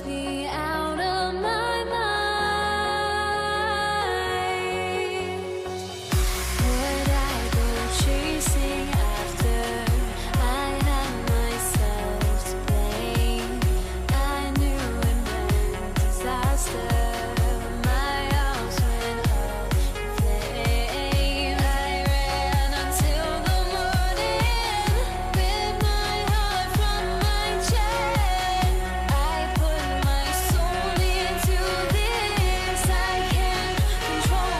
must be out of my mind. Would I go chasing after? I had myself to blame. I knew it meant disaster. My house went up in flames. I ran until the morning with my heart from my chest. I put my soul into this. I can't control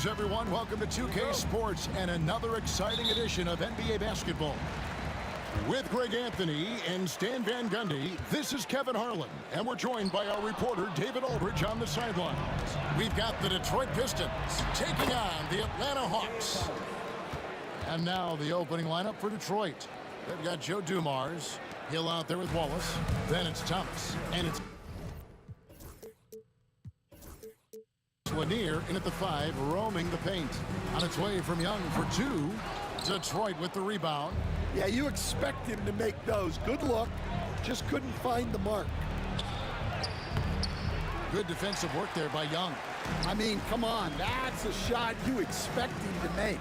Everyone, welcome to 2K Sports and another exciting edition of NBA basketball. With Greg Anthony and Stan Van Gundy, this is Kevin Harlan, and we're joined by our reporter David Aldridge on the sidelines. We've got the Detroit Pistons taking on the Atlanta Hawks. And now the opening lineup for Detroit. They've got Joe Dumars, Hill out there with Wallace, then it's Thomas, and it's Lanier in at the 5, roaming the paint. On its way from Young for 2. Detroit with the rebound. Yeah, you expect him to make those. Good look. Just couldn't find the mark. Good defensive work there by Young. I mean, come on. That's a shot you expect him to make.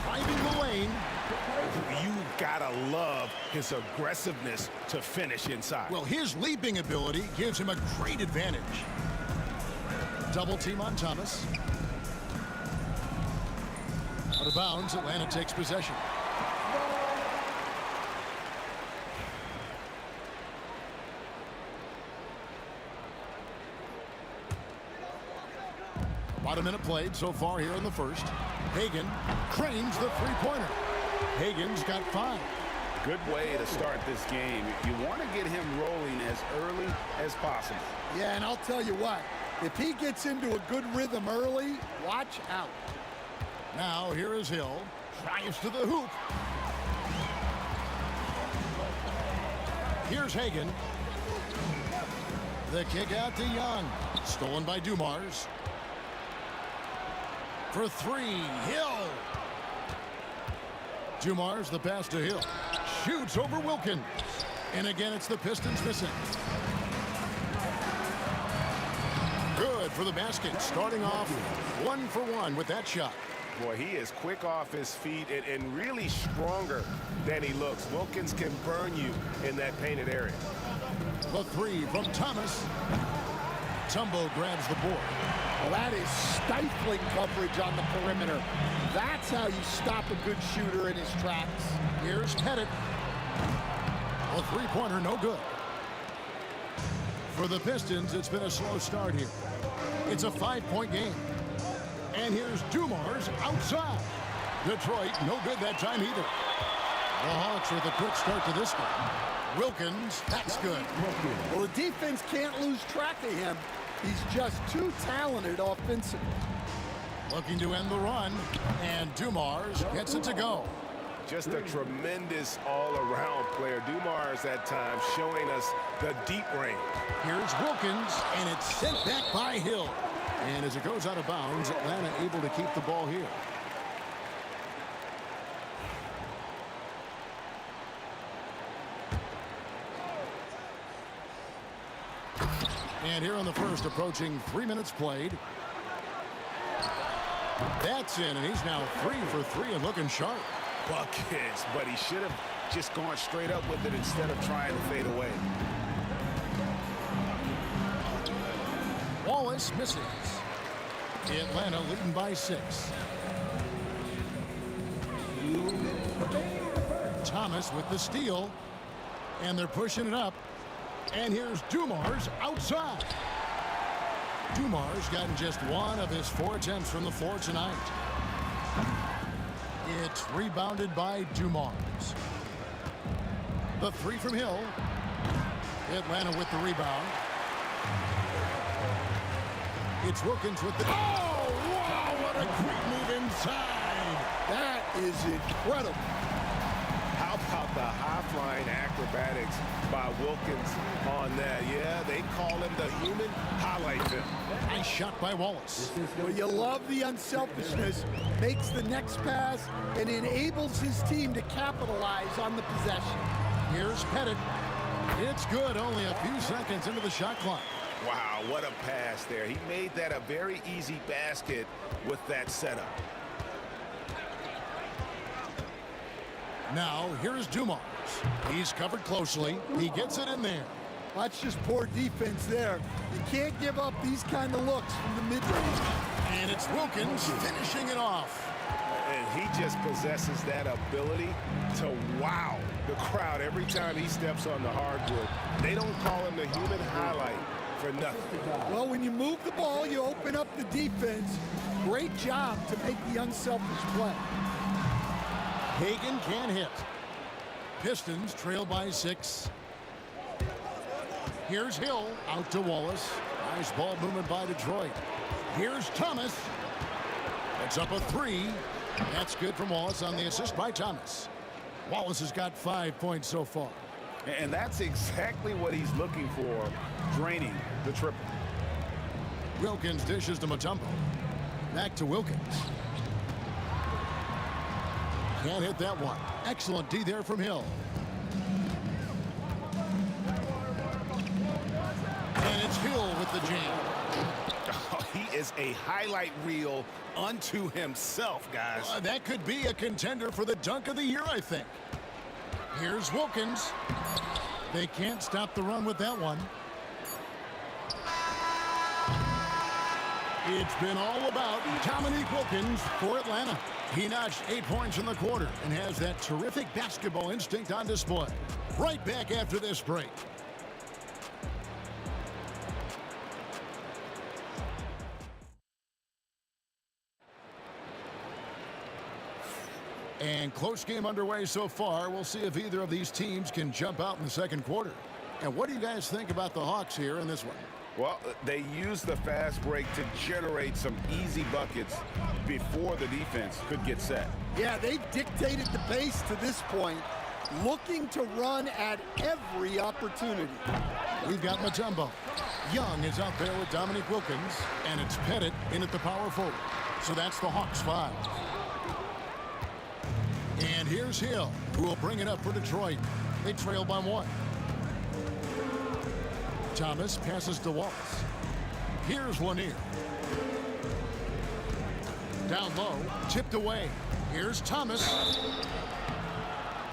Finding the lane. You gotta love his aggressiveness to finish inside. Well, his leaping ability gives him a great advantage. Double team on Thomas. Out of bounds, Atlanta takes possession. About a minute played so far here in the first. Hagan cranes the three-pointer. Hagan's got 5. Good way to start this game. You want to get him rolling as early as possible. Yeah, and I'll tell you what. If he gets into a good rhythm early, watch out. Now here is Hill. Drives to the hoop. Here's Hagan. The kick out to Young. Stolen by Dumars. For 3, Hill. Dumars, the pass to Hill. Shoots over Wilkins. And again, it's the Pistons missing. Good for the basket. Starting off 1 for 1 with that shot. Boy, he is quick off his feet and really stronger than he looks. Wilkins can burn you in that painted area. The 3 from Thomas. Tumbo grabs the board. Well, that is stifling coverage on the perimeter. That's how you stop a good shooter in his tracks. Here's Pettit. A three-pointer, no good. For the Pistons, it's been a slow start here. It's a 5-point game. And here's Dumars outside. Detroit, no good that time either. The Hawks with a quick start to this one. Wilkins, that's good. Well, the defense can't lose track of him. He's just too talented offensively. Looking to end the run, and Dumars gets it to go. Just a tremendous all-around player. Dumars at times showing us the deep range. Here's Wilkins, and it's sent back by Hill. And as it goes out of bounds, Atlanta able to keep the ball here. And here in the first, approaching 3 minutes played. That's in, and he's now 3 for 3 and looking sharp. Buckets, but he should have just gone straight up with it instead of trying to fade away. Wallace misses. Atlanta leading by 6. Thomas with the steal. And they're pushing it up. And here's Dumars outside. Dumars gotten just 1 of his 4 attempts from the floor tonight. It's rebounded by Dumars. The 3 from Hill. Atlanta with the rebound. It's Wilkins with the... Oh, wow, what a great move inside. That is incredible. How about the high-flying acrobatics by Wilkins on that? Yeah, they call him the human highlight film. Nice shot by Wallace. Well, you love the unselfishness. Makes the next pass and enables his team to capitalize on the possession. Here's Pettit. It's good, only a few seconds into the shot clock. Wow, what a pass there. He made that a very easy basket with that setup. Now, here's Dumars. He's covered closely. He gets it in there. That's just poor defense there. You can't give up these kind of looks from the mid-range. And it's Wilkins finishing it off. And he just possesses that ability to wow the crowd every time he steps on the hardwood. They don't call him the human highlight for nothing. Well, when you move the ball, you open up the defense. Great job to make the unselfish play. Hagan can't hit. Pistons trail by 6. Here's Hill out to Wallace. Nice ball movement by Detroit. Here's Thomas. It's up a 3. That's good from Wallace on the assist by Thomas. Wallace has got 5 points so far. And that's exactly what he's looking for, draining the triple. Wilkins dishes to Mutombo. Back to Wilkins. Can't hit that one. Excellent D there from Hill. And it's Hill with the jam. Oh, he is a highlight reel unto himself, guys. That could be a contender for the dunk of the year, I think. Here's Wilkins. They can't stop the run with that one. It's been all about Dominique Wilkins for Atlanta. He notched 8 points in the quarter and has that terrific basketball instinct on display. Right back after this break. And close game underway so far. We'll see if either of these teams can jump out in the second quarter. And what do you guys think about the Hawks here in this one? Well, they used the fast break to generate some easy buckets before the defense could get set. Yeah, they've dictated the pace to this point, looking to run at every opportunity. We've got Mutombo. Young is out there with Dominique Wilkins, and it's Pettit in at the power forward. So that's the Hawks 5. And here's Hill, who will bring it up for Detroit. They trail by 1. Thomas passes to Wallace. Here's Lanier. Down low, tipped away. Here's Thomas.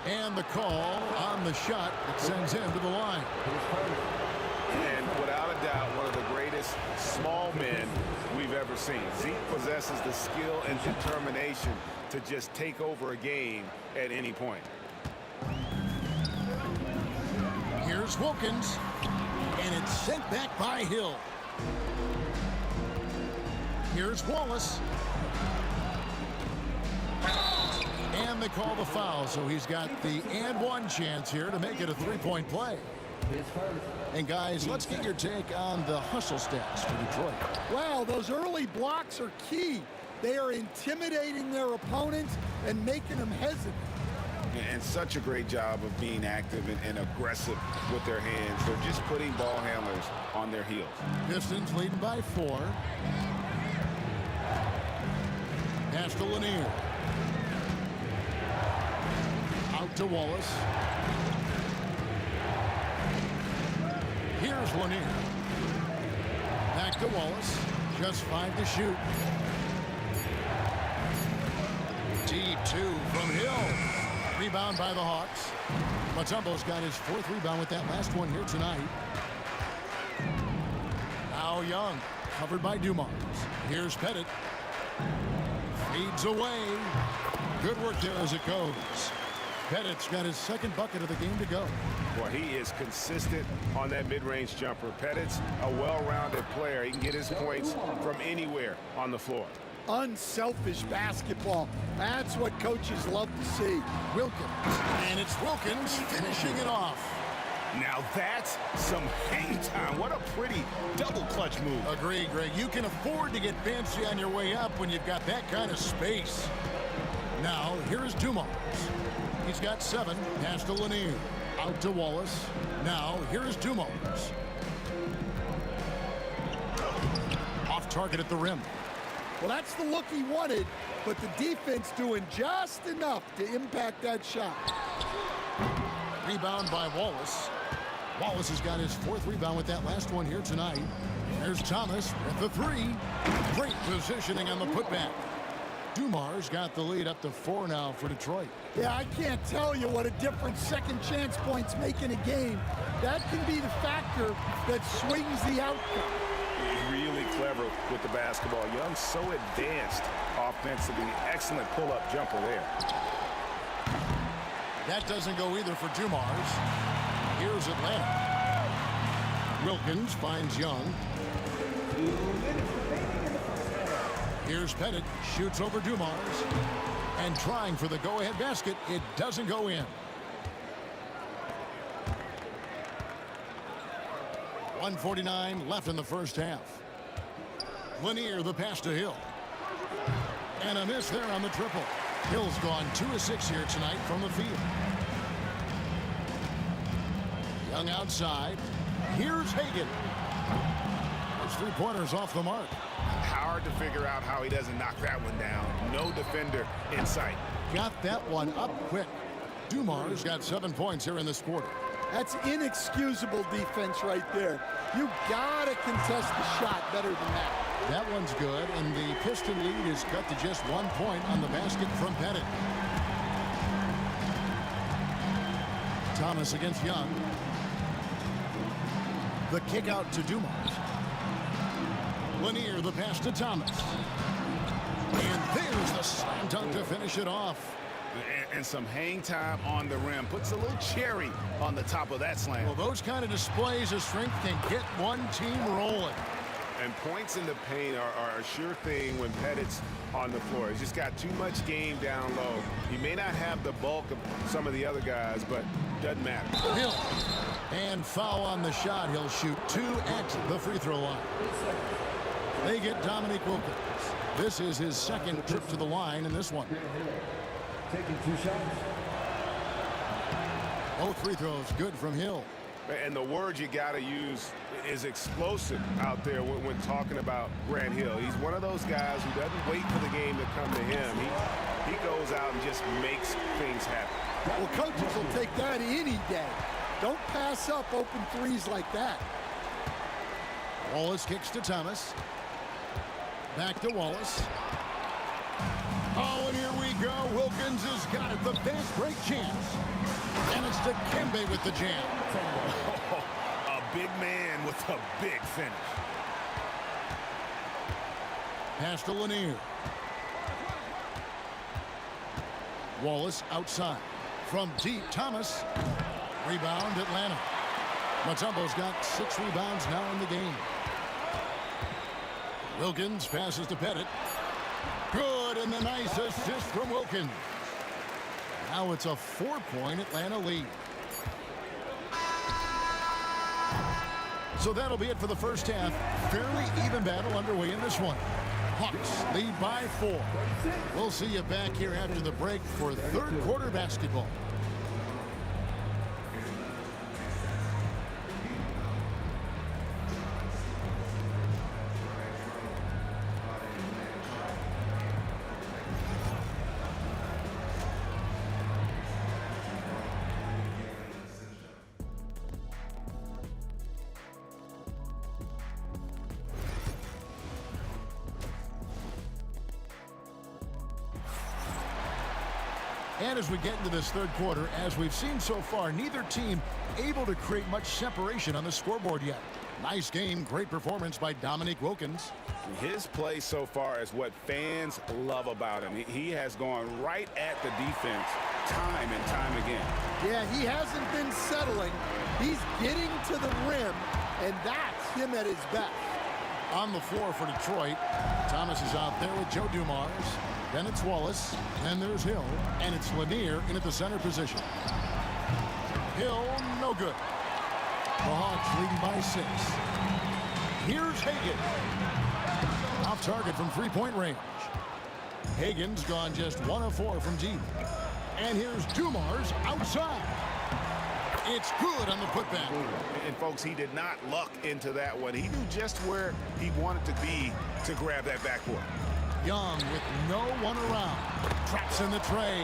And the call on the shot that sends him to the line. And without a doubt, one of the greatest small men we've ever seen. Zeke possesses the skill and determination to just take over a game at any point. Here's Wilkins. And it's sent back by Hill. Here's Wallace. And they call the foul, so he's got the and one chance here to make it a 3-point play. And guys, let's get your take on the hustle stats for Detroit. Wow, those early blocks are key. They are intimidating their opponents and making them hesitant. And such a great job of being active and aggressive with their hands. They're just putting ball handlers on their heels. Pistons leading by 4. Pass to Lanier. Out to Wallace. Here's Lanier. Back to Wallace. Just 5 to shoot. Deep 2 from Hill. Rebound by the Hawks. Mutombo's got his 4th rebound with that last one here tonight. Now Young, covered by Dumars. Here's Pettit. Feeds away. Good work there as it goes. Pettit's got his 2nd bucket of the game to go. Boy, he is consistent on that mid-range jumper. Pettit's a well-rounded player. He can get his points from anywhere on the floor. Unselfish basketball. That's what coaches love to see. Wilkins. And it's Wilkins finishing it off. Now that's some hang time. What a pretty double clutch move. Agree, Greg. You can afford to get fancy on your way up when you've got that kind of space. Now, here's Dumars. He's got 7. Pass to Lanier. Out to Wallace. Now, here's Dumars. Off target at the rim. Well, that's the look he wanted, but the defense doing just enough to impact that shot. Rebound by Wallace. Wallace has got his 4th rebound with that last one here tonight. There's Thomas with the 3. Great positioning on the putback. Dumars got the lead up to 4 now for Detroit. Yeah, I can't tell you what a difference second chance points make in a game. That can be the factor that swings the outcome. Really clever with the basketball. Young's so advanced offensively. Excellent pull-up jumper there. That doesn't go either for Dumars. Here's Atlanta. Wilkins finds Young. Here's Pettit. Shoots over Dumars. And trying for the go-ahead basket. It doesn't go in. 1:49 left in the first half. Lanier, the pass to Hill. And a miss there on the triple. Hill's gone 2 of 6 here tonight from the field. Young outside. Here's Hagan. His 3-pointers off the mark. Hard to figure out how he doesn't knock that one down. No defender in sight. Got that one up quick. Dumars got 7 points here in this quarter. That's inexcusable defense right there. You gotta contest the shot better than that. That one's good, and the Piston lead is cut to just 1 point on the basket from Pettit. Thomas against Young. The kick out to Dumars. Lanier, the pass to Thomas. And there's the slam dunk to finish it off. And some hang time on the rim. Puts a little cherry on the top of that slam. Well, those kind of displays of strength can get one team rolling. And points in the paint are a sure thing when Pettit's on the floor. He's just got too much game down low. He may not have the bulk of some of the other guys, but doesn't matter. Hill. And foul on the shot. He'll shoot 2 at the free throw line. They get Dominique Wilkins. This is his 2nd trip to the line in this one. Taking 2 shots. Both free throws good from Hill. And the word you got to use is explosive out there when talking about Grant Hill. He's one of those guys who doesn't wait for the game to come to him. He goes out and just makes things happen. Well, coaches will take that any day. Don't pass up open threes like that. Wallace kicks to Thomas. Back to Wallace. Oh, and here we go. Wilkins has got it. The fast break chance. And it's to Kembe with the jam. A big man with a big finish. Pass to Lanier. Wallace outside. From deep, Thomas. Rebound, Atlanta. Mutombo's got 6 rebounds now in the game. Wilkins passes to Pettit. Good, and the nice assist from Wilkins. Now it's a 4-point Atlanta lead. So that'll be it for the first half. Fairly even battle underway in this one. Hawks lead by 4. We'll see you back here after the break for 3rd quarter basketball. And as we get into this third quarter, as we've seen so far, neither team able to create much separation on the scoreboard yet. Nice game, great performance by Dominique Wilkins. His play so far is what fans love about him. He has gone right at the defense time and time again. Yeah, he hasn't been settling. He's getting to the rim, and that's him at his best. On the floor for Detroit, Thomas is out there with Joe Dumars. Then it's Wallace, then there's Hill, and it's Lanier in at the center position. Hill, no good. The Hawks leading by 6. Here's Hagan. Off target from three-point range. Hagan's gone just 1 of 4 from deep. And here's Dumars outside. It's good on the putback. And folks, he did not luck into that one. He knew just where he wanted to be to grab that backboard. Young with no one around. Traps in the tray.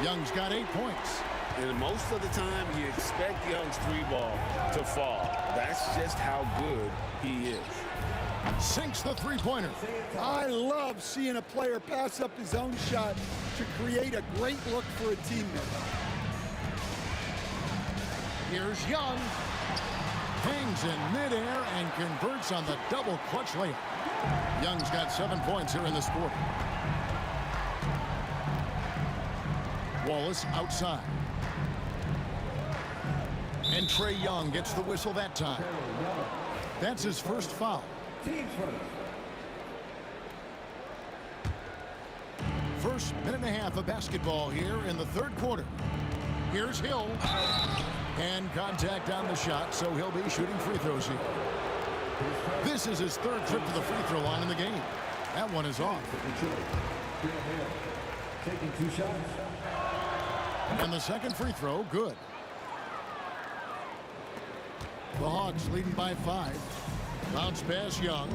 Young's got 8 points. And most of the time, you expect Young's 3-ball to fall. That's just how good he is. Sinks the three-pointer. I love seeing a player pass up his own shot to create a great look for a teammate. Here's Young. Hangs in midair and converts on the double clutch layup. Young's got 7 points here in this quarter. Wallace outside. And Trey Young gets the whistle that time. That's his first foul. First minute and a half of basketball here in the third quarter. Here's Hill. And contact on the shot, so he'll be shooting free throws here. This is his third trip to the free throw line in the game. That one is off. Taking 2 shots. And the second free throw, good. The Hawks leading by 5. Bounce pass Young.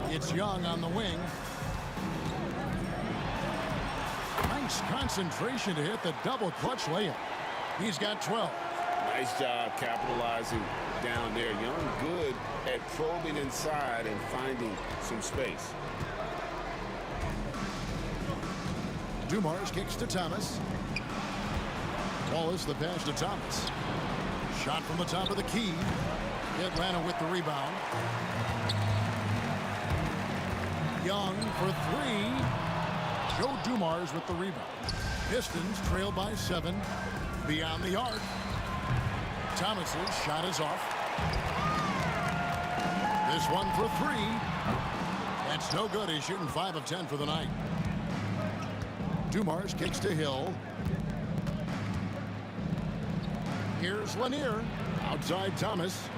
It's Young on the wing. Nice concentration to hit the double clutch layup. He's got 12. Nice job capitalizing down there. Young good at probing inside and finding some space. Dumars kicks to Thomas. Wallace the pass to Thomas. Shot from the top of the key. Atlanta with the rebound. Young for 3. Joe Dumars with the rebound. Pistons trail by 7. Beyond the arc. Thomas's shot is off. This one for 3. That's no good. He's shooting 5 of 10 for the night. Dumars kicks to Hill. Here's Lanier. Outside Thomas.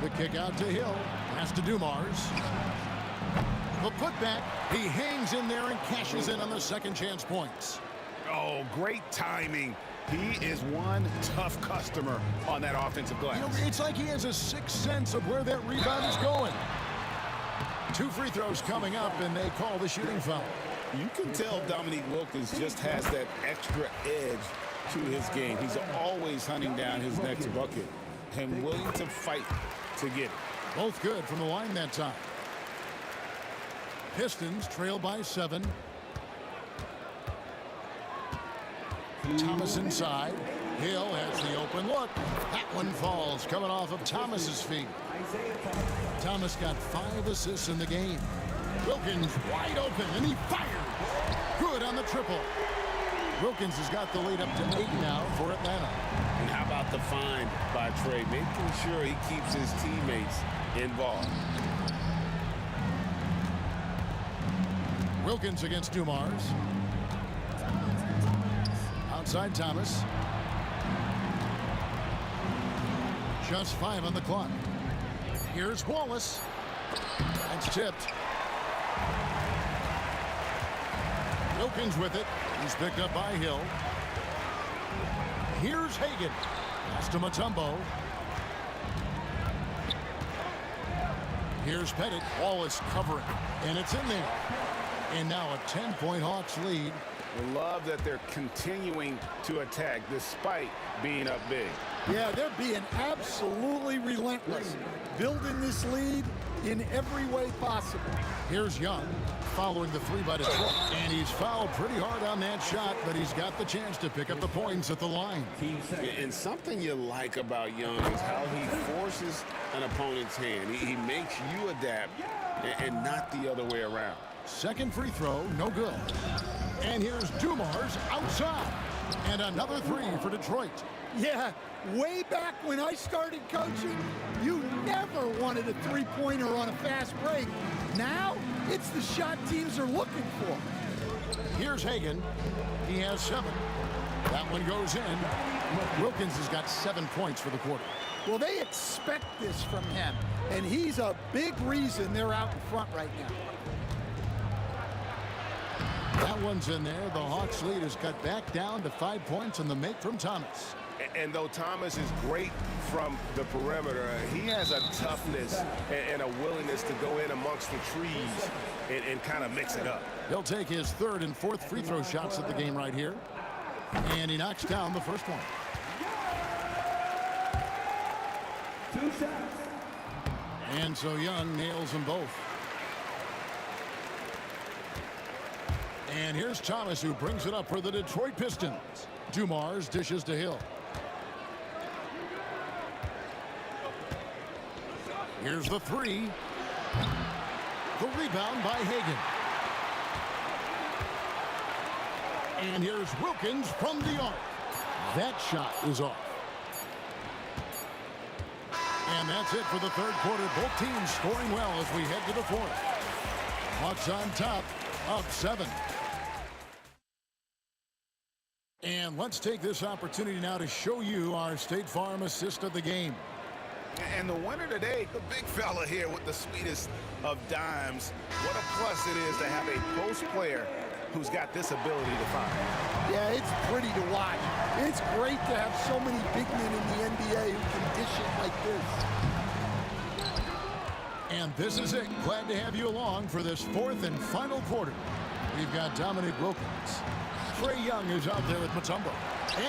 The kick out to Hill. Pass to Dumars. The putback. He hangs in there and cashes in on the second chance points. Oh, great timing. He is one tough customer on that offensive glass. You know, it's like he has a sixth sense of where that rebound is going. 2 free throws coming up, and they call the shooting foul. You can tell Dominique Wilkins just has that extra edge to his game. He's always hunting down his next bucket and willing to fight to get it. Both good from the line that time. Pistons trail by 7. Thomas inside. Hill has the open look. That one falls coming off of Thomas's feet. Thomas got 5 assists in the game. Wilkins wide open, and he fires. Good on the triple. Wilkins has got the lead up to 8 now for Atlanta. And how about the find by Trey, making sure he keeps his teammates involved. Wilkins against Dumars. Outside Thomas. Just 5 on the clock. Here's Wallace. That's tipped. Wilkins with it. He's picked up by Hill. Here's Hagan. Pass to Mutombo. Here's Pettit. Wallace covering. And it's in there. And now a 10-point Hawks lead. I love that they're continuing to attack despite being up big. Yeah, they're being absolutely relentless. Building this lead in every way possible. Here's Young following the three by Detroit. And he's fouled pretty hard on that shot, but he's got the chance to pick up the points at the line. And something you like about Young is how he forces an opponent's hand. He makes you adapt and not the other way around. Second free throw, no good. And here's Dumars outside. And another three for Detroit. Yeah, way back when I started coaching, you never wanted a three-pointer on a fast break. Now, it's the shot teams are looking for. Here's Hagan. He has 7. That one goes in. Wilkins has got 7 points for the quarter. Well, they expect this from him, and he's a big reason they're out in front right now. That one's in there. The Hawks lead is cut back down to 5 points on the make from Thomas. And though Thomas is great from the perimeter, he has a toughness and a willingness to go in amongst the trees and kind of mix it up. He'll take his 3rd and 4th free throw shots at the game right here. And he knocks down the first one. 2 shots. And so Young nails them both. And here's Thomas, who brings it up for the Detroit Pistons. Dumars dishes to Hill. Here's the 3. The rebound by Hagan. And here's Wilkins from the arc. That shot is off. And that's it for the third quarter. Both teams scoring well as we head to the fourth. Hawks on top, up 7. And let's take this opportunity now to show you our State Farm assist of the game. And the winner today, the big fella here with the sweetest of dimes. What a plus it is to have a post player who's got this ability to find. Yeah, it's pretty to watch. It's great to have so many big men in the NBA who can dish it like this. And this is it. Glad to have you along for this fourth and final quarter. We've got Dominic Wilkins. Trae Young is out there at Mutombo.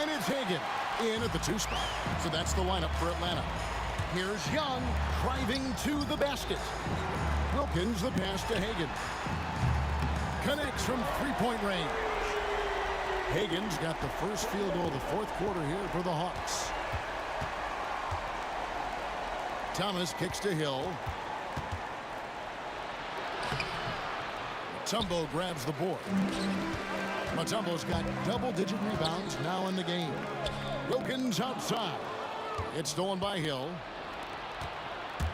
And it's Hagan in at the 2 spot. So that's the lineup for Atlanta. Here's Young driving to the basket. Wilkins the pass to Hagan. Connects from three-point range. Hagan's got the first field goal of the fourth quarter here for the Hawks. Thomas kicks to Hill. Mutombo grabs the board. Mutombo's got double-digit rebounds now in the game. Wilkins outside. It's stolen by Hill.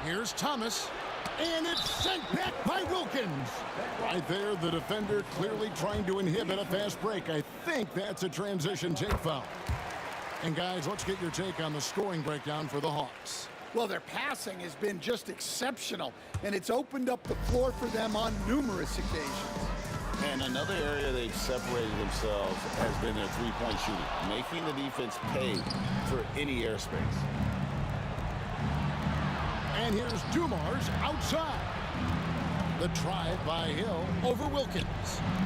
Here's Thomas. And it's sent back by Wilkins. Right there, the defender clearly trying to inhibit a fast break. I think that's a transition take foul. And guys, let's get your take on the scoring breakdown for the Hawks. Well, their passing has been just exceptional, and it's opened up the floor for them on numerous occasions. And another area they've separated themselves has been their three-point shooting, making the defense pay for any airspace. And here's Dumars outside. The try by Hill over Wilkins.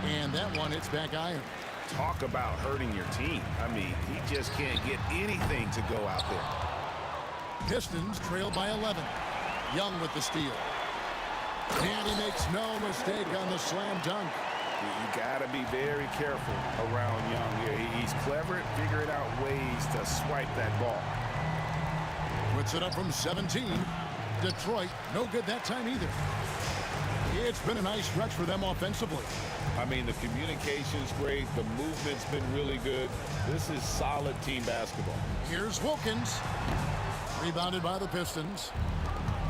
And that one hits back iron. Talk about hurting your team. I mean, he just can't get anything to go out there. Pistons trail by 11. Young with the steal. And he makes no mistake on the slam dunk. You got to be very careful around Young here. He's clever at figuring out ways to swipe that ball. Puts it up from 17. Detroit, no good that time either. It's been a nice stretch for them offensively. I mean, the communication's great. The movement's been really good. This is solid team basketball. Here's Wilkins. Rebounded by the Pistons.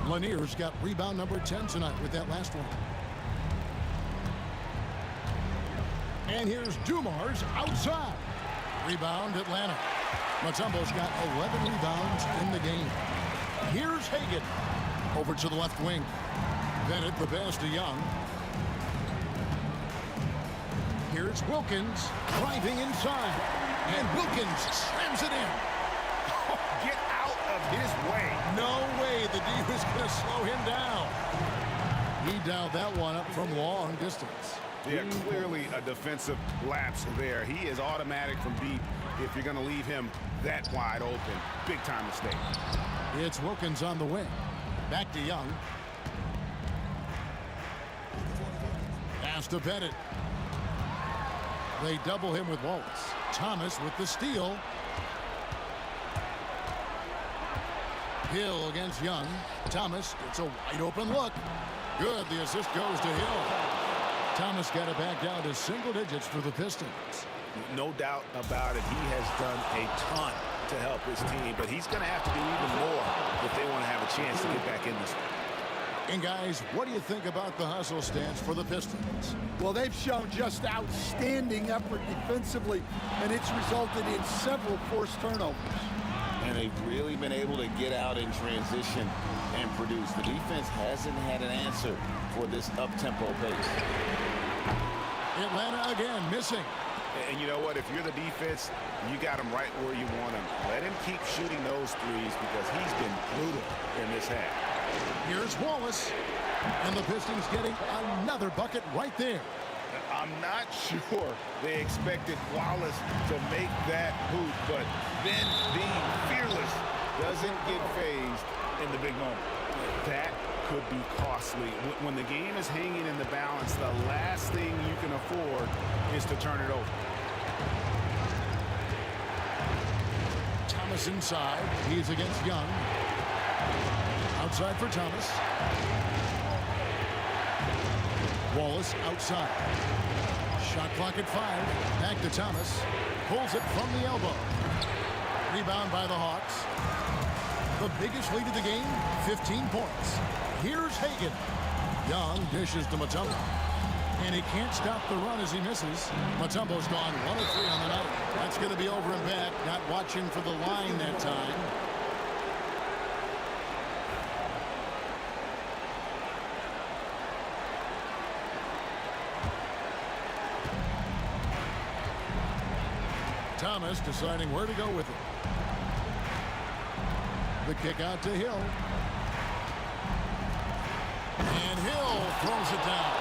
Lanier's got rebound number 10 tonight with that last one. And here's Dumars outside. Rebound Atlanta. Mutombo's got 11 rebounds in the game. Here's Hagan. Over to the left wing. Bennett the pass to Young. Here's Wilkins driving inside. And Wilkins slams it in. Oh, get out of his way. No way the D was going to slow him down. He dialed that one up from long distance. Yeah, clearly a defensive lapse there. He is automatic from deep if you're going to leave him that wide open. Big time mistake. It's Wilkins on the wing. Back to Young. Thomas to Bennett. They double him with Wallace. Thomas with the steal. Hill against Young. Thomas gets a wide open look. Good. The assist goes to Hill. Thomas got it back down to single digits for the Pistons. No doubt about it. He has done a ton to help his team, but he's going to have to do even more if they want to have a chance to get back in this one. And guys, what do you think about the hustle stance for the Pistons? Well, they've shown just outstanding effort defensively, and it's resulted in several forced turnovers. And they've really been able to get out in transition and produce. The defense hasn't had an answer for this up-tempo pace. Atlanta again missing. And you know what? If you're the defense, you got him right where you want him. Let him keep shooting those threes because he's been brutal in this half. Here's Wallace. And the Pistons getting another bucket right there. I'm not sure they expected Wallace to make that hoop, but Ben being fearless doesn't get phased in the big moment. That could be costly. When the game is hanging in the balance, the last thing you can afford is to turn it over. Thomas inside. He's against Young. Outside for Thomas. Wallace outside. Shot clock at 5. Back to Thomas. Pulls it from the elbow. Rebound by the Hawks. The biggest lead of the game, 15 points. Here's Hagan. Young dishes to Mutombo. And he can't stop the run as he misses. Mutombo's gone 1 of 3 on the night. That's going to be over and back. Not watching for the line that time. Thomas deciding where to go with it. The kick out to Hill. And Hill throws it down.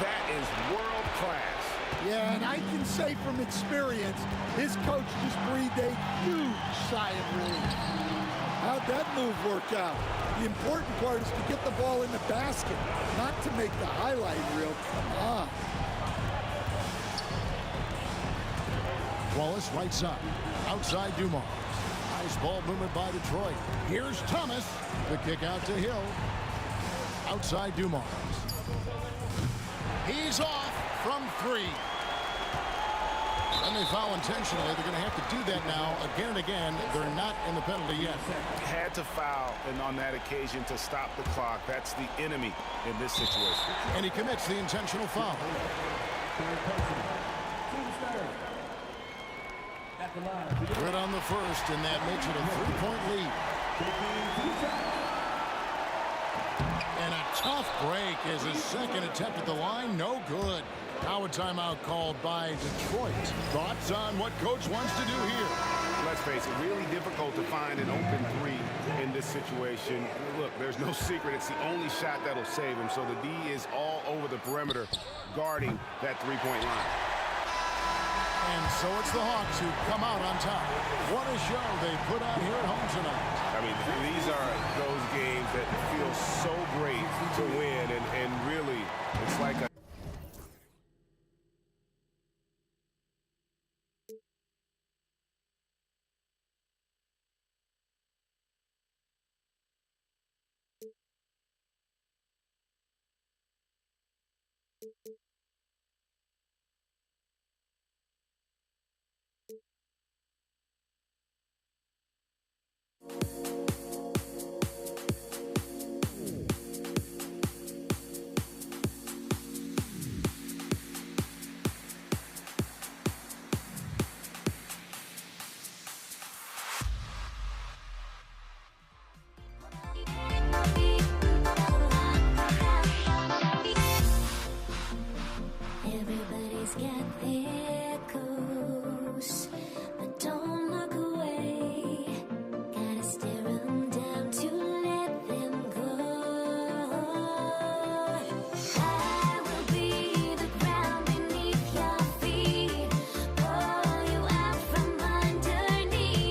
That is world class. Yeah, and I can say from experience, his coach just breathed a huge sigh of relief. How'd that move work out? The important part is to get the ball in the basket, not to make the highlight reel. Come on. Wallace right side. Outside Dumars. Nice ball movement by Detroit. Here's Thomas. The kick out to Hill. Outside Dumars. He's off from 3. And they foul intentionally. They're going to have to do that now again and again. They're not in the penalty yet. Had to foul and on that occasion to stop the clock. That's the enemy in this situation. And he commits the intentional foul. Good on the first, and that makes it a 3-point lead. And a tough break is his second attempt at the line. No good. Now a timeout called by Detroit. Thoughts on what coach wants to do here? Let's face it, really difficult to find an open 3 in this situation. Look, there's no secret. It's the only shot that'll save him. So the D is all over the perimeter guarding that 3-point line. And so it's the Hawks who come out on top. What a show they put on here at home tonight. I mean, these are those games that feel so great to win, and really, it's like a Everybody's got their ghosts, but don't look away. Gotta stare them down to let them go. I will be the ground beneath your feet, pull you out from underneath.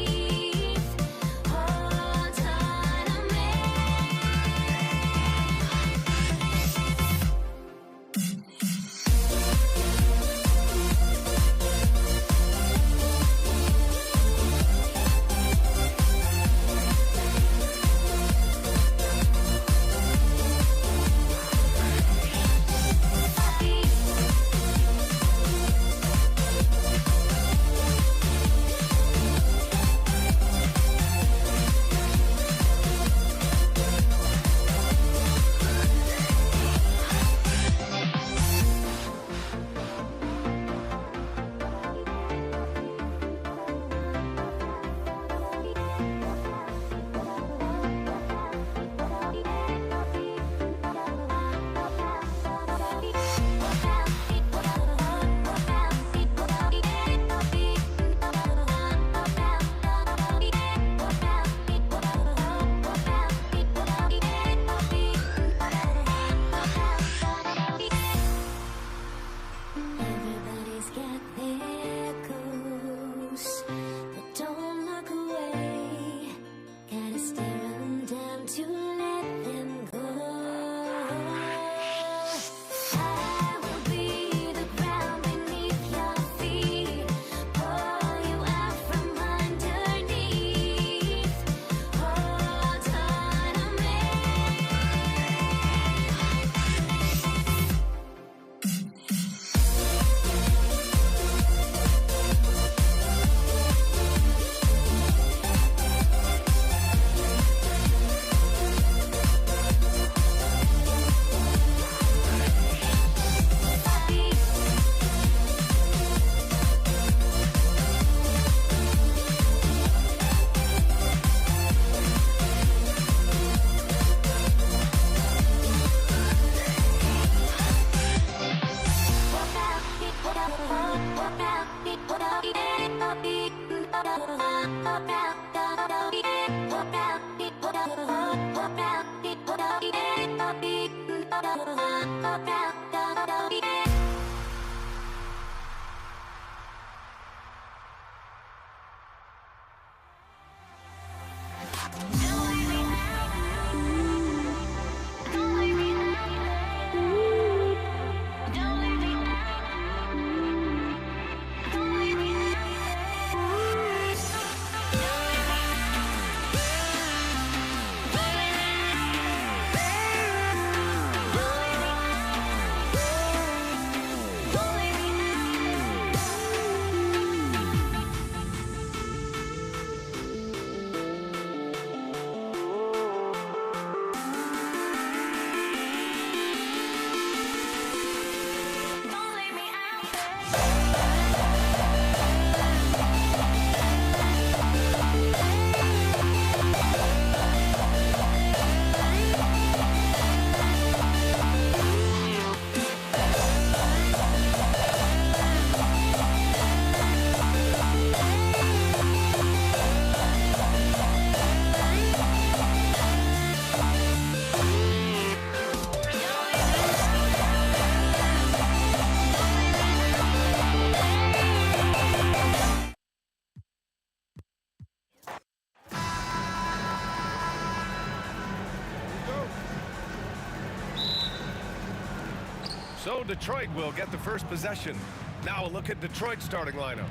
Hold on to me. So Detroit will get the first possession. Now a look at Detroit's starting lineup.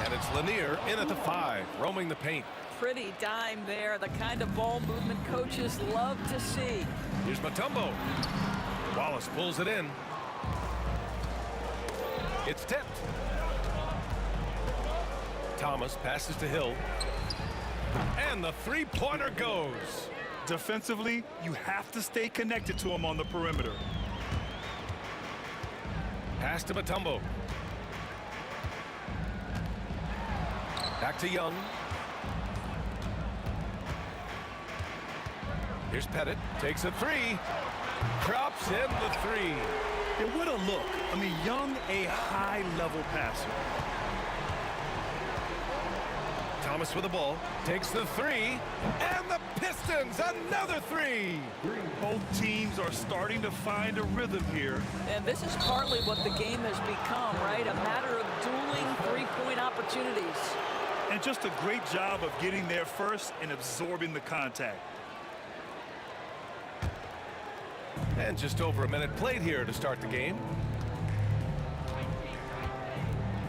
And it's Lanier in at the 5, roaming the paint. Pretty dime there, the kind of ball movement coaches love to see. Here's Mutombo. Wallace pulls it in. It's tipped. Thomas passes to Hill. And the three-pointer goes. Defensively, you have to stay connected to him on the perimeter. Pass to Mutombo. Back to Young. Here's Pettit. Takes a 3. Drops in the 3. Yeah, what a look. I mean, Young, a high-level passer. Thomas with the ball. Takes the 3. And the Pistons, another 3. Both teams are starting to find a rhythm here. And this is partly what the game has become, right? A matter of dueling three-point opportunities. And just a great job of getting there first and absorbing the contact. And just over a minute played here to start the game.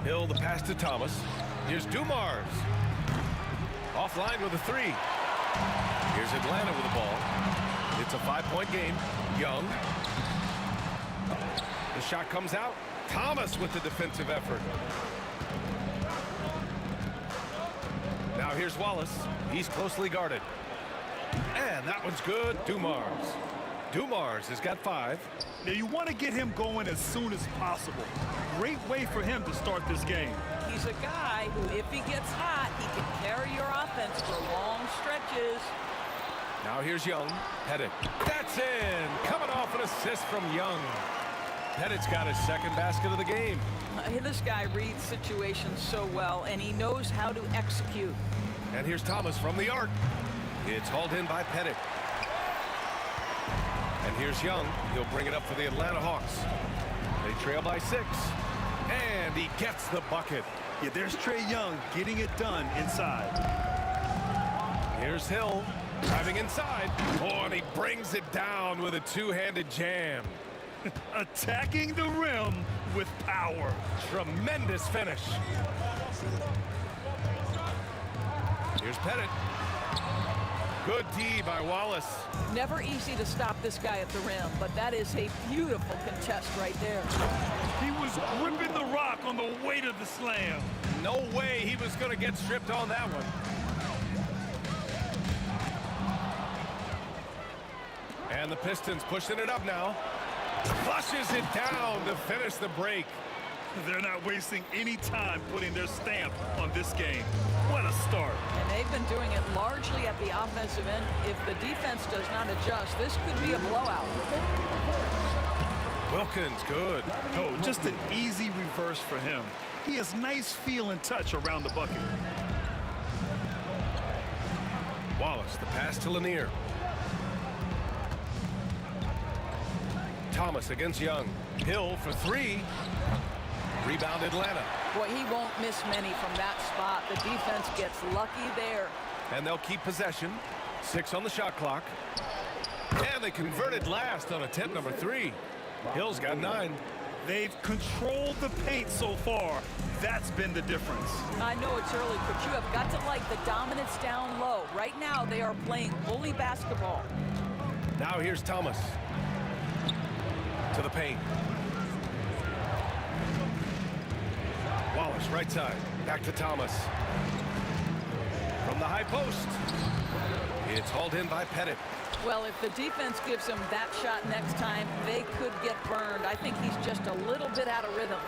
Hill, the pass to Thomas. Here's Dumars. Offline with a 3. Here's Atlanta with the ball. It's a 5-point game. Young. The shot comes out. Thomas with the defensive effort. Now here's Wallace. He's closely guarded. And that one's good. Dumars. Dumars has got 5. Now you want to get him going as soon as possible. Great way for him to start this game. He's a guy who, if he gets hot, he can carry your offense for long stretches. Now here's Young. Pettit. That's in. Coming off an assist from Young. Pettit's got his second basket of the game. This guy reads situations so well, and he knows how to execute. And here's Thomas from the arc. It's hauled in by Pettit. And here's Young. He'll bring it up for the Atlanta Hawks. They trail by 6. And he gets the bucket. Yeah, there's Trae Young getting it done inside. Here's Hill driving inside. Oh, and he brings it down with a two-handed jam. Attacking the rim with power. Tremendous finish. Here's Pettit. Good D by Wallace. Never easy to stop this guy at the rim, but that is a beautiful contest right there. He was gripping the rock on the weight of the slam. No way he was going to get stripped on that one. And the Pistons pushing it up now. Flushes it down to finish the break. They're not wasting any time putting their stamp on this game. What a start. And they've been doing it largely at the offensive end. If the defense does not adjust, this could be a blowout. Wilkins, good. Oh, just an easy reverse for him. He has nice feel and touch around the bucket. Wallace, the pass to Lanier. Thomas against Young. Hill for three. Rebound Atlanta. Boy, he won't miss many from that spot. The defense gets lucky there. And they'll keep possession. 6 on the shot clock. And they converted last on attempt number 3. Hill's got 9. They've controlled the paint so far. That's been the difference. I know it's early, but you have got to like the dominance down low. Right now, they are playing bully basketball. Now here's Thomas. To the paint. Wallace, right side. Back to Thomas. From the high post. It's hauled in by Pettit. Well, if the defense gives him that shot next time, they could get burned. I think he's just a little bit out of rhythm.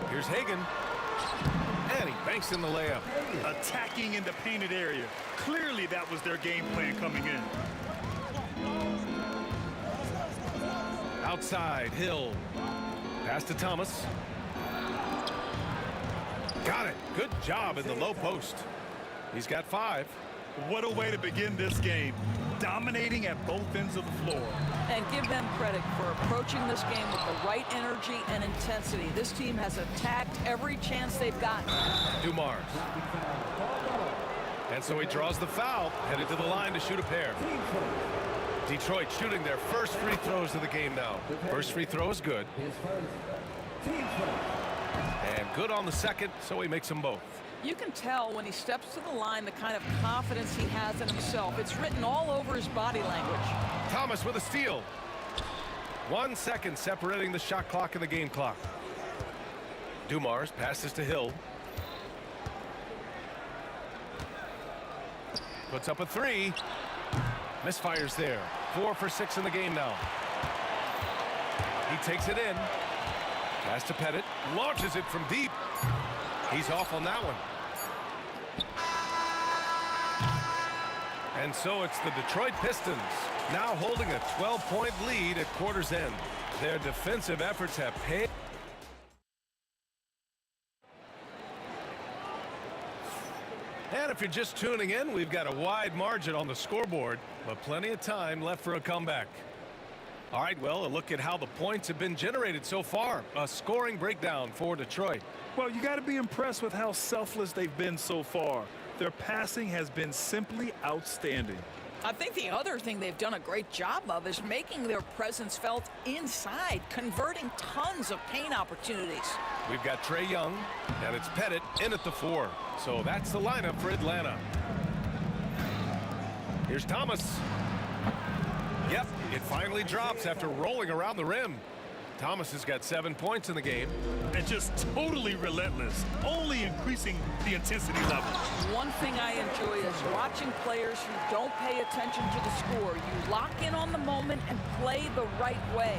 Here's Hagan. And he banks in the layup. Attacking in the painted area. Clearly that was their game plan coming in. Outside, Hill. Pass to Thomas. Got it. Good job in the low post. He's got 5. What a way to begin this game. Dominating at both ends of the floor. And give them credit for approaching this game with the right energy and intensity. This team has attacked every chance they've gotten. Dumars. And so he draws the foul, headed to the line to shoot a pair. Detroit shooting their first free throws of the game now. First free throw is good. And good on the second, so he makes them both. You can tell when he steps to the line the kind of confidence he has in himself. It's written all over his body language. Thomas with a steal. 1 second separating the shot clock and the game clock. Dumars passes to Hill. Puts up a 3. Misfires there. 4 for 6 in the game now. He takes it in. Pass to Pettit. Launches it from deep. He's off on that one. And so it's the Detroit Pistons now holding a 12-point lead at quarter's end. Their defensive efforts have paid. And if you're just tuning in, we've got a wide margin on the scoreboard, but plenty of time left for a comeback. All right, well, a look at how the points have been generated so far. A scoring breakdown for Detroit. Well, you got to be impressed with how selfless they've been so far. Their passing has been simply outstanding. I think the other thing they've done a great job of is making their presence felt inside, converting tons of paint opportunities. We've got Trae Young, and it's Pettit in at the 4. So that's the lineup for Atlanta. Here's Thomas. Yep, it finally drops after rolling around the rim. Thomas has got 7 points in the game. And just totally relentless, only increasing the intensity level. One thing I enjoy is watching players who don't pay attention to the score. You lock in on the moment and play the right way.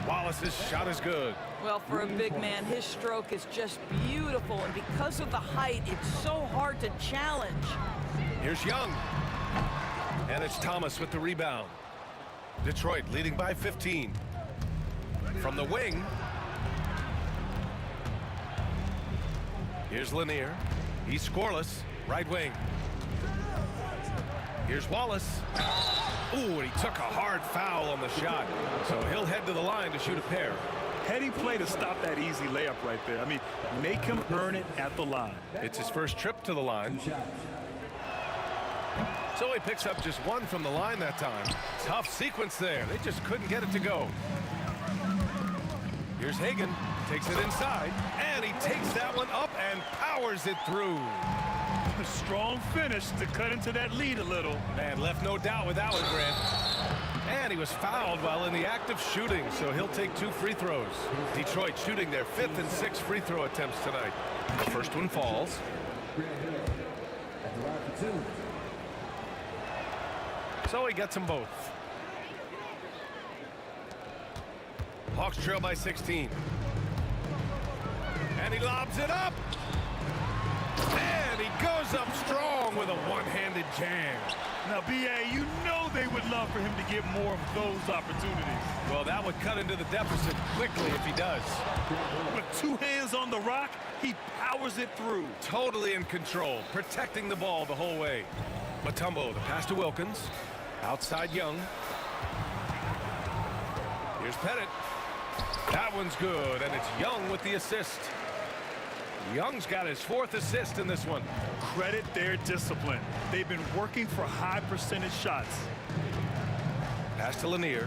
Wallace's shot is good. Well, for a big man, his stroke is just beautiful, and because of the height, it's so hard to challenge. Here's Young. And it's Thomas with the rebound. Detroit leading by 15. From the wing. Here's Lanier. He's scoreless. Right wing. Here's Wallace. Ooh, and he took a hard foul on the shot. So he'll head to the line to shoot a pair. Heady play to stop that easy layup right there. I mean, make him earn it at the line. It's his first trip to the line. So he picks up just 1 from the line that time. Tough sequence there. They just couldn't get it to go. Here's Hagan. Takes it inside. And he takes that one up and powers it through. A strong finish to cut into that lead a little. Man, left no doubt with that one, Grant. And he was fouled while in the act of shooting, so he'll take 2 free throws. Detroit shooting their 5th and 6th free throw attempts tonight. The first one falls. So he gets them both. Hawks trail by 16. And he lobs it up. And he goes up strong with a one-handed jam. Now, B.A., you know they would love for him to get more of those opportunities. Well, that would cut into the deficit quickly if he does. With 2 hands on the rock, he powers it through. Totally in control, protecting the ball the whole way. Mutombo, the pass to Wilkins. Outside Young. Here's Pettit. That one's good, and it's Young with the assist. Young's got his 4th assist in this one. Credit their discipline. They've been working for high percentage shots. Pass to Lanier.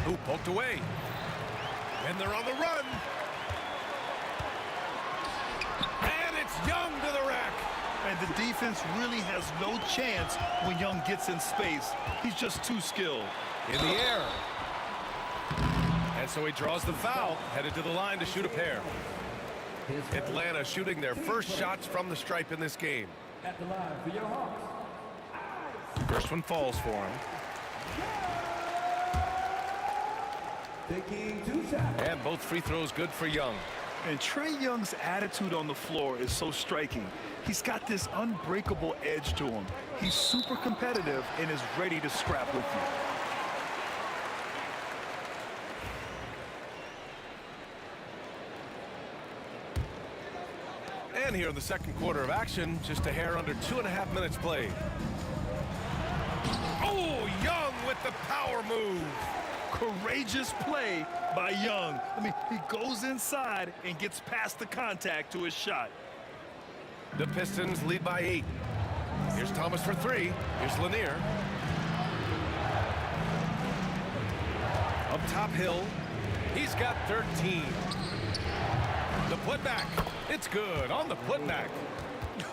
Who poked away. And they're on the run. And it's Young to the rack. And the defense really has no chance when Young gets in space. He's just too skilled. In the air. And so he draws the foul, headed to the line to shoot a pair. Atlanta shooting their first shots from the stripe in this game. At the line for your Hawks. First one falls for him. Taking 2 shots. And both free throws good for Young. And Trae Young's attitude on the floor is so striking. He's got this unbreakable edge to him. He's super competitive and is ready to scrap with you. And here in the second quarter of action, just a hair under 2.5 minutes played. Oh, Young with the power move. Courageous play by Young. I mean, he goes inside and gets past the contact to his shot. The Pistons lead by 8. Here's Thomas for 3. Here's Lanier. Up top Hill. He's got 13. The putback. It's good on the putback.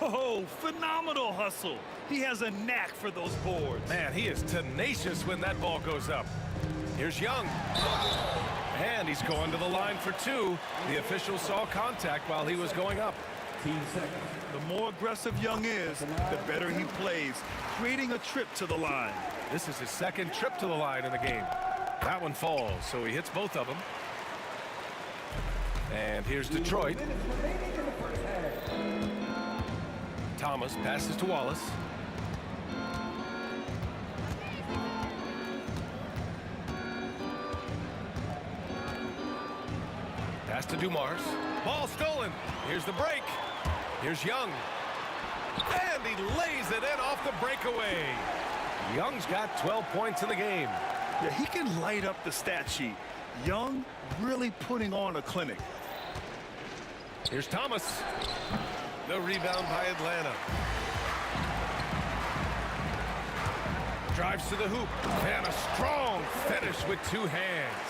Oh, phenomenal hustle. He has a knack for those boards. Man, he is tenacious when that ball goes up. Here's Young. And he's going to the line for 2. The official saw contact while he was going up. 15 seconds. The more aggressive Young is, the better he plays, creating a trip to the line. This is his 2nd trip to the line in the game. That one falls, so he hits both of them. And here's Detroit. Thomas passes to Wallace. Pass to Dumars. Ball stolen. Here's the break. Here's Young. And he lays it in off the breakaway. Young's got 12 points in the game. Yeah, he can light up the stat sheet. Young really putting on a clinic. Here's Thomas. The rebound by Atlanta. Drives to the hoop. And a strong finish with 2 hands.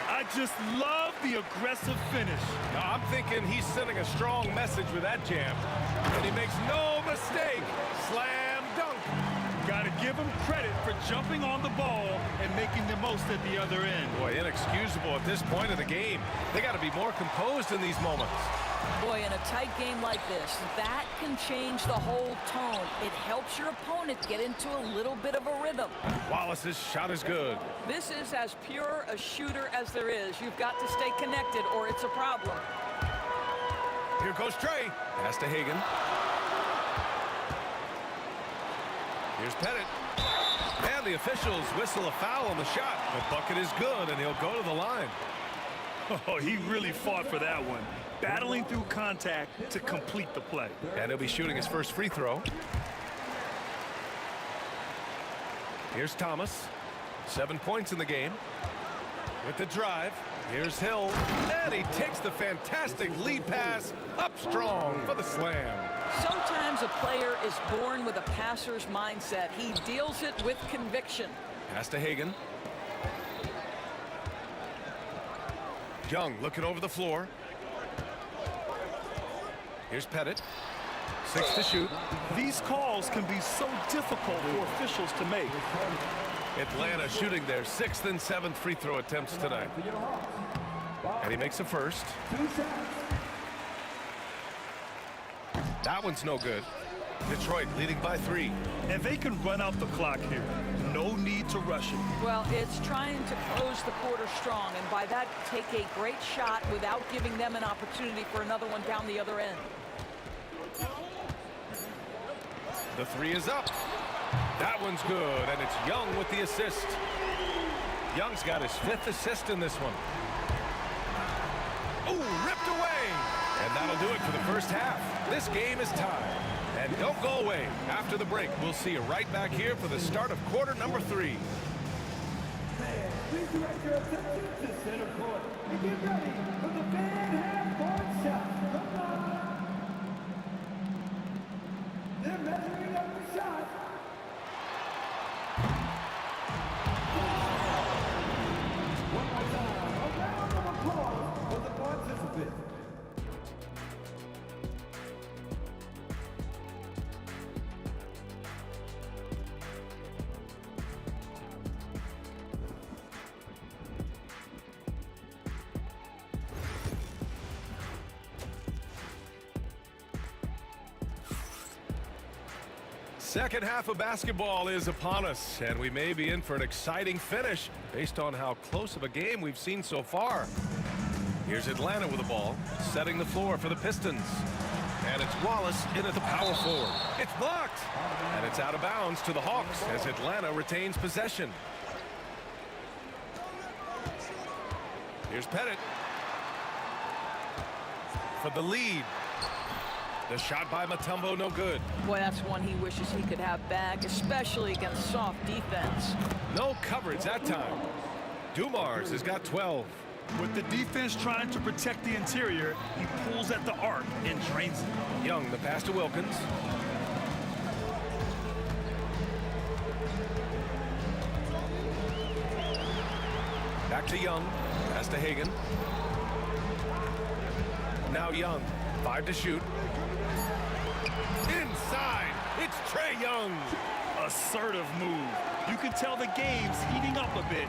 I just love the aggressive finish. Now, I'm thinking he's sending a strong message with that jam. And he makes no mistake. Slam dunk. Got to give him credit for jumping on the ball and making the most at the other end. Boy, inexcusable at this point of the game. They got to be more composed in these moments. Boy, in a tight game like this, that can change the whole tone. It helps your opponent get into a little bit of a rhythm. Wallace's shot is good. This is as pure a shooter as there is. You've got to stay connected or it's a problem. Here goes Trae. Pass to Hagan. Here's Pettit. And the officials whistle a foul on the shot. The bucket is good, and he'll go to the line. Oh, he really fought for that one. Battling through contact to complete the play. And he'll be shooting his first free throw. Here's Thomas. 7 points in the game. With the drive. Here's Hill. And he takes the fantastic lead pass up strong for the slam. Sometimes a player is born with a passer's mindset. He deals it with conviction. Pass to Hagan. Young looking over the floor. Here's Pettit. 6 to shoot. These calls can be so difficult for officials to make. Atlanta shooting their 6th and 7th free throw attempts tonight. And he makes a first. 2 shots. That one's no good. Detroit leading by 3. And they can run out the clock here. No need to rush it. Well, it's trying to close the quarter strong, and by that, take a great shot without giving them an opportunity for another one down the other end. The three is up. That one's good, and it's Young with the assist. Young's got his 5th assist in this one. Ooh, ripped away. And that'll do it for the first half. This game is tied. And don't go away. After the break, we'll see you right back here for the start of quarter number 3. Please direct your attention to center court and get ready for the fan half-court shot. Come on. They're measuring up the shot. One more time, a round of applause for the participants. Second half of basketball is upon us, and we may be in for an exciting finish based on how close of a game we've seen so far. Here's Atlanta with the ball, setting the floor for the Pistons. And it's Wallace in at the power forward. It's blocked, and it's out of bounds to the Hawks as Atlanta retains possession. Here's Pettit for the lead. The shot by Mutombo, no good. Boy, that's one he wishes he could have back, especially against soft defense. No coverage that time. Dumars has got 12. With the defense trying to protect the interior, he pulls at the arc and drains it. Young, the pass to Wilkins. Back to Young. Pass to Hagan. Now Young. 5 to shoot. Inside. It's Trae Young. Assertive move. You can tell the game's heating up a bit.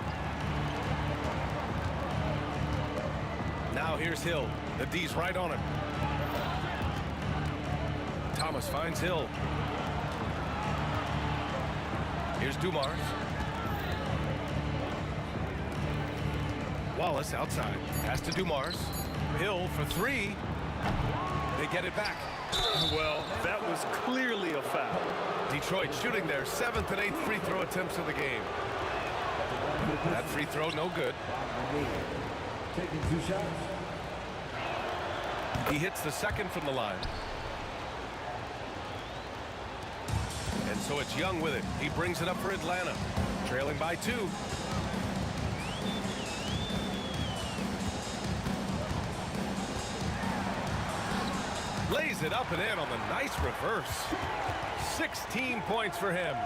Now here's Hill. The D's right on him. Thomas finds Hill. Here's Dumars. Wallace outside. Pass to Dumars. Hill for 3. They get it back. Well, that was clearly a foul. Detroit shooting their 7th and 8th free throw attempts of the game. That free throw no good. Taking 2 shots. He hits the second from the line. And so it's Young with it. He brings it up for Atlanta. Trailing by 2. Lays it up and in on the nice reverse. 16 points for him.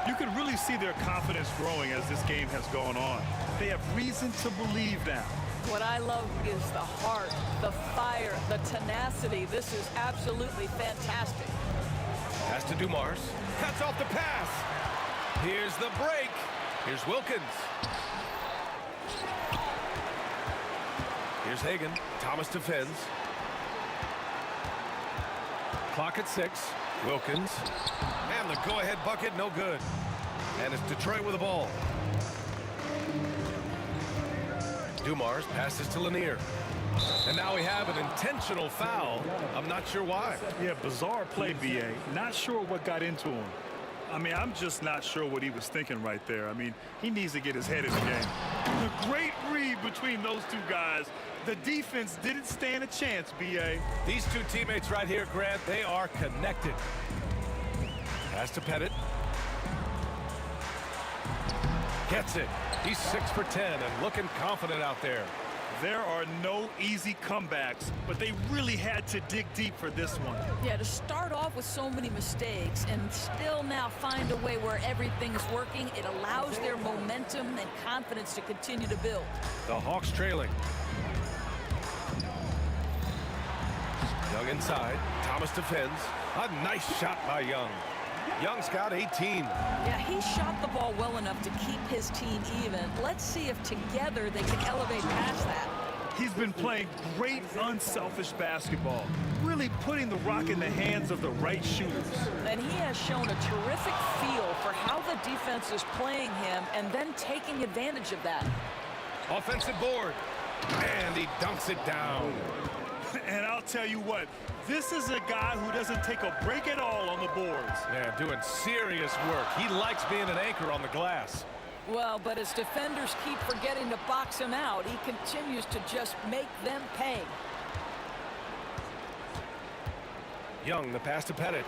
You can really see their confidence growing as this game has gone on. They have reason to believe now. What I love is the heart, the fire, the tenacity. This is absolutely fantastic. Pass to Dumars. Cuts off the pass. Here's the break. Here's Wilkins. Here's Hagan. Thomas defends. Clock at 6. Wilkins. And the go-ahead bucket, no good. And it's Detroit with the ball. Dumars passes to Lanier. And now we have an intentional foul. I'm not sure why. Yeah, bizarre play, B.A. Not sure what got into him. I mean, I'm just not sure what he was thinking right there. I mean, he needs to get his head in the game. The great read between those two guys. The defense didn't stand a chance, B.A. These two teammates right here, Grant, they are connected. Pass to Pettit. Gets it. He's 6 for 10 and looking confident out there. There are no easy comebacks, but they really had to dig deep for this one. Yeah, to start off with so many mistakes and still now find a way where everything is working, it allows their momentum and confidence to continue to build. The Hawks trailing. Young inside. Thomas defends. A nice shot by Young. Young's got 18. Yeah, he shot the ball well enough to keep his team even. Let's see if together they can elevate past that. He's been playing great, unselfish basketball, really putting the rock in the hands of the right shooters. And he has shown a terrific feel for how the defense is playing him and then taking advantage of that. Offensive board. And he dunks it down. And I'll tell you what, this is a guy who doesn't take a break at all on the boards. Yeah, doing serious work. He likes being an anchor on the glass. Well, but as defenders keep forgetting to box him out, he continues to just make them pay. Young, the pass to Pettit.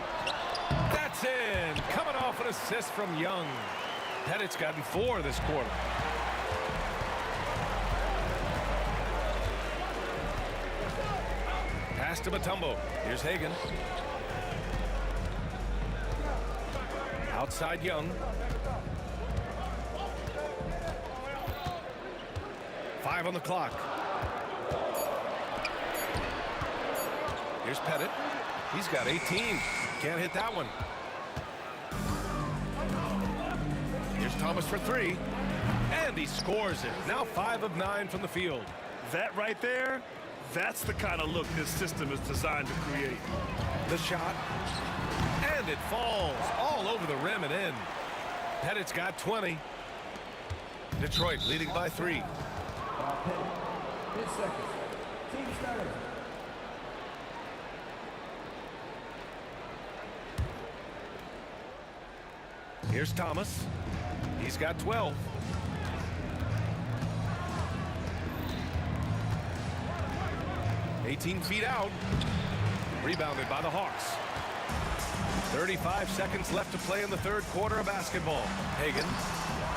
That's in. Coming off an assist from Young. Pettit's gotten 4 this quarter. Pass to Mutombo. Here's Hagan. Outside Young. 5 on the clock. Here's Pettit. He's got 18. Can't hit that one. Here's Thomas for 3. And he scores it. Now 5 of 9 from the field. That right there, that's the kind of look this system is designed to create. The shot. And it falls all over the rim and in. Pettit's got 20. Detroit leading by 3. 10 seconds. Team starter. Here's Thomas. He's got 12. "18 feet out." Rebounded by the Hawks. 35 seconds left to play in the third quarter of basketball. Hagan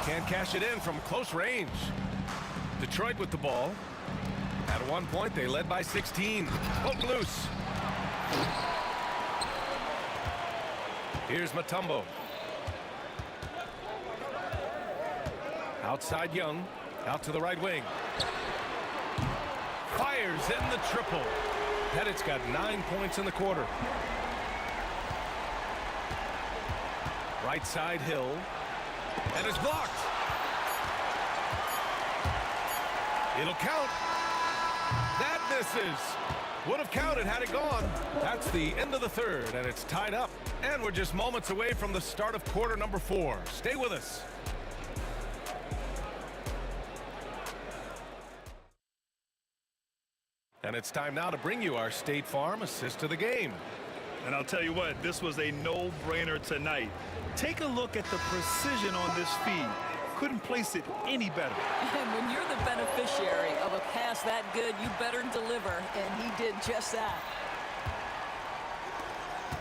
can't cash it in from close range. Detroit with the ball. At one point, they led by 16. Hook loose. Here's Mutombo. Outside Young. Out to the right wing. Fires in the triple. Pettit's got 9 points in the quarter. Right side Hill. And it's blocked. It'll count. That misses. Would have counted had it gone. That's the end of the third, and it's tied up. And we're just moments away from the start of quarter number 4. Stay with us. And it's time now to bring you our State Farm assist to the game. And I'll tell you what, this was a no-brainer tonight. Take a look at the precision on this feed. Couldn't place it any better. And when you're the beneficiary of a pass that good, you better deliver, and he did just that.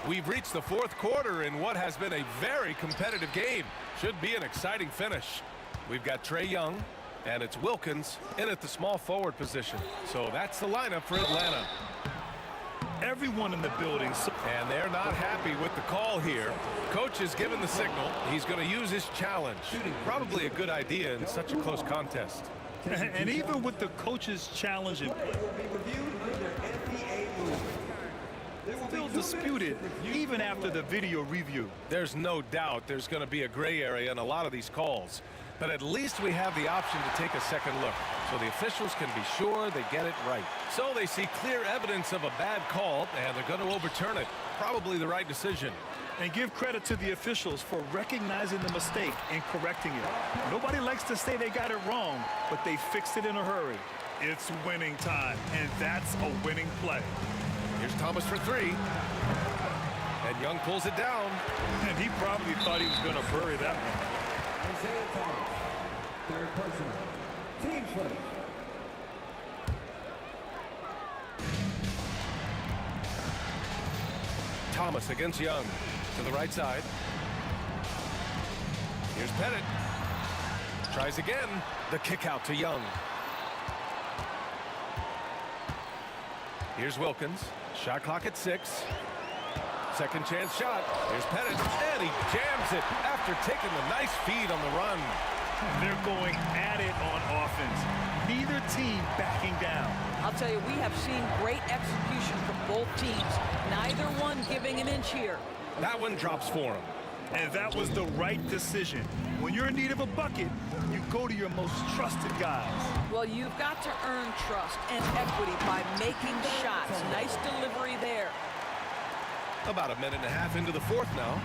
We've reached the fourth quarter in what has been a very competitive game. Should be an exciting finish. We've got Trae Young, and it's Wilkins in at the small forward position. So that's the lineup for Atlanta. Everyone in the building. And they're not happy with the call here. Coach has given the signal. He's going to use his challenge. Probably a good idea in such a close contest. And even with the coach's challenge, still disputed even after the video review. There's no doubt there's going to be a gray area in a lot of these calls. But at least we have the option to take a second look, so the officials can be sure they get it right. So they see clear evidence of a bad call, and they're going to overturn it. Probably the right decision. And give credit to the officials for recognizing the mistake and correcting it. Nobody likes to say they got it wrong, but they fixed it in a hurry. It's winning time, and that's a winning play. Here's Thomas for 3. And Young pulls it down. And he probably thought he was going to bury that one. Isaiah Thomas, third person. Team first. Thomas against Young. To the right side. Here's Pettit. Tries again. The kick out to Young. Here's Wilkins. Shot clock at 6. Second chance shot. Here's Pettit. And he jams it after taking the nice feed on the run. They're going at it on offense. Neither team backing down. I'll tell you, we have seen great execution from both teams. Neither one giving an inch here. That one drops for him. And that was the right decision. When you're in need of a bucket, you go to your most trusted guys. Well, you've got to earn trust and equity by making shots. Nice delivery there. About a minute and a half into the fourth now.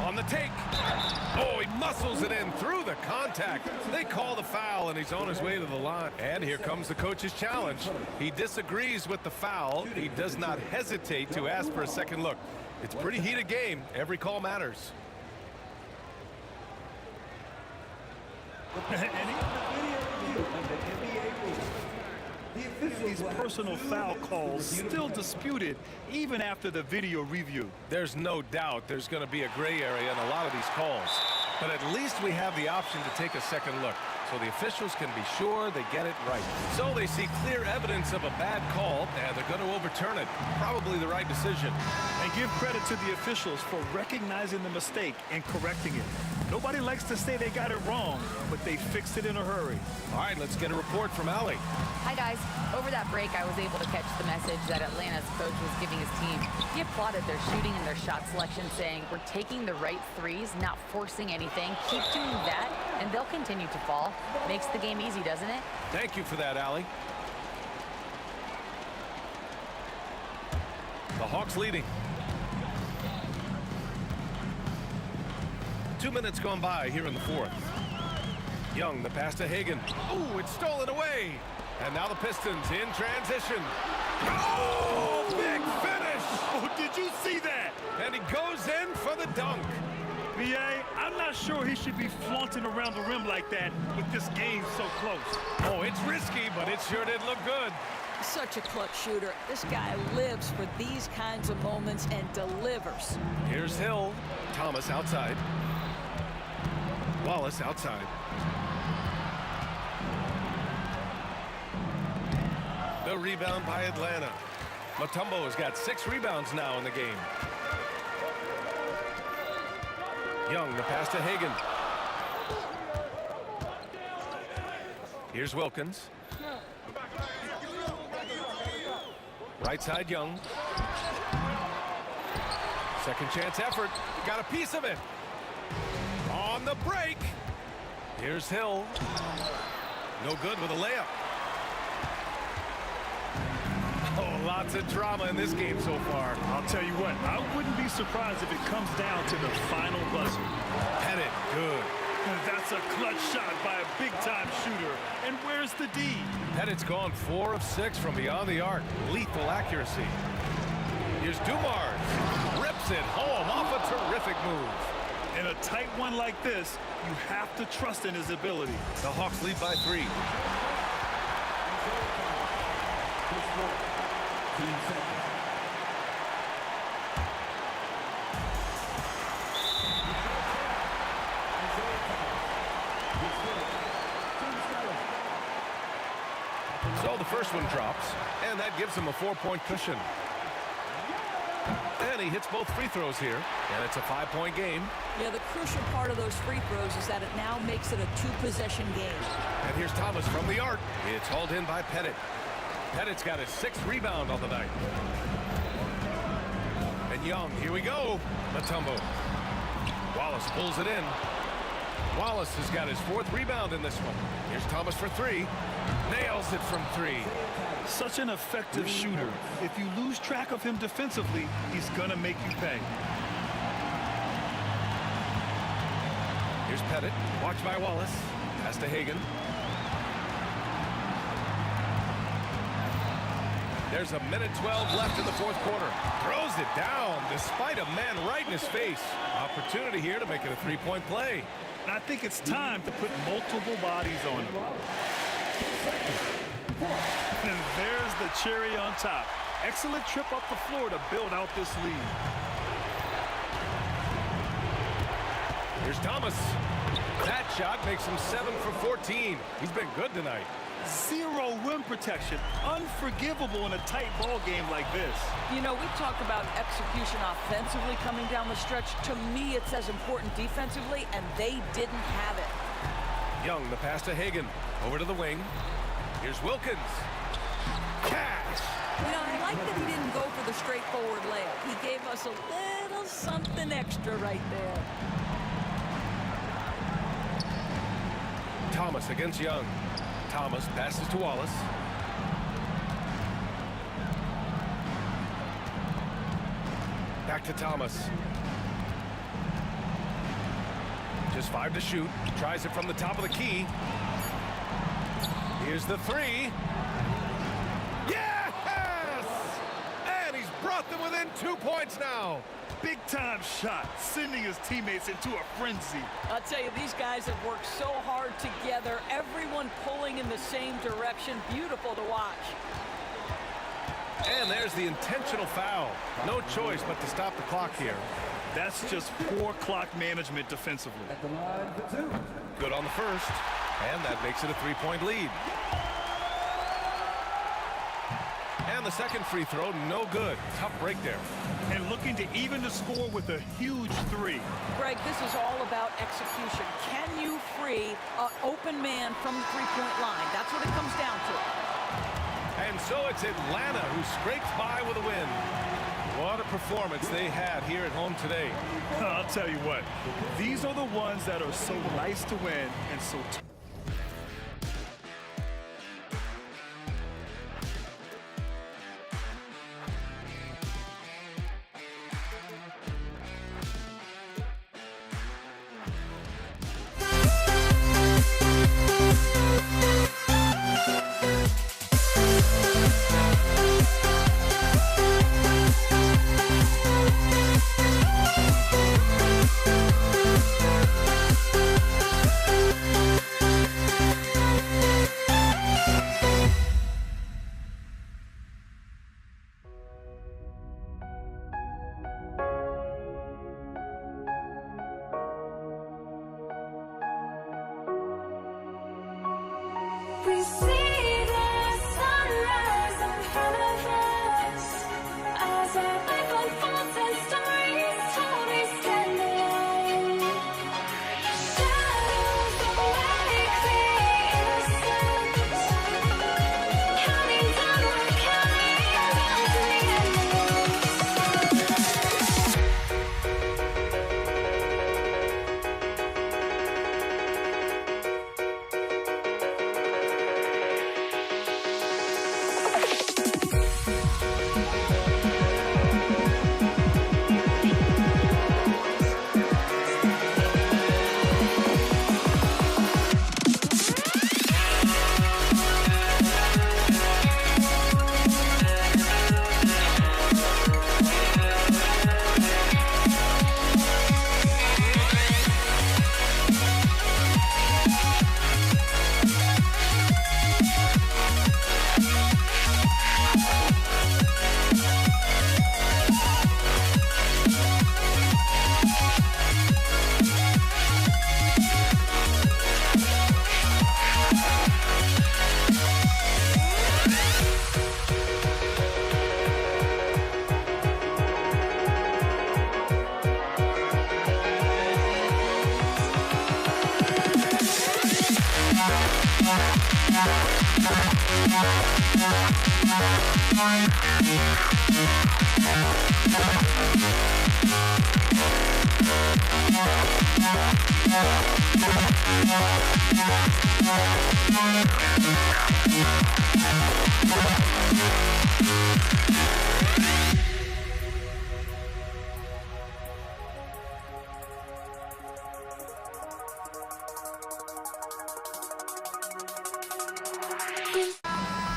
On the take. Oh, he muscles it in through the contact. They call the foul, and he's on his way to the line. And here comes the coach's challenge. He disagrees with the foul. He does not hesitate to ask for a second look. It's a pretty heated game. Every call matters. These personal foul calls still disputed even after the video review. There's no doubt there's going to be a gray area in a lot of these calls. But at least we have the option to take a second look, so the officials can be sure they get it right. So they see clear evidence of a bad call, and they're going to overturn it. Probably the right decision. And give credit to the officials for recognizing the mistake and correcting it. Nobody likes to say they got it wrong, but they fixed it in a hurry. All right, let's get a report from Allie. Hi, guys. Over that break, I was able to catch the message that Atlanta's coach was giving his team. He applauded their shooting and their shot selection, saying, "We're taking the right threes, not forcing anything. Keep doing that, and they'll continue to fall." Makes the game easy, doesn't it? Thank you for that, Allie. The Hawks leading. 2 minutes gone by here in the fourth. Young, the pass to Hagan. Ooh, it's stolen away. And now the Pistons in transition. Oh, big finish! Oh, did you see that? And he goes in for the dunk. B.A., I'm not sure he should be flaunting around the rim like that with this game so close. Oh, it's risky, but it sure did look good. Such a clutch shooter. This guy lives for these kinds of moments and delivers. Here's Hill. Thomas outside. Wallace outside. The rebound by Atlanta. Mutombo has got 6 rebounds now in the game. Young, the pass to Hagan. Here's Wilkins. Right side, Young. Second chance effort. Got a piece of it. On the break. Here's Hill. No good with a layup. Oh, lots of drama in this game so far. I'll tell you what, I wouldn't be surprised if it comes down to the final buzzer. Pettit, good. That's a clutch shot by a big-time shooter. And where's the D? Pettit's gone 4 of 6 from beyond the arc. Lethal accuracy. Here's Dumars. Rips it home off a terrific move. In a tight one like this, you have to trust in his ability. The Hawks lead by 3. So the first one drops, and that gives him a 4-point cushion. And he hits both free throws here, and it's a 5-point game. Yeah, the crucial part of those free throws is that it now makes it a 2-possession game. And here's Thomas from the arc. It's hauled in by Pettit. Pettit's got his 6th rebound on the night. And Young, here we go. Mutombo. Wallace pulls it in. Wallace has got his 4th rebound in this one. Here's Thomas for 3. Nails it from 3. Such an effective shooter. If you lose track of him defensively, he's gonna make you pay. Here's Pettit. Watched by Wallace. Pass to Hagan. There's a minute 12 left in the 4th quarter. Throws it down despite a man right in his face. Opportunity here to make it a 3-point play. And I think it's time to put multiple bodies on him. And there's the cherry on top. Excellent trip up the floor to build out this lead. Here's Thomas. That shot makes him 7 for 14. He's been good tonight. 0 rim protection. Unforgivable in a tight ball game like this. You know, we talked about execution offensively coming down the stretch. To me, it's as important defensively, and they didn't have it. Young, the pass to Hagan. Over to the wing. Here's Wilkins. Cash. You know, I like that he didn't go for the straightforward layup. He gave us a little something extra right there. Thomas against Young. Thomas passes to Wallace. Back to Thomas. Just 5 to shoot. Tries it from the top of the key. Here's the 3. Yes! And he's brought them within 2 points now. Big-time shot, sending his teammates into a frenzy. I'll tell you, these guys have worked so hard together. Everyone pulling in the same direction. Beautiful to watch. And there's the intentional foul. No choice but to stop the clock here. That's just poor clock management defensively. At the line for 2. Good on the first. And that makes it a 3-point lead. And the second free throw, no good. Tough break there. And looking to even the score with a huge 3. Greg, this is all about execution. Can you free an open man from the three-point line? That's what it comes down to. And so it's Atlanta who scrapes by with a win. What a performance they had here at home today. I'll tell you what, these are the ones that are so nice to win and so We see the sunrise in front of us as our life unfolds and stories told we stand alone. Shadows awake the innocence, counting down, we're counting down to the end.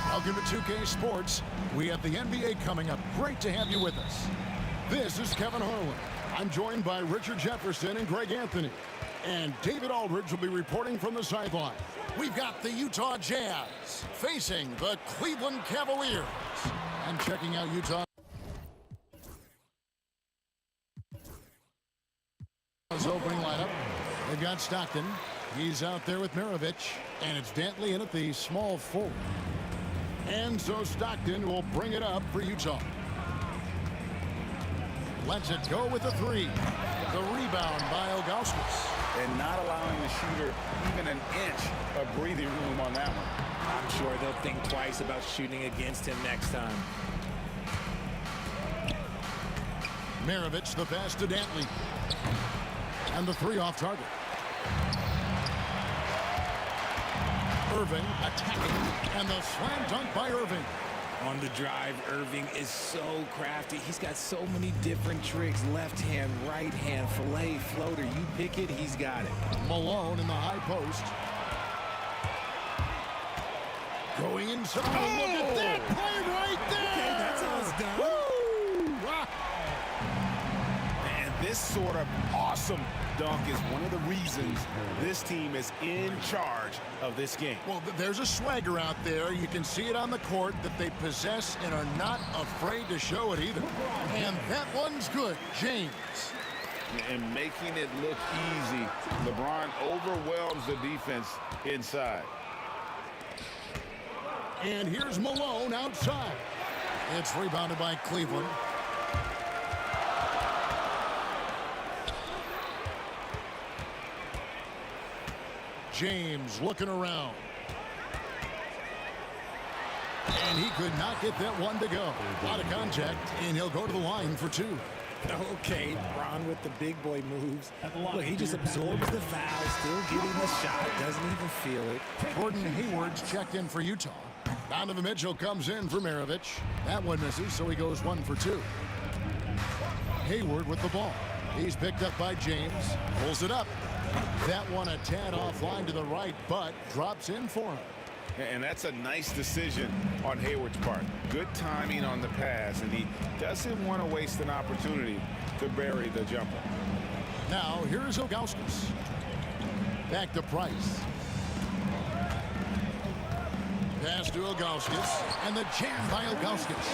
Welcome to 2K Sports. We have the NBA coming up. Great to have you with us. This is Kevin Harlan. I'm joined by Richard Jefferson and Greg Anthony. And David Aldridge will be reporting from the sideline. We've got the Utah Jazz facing the Cleveland Cavaliers. And checking out Utah's opening lineup. They've got Stockton. He's out there with Mirovic. And it's Dantley in at the small forward. And so Stockton will bring it up for Utah. Lets it go with the 3. The rebound by Ilgauskas. And not allowing the shooter even an inch of breathing room on that one. I'm sure they'll think twice about shooting against him next time. Mirovic, the pass to Dantley. And the 3 off target. Irving attacking, and the slam dunk by Irving. On the drive, Irving is so crafty. He's got so many different tricks. Left hand, right hand, fillet, floater. You pick it, he's got it. Malone in the high post. Going inside. Oh! Look at that play right there. Okay, that's how it's done. Woo! Ah. And this sort of awesome dunk is one of the reasons this team is in charge of this game. Well, there's a swagger out there. You can see it on the court that they possess and are not afraid to show it either. And that one's good. James. And making it look easy, LeBron overwhelms the defense inside. And here's Malone outside. It's rebounded by Cleveland. James looking around. And he could not get that one to go. Out of contact, and he'll go to the line for two. Okay, Bron with the big boy moves. Look, he just absorbs the foul, still getting the shot, doesn't even feel it. Gordon Hayward's checked in for Utah. Donovan Mitchell comes in for Maravich. That one misses, so he goes 1 for 2. Hayward with the ball. He's picked up by James. Pulls it up. That one a tad offline to the right, but drops in for him. And that's a nice decision on Hayward's part. Good timing on the pass, and he doesn't want to waste an opportunity to bury the jumper. Now, here's Ilgauskas. Back to Price. Pass to Ilgauskas, and the jam by Ilgauskas.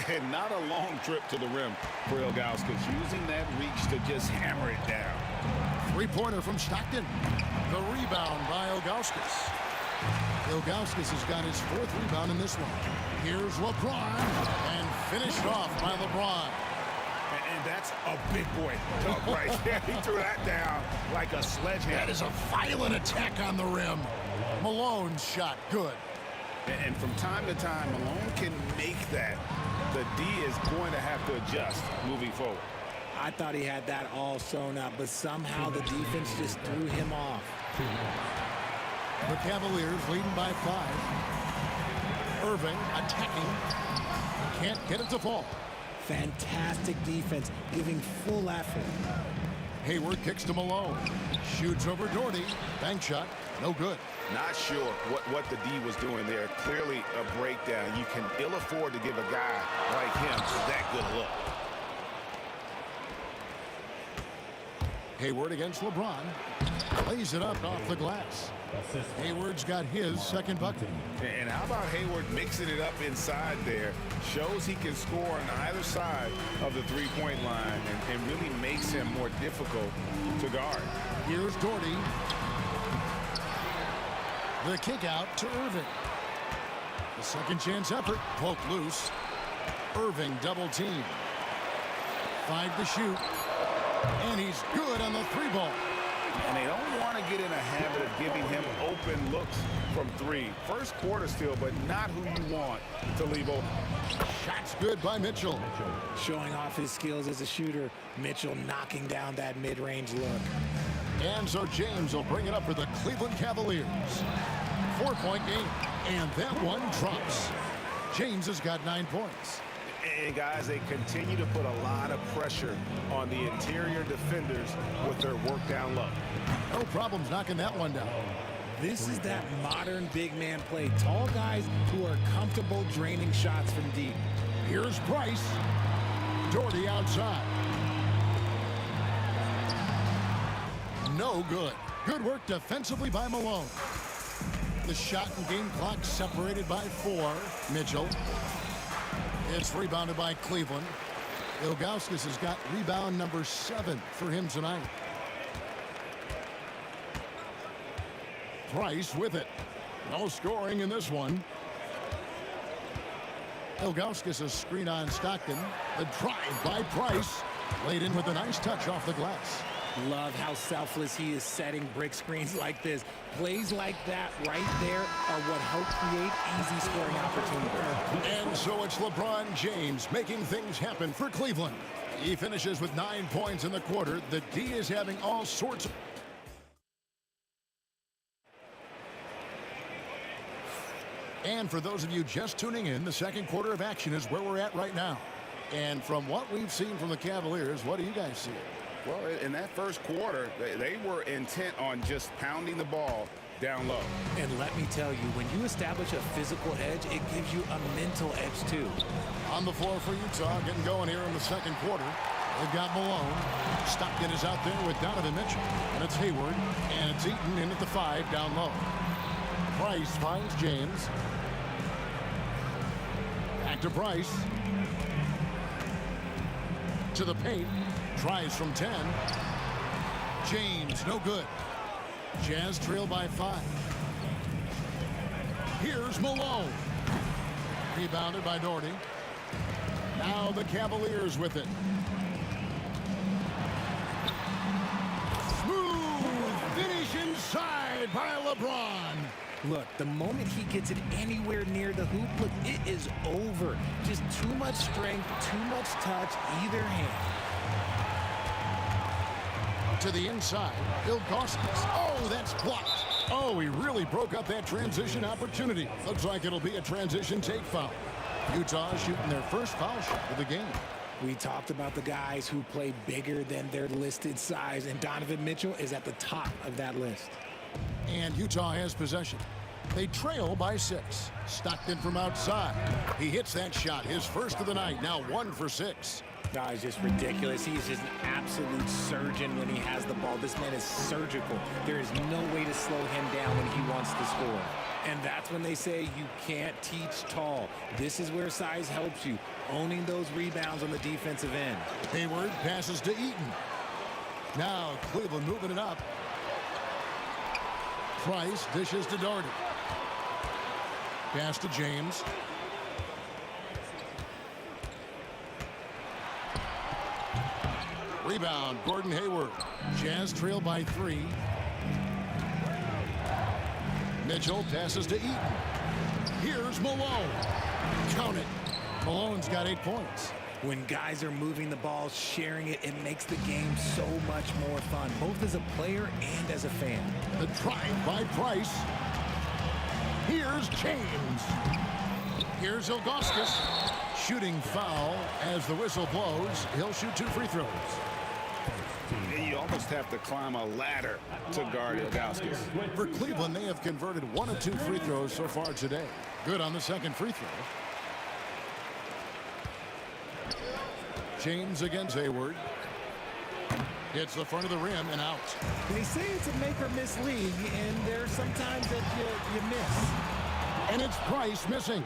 And not a long trip to the rim for Ilgauskas, using that reach to just hammer it down. Three-pointer from Stockton. The rebound by Ilgauskas. Ilgauskas has got his 4th rebound in this one. Here's LeBron, and finished off by LeBron. And that's a big boy dunk right there. He threw that down like a sledgehammer. That is a violent attack on the rim. Malone's shot, good. And from time to time, Malone can make that. The D is going to have to adjust moving forward. I thought he had that all sewn up, but somehow the defense just threw him off. The Cavaliers leading by 5. Irving attacking. Can't get it to fall. Fantastic defense, giving full effort. Hayward kicks to Malone. Shoots over Doherty. Bank shot. No good. Not sure what the D was doing there. Clearly a breakdown. You can ill afford to give a guy like him that good a look. Hayward against LeBron. Lays it up off the glass. Hayward's got his 2nd bucket. And how about Hayward mixing it up inside there? Shows he can score on either side of the three-point line and really makes him more difficult to guard. Here's Doherty. The kick out to Irving. The second chance effort. Poke loose. Irving double team. 5 to shoot. And he's good on the 3-ball. And they don't want to get in a habit of giving him open looks from 3. First quarter still, but not who you want to leave open. Shots good by Mitchell. Showing off his skills as a shooter. Mitchell knocking down that mid-range look. And so James will bring it up for the Cleveland Cavaliers. 4-point game. And that one drops. James has got 9 points. And guys, they continue to put a lot of pressure on the interior defenders with their work down low. No problems knocking that one down. This is that modern big man play. Tall guys who are comfortable draining shots from deep. Here's Price. Doherty outside. No good. Good work defensively by Malone. The shot and game clock separated by 4. Mitchell. It's rebounded by Cleveland. Ilgauskas has got rebound number 7 for him tonight. Price with it. No scoring in this one. Ilgauskas a screen on Stockton. The drive by Price. Laid in with a nice touch off the glass. Love how selfless he is setting brick screens like this. Plays like that right there are what help create easy scoring opportunities. And so it's LeBron James making things happen for Cleveland. He finishes with 9 points in the quarter. The D is having all sorts of... And for those of you just tuning in, the second quarter of action is where we're at right now. And from what we've seen from the Cavaliers, what do you guys see? Well, in that first quarter, they were intent on just pounding the ball down low. And let me tell you, when you establish a physical edge, it gives you a mental edge too. On the floor for Utah, getting going here in the second quarter. They've got Malone. Stockton is out there with Donovan Mitchell. And it's Hayward. And it's Eaton in at the 5 down low. Price finds James. Back to Price. To the paint. Tries from 10. James, no good. Jazz trail by 5. Here's Malone. Rebounded by Doherty. Now the Cavaliers with it. Smooth finish inside by LeBron. Look, the moment he gets it anywhere near the hoop, look, it is over. Just too much strength, too much touch, either hand. To the inside, Ilgauskas. Oh, that's blocked. Oh, he really broke up that transition opportunity. Looks like it'll be a transition take foul. Utah shooting their first foul shot of the game. We talked about the guys who play bigger than their listed size, and Donovan Mitchell is at the top of that list. And Utah has possession. They trail by 6. Stockton from outside. He hits that shot, his first of the night, now 1 for 6. No, it's just ridiculous. He's just an absolute surgeon when he has the ball. This man is surgical. There is no way to slow him down when he wants to score. And that's when they say you can't teach tall. This is where size helps you, owning those rebounds on the defensive end. Hayward passes to Eaton. Now Cleveland moving it up. Price dishes to Doherty. Pass to James. Rebound, Gordon Hayward. Jazz trail by 3. Mitchell passes to Eaton. Here's Malone. Count it. Malone's got 8 points. When guys are moving the ball, sharing it, it makes the game so much more fun, both as a player and as a fan. The drive by Price. Here's James. Here's Ilgauskas. Shooting foul as the whistle blows. He'll shoot 2 free throws. And you almost have to climb a ladder to guard Ilgauskas. For Cleveland, they have converted 1 of 2 free throws so far today. Good on the second free throw. James against Hayward. Hits the front of the rim and out. They say it's a make or miss league, and there's sometimes that you miss. And it's Price missing.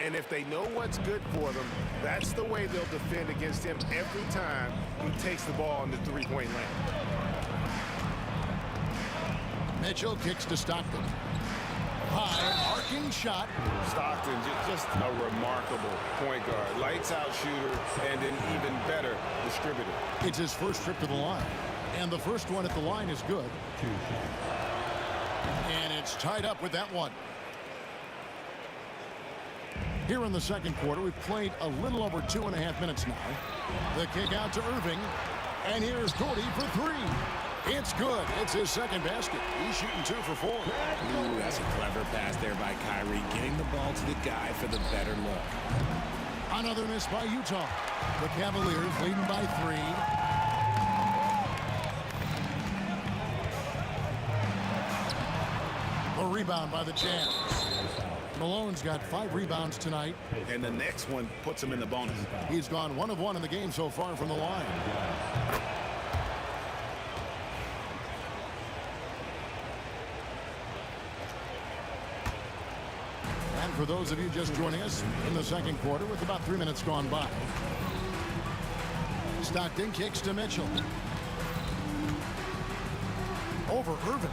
And if they know what's good for them, that's the way they'll defend against him every time he takes the ball in the three-point lane. Mitchell kicks to Stockton. High, arcing shot. Stockton, just a remarkable point guard. Lights out shooter and an even better distributor. It's his first trip to the line. And the first one at the line is good. And it's tied up with that one. Here in the second quarter, we've played a little over 2.5 minutes now. The kick out to Irving. And here's Doherty for 3. It's good. It's his second basket. He's shooting 2 for 4. Ooh, that's a clever pass there by Kyrie, getting the ball to the guy for the better look. Another miss by Utah. The Cavaliers leading by 3. A rebound by the Jazz. Malone's got 5 rebounds tonight. And the next one puts him in the bonus. He's gone 1 of 1 in the game so far from the line. And for those of you just joining us in the second quarter with about 3 minutes gone by. Stockton kicks to Mitchell. Over Irving.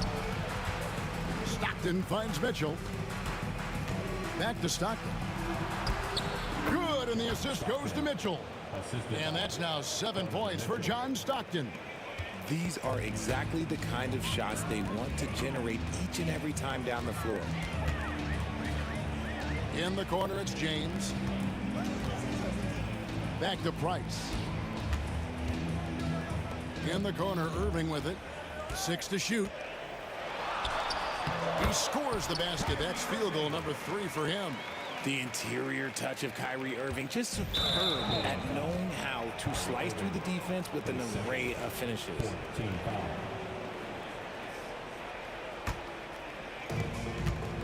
Stockton finds Mitchell. Back to Stockton. Good, and the assist goes to Mitchell. And that's now 7 points for John Stockton. These are exactly the kind of shots they want to generate each and every time down the floor. In the corner, it's James. Back to Price. In the corner, Irving with it. 6 to shoot. He scores the basket. That's field goal number 3 for him. The interior touch of Kyrie Irving, just superb at knowing how to slice through the defense with an array of finishes.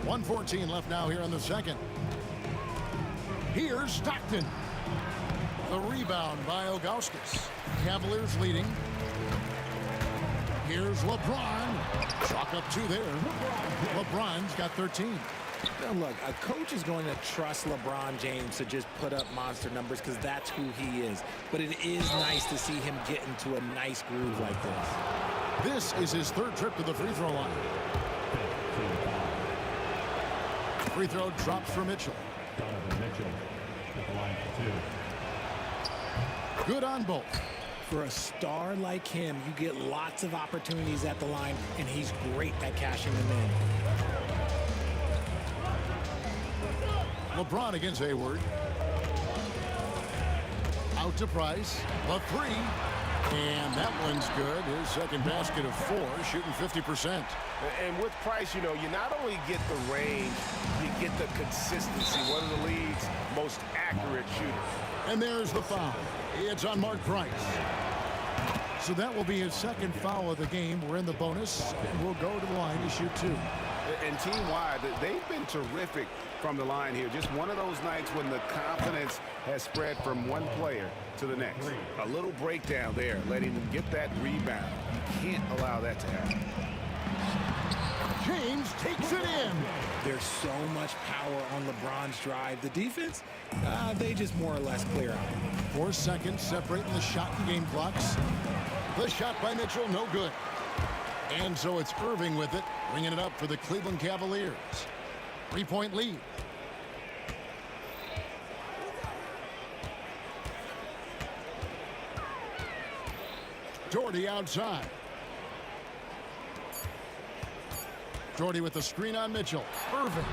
1:14 left now here in the second. Here's Stockton. The rebound by Ilgauskas. Cavaliers leading. Here's LeBron. Chalk up 2 there. LeBron's got 13. Now look, a coach is going to trust LeBron James to just put up monster numbers because that's who he is. But it is nice to see him get into a nice groove like this. This is his 3rd trip to the free throw line. Free throw drops for Mitchell. Good on both. For a star like him, you get lots of opportunities at the line, and he's great at cashing them in. LeBron against Hayward. Out to Price. The 3. And that one's good. His second basket of 4, shooting 50%. And with Price, you know, you not only get the range, you get the consistency. One of the league's most accurate shooters. And there's the foul. It's on Mark Price. So that will be his second foul of the game. We're in the bonus, and we'll go to the line to shoot 2. And team-wide, they've been terrific from the line here. Just one of those nights when the confidence has spread from one player to the next. A little breakdown there, letting them get that rebound. You can't allow that to happen. James takes it in. There's so much power on LeBron's drive. The defense, they just more or less clear out. 4 seconds separating the shot and game clocks. The shot by Mitchell, no good. And so it's Irving with it, bringing it up for the Cleveland Cavaliers. 3-point lead. Doherty outside. Doherty with the screen on Mitchell. Irving.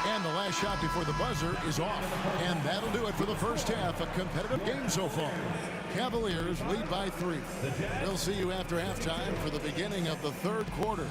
And the last shot before the buzzer is off. And that'll do it for the first half. A competitive game so far. Cavaliers lead by 3. We'll see you after halftime for the beginning of the 3rd quarter.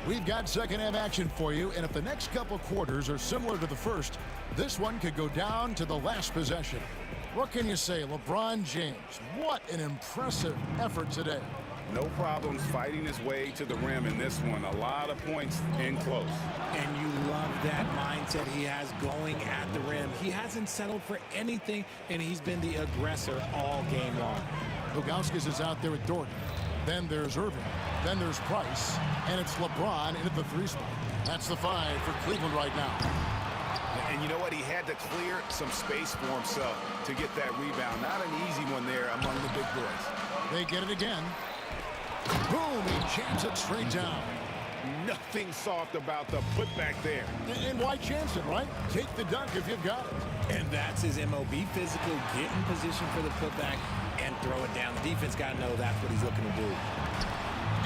We've got second half action for you, and if the next couple quarters are similar to the first, this one could go down to the last possession. What can you say, LeBron James? What an impressive effort today. No problems fighting his way to the rim in this one. A lot of points in close. And you love that mindset he has going at the rim. He hasn't settled for anything, and he's been the aggressor all game long. Ilgauskas is out there with Doherty. Then there's Irving. Then there's Price. And it's LeBron in at the 3 spot. That's the 5 for Cleveland right now. And you know what? He had to clear some space for himself to get that rebound. Not an easy one there among the big boys. They get it again. Boom! He jams it straight down. Nothing soft about the putback there. And why chance it, right? Take the dunk if you've got it. And that's his MOB, physical, get in position for the putback and throw it down. The defense got to know that's what he's looking to do.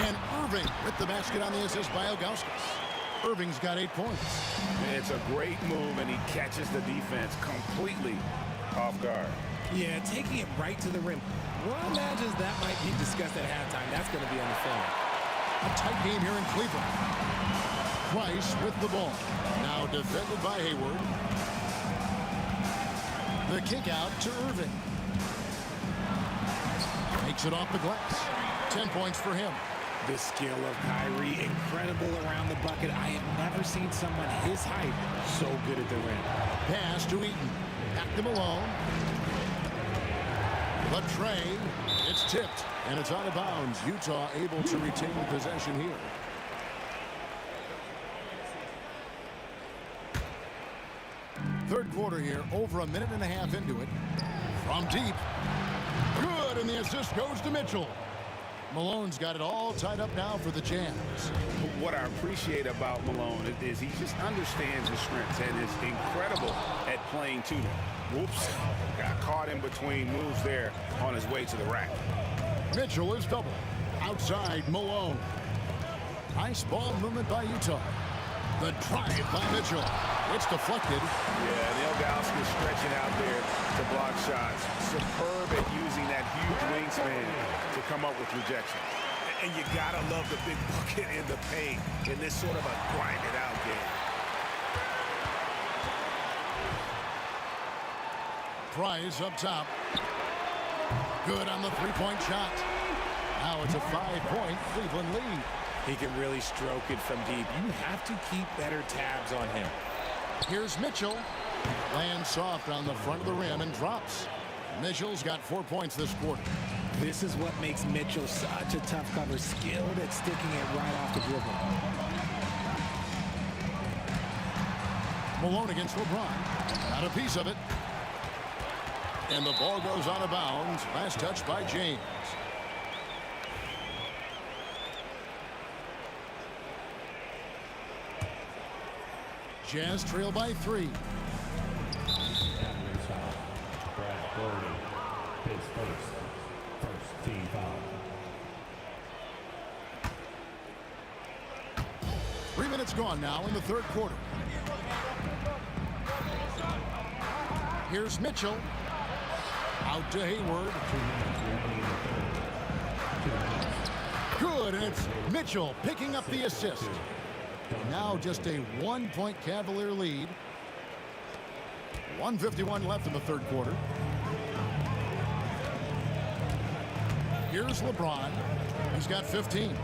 And Irving with the basket on the assist by Ilgauskas. Irving's got 8 points. It's a great move, and he catches the defense completely off guard. Yeah, taking it right to the rim. One imagines that might be discussed at halftime. That's going to be on the film. A tight game here in Cleveland. Price with the ball. Now defended by Hayward. The kick out to Irving. Makes it off the glass. 10 points for him. The skill of Kyrie, incredible around the bucket. I have never seen someone his height so good at the rim. Pass to Eaton. Back to Malone. The tray. It's tipped, and it's out of bounds. Utah able to retain possession here. Third quarter here, over a minute and a half into it. From deep. Good, and the assist goes to Mitchell. Malone's got it all tied up now for the Jazz. What I appreciate about Malone is he just understands his strengths and is incredible at playing to them. Whoops. Got got caught in between moves there on his way to the rack. Mitchell is double. Outside, Malone. Nice ball movement by Utah. The drive by Mitchell. It's deflected. Yeah, and Ilgauskas stretching out there to block shots. Superb at using that huge wingspan to come up with rejection. And you gotta love the big bucket in the paint in this sort of a grinded out game. Price up top. Good on the three-point shot. Now it's a 5-point Cleveland lead. He can really stroke it from deep. You have to keep better tabs on him. Here's Mitchell. Lands soft on the front of the rim and drops. Mitchell's got 4 points this quarter. This is what makes Mitchell such a tough cover, skilled at sticking it right off the dribble. Malone against LeBron. Got a piece of it. And the ball goes out of bounds. Last touch by James. Jazz trail by 3. Brad Gordon, his first team foul. 3 minutes gone now in the third quarter. Here's Mitchell. Out to Hayward. Good, and it's Mitchell picking up the assist. Now just a 1-point Cavalier lead. 1:51 left in the third quarter. Here's LeBron. He's got 15.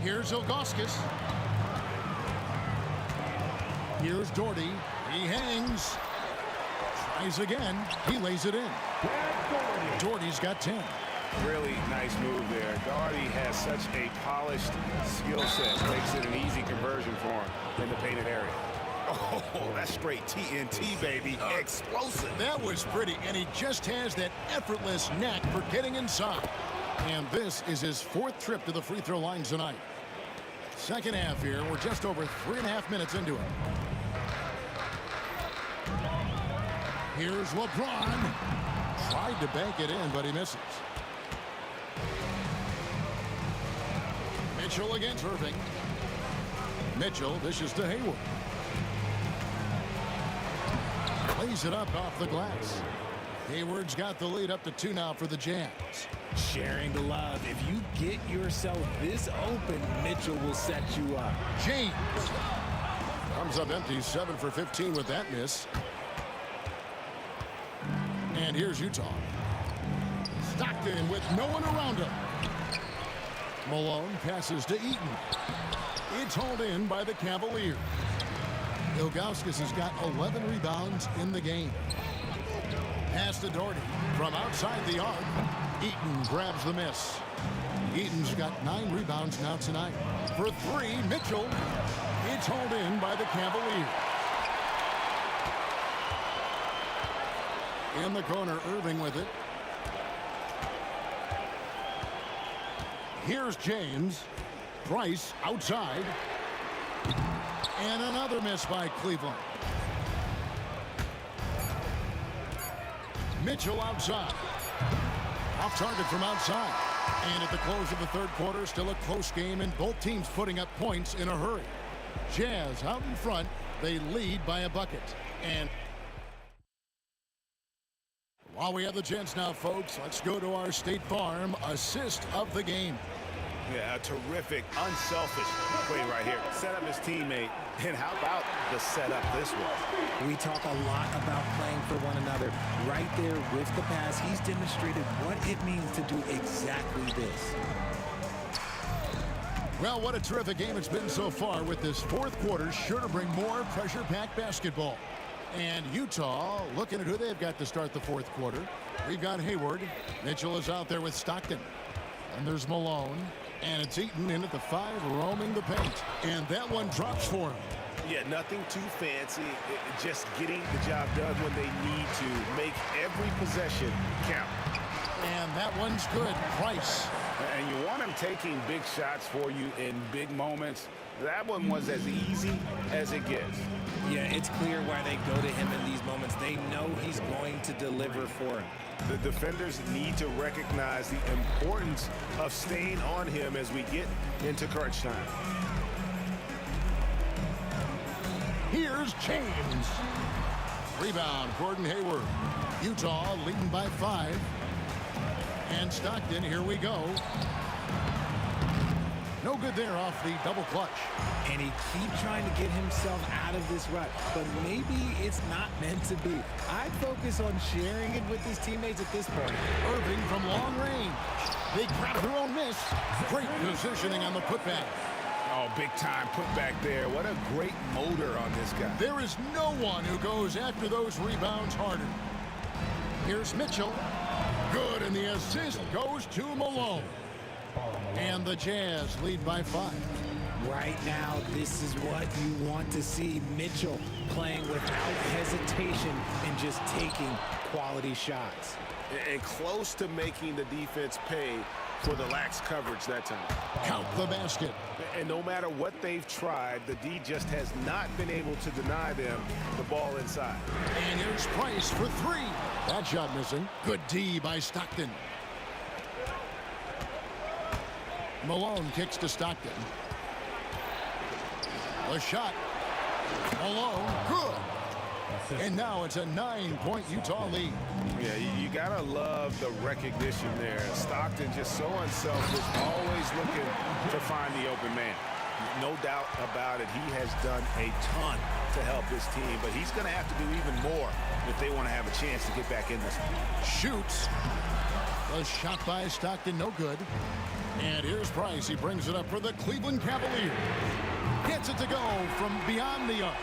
Here's Ilgauskas. Here's Doherty. He hangs. Tries again. He lays it in. Doherty's got 10. Really nice move there. Doherty has such a polished skill set. Makes it an easy conversion for him in the painted area. Oh, that's straight TNT, baby. Explosive. That was pretty, and he just has that effortless knack for getting inside. And this is his 4th trip to the free throw line tonight. Second half here. We're just over 3.5 minutes into it. Here's LeBron. Tried to bank it in, but he misses. Mitchell against Irving. Mitchell dishes to Hayward. Plays it up off the glass. Hayward's got the lead up to 2 now for the Jazz. Sharing the love. If you get yourself this open, Mitchell will set you up. James comes up empty, 7 for 15 with that miss. And here's Utah. Stockton with no one around him. Malone passes to Eaton. It's hauled in by the Cavaliers. Ilgauskas has got 11 rebounds in the game. Pass to Doherty from outside the arc. Eaton grabs the miss. Eaton's got 9 rebounds now tonight. For 3, Mitchell. It's hauled in by the Cavaliers. In the corner, Irving with it. Here's James. Price outside. And another miss by Cleveland. Mitchell outside. Off target from outside. And at the close of the third quarter, still a close game, and both teams putting up points in a hurry. Jazz out in front. They lead by a bucket. And while we have the chance now, folks, let's go to our State Farm assist of the game. Yeah, a terrific, unselfish play right here. Set up his teammate, and how about the setup this was? We talk a lot about playing for one another. Right there with the pass, he's demonstrated what it means to do exactly this. Well, what a terrific game it's been so far, with this fourth quarter sure to bring more pressure-packed basketball. And Utah looking at who they've got to start the fourth quarter. We've got Hayward. Mitchell is out there with Stockton. And there's Malone. And it's Eaton in at the 5, roaming the paint. And that one drops for him. Yeah, nothing too fancy. Just getting the job done when they need to. Make every possession count. And that one's good. Price And you want him taking big shots for you in big moments. That one was as easy as it gets. Yeah, it's clear why they go to him in these moments. They know he's going to deliver for him. The defenders need to recognize the importance of staying on him as we get into crunch time. Here's James. Rebound, Gordon Hayward. Utah leading by 5. And Stockton, here we go. No good there off the double clutch. And he keeps trying to get himself out of this rut, but maybe it's not meant to be. I'd focus on sharing it with his teammates at this point. Irving from long range. They grab their own miss. Great positioning on the putback. Oh, big time putback there. What a great motor on this guy. There is no one who goes after those rebounds harder. Here's Mitchell. Good, and the assist goes to Malone. And the Jazz lead by 5. Right now, this is what you want to see. Mitchell playing without hesitation and just taking quality shots. And close to making the defense pay for the lax coverage that time. Count the basket. And no matter what they've tried, the D just has not been able to deny them the ball inside. And here's Price for 3. That shot missing. Good D by Stockton. Malone kicks to Stockton. The shot. Malone, good. And now it's a 9-point Utah lead. Yeah, you gotta love the recognition there. Stockton just so unselfish, always looking to find the open man. No doubt about it, he has done a ton to help this team, but he's gonna have to do even more if they want to have a chance to get back in this. Shoots. The shot by Stockton, no good. And here's Price. He brings it up for the Cleveland Cavaliers. Gets it to go from beyond the arc.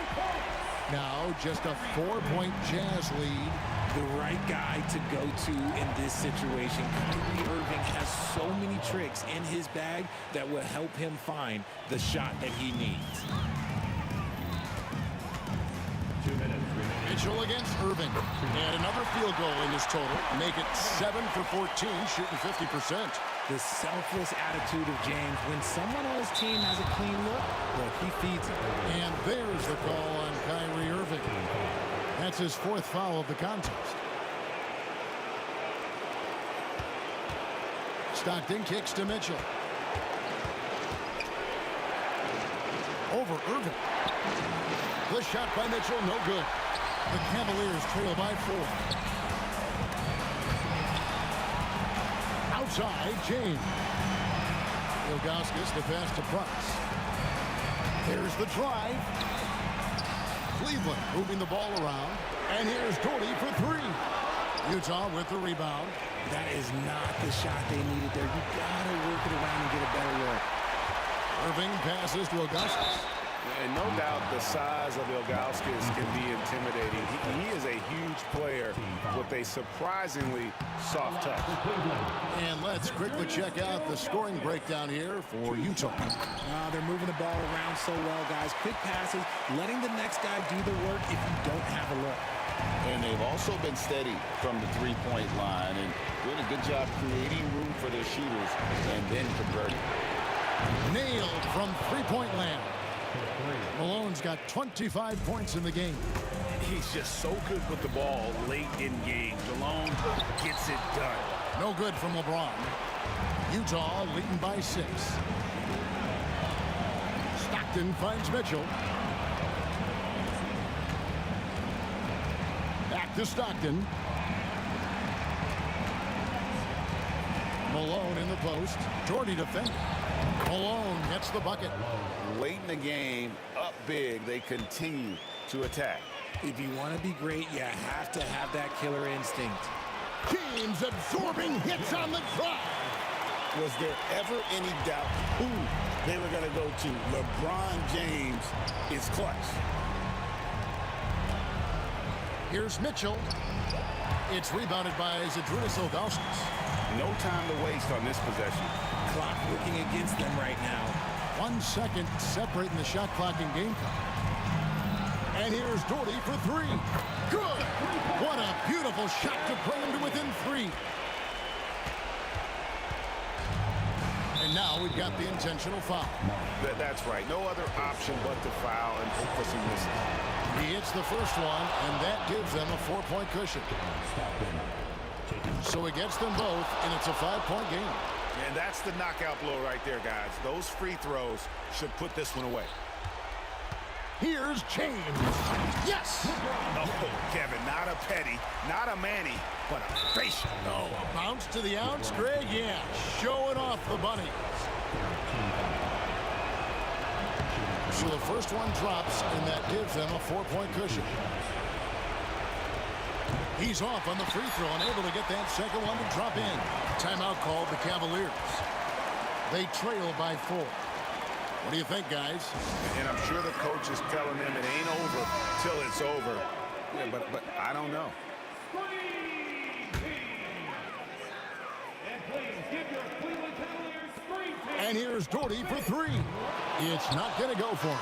Now just a 4-point Jazz lead. The right guy to go to in this situation. Kyrie Irving has so many tricks in his bag that will help him find the shot that he needs. 2 minutes remaining. Mitchell against Irving. And another field goal in this total. Make it 7 for 14, shooting 50%. The selfless attitude of James. When someone on his team has a clean look, he feeds it. And there's the call on Kyrie Irving. That's his 4th foul of the contest. Stockton kicks to Mitchell. Over Irving. The shot by Mitchell, no good. The Cavaliers trail by 4. Outside, James. Ilgauskas, the pass to Price. There's the drive. Cleveland moving the ball around. And here's Doherty for 3. Utah with the rebound. That is not the shot they needed there. You gotta work it around and get a better look. Irving passes to Ilgauskas. And no doubt the size of Ilgauskas can be intimidating. He is a huge player with a surprisingly soft touch. And let's quickly check out the scoring breakdown here for Utah. They're moving the ball around so well, guys. Quick passes, letting the next guy do the work if you don't have a look. And they've also been steady from the three-point line and doing a good job creating room for their shooters and then converting. Nailed from three-point land. Malone's got 25 points in the game. He's just so good with the ball late in games. Malone gets it done. No good from LeBron. Utah leading by 6. Stockton finds Mitchell. Back to Stockton. Malone in the post. Doherty defending. Malone gets the bucket. Late in the game, up big, they continue to attack. If you want to be great, you have to have that killer instinct. James absorbing hits on the drive. Was there ever any doubt who they were going to go to? LeBron James is clutch. Here's Mitchell. It's rebounded by Zydrunas Ilgauskas. No time to waste on this possession. Clock working against them right now. 1 second separating the shot clock and game clock. And here's Doherty for 3. Good! What a beautiful shot to bring him to within 3. And now we've got the intentional foul. That's right. No other option but to foul and hope for some misses. He hits the first one, and that gives them a 4-point cushion. So he gets them both, and it's a 5-point game. And that's the knockout blow right there, guys. Those free throws should put this one away. Here's James. Yes! Oh, Kevin, not a petty, not a Manny, but a facial. Oh, a bounce to the ounce, Greg? Yeah, showing off the bunnies. So the first one drops, and that gives them a 4-point cushion. He's off on the free throw and able to get that second one to drop in. Timeout called the Cavaliers. They trail by 4. What do you think, guys? And I'm sure the coach is telling them it ain't over till it's over. Yeah, but I don't know. And here's Doherty for 3. It's not going to go for him.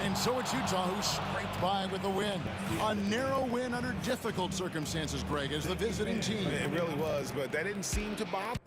And so it's Utah who scraped by with the win. A narrow win under difficult circumstances, Greg, as the visiting team. It really was, but that didn't seem to bother.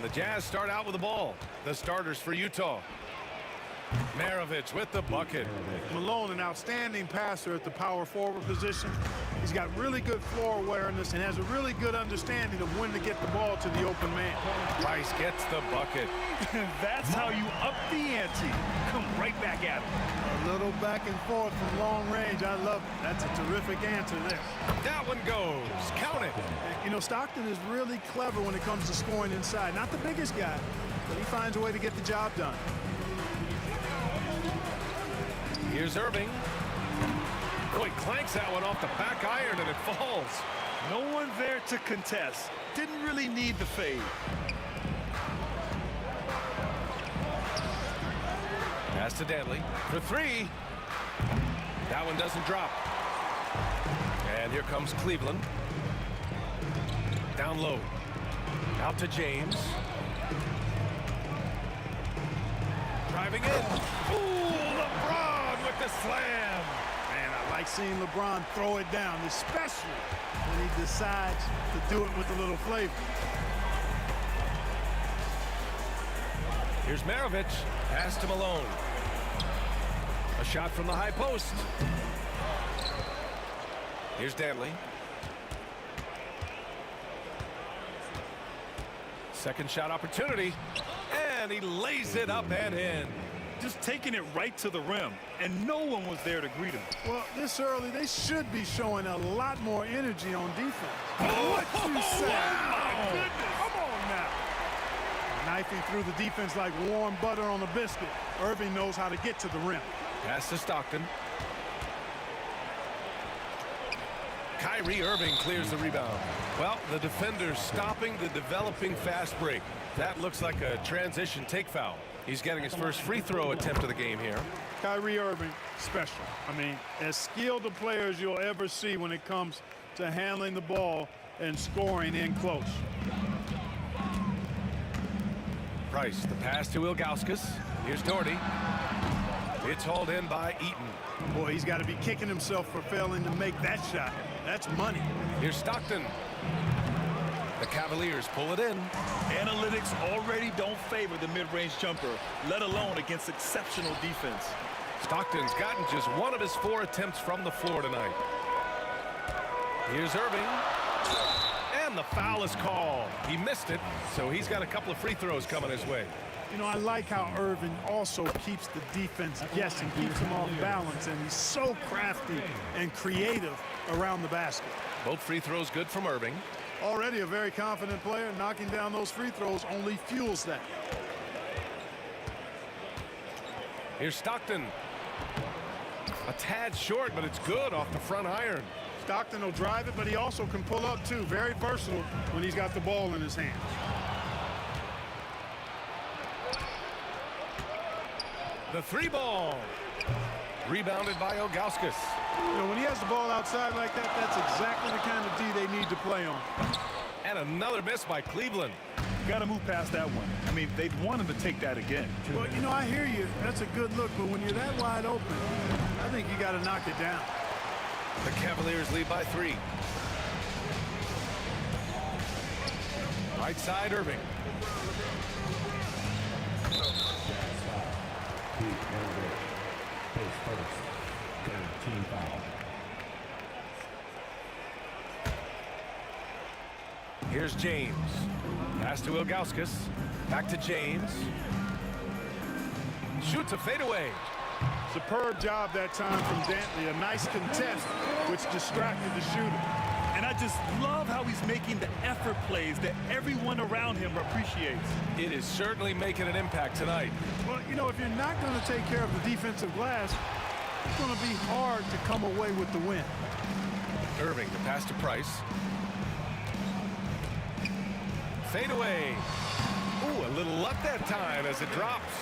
And the Jazz start out with the ball. The starters for Utah. Maravich with the bucket. Malone, an outstanding passer at the power forward position. He's got really good floor awareness and has a really good understanding of when to get the ball to the open man. Price gets the bucket. That's how you up the ante. Come right back at him. A little back and forth from long range. I love it. That's a terrific answer there. That one goes. Count it. You know, Stockton is really clever when it comes to scoring inside. Not the biggest guy, but he finds a way to get the job done. Here's Irving. Oh, he clanks that one off the back iron and it falls. No one there to contest. Didn't really need the fade. Pass to Danley for three. That one doesn't drop. And here comes Cleveland. Down low. Out to James. Driving in. Ooh, LeBron with the slam. Man, I like seeing LeBron throw it down, especially when he decides to do it with a little flavor. Here's Maravich. Pass to Malone. A shot from the high post. Here's Danley. Second shot opportunity. And he lays it up and in. Just taking it right to the rim, and no one was there to greet him. Well, this early, they should be showing a lot more energy on defense. What you say? Oh, my goodness. Come on now. Knifing through the defense like warm butter on a biscuit. Irving knows how to get to the rim. Pass to Stockton. Kyrie Irving clears the rebound. Well, the defender's stopping the developing fast break. That looks like a transition take foul. He's getting his first free throw attempt of the game here. Kyrie Irving, special. I mean, as skilled a player as you'll ever see when it comes to handling the ball and scoring in close. Price, the pass to Ilgauskas. Here's Doherty. It's hauled in by Eaton. Boy, he's got to be kicking himself for failing to make that shot. That's money. Here's Stockton. The Cavaliers pull it in. Analytics already don't favor the mid-range jumper, let alone against exceptional defense. Stockton's gotten just one of his 4 attempts from the floor tonight. Here's Irving. And the foul is called. He missed it, so he's got a couple of free throws coming his way. You know, I like how Irving also keeps the defense guessing, keeps them off balance, and he's so crafty and creative around the basket. Both free throws good from Irving. Already a very confident player. Knocking down those free throws only fuels that. Here's Stockton. A tad short, but it's good off the front iron. Stockton will drive it, but he also can pull up too. Very versatile when he's got the ball in his hands. The 3 ball. Rebounded by Ilgauskas. You know, when he has the ball outside like that, that's exactly the kind of D they need to play on. And another miss by Cleveland. Got to move past that one. I mean, they'd want him to take that again. Well, you know, I hear you. That's a good look, but when you're that wide open, I think you got to knock it down. The Cavaliers lead by 3. Right side, Irving. Here's James. Pass to Ilgauskas. Back to James. Shoots a fadeaway. Superb job that time from Dantley. A nice contest, which distracted the shooter. And I just love how he's making the effort plays that everyone around him appreciates. It is certainly making an impact tonight. Well, you know, if you're not going to take care of the defensive glass, it's going to be hard to come away with the win. Irving, the pass to Price. Fade away. Ooh, a little luck that time as it drops.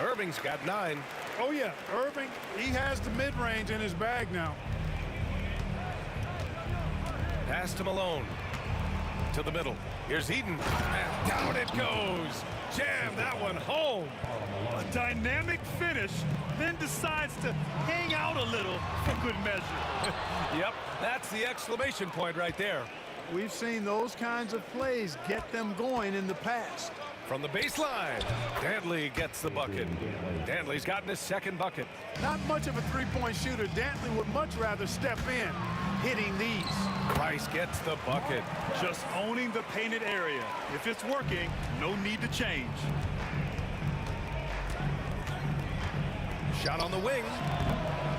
Irving's got 9. Oh, yeah. Irving, he has the mid-range in his bag now. Pass to Malone. To the middle. Here's Eaton. And down it goes. Jam that one home. A dynamic finish, then decides to hang out a little for good measure. Yep, that's the exclamation point right there. We've seen those kinds of plays get them going in the past. From the baseline, Dantley gets the bucket. Dantley's gotten his second bucket. Not much of a three-point shooter. Dantley would much rather step in, hitting these. Price gets the bucket. Just owning the painted area. If it's working, no need to change. Shot on the wing.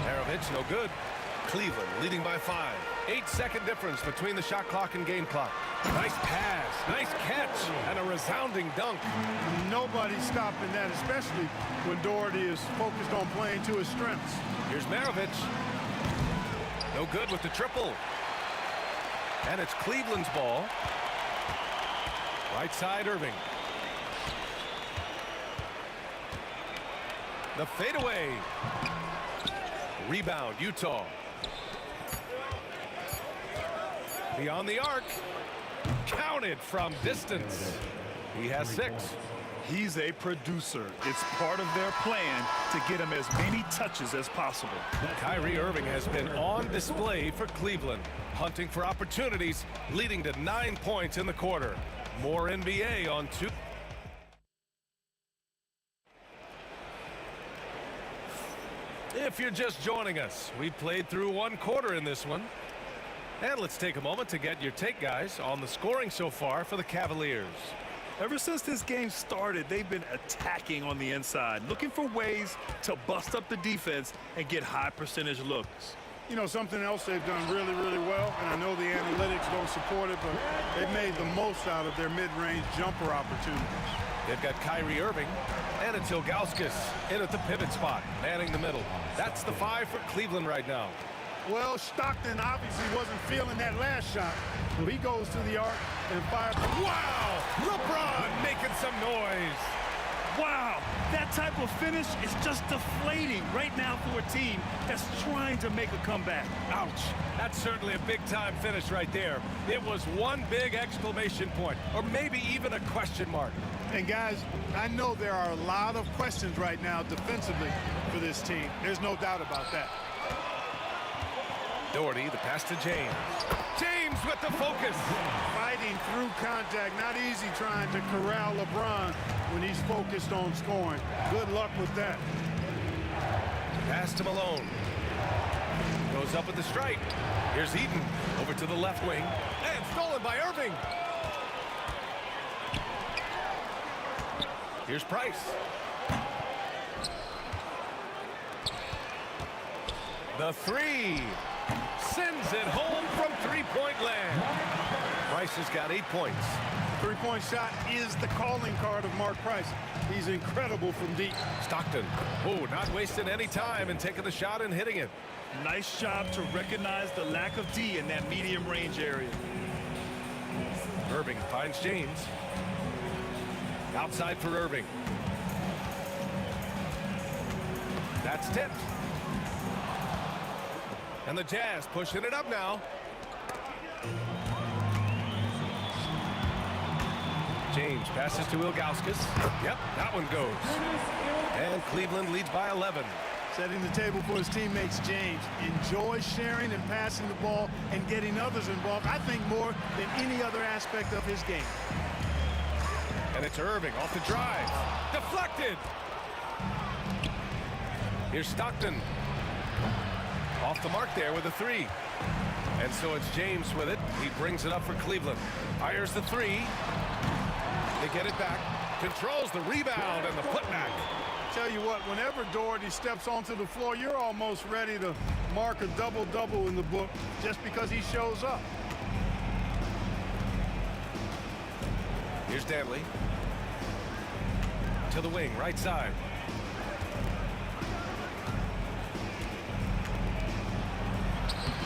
Maravich, no good. Cleveland leading by 5. 8-second difference between the shot clock and game clock. Nice pass, nice catch, and a resounding dunk. Nobody's stopping that, especially when Doherty is focused on playing to his strengths. Here's Maravich. No good with the triple. And it's Cleveland's ball. Right side, Irving. The fadeaway. Rebound, Utah. Beyond the arc. Counted from distance. He has 6. He's a producer. It's part of their plan to get him as many touches as possible. Kyrie Irving has been on display for Cleveland, hunting for opportunities, leading to 9 points in the quarter. More NBA on 2. If you're just joining us, we played through 1 quarter in this one. And let's take a moment to get your take, guys, on the scoring so far for the Cavaliers. Ever since this game started, they've been attacking on the inside, looking for ways to bust up the defense and get high percentage looks. You know, something else they've done really, really well, and I know the analytics don't support it, but they've made the most out of their mid-range jumper opportunities. They've got Kyrie Irving, and it's Ilgauskas in at the pivot spot, manning the middle. That's the 5 for Cleveland right now. Well, Stockton obviously wasn't feeling that last shot, so he goes to the arc and fires. Wow! LeBron making some noise. Wow, that type of finish is just deflating right now for a team that's trying to make a comeback. Ouch. That's certainly a big-time finish right there. It was one big exclamation point, or maybe even a question mark. And guys, I know there are a lot of questions right now defensively for this team. There's no doubt about that. Doherty, the pass to James. James with the focus. Fighting through contact. Not easy trying to corral LeBron when he's focused on scoring. Good luck with that. Pass to Malone. Goes up with the strike. Here's Eaton over to the left wing. And stolen by Irving. Here's Price. The 3. Sends it home from three-point land. Price has got 8 points. Three-point shot is the calling card of Mark Price. He's incredible from deep. Stockton. Oh, not wasting any time and taking the shot and hitting it. Nice job to recognize the lack of D in that medium range area. Irving finds James. Outside for Irving. That's tipped. And the Jazz pushing it up now. James passes to Ilgauskas. Yep, that one goes. And Cleveland leads by 11. Setting the table for his teammates, James. Enjoys sharing and passing the ball and getting others involved, I think, more than any other aspect of his game. And it's Irving off the drive. Deflected. Here's Stockton. Off the mark there with a 3. And so it's James with it. He brings it up for Cleveland. Fires the 3. They get it back. Controls the rebound and the putback. Tell you what, whenever Doherty steps onto the floor, you're almost ready to mark a double-double in the book just because he shows up. Here's Dantley. To the wing, right side.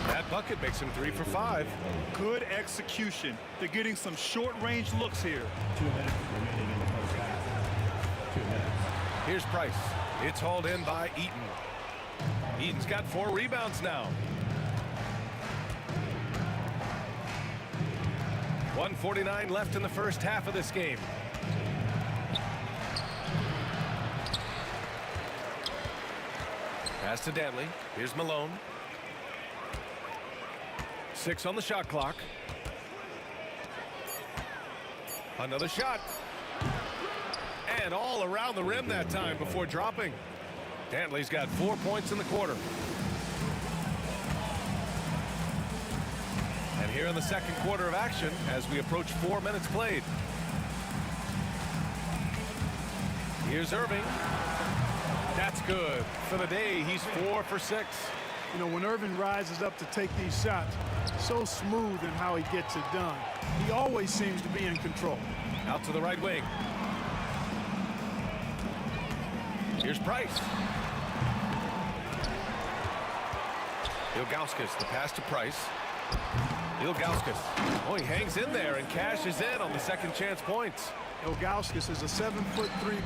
That bucket makes him 3 for 5. Good execution. They're getting some short-range looks here. 2 minutes remaining in the first half. 2 minutes. Here's Price. It's hauled in by Eaton. Eaton's got 4 rebounds now. 1:49 left in the first half of this game. Pass to Dantley. Here's Malone. 6 on the shot clock. Another shot. And all around the rim that time before dropping. Dantley's got 4 points in the quarter. And here in the second quarter of action as we approach 4 minutes played. Here's Irving. That's good. For the day, he's 4 for 6. You know, when Irving rises up to take these shots, so smooth in how he gets it done. He always seems to be in control. Out to the right wing. Here's Price. Ilgauskas, the pass to Price. Ilgauskas. Oh, he hangs in there and cashes in on the second chance points. Ilgauskas is a 7'3"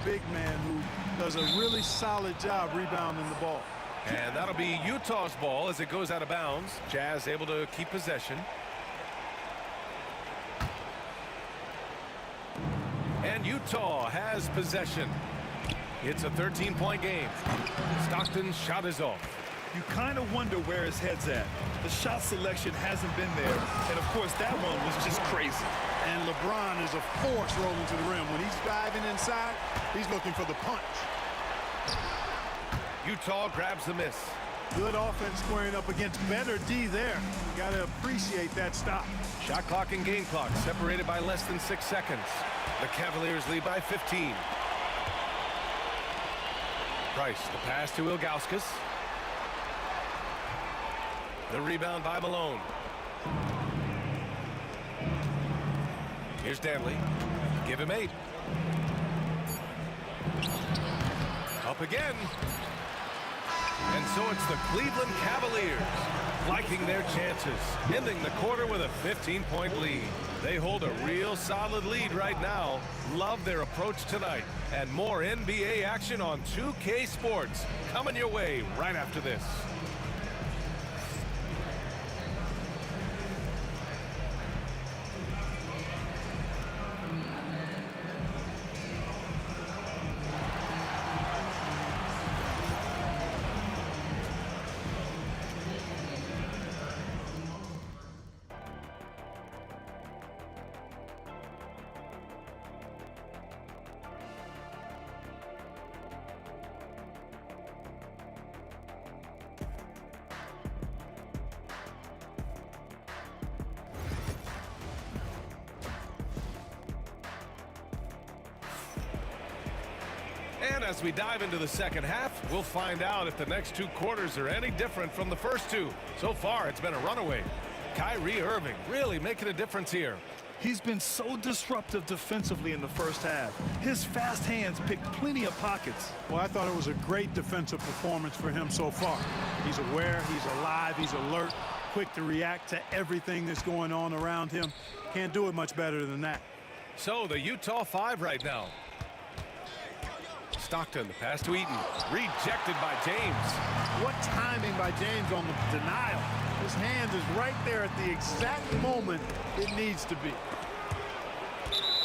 big man who does a really solid job rebounding the ball. And that'll be Utah's ball as it goes out of bounds. Jazz able to keep possession. And Utah has possession. It's a 13-point game. Stockton's shot is off. You kind of wonder where his head's at. The shot selection hasn't been there. And, of course, that one was just crazy. And LeBron is a force rolling to the rim. When he's diving inside, he's looking for the punch. Utah grabs the miss. Good offense squaring up against better D there. You got to appreciate that stop. Shot clock and game clock separated by less than 6 seconds. The Cavaliers lead by 15. Price, the pass to Ilgauskas. The rebound by Malone. Here's Dantley. Give him 8. Up again. And so it's the Cleveland Cavaliers liking their chances, ending the quarter with a 15-point lead. They hold a real solid lead right now. Love their approach tonight. And more NBA action on 2K Sports coming your way right after this. And as we dive into the second half, we'll find out if the next 2 quarters are any different from the first 2. So far, it's been a runaway. Kyrie Irving really making a difference here. He's been so disruptive defensively in the first half. His fast hands picked plenty of pockets. Well, I thought it was a great defensive performance for him so far. He's aware, he's alive, he's alert, quick to react to everything that's going on around him. Can't do it much better than that. So the Utah 5 right now. Stockton, the pass to Eaton. Rejected by James. What timing by James on the denial. His hand is right there at the exact moment it needs to be.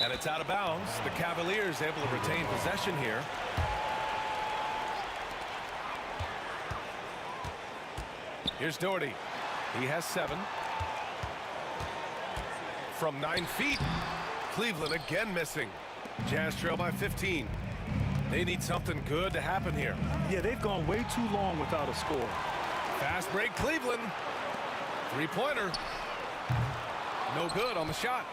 And it's out of bounds. The Cavaliers able to retain possession here. Here's Doherty. He has 7. From 9 feet. Cleveland again missing. Jazz trail by 15. They need something good to happen here. Yeah, they've gone way too long without a score. Fast break Cleveland. 3-pointer. No good on the shot.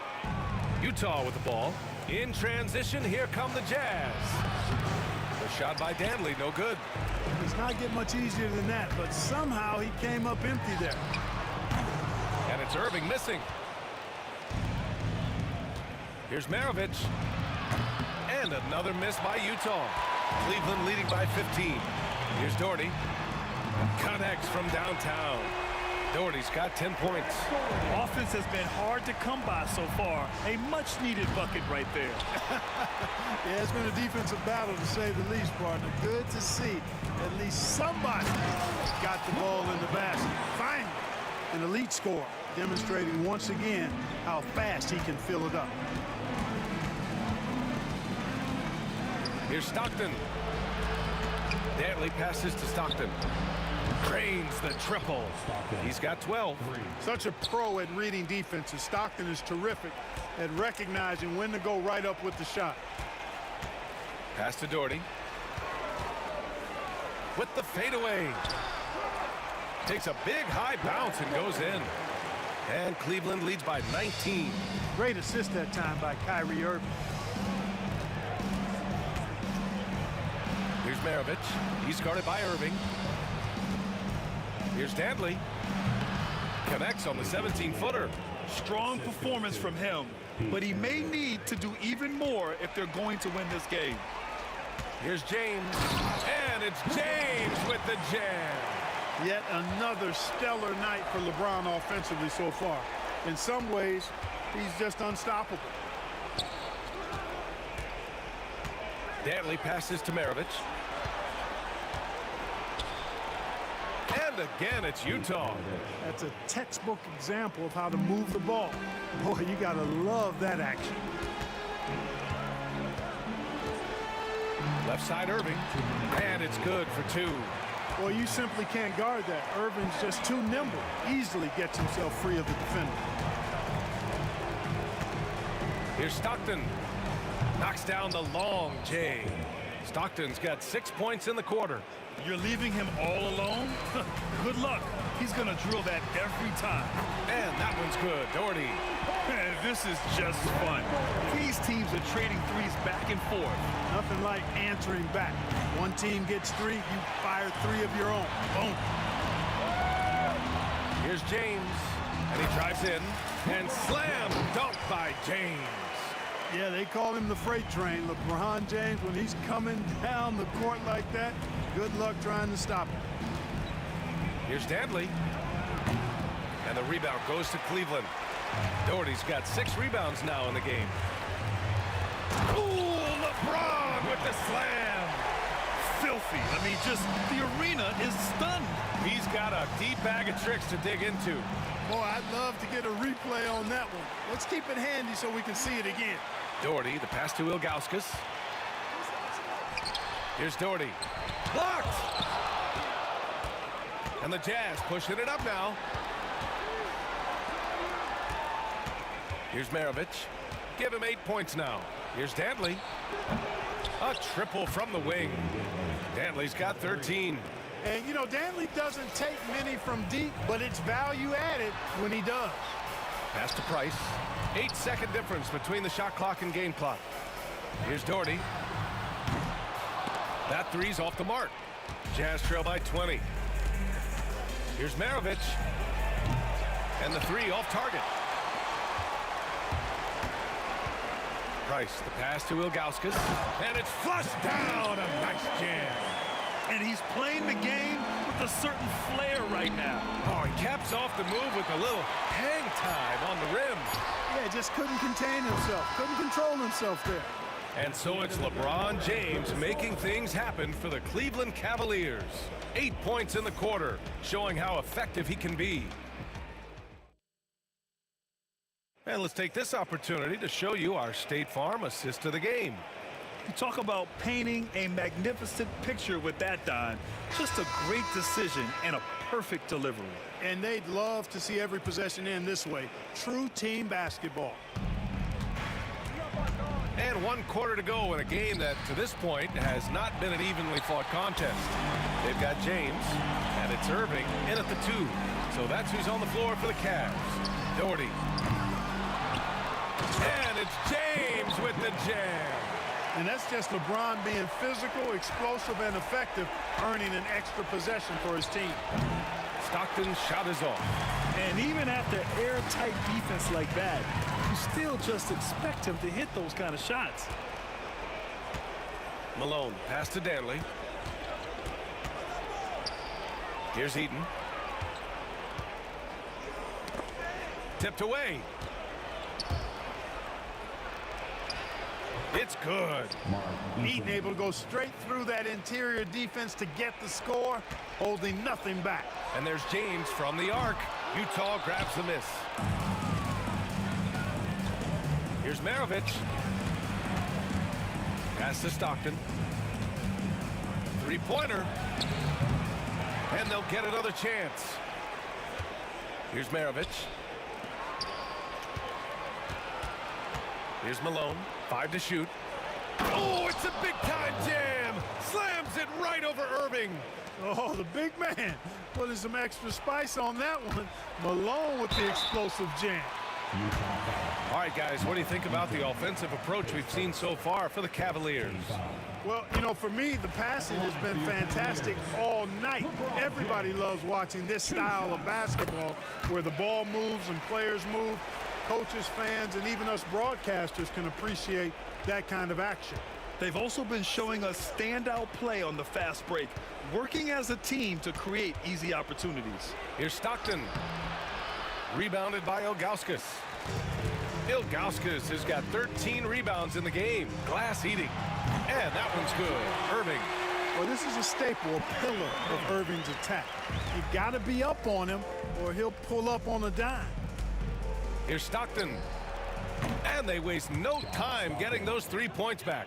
Utah with the ball. In transition, here come the Jazz. The shot by Dantley, no good. It's not getting much easier than that, but somehow he came up empty there. And it's Irving missing. Here's Maravich. And another miss by Utah. Cleveland leading by 15. Here's Doherty. Connects from downtown. Doherty's got 10 points. Offense has been hard to come by so far. A much-needed bucket right there. Yeah, it's been a defensive battle to say the least, partner. Good to see at least somebody got the ball in the basket. Finally, an elite scorer, demonstrating once again how fast he can fill it up. Here's Stockton. Dantley passes to Stockton. Drains the triple. He's got 12. Such a pro at reading defenses. Stockton is terrific at recognizing when to go right up with the shot. Pass to Doherty. With the fadeaway. Takes a big high bounce and goes in. And Cleveland leads by 19. Great assist that time by Kyrie Irving. Here's Maravich. He's guarded by Irving. Here's Dantley. Connects on the 17-footer. Strong performance from him, but he may need to do even more if they're going to win this game. Here's James. And it's James with the jam. Yet another stellar night for LeBron offensively so far. In some ways, he's just unstoppable. Dantley passes to Maravich. And again, it's Utah. That's a textbook example of how to move the ball. Boy, you gotta love that action. Left side Irving. And it's good for 2. Well, you simply can't guard that. Irving's just too nimble. Easily gets himself free of the defender. Here's Stockton. Knocks down the long J. Stockton's got 6 points in the quarter. You're leaving him all alone? Good luck. He's going to drill that every time. And that one's good. Doherty. Man, this is just fun. These teams are trading threes back and forth. Nothing like answering back. One team gets 3, you fire 3 of your own. Boom. Here's James. And he drives in. And slam dunk by James. Yeah, they call him the freight train. LeBron James, when he's coming down the court like that, good luck trying to stop him. Here's Dantley. And the rebound goes to Cleveland. Doherty's got 6 rebounds now in the game. Ooh, LeBron with the slam. Filthy. I mean, just the arena is stunned. He's got a deep bag of tricks to dig into. Boy, I'd love to get a replay on that one. Let's keep it handy so we can see it again. Doherty, the pass to Ilgauskas. Here's Doherty. Blocked! And the Jazz pushing it up now. Here's Maravich. Give him 8 points now. Here's Dantley. A triple from the wing. Dantley's got 13. And, you know, Dantley doesn't take many from deep, but it's value added when he does. Pass to Price. 8-second difference between the shot clock and game clock. Here's Doherty. That three's off the mark. Jazz trail by 20. Here's Maravich. And the 3 off target. Price, the pass to Ilgauskas. And it's flushed down. A nice jam. And he's playing the game with a certain flair right now. Oh, he caps off the move with a little hang time on the rim. Yeah, just couldn't contain himself. Couldn't control himself there. And so it's LeBron James making things happen for the Cleveland Cavaliers. 8 points in the quarter, showing how effective he can be. And let's take this opportunity to show you our State Farm assist of the game. You talk about painting a magnificent picture with that, Don. Just a great decision and a perfect delivery. And they'd love to see every possession end this way. True team basketball. And 1 quarter to go in a game that, to this point, has not been an evenly fought contest. They've got James, and it's Irving in at the 2. So that's who's on the floor for the Cavs. Doherty. And it's James with the jam. And that's just LeBron being physical, explosive, and effective, earning an extra possession for his team. Stockton's shot is off. And even after airtight defense like that, you still just expect him to hit those kind of shots. Malone, pass to Dantley. Here's Eaton. Tipped away. It's good. Eaton able to go straight through that interior defense to get the score, holding nothing back. And there's James from the arc. Utah grabs the miss. Here's Maravich. Pass to Stockton. 3-pointer. And they'll get another chance. Here's Maravich. Here's Malone. 5 to shoot. Oh, it's a big-time jam. Slams it right over Irving. Oh, the big man putting some extra spice on that one. Malone with the explosive jam. All right, guys, what do you think about the offensive approach we've seen so far for the Cavaliers? Well, you know, for me, the passing has been fantastic all night. Everybody loves watching this style of basketball where the ball moves and players move. Coaches, fans, and even us broadcasters can appreciate that kind of action. They've also been showing us standout play on the fast break, working as a team to create easy opportunities. Here's Stockton. Rebounded by Ilgauskas. Ilgauskas has got 13 rebounds in the game. Glass eating. And that one's good. Irving. Well, this is a staple, a pillar of Irving's attack. You got to be up on him or he'll pull up on a dime. Here's Stockton. And they waste no time getting those 3 points back.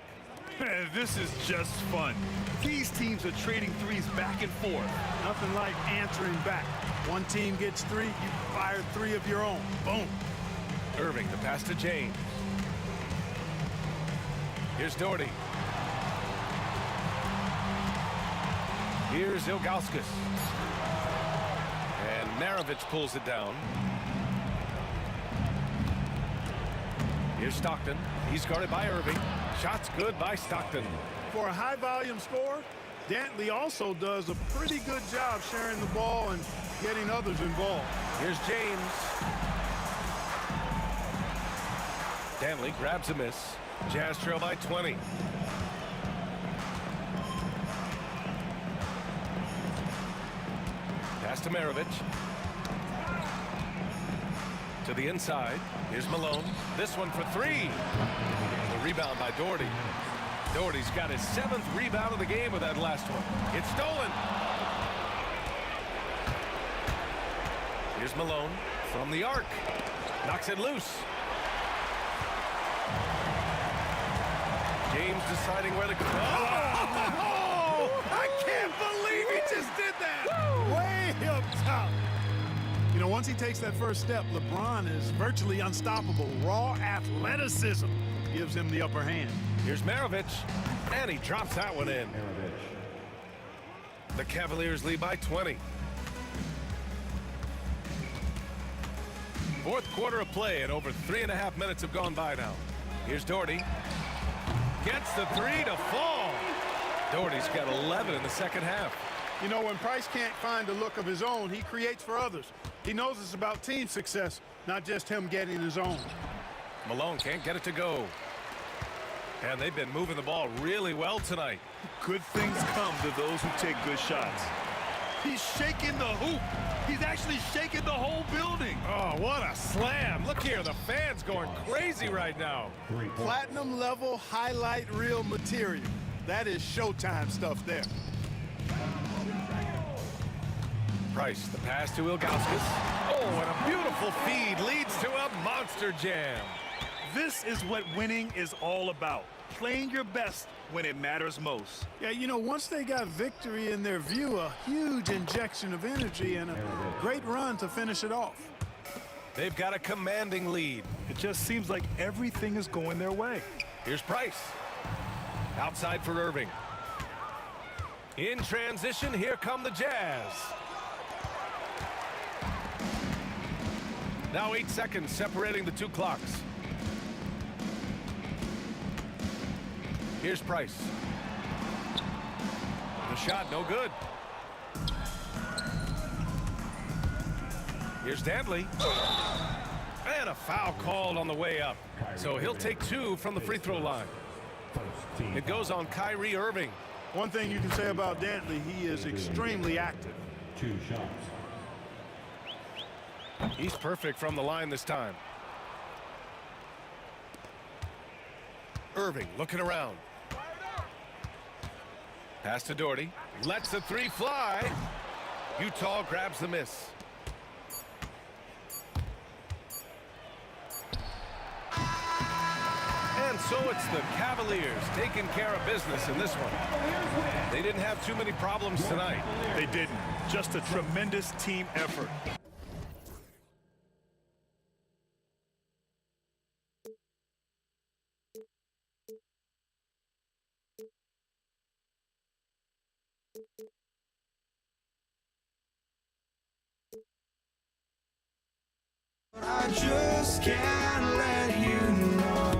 Man, this is just fun. These teams are trading threes back and forth. Nothing like answering back. One team gets 3, you fire 3 of your own. Boom. Irving, the pass to James. Here's Doherty. Here's Ilgauskas. And Maravich pulls it down. Here's Stockton. He's guarded by Irving. Shot's good by Stockton. For a high-volume scorer, Dantley also does a pretty good job sharing the ball and getting others involved. Here's James. Dantley grabs a miss. Jazz trail by 20. Pass to Maravich. To the inside. Here's Malone. This one for 3. The rebound by Doherty. Doherty's got his 7th rebound of the game with that last one. It's stolen. Here's Malone from the arc. Knocks it loose. James deciding where to go. Oh, I can't believe he just did that. Way up top. You know, once he takes that first step, LeBron is virtually unstoppable. Raw athleticism gives him the upper hand. Here's Maravich, and he drops that one in. The Cavaliers lead by 20. Fourth quarter of play, and over 3.5 minutes have gone by now. Here's Doherty. Gets the 3 to fall. Doherty's got 11 in the second half. You know, when Price can't find a look of his own, he creates for others. He knows it's about team success, not just him getting his own. Malone can't get it to go. And they've been moving the ball really well tonight. Good things come to those who take good shots. He's shaking the hoop. He's actually shaking the whole building. Oh, what a slam. Look here, the fans going crazy right now. Platinum level highlight reel material. That is Showtime stuff there. Price, the pass to Ilgauskas. Oh, and a beautiful feed leads to a monster jam. This is what winning is all about. Playing your best when it matters most. Yeah, you know, once they got victory in their view, a huge injection of energy and a great run to finish it off. They've got a commanding lead. It just seems like everything is going their way. Here's Price. Outside for Irving. In transition, here come the Jazz. Now 8 seconds separating the 2 clocks. Here's Price. The shot, no good. Here's Dantley. And a foul called on the way up. So he'll take 2 from the free throw line. It goes on Kyrie Irving. One thing you can say about Dantley, he is extremely active. 2 shots. He's perfect from the line this time. Irving looking around. Pass to Doherty. Lets the 3 fly. Utah grabs the miss. And so it's the Cavaliers taking care of business in this one. They didn't have too many problems tonight. They didn't. Just a tremendous team effort. I just can't let you know.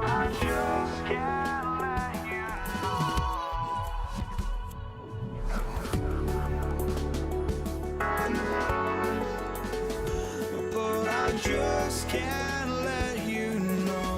I just can't let you know. But I just can't let you know.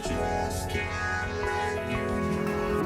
Just can't let you know.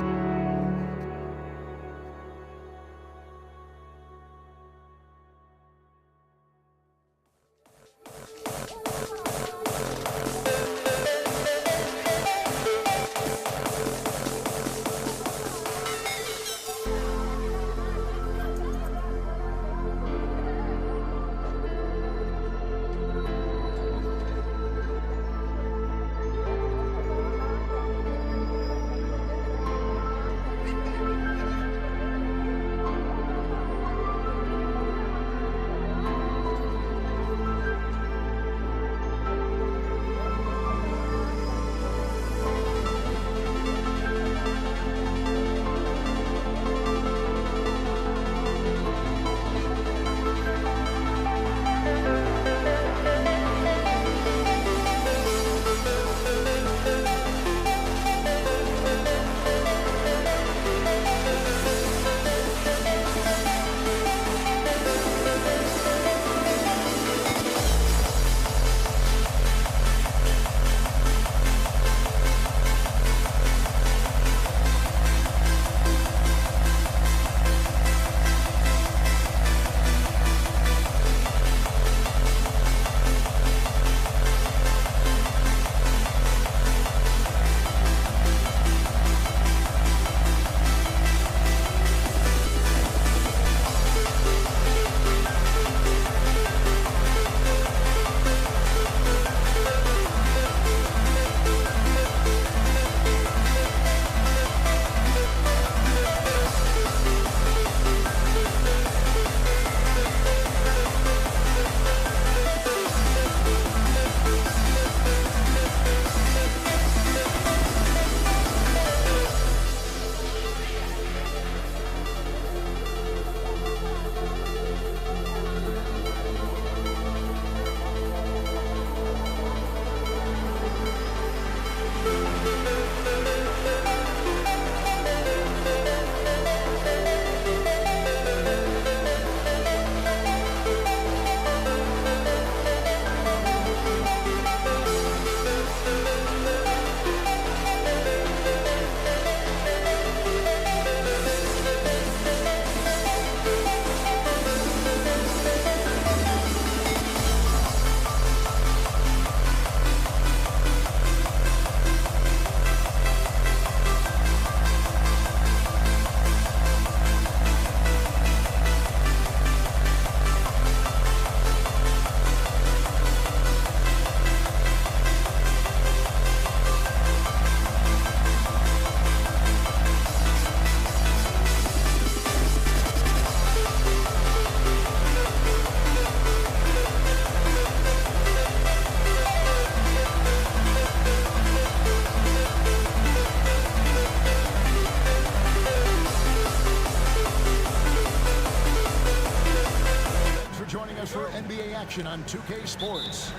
more NBA action on 2K Sports.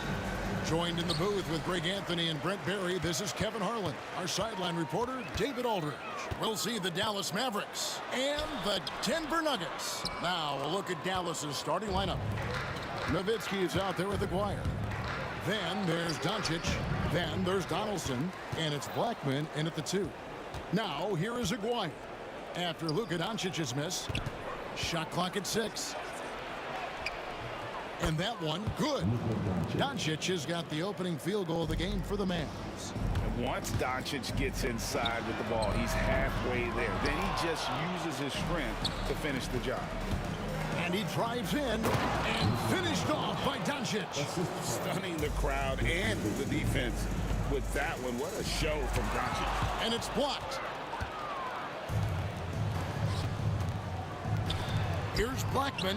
Joined in the booth with Greg Anthony and Brent Barry, this is Kevin Harlan. Our sideline reporter, David Aldridge. We'll see the Dallas Mavericks and the Denver Nuggets. Now, a look at Dallas's starting lineup. Nowitzki is out there with Aguirre. Then there's Doncic. Then there's Donaldson. And it's Blackman in at the 2. Now, here is Aguirre. After Luka Doncic's miss, shot clock at 6. And that one, good. Doncic has got the opening field goal of the game for the Mavs. Once Doncic gets inside with the ball, he's halfway there. Then he just uses his strength to finish the job. And he drives in and finished off by Doncic. Stunning the crowd and the defense with that one. What a show from Doncic. And it's blocked. Here's Blackman.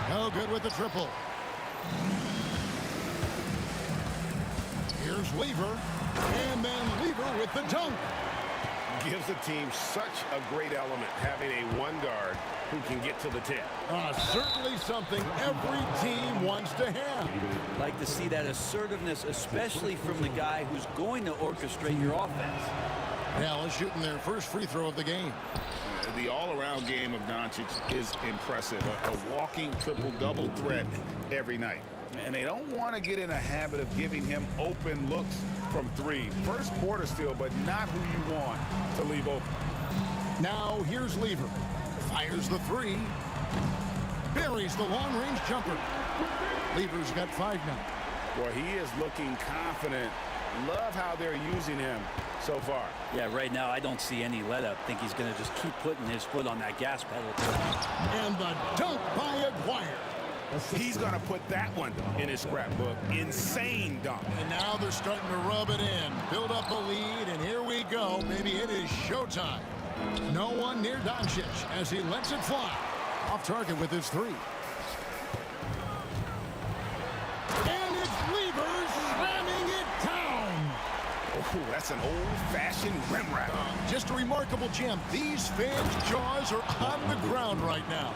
No good with the triple. Here's Lever. And then Lever with the dunk. Gives a team such a great element having a one guard who can get to the 10. Certainly something every team wants to have. Like to see that assertiveness, especially from the guy who's going to orchestrate your offense. Dallas shooting their first free throw of the game. The all-around game of Doncic is impressive. A walking triple-double threat every night. And they don't want to get in a habit of giving him open looks from 3. First quarter still, but not who you want to leave open. Now here's Lever. Fires the 3. Buries the long-range jumper. Lever's got 5 now. Well, he is looking confident. Love how they're using him so far. Yeah, right now I don't see any let up. Think he's going to just keep putting his foot on that gas pedal. And the dunk by Aguirre. He's going to put that one in his scrapbook. Insane dunk. And now they're starting to rub it in. Build up a lead, and here we go. Maybe it is showtime. No one near Doncic as he lets it fly. Off target with his 3. And it's Lever slamming it down. Oh, that's an old-fashioned rim wrap. Just a remarkable gem. These fans' jaws are on the ground right now.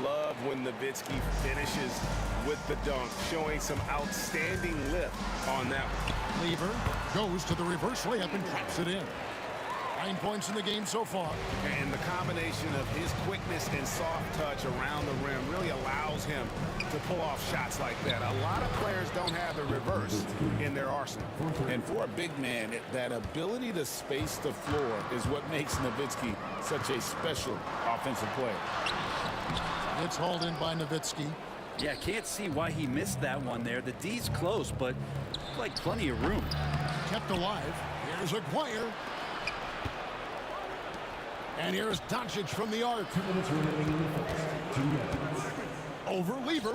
Love when Nowitzki finishes with the dunk, showing some outstanding lift on that one. Lever goes to the reverse layup and drops it in. 9 points in the game so far. And the combination of his quickness and soft touch around the rim really allows him to pull off shots like that. A lot of players don't have the reverse in their arsenal. And for a big man, that ability to space the floor is what makes Nowitzki such a special offensive player. It's hauled in by Nowitzki. Yeah, can't see why he missed that one there. The D's close, but like plenty of room. Kept alive. Here's Aguirre. And here's Doncic from the arc. Over Lever.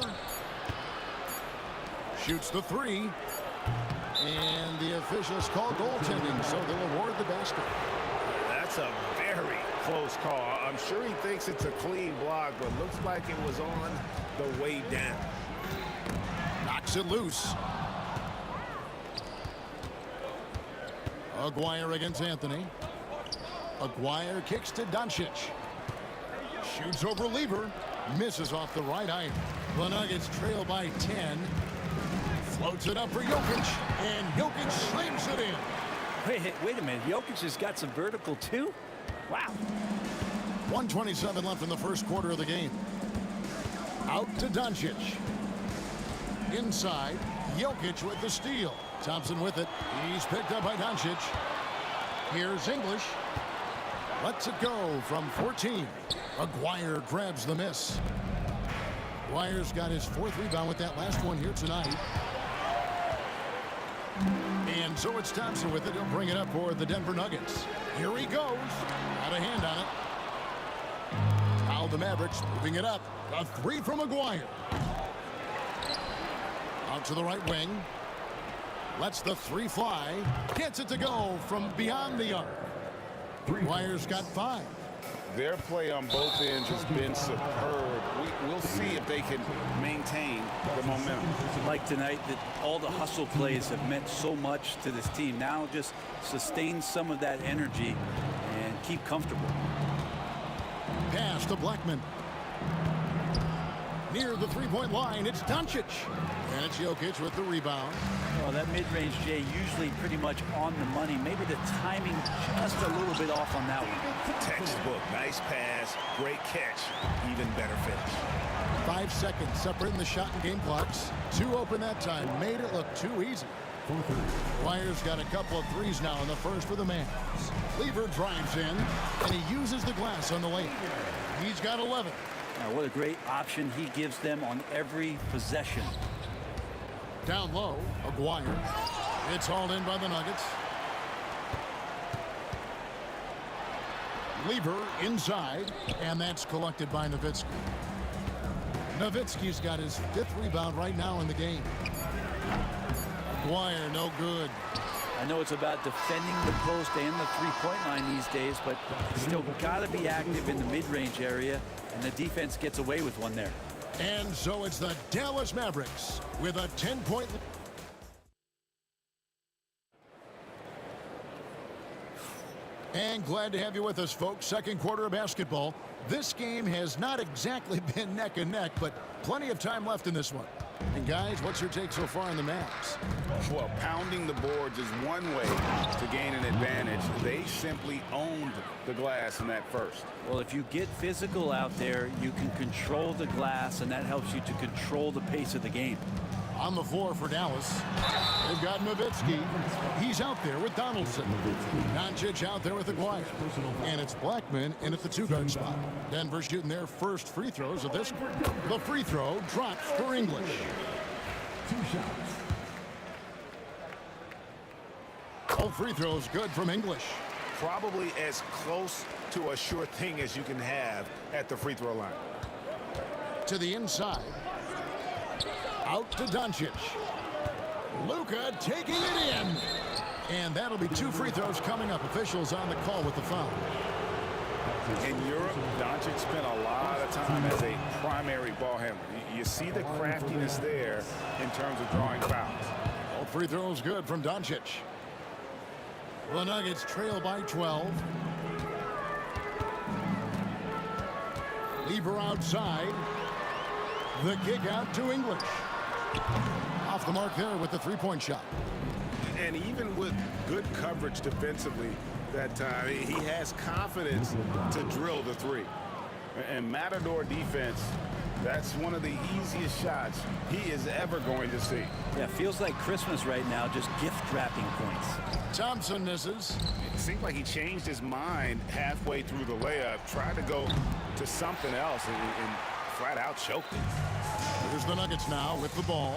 Shoots the 3. And the officials call goaltending, so they'll award the basket. That's a very close call. I'm sure he thinks it's a clean block, but looks like it was on the way down. Knocks it loose. Aguirre against Anthony. Aguirre kicks to Doncic. Shoots over Lever. Misses off the right iron. The Nuggets trail by 10. Floats it up for Jokic. And Jokic slams it in. Wait a minute. Jokic has got some vertical too? Wow. 1:27 left in the first quarter of the game. Out to Doncic. Inside. Jokic with the steal. Thompson with it. He's picked up by Doncic. Here's English. Lets it go from 14. Aguirre grabs the miss. Aguirre's got his 4th rebound with that last one here tonight. And so it's Thompson with it. He'll bring it up for the Denver Nuggets. Here he goes. Got a hand on it. Now the Mavericks moving it up. A 3 from Aguirre. Out to the right wing. Lets the 3 fly. Gets it to go from beyond the arc. Aguirre's got 5. Their play on both ends has been superb. We'll see if they can maintain the momentum. Like tonight, that all the hustle plays have meant so much to this team. Now just sustain some of that energy and keep comfortable. Pass to Blackman. Near the three-point line, it's Doncic. And it's Jokic with the rebound. Well, that mid-range, Jay, usually pretty much on the money. Maybe the timing just a little bit off on that one. Textbook. Nice pass. Great catch. Even better finish. 5 seconds separating the shot and game clocks. 2 open that time. Made it look too easy. Wires got a couple of threes now in the first for the Mavs. Lever drives in, and he uses the glass on the lane. He's got 11. Now, what a great option he gives them on every possession. Down low, Aguirre. It's hauled in by the Nuggets. Lever inside, and that's collected by Nowitzki. Nowitzki's got his 5th rebound right now in the game. Aguirre, no good. I know it's about defending the post and the three-point line these days, but still got to be active in the mid-range area, and the defense gets away with one there. And so it's the Dallas Mavericks with a 10-point lead. And glad to have you with us, folks. Second quarter of basketball. This game has not exactly been neck and neck, but plenty of time left in this one. And guys, what's your take so far on the Mavs? Well, pounding the boards is one way to gain an advantage. They simply owned the glass in that first. Well, if you get physical out there, you can control the glass, and that helps you to control the pace of the game. On the floor for Dallas, they've got Nowitzki. He's out there with Donaldson. Doncic out there with Aguirre. And it's Blackman in at the 2-guard spot. Denver shooting their first free throws of this. The free throw drops for English. 2 shots. All free throws good from English. Probably as close to a sure thing as you can have at the free throw line. To the inside. Out to Doncic. Luka taking it in. And that'll be 2 free throws coming up. Officials on the call with the foul. In Europe, Doncic spent a lot of time as a primary ball handler. You see the craftiness there in terms of drawing fouls. All free throws good from Doncic. The Nuggets trail by 12. Lever outside. The kick out to English. Off the mark there with the 3-point shot. And even with good coverage defensively that time, he has confidence to drill the 3. And Matador defense, that's one of the easiest shots he is ever going to see. Yeah, feels like Christmas right now, just gift-wrapping points. Thompson misses. It seemed like he changed his mind halfway through the layup, tried to go to something else, and flat out choked it. Here's the Nuggets now with the ball.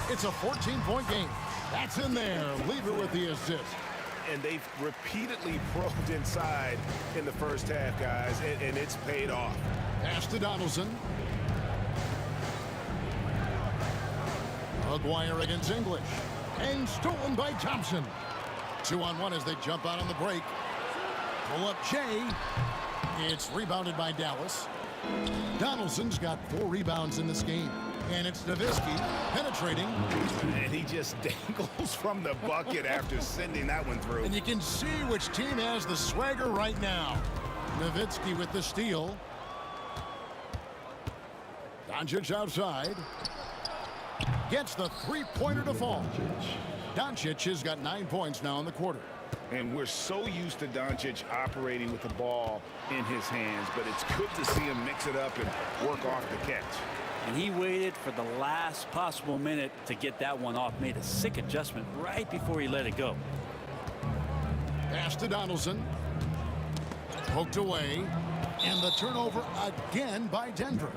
It's a 14-point game. That's in there. Lever with the assist. And they've repeatedly probed inside in the first half, guys, and it's paid off. Pass to Donaldson. Aguirre against English. And stolen by Thompson. 2-on-1 as they jump out on the break. Pull up Jay. It's rebounded by Dallas. Donaldson's got 4 rebounds in this game. And it's Nowitzki penetrating. And he just dangles from the bucket after sending that one through. And you can see which team has the swagger right now. Nowitzki with the steal. Doncic outside. Gets the 3-pointer to fall. Doncic has got 9 points now in the quarter. And we're so used to Doncic operating with the ball in his hands, but it's good to see him mix it up and work off the catch. And he waited for the last possible minute to get that one off. Made a sick adjustment right before he let it go. Pass to Donaldson. Poked away. And the turnover again by Denver.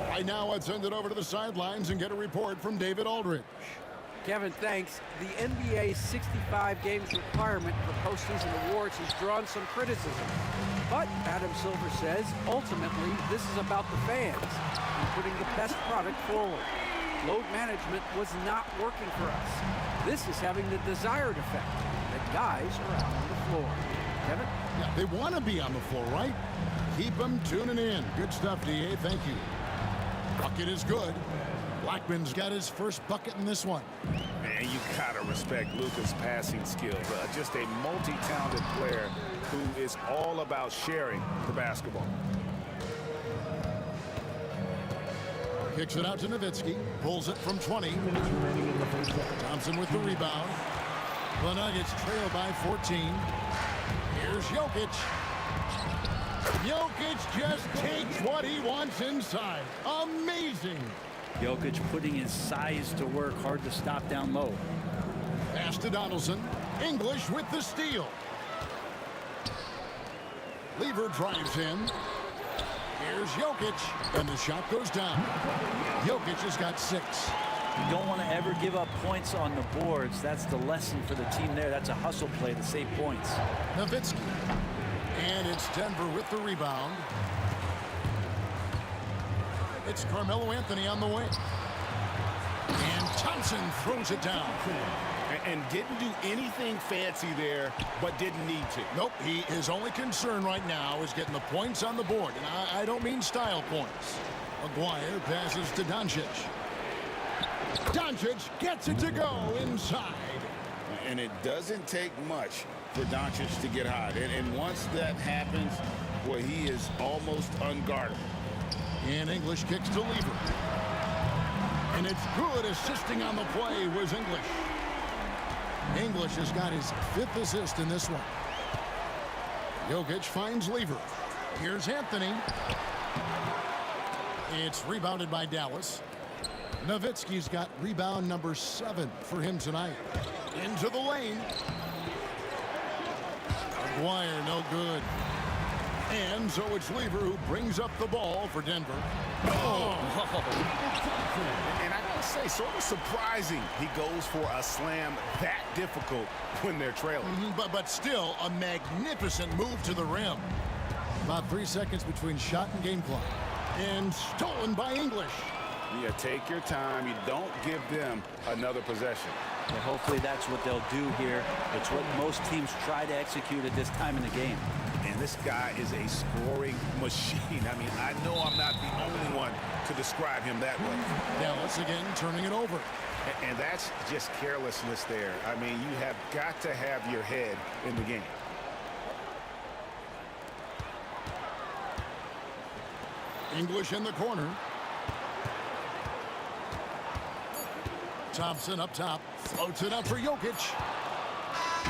Right now, let's send it over to the sidelines and get a report from David Aldridge. Kevin, thanks. The NBA 65 games requirement for postseason awards has drawn some criticism. But Adam Silver says, ultimately, this is about the fans and putting the best product forward. Load management was not working for us. This is having the desired effect, that guys are out on the floor. Kevin? Yeah, they want to be on the floor, right? Keep them tuning in. Good stuff, D.A. Thank you. Bucket is good. Blackman's got his first bucket in this one. Man, you gotta respect Luka's passing skills. Just a multi-talented player who is all about sharing the basketball. Kicks it out to Nowitzki. Pulls it from 20. Thompson with the rebound. The Nuggets trail by 14. Here's Jokic. Jokic just takes what he wants inside. Amazing. Jokic putting his size to work, hard to stop down low. Pass to Donaldson. English with the steal. Lever drives in. Here's Jokic, and the shot goes down. Jokic has got 6. You don't want to ever give up points on the boards. That's the lesson for the team there. That's a hustle play to save points. Nowitzki. And it's Denver with the rebound. It's Carmelo Anthony on the wing. And Thompson throws it down. And didn't do anything fancy there, but didn't need to. Nope, his only concern right now is getting the points on the board. And I don't mean style points. Maguire passes to Doncic. Doncic gets it to go inside. And it doesn't take much for Doncic to get hot. And once that happens, well, he is almost unguardable. And English kicks to Lever. And it's good. Assisting on the play was English. English has got his 5th assist in this one. Jokic finds Lever. Here's Anthony. It's rebounded by Dallas. Nowitzki's got rebound number 7 for him tonight. Into the lane. Maguire, no good. And so it's Lever who brings up the ball for Denver. Oh. And I gotta say, sort of surprising he goes for a slam that difficult when they're trailing. But still, a magnificent move to the rim. About 3 seconds between shot and game clock. And stolen by English. Yeah, take your time. You don't give them another possession. Yeah, hopefully that's what they'll do here. It's what most teams try to execute at this time in the game. And this guy is a scoring machine. I mean, I know I'm not the only one to describe him that way. Dallas again turning it over. And that's just carelessness there. I mean, you have got to have your head in the game. English in the corner. Thompson up top. Floats it up for Jokic.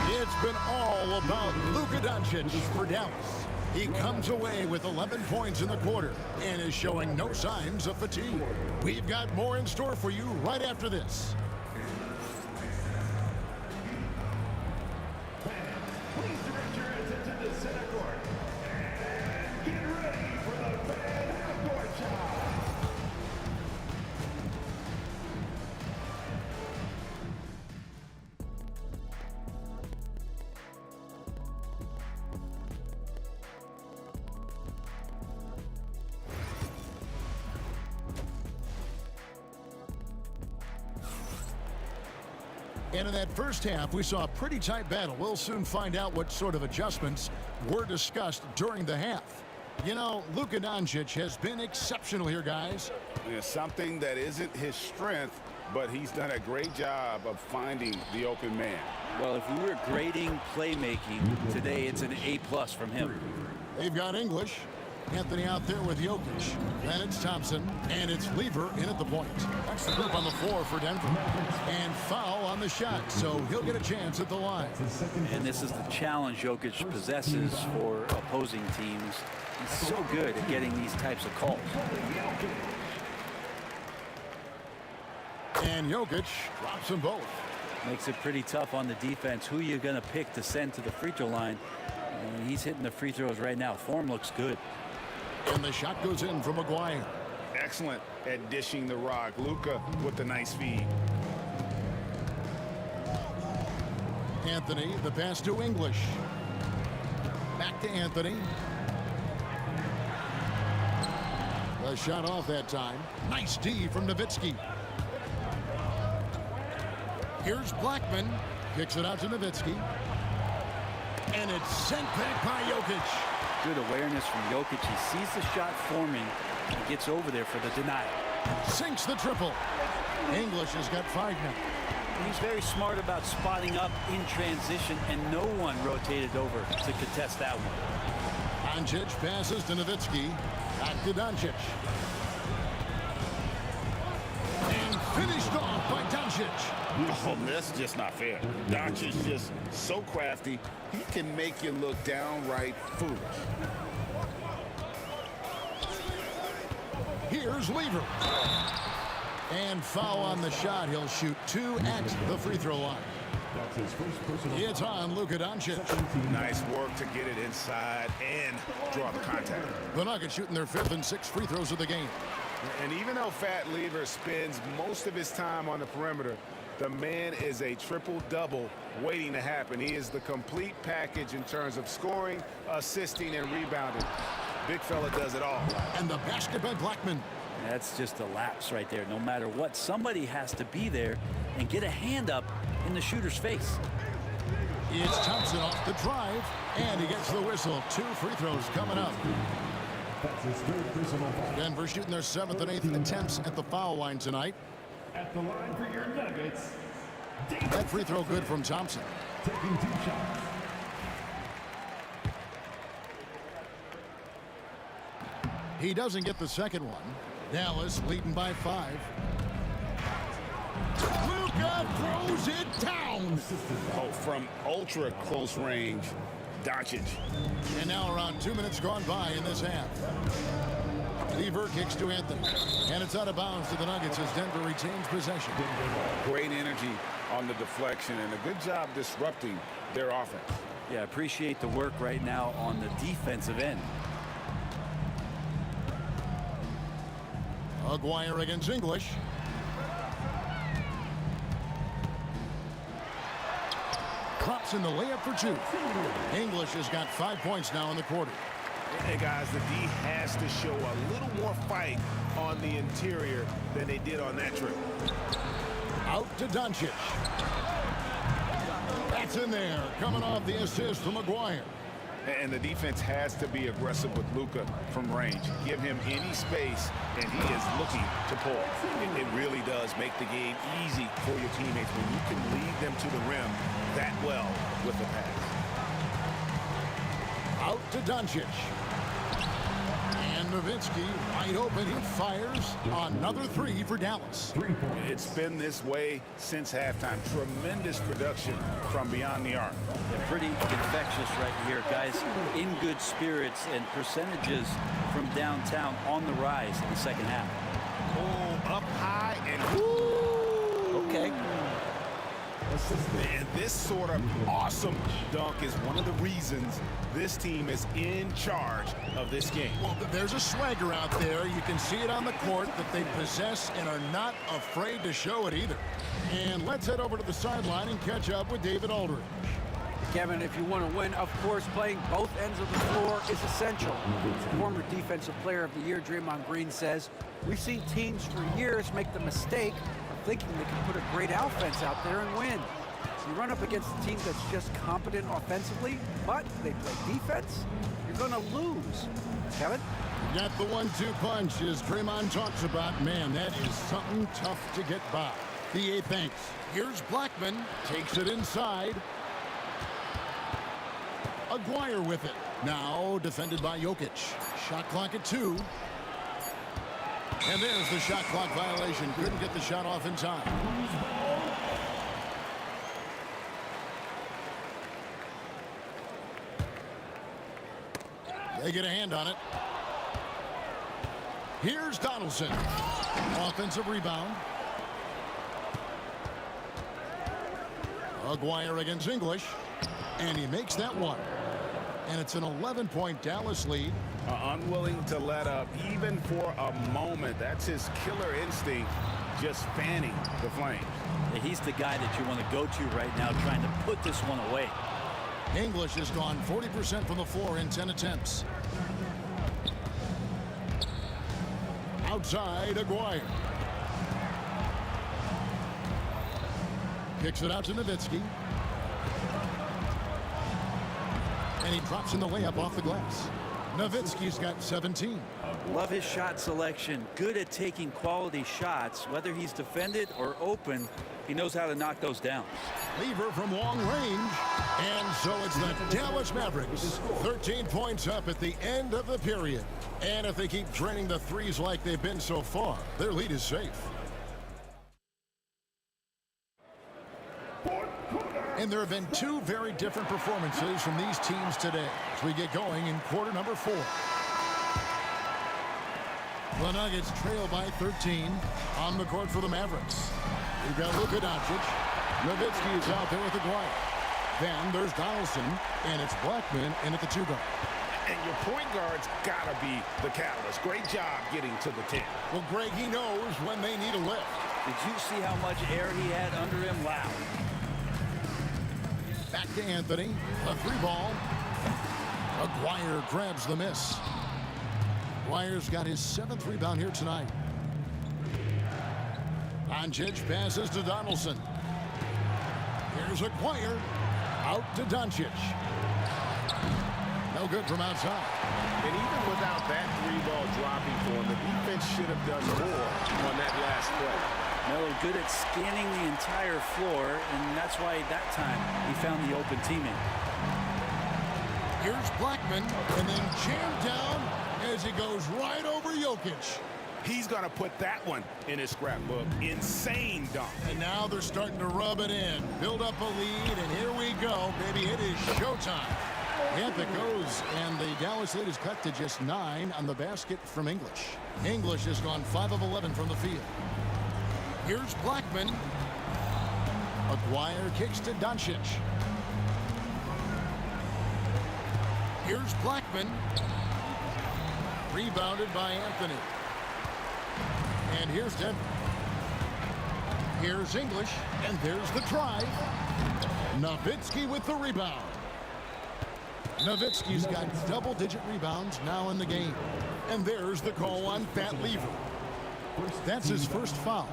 It's been all about Luka Doncic for Dallas. He comes away with 11 points in the quarter and is showing no signs of fatigue. We've got more in store for you right after this. Please direct your attention to center court. And get ready for the fan half-court shot. And in that first half, we saw a pretty tight battle. We'll soon find out what sort of adjustments were discussed during the half. You know, Luka Doncic has been exceptional here, guys. Yeah, something that isn't his strength, but he's done a great job of finding the open man. Well, if we were grading playmaking today, it's an A+ from him. They've got English. Anthony out there with Jokic. Then it's Thompson, and it's Lever in at the point. That's the group on the floor for Denver. And foul on the shot, so he'll get a chance at the line. And this is the challenge Jokic possesses for opposing teams. He's so good at getting these types of calls. And Jokic drops them both. Makes it pretty tough on the defense. Who you're going to pick to send to the free throw line. And he's hitting the free throws right now. Form looks good. And the shot goes in from Maguire. Excellent at dishing the rock. Luka with the nice feed. Anthony, the pass to English. Back to Anthony. The shot off that time. Nice D from Nowitzki. Here's Blackman. Kicks it out to Nowitzki. And it's sent back by Jokic. Good awareness from Jokic. He sees the shot forming and gets over there for the denial. Sinks the triple. English has got 5 now. He's very smart about spotting up in transition, and no one rotated over to contest that one. Doncic passes to Nowitzki. Back to Doncic. Doncic. Oh, that's just not fair. Doncic is just so crafty, he can make you look downright foolish. Here's Lever. And foul on the shot. He'll shoot 2 at the free throw line. It's on Luka Doncic. Nice work to get it inside and draw the contact. The Nuggets shooting their 5th and 6th free throws of the game. And even though Fat Lever spends most of his time on the perimeter, the man is a triple-double waiting to happen. He is the complete package in terms of scoring, assisting, and rebounding. Big fella does it all. And the basket by Blackman. That's just a lapse right there. No matter what, somebody has to be there and get a hand up in the shooter's face. It's Thompson off the drive, and he gets the whistle. 2 free throws coming up. Denver shooting their 7th and 8th attempts at the foul line tonight. At the line for your Nuggets, That free throw good from Thompson. taking 2 shots. He doesn't get the second one. Dallas leading by 5. Luka throws it down. Oh, from ultra close range, Doncic. And now around 2 minutes gone by in this half. Lever kicks to Anthony. And it's out of bounds to the Nuggets as Denver retains possession. Great energy on the deflection and a good job disrupting their offense. Yeah, appreciate the work right now on the defensive end. Aguirre against English. Drops in the layup for 2. English has got 5 points now in the quarter. Hey, guys, the D has to show a little more fight on the interior than they did on that trip. Out to Doncic. That's in there. Coming off the assist from Aguirre. And the defense has to be aggressive with Luka from range. Give him any space, and he is looking to pull. It really does make the game easy for your teammates when you can lead them to the rim that well with the pass. Out to Doncic. And Nowitzki wide open. He fires another 3 for Dallas. It's been this way since halftime. Tremendous production from beyond the arc. Yeah, pretty infectious right here, guys. In good spirits and percentages from downtown on the rise in the second half. Oh, up high and woo! Okay. And this sort of awesome dunk is one of the reasons this team is in charge of this game. Well, there's a swagger out there. You can see it on the court that they possess and are not afraid to show it either. And let's head over to the sideline and catch up with David Aldridge. Kevin, if you want to win, of course, playing both ends of the floor is essential. Former Defensive Player of the Year Draymond Green says, we've seen teams for years make the mistake of thinking they can put a great offense out there and win. You run up against a team that's just competent offensively, but they play defense, you're going to lose. Kevin? Got the 1-2 punch as Draymond talks about. Man, that is something tough to get by. The 8th thanks. Here's Blackman. Takes it inside. Aguirre with it. Now defended by Jokic. Shot clock at 2. And there's the shot clock violation. Couldn't get the shot off in time. They get a hand on it. Here's Donaldson. Offensive rebound. Aguirre against English. And he makes that one. And it's an 11-point Dallas lead. Unwilling to let up even for a moment. That's his killer instinct, just fanning the flames. He's the guy that you want to go to right now, trying to put this one away. English has gone 40% from the floor in 10 attempts. Outside, Aguirre. Kicks it out to Nowitzki. And he drops in the layup off the glass. Nowitzki's got 17. Love his shot selection. Good at taking quality shots. Whether he's defended or open, he knows how to knock those down. Lever from long range. And so it's the Dallas Mavericks. 13 points up at the end of the period. And if they keep draining the threes like they've been so far, their lead is safe. And there have been two very different performances from these teams today as we get going in quarter number 4. The Nuggets trail by 13 on the court for the Mavericks. We've got Luka Doncic. Nowitzki is out there with Aguirre. Then there's Donaldson, and it's Blackman in at the 2 guard. And your point guard's got to be the catalyst. Great job getting to the 10. Well, Greg, he knows when they need a lift. Did you see how much air he had under him? Wow. Back to Anthony. A 3-ball. Aguirre grabs the miss. Aguirre's got his 7th rebound here tonight. Doncic passes to Donaldson. Here's Aguirre. Out to Doncic. No good from outside. And even without that 3-ball dropping for him, the defense should have done more on that last play. Melo good at scanning the entire floor, and that's why that time he found the open teammate. Here's Blackman, and then jammed down as he goes right over Jokic. He's going to put that one in his scrapbook. Insane dunk. And now they're starting to rub it in. Build up a lead, and here we go, baby. It is showtime. Yep, it goes, and the Dallas lead is cut to just 9 on the basket from English. English has gone 5 of 11 from the field. Here's Blackman. Aguirre kicks to Doncic. Here's Blackman. Rebounded by Anthony. And here's Denver. Here's English, and there's the drive. Nowitzki with the rebound. Nowitzki's got double-digit rebounds now in the game. And there's the call on Pat Lever. That's his first foul.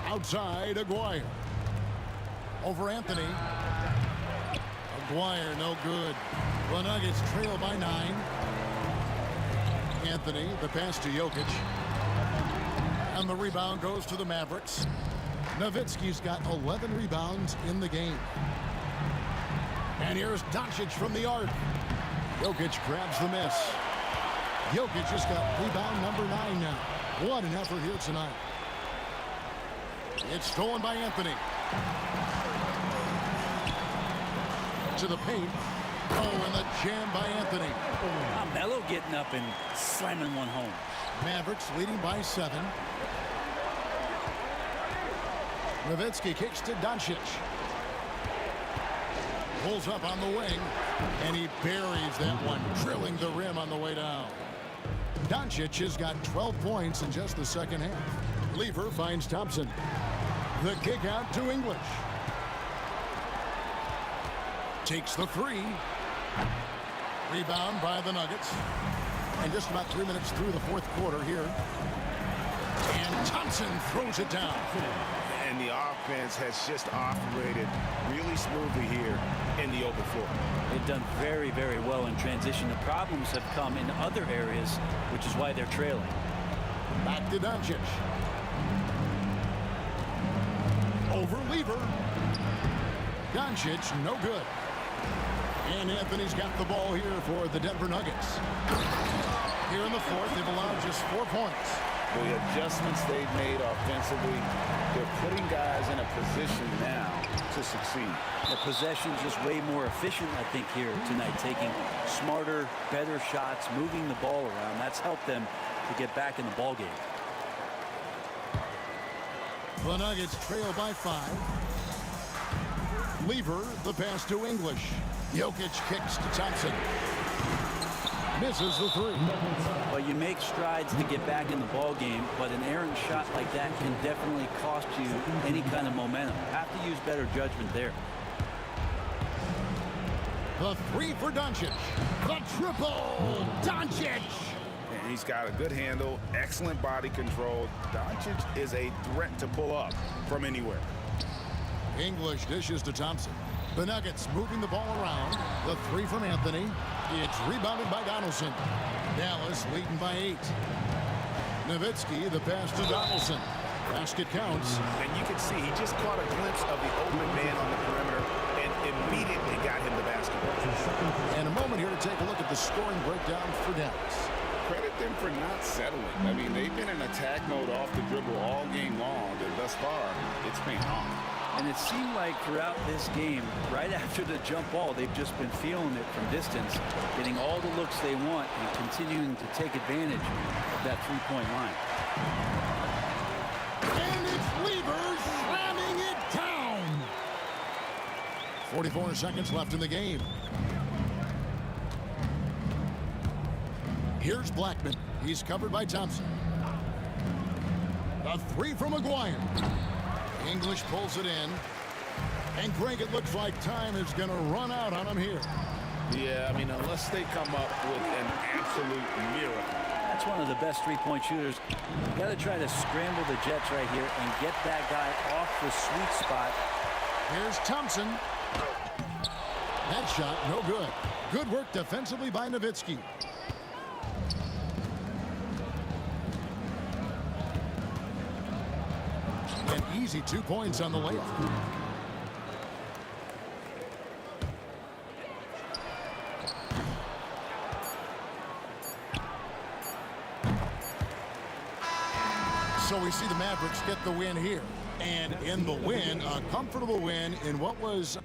Outside, Aguirre. Over Anthony. Aguirre, no good. The Nuggets trail by 9. Anthony, the pass to Jokic. And the rebound goes to the Mavericks. Nowitzki's got 11 rebounds in the game. And here's Doncic from the arc. Jokic grabs the miss. Jokic just got rebound number 9 now. What an effort here tonight. It's stolen by Anthony. To the paint. Oh, and the jam by Anthony. Melo getting up and slamming one home. Mavericks leading by 7. Nowitzki kicks to Doncic. Pulls up on the wing, and he buries that one, drilling the rim on the way down. Doncic has got 12 points in just the second half. Lever finds Thompson. The kick out to English. Takes the 3. Rebound by the Nuggets. And just about 3 minutes through the fourth quarter here. And Thompson throws it down. And the offense has just operated really smoothly here in the open floor. They've done very, very well in transition. The problems have come in other areas, which is why they're trailing. Back to Doncic. Over Lever. Doncic, no good. And Anthony's got the ball here for the Denver Nuggets. Here in the fourth, they've allowed just 4 points. The adjustments they've made offensively, they're putting guys in a position now to succeed. The possession's just way more efficient, I think, here tonight, taking smarter, better shots, moving the ball around. That's helped them to get back in the ball game. The Nuggets trail by 5. Lever, the pass to English. Jokic kicks to Thompson. Misses the 3. Well, you make strides to get back in the ball game, but an errant shot like that can definitely cost you any kind of momentum. Have to use better judgment there. The 3 for Doncic. The triple. Doncic. And he's got a good handle, excellent body control. Doncic is a threat to pull up from anywhere. English dishes to Thompson. The Nuggets moving the ball around. The 3 from Anthony. It's rebounded by Donaldson. Dallas leading by 8. Nowitzki, the pass to Donaldson. Basket counts. And you can see he just caught a glimpse of the open man on the perimeter and immediately got him the basketball. And a moment here to take a look at the scoring breakdown for Dallas. Credit credit them for not settling. I mean, they've been in attack mode off the dribble all game long, and thus far, it's paying off. And it seemed like throughout this game, right after the jump ball, they've just been feeling it from distance, getting all the looks they want and continuing to take advantage of that three-point line. And it's Weaver slamming it down. 44 seconds left in the game. Here's Blackman. He's covered by Thompson. A three from McGuire. English pulls it in. And Greg, it looks like time is going to run out on him here. Yeah, I mean, unless they come up with an absolute miracle. That's one of the best three-point shooters. You got to try to scramble the Jets right here and get that guy off the sweet spot. Here's Thompson. That shot, no good. Good work defensively by Nowitzki. An easy 2 points on the layup. So we see the Mavericks get the win here. And in the win, a comfortable win in what was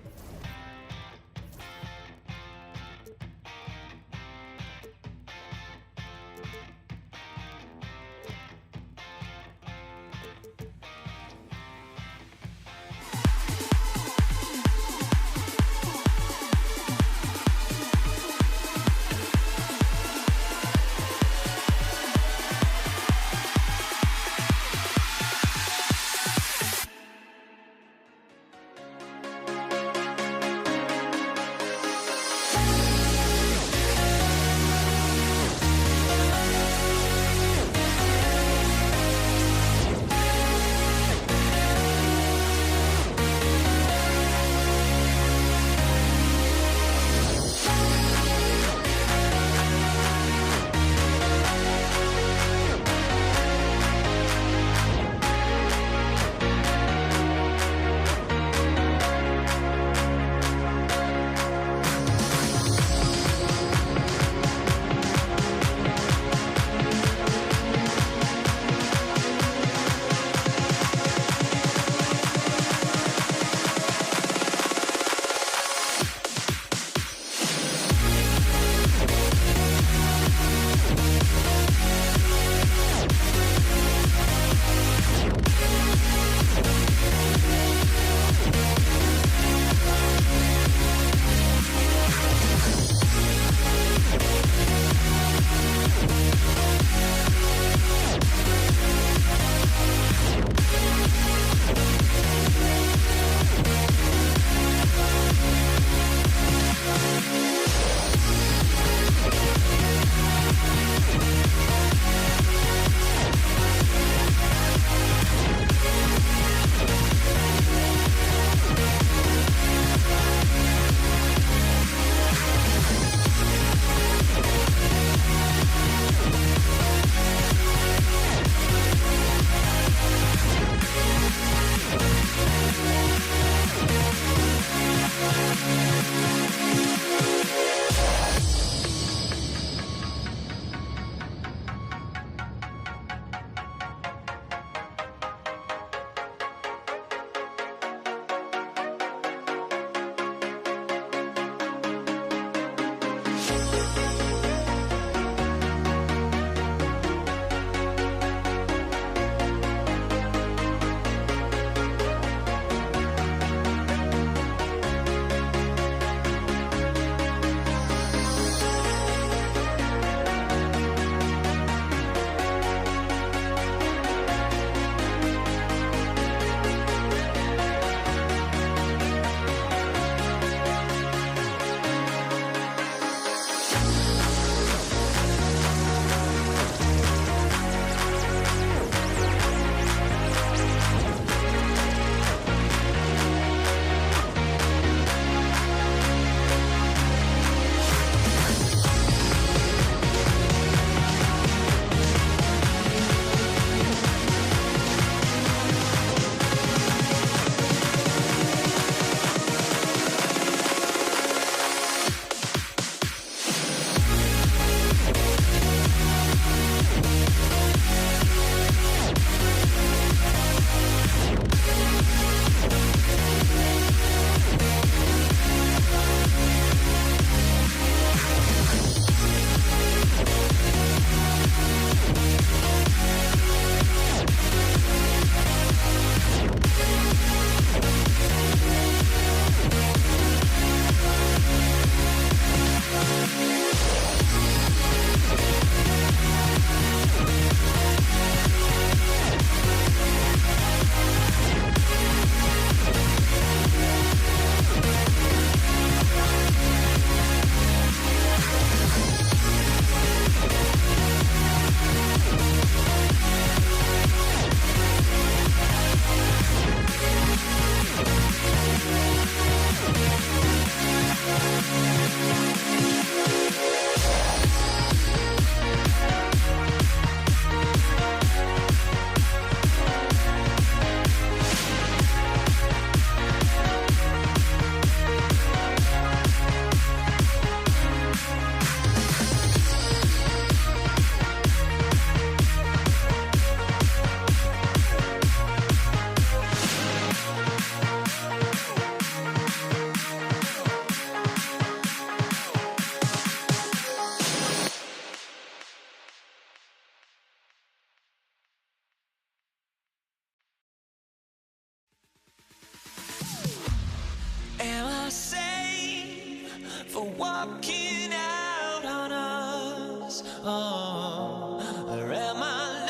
for walking out on us. Oh, or am I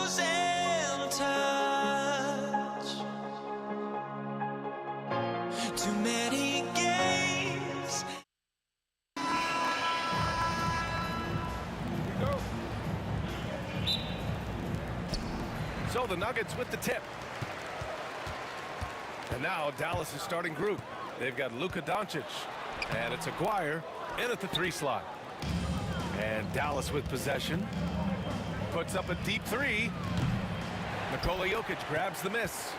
losing touch? Too many games. So the Nuggets with the tip. And now Dallas' starting group. They've got Luka Doncic. And it's Aguirre in at the 3 slot. And Dallas with possession. Puts up a deep 3. Nikola Jokic grabs the miss.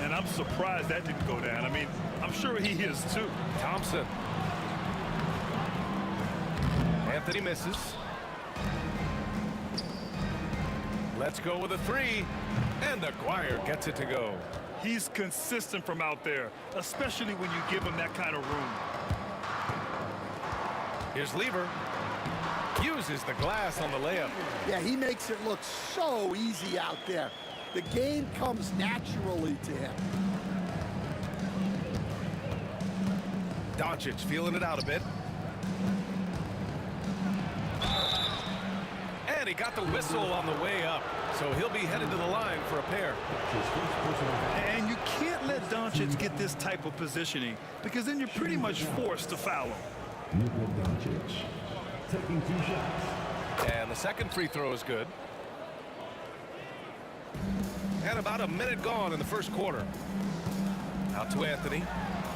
And I'm surprised that didn't go down. I mean, I'm sure he is too. Thompson. Anthony misses. Let's go with a 3. And Aguirre gets it to go. He's consistent from out there, especially when you give him that kind of room. Here's Lever. Uses the glass on the layup. Yeah, he makes it look so easy out there. The game comes naturally to him. Doncic feeling it out a bit. And he got the whistle on the way up. So he'll be headed to the line for a pair. And you can't let Doncic get this type of positioning because then you're pretty much forced to foul him. Taking 2 shots. And the second free throw is good. And about a minute gone in the first quarter. Out to Anthony.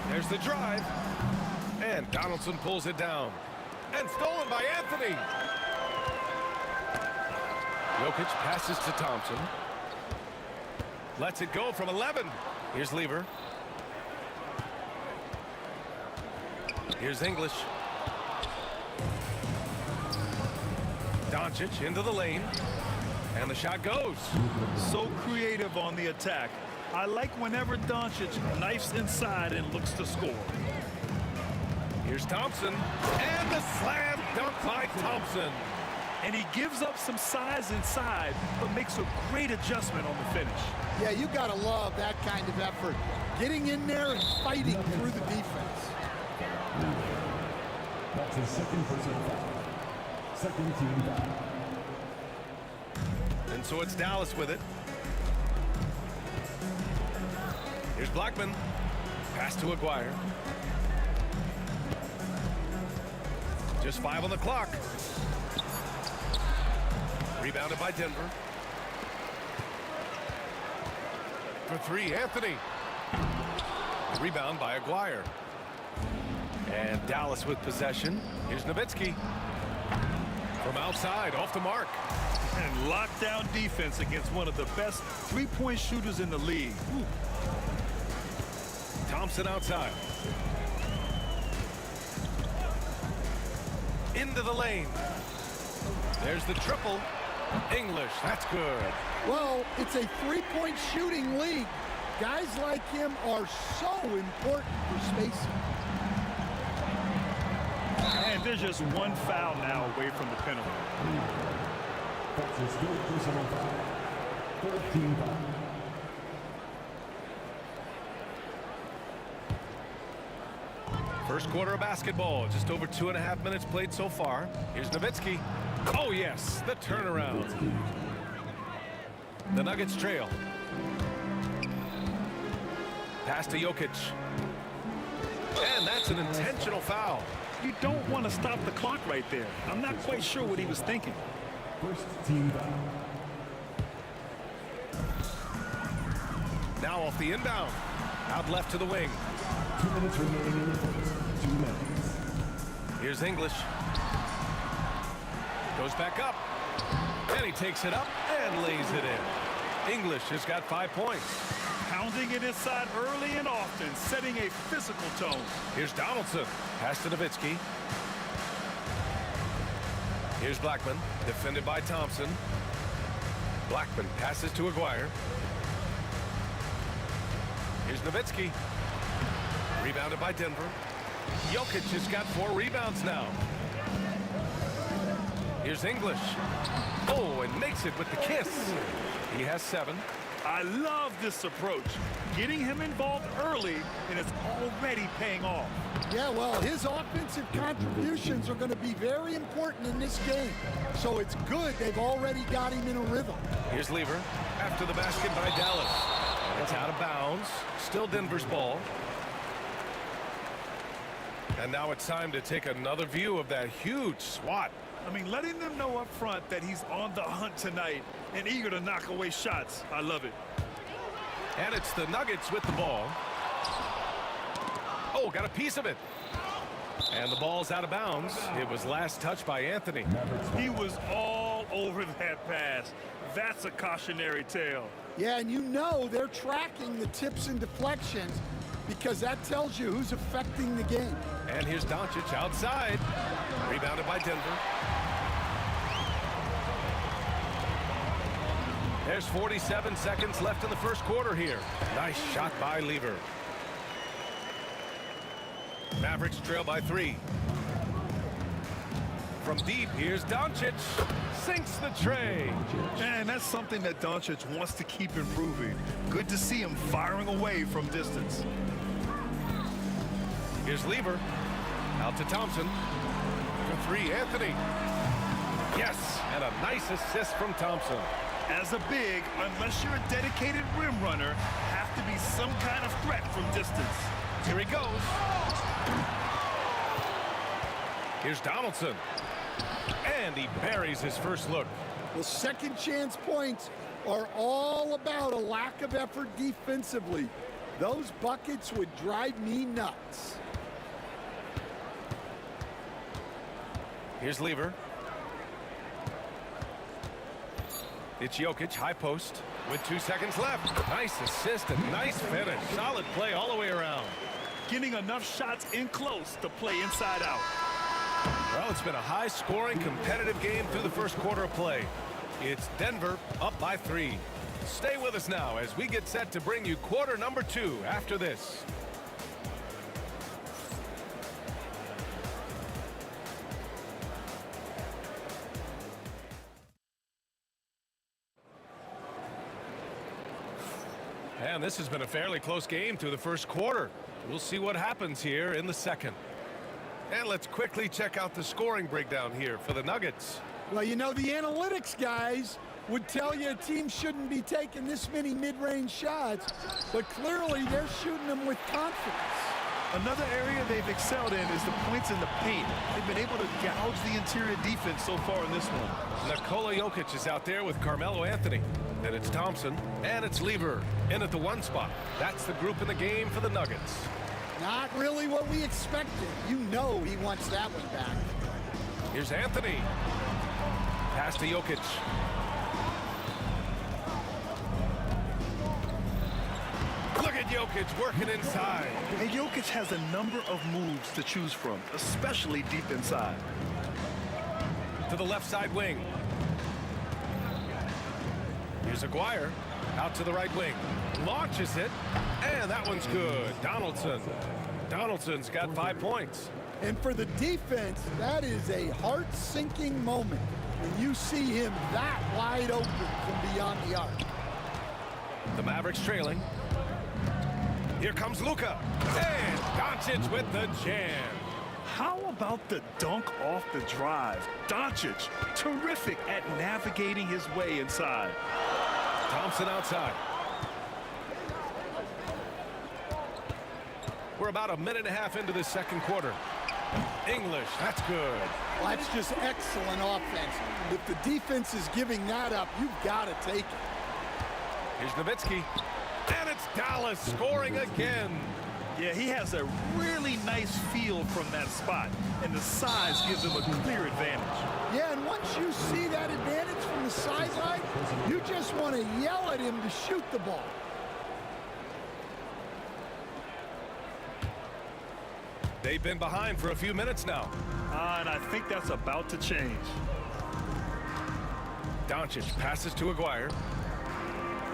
There's the drive. And Donaldson pulls it down. And stolen by Anthony. Jokic passes to Thompson. Lets it go from 11. Here's Lever. Here's English. Doncic into the lane. And the shot goes. So creative on the attack. I like whenever Doncic knifes inside and looks to score. Here's Thompson. And the slam dunk by Thompson. And he gives up some size inside, but makes a great adjustment on the finish. Yeah, you gotta love that kind of effort. Getting in there and fighting through the defense. That's his second personal foul. Second team foul. And so it's Dallas with it. Here's Blackman. Pass to Aguirre. Just 5 on the clock. Rebounded by Denver. For 3, Anthony. Rebound by Aguirre. And Dallas with possession. Here's Nowitzki. From outside, off the mark. And lockdown defense against one of the best three-point shooters in the league. Ooh. Thompson outside. Into the lane. There's the triple. English, that's good. Well, it's a 3-point shooting league. Guys like him are so important for spacing. And there's just one foul now away from the penalty. That's his third personal foul. Third team foul. First quarter of basketball, just over 2.5 minutes played so far. Here's Nowitzki. Oh yes, the turnaround. The Nuggets trail. Pass to Jokic. And that's an intentional foul. You don't want to stop the clock right there. I'm not quite sure what he was thinking. First team foul. Now off the inbound. Out left to the wing. 2 minutes remaining in the first. 2 minutes. Here's English. Goes back up. And he takes it up and lays it in. English has got 5 points. Pounding it inside early and often, setting a physical tone. Here's Donaldson. Pass to Nowitzki. Here's Blackman. Defended by Thompson. Blackman passes to Aguirre. Here's Nowitzki. Rebounded by Denver. Jokic has got 4 rebounds now. Here's English. Oh, and makes it with the kiss. He has 7. I love this approach. Getting him involved early, and it's already paying off. Yeah, well, his offensive contributions are going to be very important in this game. So it's good they've already got him in a rhythm. Here's Lever after the basket by Dallas. It's out of bounds. Still Denver's ball. And now it's time to take another view of that huge swat. I mean, letting them know up front that he's on the hunt tonight and eager to knock away shots. I love it. And it's the Nuggets with the ball. Oh, got a piece of it. And the ball's out of bounds. It was last touched by Anthony. He was all over that pass. That's a cautionary tale. Yeah, and you know they're tracking the tips and deflections because that tells you who's affecting the game. And here's Doncic outside. Rebounded by Denver. There's 47 seconds left in the first quarter here. Nice shot by Lever. Mavericks trail by 3. From deep, here's Doncic. Sinks the tray. Man, that's something that Doncic wants to keep improving. Good to see him firing away from distance. Here's Lever. Out to Thompson. For 3, Anthony. Yes, and a nice assist from Thompson. As a big, unless you're a dedicated rim runner, have to be some kind of threat from distance. Here he goes. Here's Donaldson. And he buries his first look. Well, second chance points are all about a lack of effort defensively. Those buckets would drive me nuts. Here's Lever. It's Jokic, high post, with 2 seconds left. Nice assist and nice finish. Solid play all the way around. Getting enough shots in close to play inside out. Well, it's been a high-scoring, competitive game through the first quarter of play. It's Denver up by 3. Stay with us now as we get set to bring you quarter number 2 after this. And this has been a fairly close game through the first quarter. We'll see what happens here in the second. And let's quickly check out the scoring breakdown here for the Nuggets. Well, you know, the analytics guys would tell you a team shouldn't be taking this many mid-range shots, but clearly they're shooting them with confidence. Another area they've excelled in is the points in the paint. They've been able to gouge the interior defense so far in this one. Nikola Jokic is out there with Carmelo Anthony. Then it's Thompson, and it's Lever in at the 1 spot. That's the group in the game for the Nuggets. Not really what we expected. You know he wants that one back. Here's Anthony. Pass to Jokic. Look at Jokic working inside. And Jokic has a number of moves to choose from, especially deep inside. To the left side wing. Here's Aguirre. Out to the right wing. Launches it. And that one's good. Donaldson's got 5 points. And for the defense, that is a heart-sinking moment when you see him that wide open from beyond the arc. The Mavericks trailing. Here comes Luka. And Doncic with the jam. How about the dunk off the drive? Doncic, terrific at navigating his way inside. Thompson outside. We're about a minute and a half into the second quarter. English, that's good. Well, that's just excellent offense. If the defense is giving that up, you've got to take it. Here's Nowitzki. And it's Dallas scoring again. Yeah, he has a really nice feel from that spot, and the size gives him a clear advantage. Yeah, and once you see that advantage from the sideline, you just want to yell at him to shoot the ball. They've been behind for a few minutes now. And I think that's about to change. Doncic passes to Aguirre.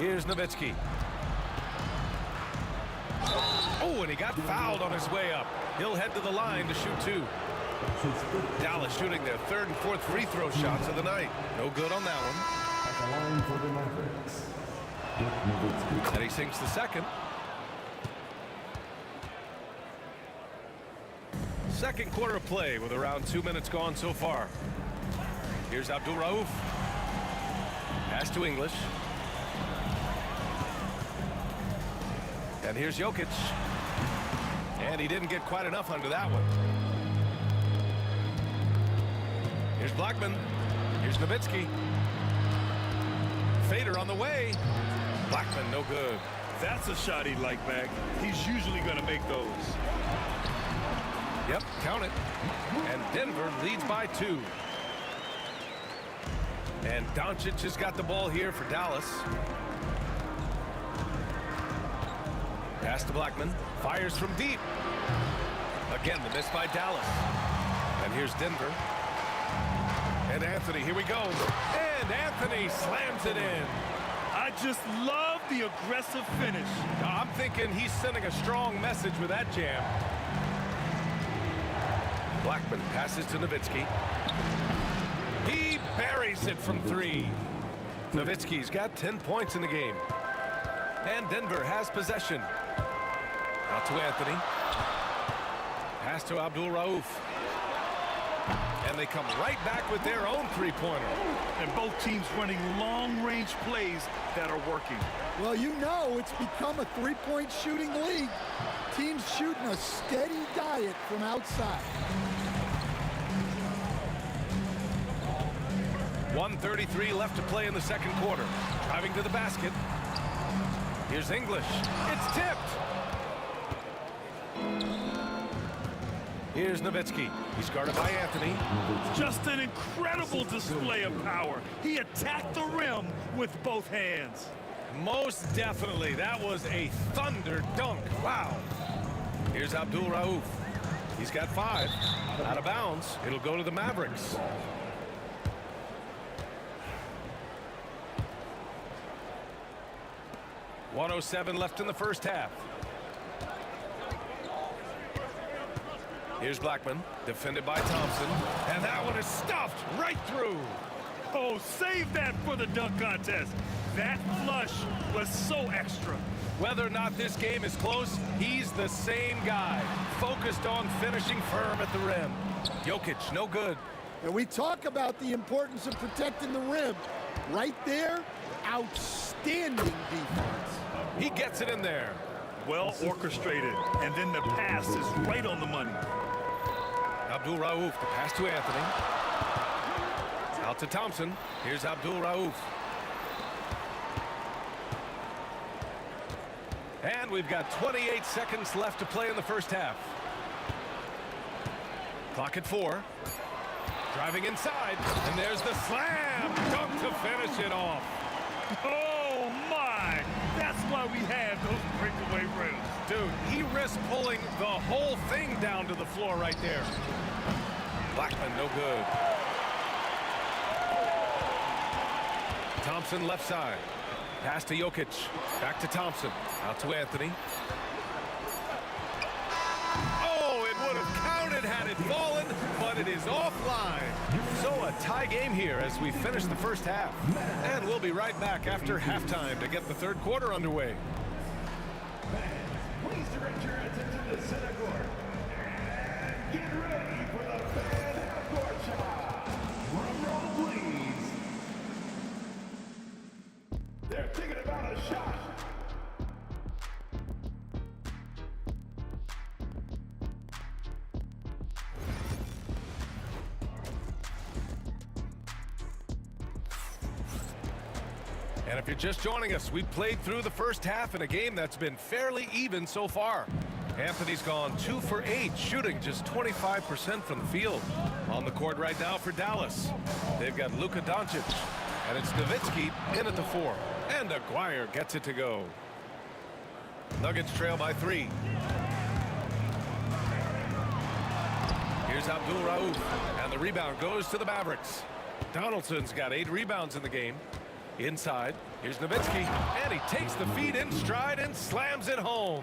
Here's Nowitzki. Oh, and he got fouled on his way up. He'll head to the line to shoot 2. Dallas shooting their 3rd and 4th free throw shots of the night. No good on that one. And he sinks the second. Second quarter of play with around 2 minutes gone so far. Here's Abdul Rauf. Pass to English. And here's Jokic. And he didn't get quite enough under that one. Here's Blackman. Here's Nowitzki. Fader on the way. Blackman, no good. That's a shot he'd like back. He's usually going to make those. Yep, count it. And Denver leads by 2. And Doncic has got the ball here for Dallas. Pass to Blackman. Fires from deep. Again, the miss by Dallas. And here's Denver. And Anthony, here we go. And Anthony slams it in. I just love the aggressive finish. I'm thinking he's sending a strong message with that jam. Blackman passes to Nowitzki. He buries it from 3. Nowitzki's got 10 points in the game. And Denver has possession. Out to Anthony. Pass to Abdul Rauf. And they come right back with their own three-pointer. And both teams running long-range plays that are working. Well, you know it's become a three-point shooting league. Teams shooting a steady diet from outside. 1:33 left to play in the second quarter. Driving to the basket. Here's English. It's tipped. Here's Nowitzki. He's guarded by Anthony. Just an incredible display of power. He attacked the rim with both hands. Most definitely. That was a thunder dunk. Wow. Here's Abdul Rauf. He's got 5. Out of bounds. It'll go to the Mavericks. .107 left in the first half. Here's Blackman, defended by Thompson, and that one is stuffed right through. Oh, save that for the dunk contest. That flush was so extra. Whether or not this game is close, he's the same guy, focused on finishing firm at the rim. Jokic, no good. And we talk about the importance of protecting the rim. Right there, outstanding defense. He gets it in there. Well orchestrated, and then the pass is right on the money. Abdul Rauf, the pass to Anthony. Out to Thompson. Here's Abdul Rauf. And we've got 28 seconds left to play in the first half. Clock at 4. Driving inside, and there's the slam dunk to finish it off. Oh my! That's why we have those breakaway rims. Dude, he risked pulling the whole thing down to the floor right there. Blackman, no good. Thompson left side. Pass to Jokic. Back to Thompson. Out to Anthony. Oh, it would have counted had it fallen, but it is offline. So a tie game here as we finish the first half. And we'll be right back after halftime to get the third quarter underway. Please direct your attention to center court. And get ready for the fan half-court shot. Drum roll, please. They're thinking about a shot. And if you're just joining us, we played through the first half in a game that's been fairly even so far. Anthony's gone 2 for 8, shooting just 25% from the field. On the court right now for Dallas. They've got Luka Doncic, and it's Nowitzki in at the 4. And Aguirre gets it to go. Nuggets trail by 3. Here's Abdul Rauf, and the rebound goes to the Mavericks. Donaldson's got 8 rebounds in the game. Inside, here's Nowitzki, and he takes the feed in stride and slams it home.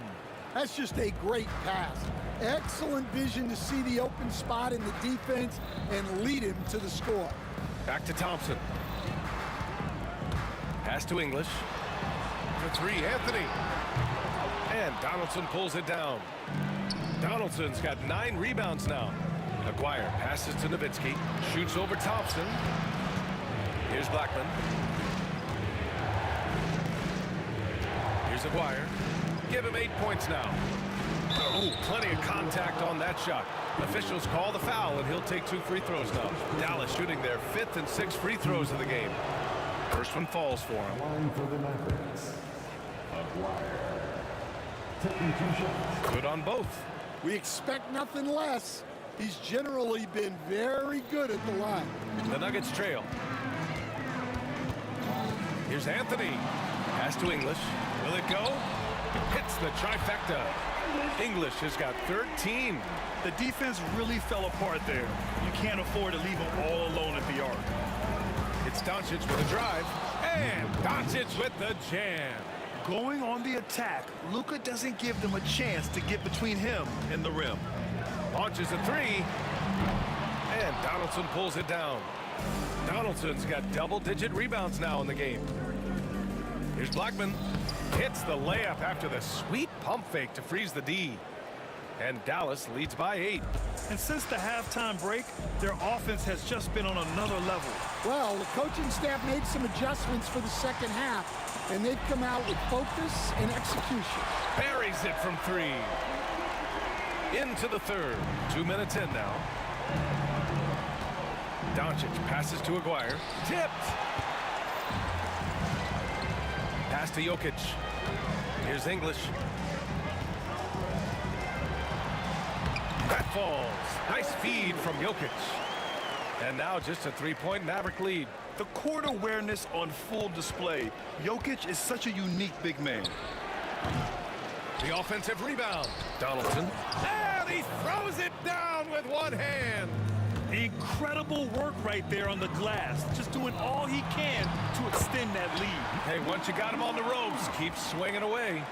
That's just a great pass. Excellent vision to see the open spot in the defense and lead him to the score. Back to Thompson. Pass to English. for three, Anthony. And Donaldson pulls it down. Donaldson's got 9 rebounds now. Aguirre passes to Nowitzki. Shoots over Thompson. Here's Blackman. Here's Aguirre. Give him 8 points now. Oh, plenty of contact on that shot. Officials call the foul, and he'll take 2 free throws now. Dallas shooting their 5th and 6th free throws of the game. First one falls for him. Good on both. We expect nothing less. He's generally been very good at the line. The Nuggets trail. Here's Anthony. Pass to English. Will it go? Hits the trifecta. English has got 13. The defense really fell apart there. You can't afford to leave them all alone at the arc. It's Doncic with a drive. And Doncic with the jam. Going on the attack, Luka doesn't give them a chance to get between him and the rim. Launches a 3. And Donaldson pulls it down. Donaldson's got double-digit rebounds now in the game. Here's Blackman. Hits the layup after the sweet pump fake to freeze the D. And Dallas leads by 8. And since the halftime break, their offense has just been on another level. Well, the coaching staff made some adjustments for the second half, and they've come out with focus and execution. Buries it from 3. Into the third. 2 minutes in now. Doncic passes to Aguirre. Tipped. Pass to Jokic. Here's English. That falls. Nice feed from Jokic. And now just a 3-point Maverick lead. The court awareness on full display. Jokic is such a unique big man. The offensive rebound. Donaldson. And he throws it down with one hand. Incredible work right there on the glass. Just doing all he can to extend that lead. Hey, once you got him on the ropes, keep swinging away.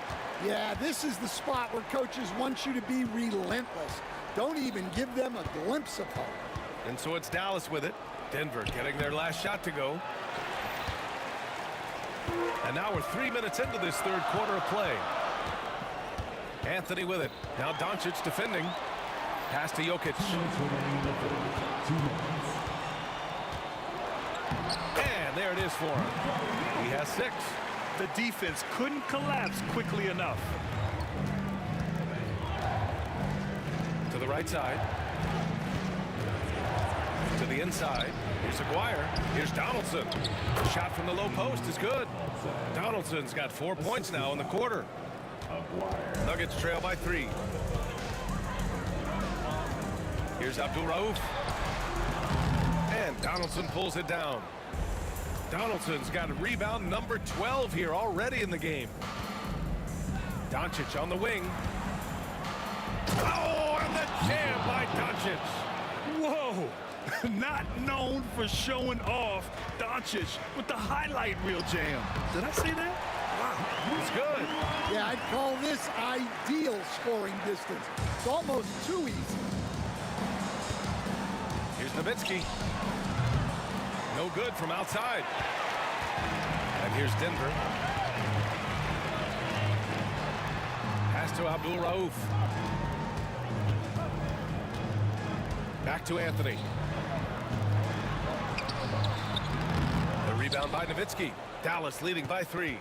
Yeah, this is the spot where coaches want you to be relentless. Don't even give them a glimpse of hope. And so it's Dallas with it. Denver getting their last shot to go. And now we're 3 minutes into this third quarter of play. Anthony with it. Now Doncic defending. Pass to Jokic. And there it is for him. He has 6. The defense couldn't collapse quickly enough. To the right side. To the inside. Here's Aguirre. Here's Donaldson. The shot from the low post is good. Donaldson's got 4 points now in the quarter. Nuggets trail by 3. Here's Abdul-Rauf. And Donaldson pulls it down. Donaldson's got a rebound number 12 here already in the game. Doncic on the wing. Oh, and the jam by Doncic. Whoa! Not known for showing off, Doncic with the highlight reel jam. Did I say that? Wow, it's good. Yeah, I'd call this ideal scoring distance. It's almost too easy. Here's Nowitzki. No good from outside. And here's Denver. Pass to Abdul-Rauf. Back to Anthony. The rebound by Nowitzki. Dallas leading by 3.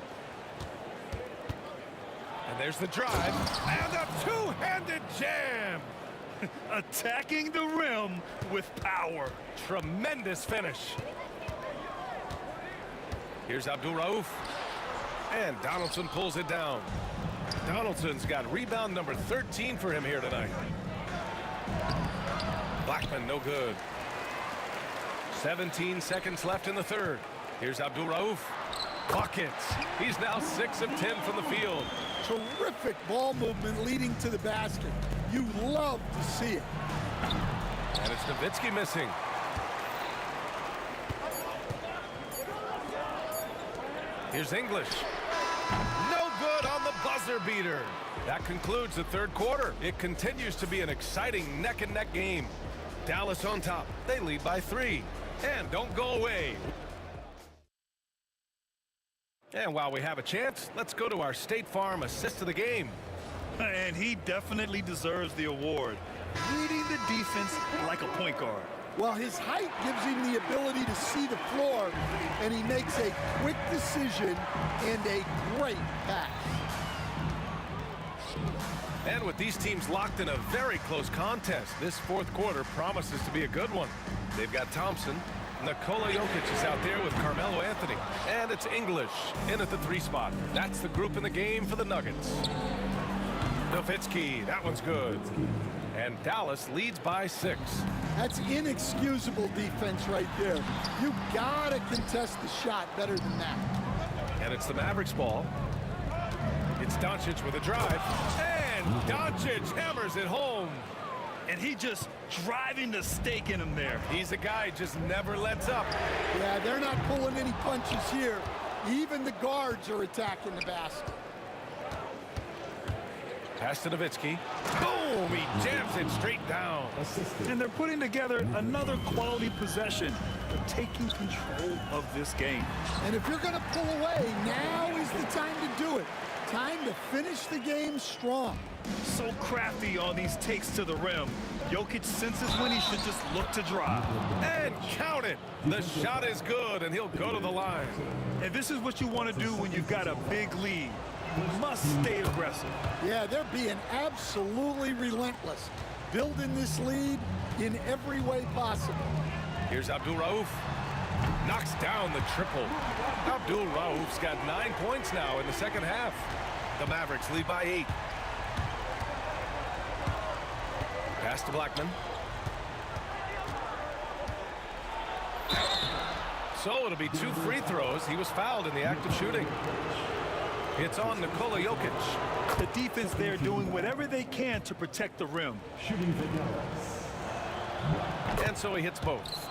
And there's the drive. And a two-handed jam. Attacking the rim with power. Tremendous finish. Here's Abdul-Rauf. And Donaldson pulls it down. Donaldson's got rebound number 13 for him here tonight. Blackman, no good. 17 seconds left in the third. Here's Abdul-Rauf. Buckets. He's now 6 of 10 from the field. Terrific ball movement leading to the basket. You love to see it. And it's Nowitzki missing. Here's English. No good on the buzzer beater. That concludes the third quarter. It continues to be an exciting neck-and-neck game. Dallas on top. They lead by 3. And don't go away. And while we have a chance, let's go to our State Farm assist of the game. And he definitely deserves the award. Leading the defense like a point guard. Well, his height gives him the ability to see the floor, and he makes a quick decision and a great pass. And with these teams locked in a very close contest, this fourth quarter promises to be a good one. They've got Thompson. Nikola Jokic is out there with Carmelo Anthony. And it's English in at the 3 spot. That's the group in the game for the Nuggets. Nowitzki, that one's good. And Dallas leads by 6. That's inexcusable defense right there. You gotta contest the shot better than that. And it's the Mavericks ball. It's Doncic with a drive. And Doncic hammers it home. And he just driving the stake in him there. He's a guy just never lets up. Yeah, they're not pulling any punches here. Even the guards are attacking the basket. Pass to Nowitzki. Boom! He jams it straight down. And they're putting together another quality possession. They're taking control of this game. And if you're going to pull away, now is the time to do it. Time to finish the game strong. So crafty on these takes to the rim. Jokic senses when he should just look to drive. And count it. The shot is good, and he'll go to the line. And this is what you want to do when you've got a big lead. You must stay aggressive. Yeah, they're being absolutely relentless. Building this lead in every way possible. Here's Abdul Rauf. Knocks down the triple. Abdul Rauf's got 9 points now in the second half. The Mavericks lead by 8. Pass to Blackman. So it'll be 2 free throws. He was fouled in the act of shooting. It's on Nikola Jokic. The defense there doing whatever they can to protect the rim. And so he hits both.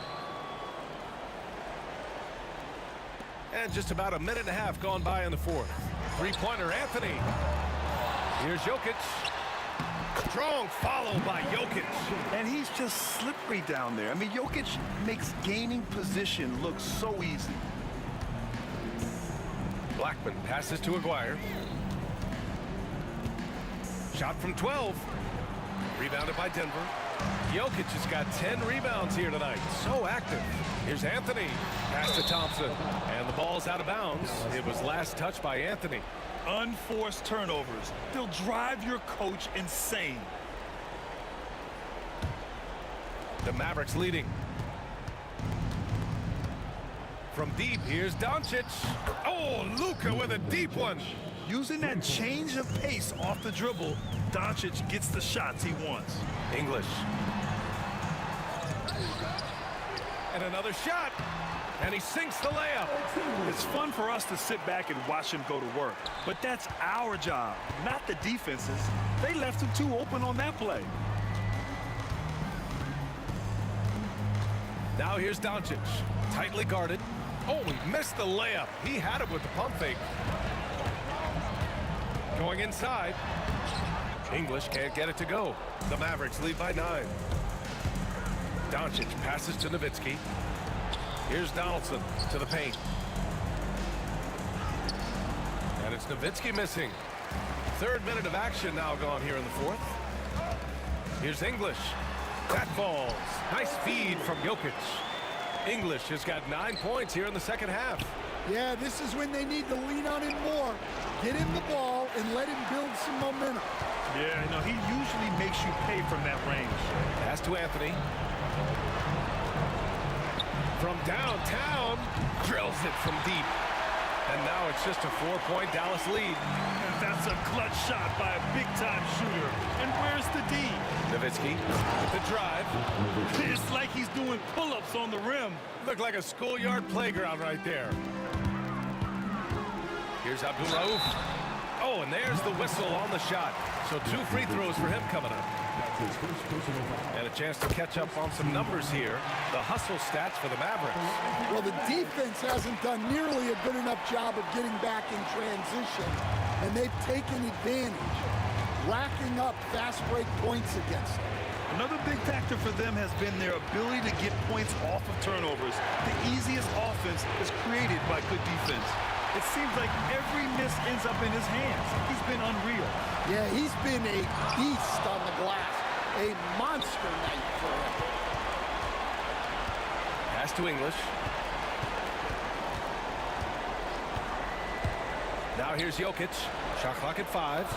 And just about a minute and a half gone by in the fourth. Three-pointer, Anthony. Here's Jokic. Strong follow by Jokic. And he's just slippery down there. I mean, Jokic makes gaining position look so easy. Blackman passes to Aguirre. Shot from 12. Rebounded by Denver. Jokic has got 10 rebounds here tonight. So active. Here's Anthony. Pass to Thompson. And the ball's out of bounds. It was last touched by Anthony. Unforced turnovers. They'll drive your coach insane. The Mavericks leading. From deep, here's Doncic. Oh, Luka with a deep one. Using that change of pace off the dribble, Doncic gets the shots he wants. English. And another shot. And he sinks the layup. It's fun for us to sit back and watch him go to work. But that's our job, not the defense's. They left him too open on that play. Now here's Doncic. Tightly guarded. Oh, he missed the layup. He had it with the pump fake. Going inside. English can't get it to go. The Mavericks lead by 9. Doncic passes to Nowitzki. Here's Donaldson to the paint. And it's Nowitzki missing. 3rd minute of action now gone here in the 4th. Here's English. That falls. Nice feed from Jokic. English has got 9 points here in the second half. Yeah, this is when they need to lean on him more. Get him the ball and let him build some momentum. Yeah, no, he usually makes you pay from that range. Pass to Anthony. From downtown, drills it from deep. And now it's just a 4-point Dallas lead. And that's a clutch shot by a big-time shooter. And where's the D? Nowitzki with the drive. It's like he's doing pull-ups on the rim. Looked like a schoolyard playground right there. Here's Abdul Rauf. Oh, and there's the whistle on the shot. So 2 free throws for him coming up. And a chance to catch up on some numbers here. The hustle stats for the Mavericks. Well, the defense hasn't done nearly a good enough job of getting back in transition, and they've taken advantage, racking up fast break points against them. Another big factor for them has been their ability to get points off of turnovers. The easiest offense is created by good defense. It seems like every miss ends up in his hands. He's been unreal. Yeah, he's been a beast on the glass. A monster night for him. Pass to English. Now here's Jokic. Shot clock at 5.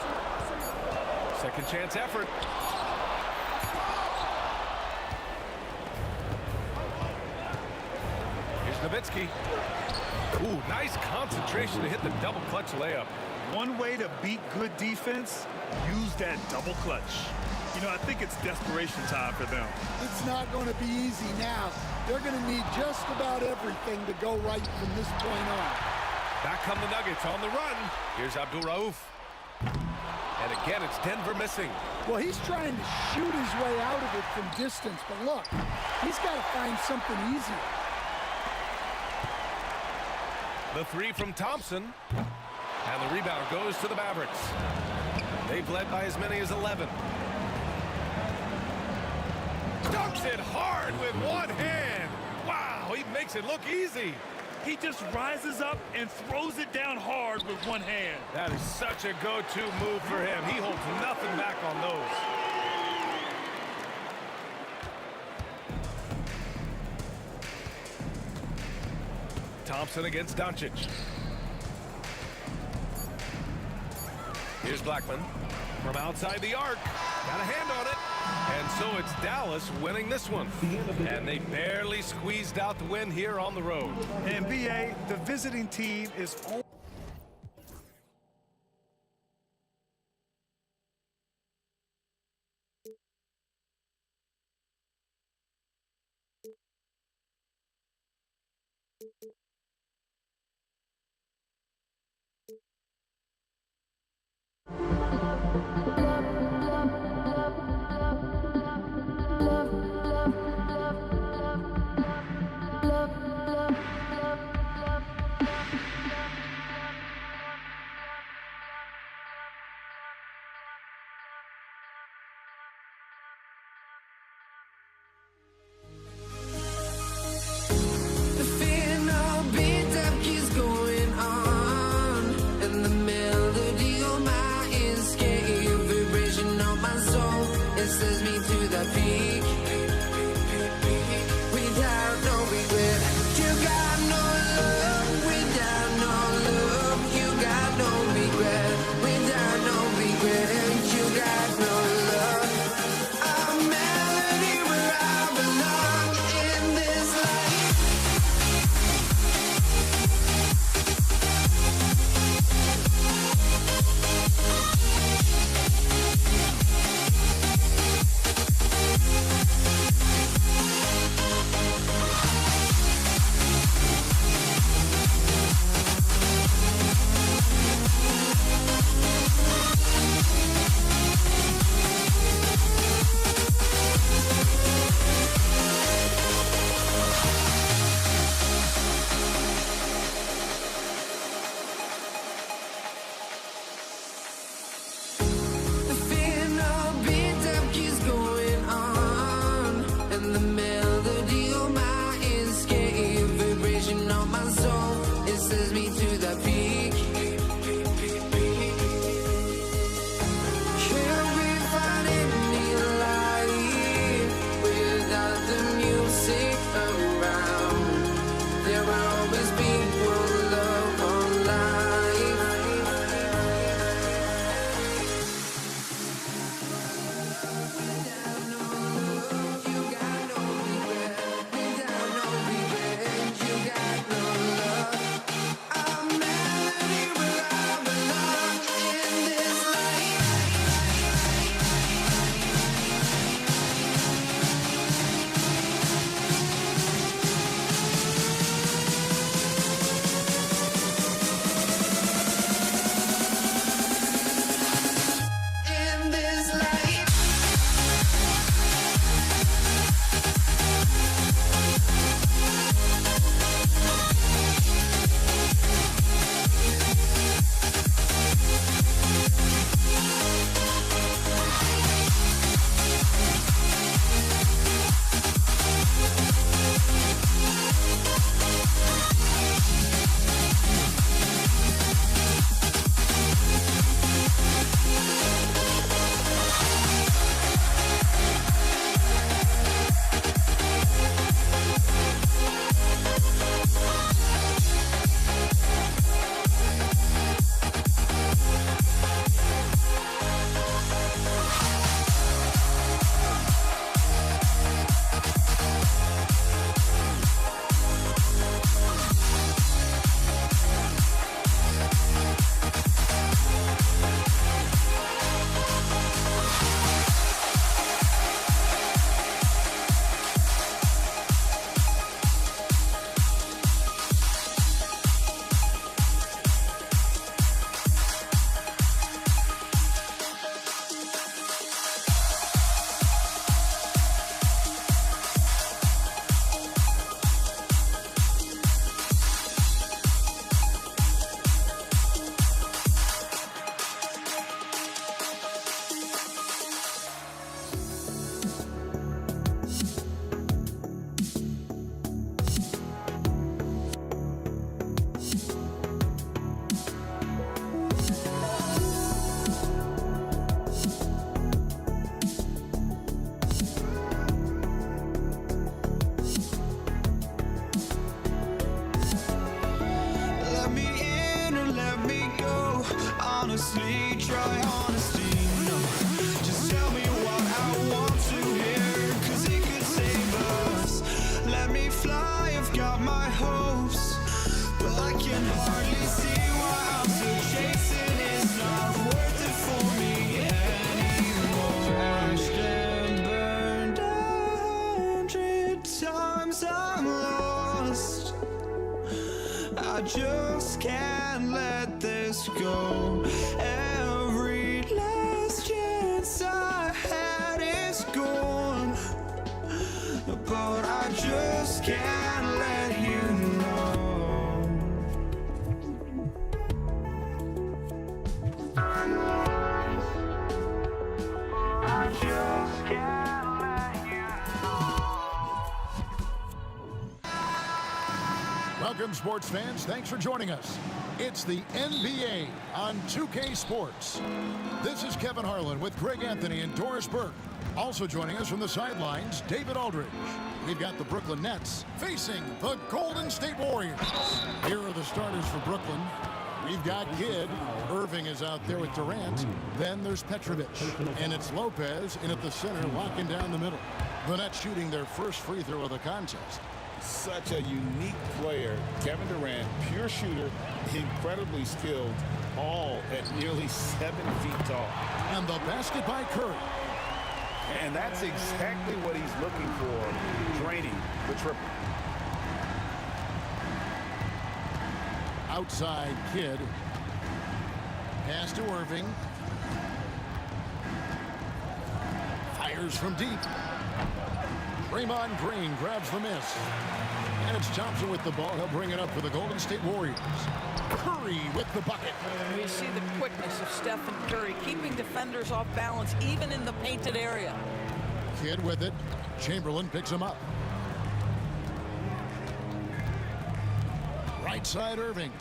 Second chance effort. Here's Nowitzki. Ooh, nice concentration to hit the double clutch layup. One way to beat good defense, use that double clutch. You know, I think it's desperation time for them. It's not going to be easy now. They're going to need just about everything to go right from this point on. Back come the Nuggets on the run. Here's Abdul Rauf. And again, it's Denver missing. Well, he's trying to shoot his way out of it from distance, but look, he's got to find something easier. The 3 from Thompson. And the rebound goes to the Mavericks. They've led by as many as 11. Dunks it hard with one hand. Wow, he makes it look easy. He just rises up and throws it down hard with one hand. That is such a go-to move for him. He holds nothing back on those. Thompson against Doncic. Here's Blackman from outside the arc. Got a hand on it. And so it's Dallas winning this one. And they barely squeezed out the win here on the road. And BA, the visiting team is The fear no beat up keeps going on, and the melody on my ears getting a vibration on my soul. It sends me to the peak without no regret. You got no honestly, try honesty. No, just tell me what I want to hear, 'cause it could save us. Let me fly, I've got my hopes, but I can hardly see why I'm still chasing. It's not worth it for me anymore. Crashed and burned 100 times, I'm lost. I just can't let this go. Every last chance I had is gone, but I just can't let you know. I just can't let you know. Welcome, sports fans. Thanks for joining us. It's the NBA on 2K Sports. This is Kevin Harlan with Greg Anthony and Doris Burke. Also joining us from the sidelines, David Aldridge. We've got the Brooklyn Nets facing the Golden State Warriors. Here are the starters for Brooklyn. We've got Kidd. Irving is out there with Durant. Then there's Petrovic. And it's Lopez in at the center, locking down the middle. The Nets shooting their first free throw of the contest. Such a unique player. Kevin Durant, pure shooter, incredibly skilled, all at nearly 7 feet tall. And the basket by Curry. And that's exactly what he's looking for, draining the triple. Outside Kidd. Pass to Irving. Fires from deep. Draymond Green grabs the miss. And it's Thompson with the ball. He'll bring it up for the Golden State Warriors. Curry with the bucket. We see the quickness of Stephen Curry, keeping defenders off balance, even in the painted area. Kidd with it. Chamberlain picks him up. Right side Irving.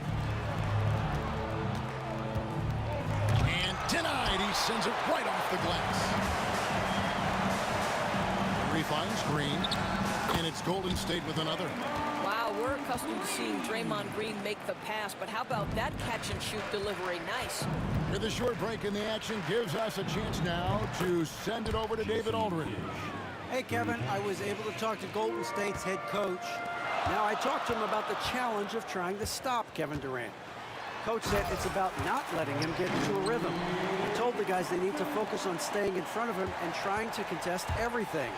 And denied. He sends it right off the glass. Finds Green, and it's Golden State with another. Wow, we're accustomed to seeing Draymond Green make the pass, but how about that catch-and-shoot delivery? Nice. With a short break in the action, gives us a chance now to send it over to David Aldridge. Hey, Kevin, I was able to talk to Golden State's head coach. Now, I talked to him about the challenge of trying to stop Kevin Durant. Coach said it's about not letting him get into a rhythm. He told the guys they need to focus on staying in front of him and trying to contest everything.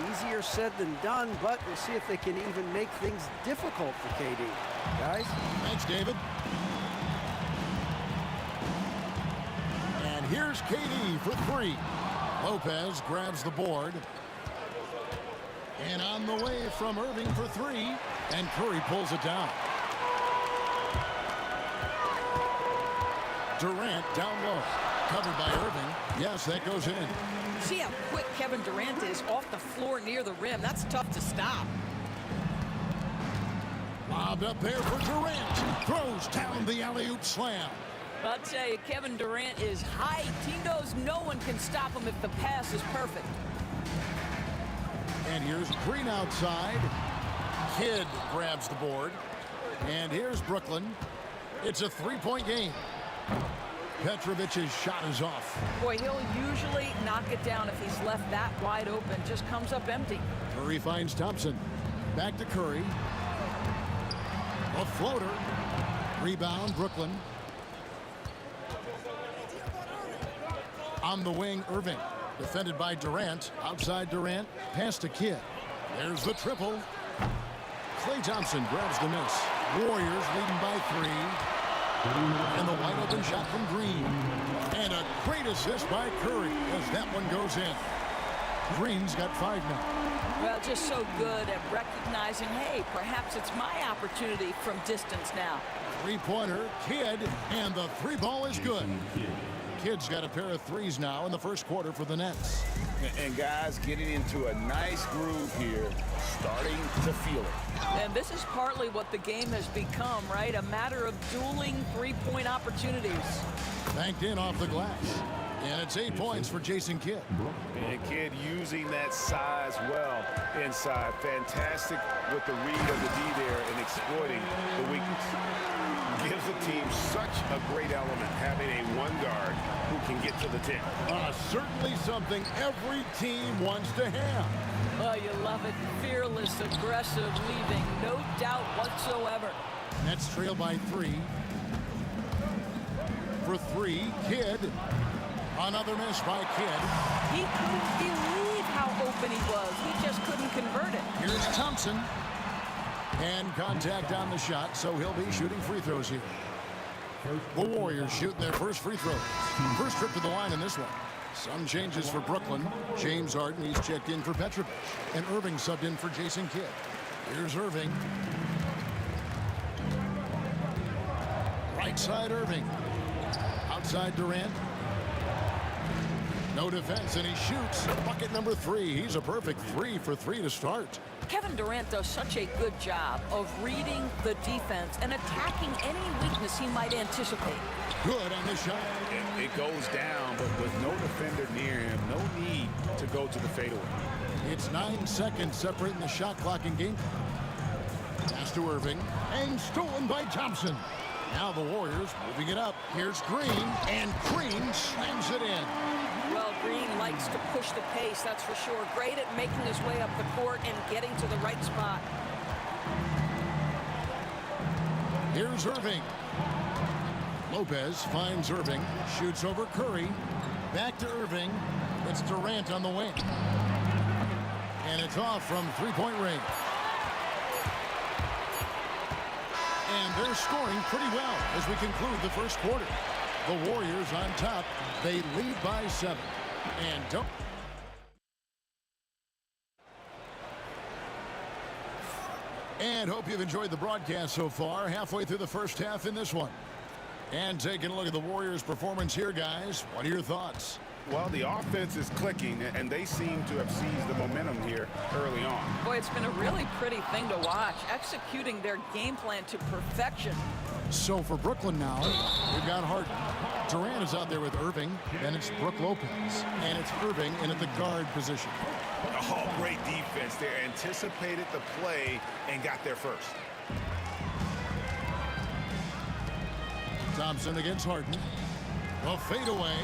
Easier said than done, but we'll see if they can even make things difficult for KD. Guys? Thanks, David. And here's KD for three. Lopez grabs the board. And on the way from Irving for three. And Curry pulls it down. Durant down low. Covered by Irving. Yes, that goes in. See how quick Kevin Durant is off the floor near the rim. That's tough to stop. Lobbed up there for Durant. Throws down the alley-oop slam. I'll tell you, Kevin Durant is hyped. He knows no one can stop him if the pass is perfect. And here's Green outside. Kidd grabs the board. And here's Brooklyn. It's a three-point game. Petrovic's shot is off. Boy, he'll usually knock it down if he's left that wide open. Just comes up empty. Curry finds Thompson. Back to Curry. A floater. Rebound, Brooklyn. On the wing, Irving. Defended by Durant. Outside Durant. Pass to Kidd. There's the triple. Klay Thompson grabs the miss. Warriors leading by 3. And the wide open shot from Green. And a great assist by Curry as that one goes in. Green's got 5 now. Well, just so good at recognizing, hey, perhaps it's my opportunity from distance now. Three-pointer, Kidd, and the three ball is good. Kidd's got a pair of threes now in the first quarter for the Nets. And guys getting into a nice groove here, starting to feel it. And this is partly what the game has become, right? A matter of dueling three-point opportunities. Banked in off the glass. And it's 8 points for Jason Kidd. And Kidd using that size well inside. Fantastic with the read of the D there and exploiting the weakness. Gives the team such a great element having a one guard who can get to the 10. Certainly something every team wants to have. Oh, you love it. Fearless, aggressive, leaving no doubt whatsoever. Nets trail by 3. For 3, Kidd. Another miss by Kidd. He couldn't believe how open he was. He just couldn't convert it. Here's Thompson. And contact on the shot, so he'll be shooting free throws here. The Warriors shooting their first free throws. First trip to the line in this one. Some changes for Brooklyn. James Harden, he's checked in for Petrovic. And Irving subbed in for Jason Kidd. Here's Irving. Right side Irving. Outside Durant. No defense, and he shoots. Bucket number 3. He's a perfect 3 for 3 to start. Kevin Durant does such a good job of reading the defense and attacking any weakness he might anticipate. Good on the shot. It goes down, but with no defender near him, no need to go to the fadeaway. It's 9 seconds separating the shot clock and game. Pass to Irving, and stolen by Thompson. Now the Warriors moving it up. Here's Green, and Green slams it in. Well, Green likes to push the pace, that's for sure. Great at making his way up the court and getting to the right spot. Here's Irving. Lopez finds Irving, shoots over Curry. Back to Irving. It's Durant on the wing. And it's off from three-point range. And they're scoring pretty well as we conclude the first quarter. The Warriors on top. They lead by 7. And don't... And hope you've enjoyed the broadcast so far. Halfway through the first half in this one. And taking a look at the Warriors' performance here, guys. What are your thoughts? Well, the offense is clicking, and they seem to have seized the momentum here early on. Boy, it's been a really pretty thing to watch, executing their game plan to perfection. So for Brooklyn now, we've got Harden. Durant is out there with Irving, then it's Brook Lopez, and it's Irving in at the guard position. Oh, great defense there. Anticipated the play and got there first. Thompson against Harden. A fadeaway,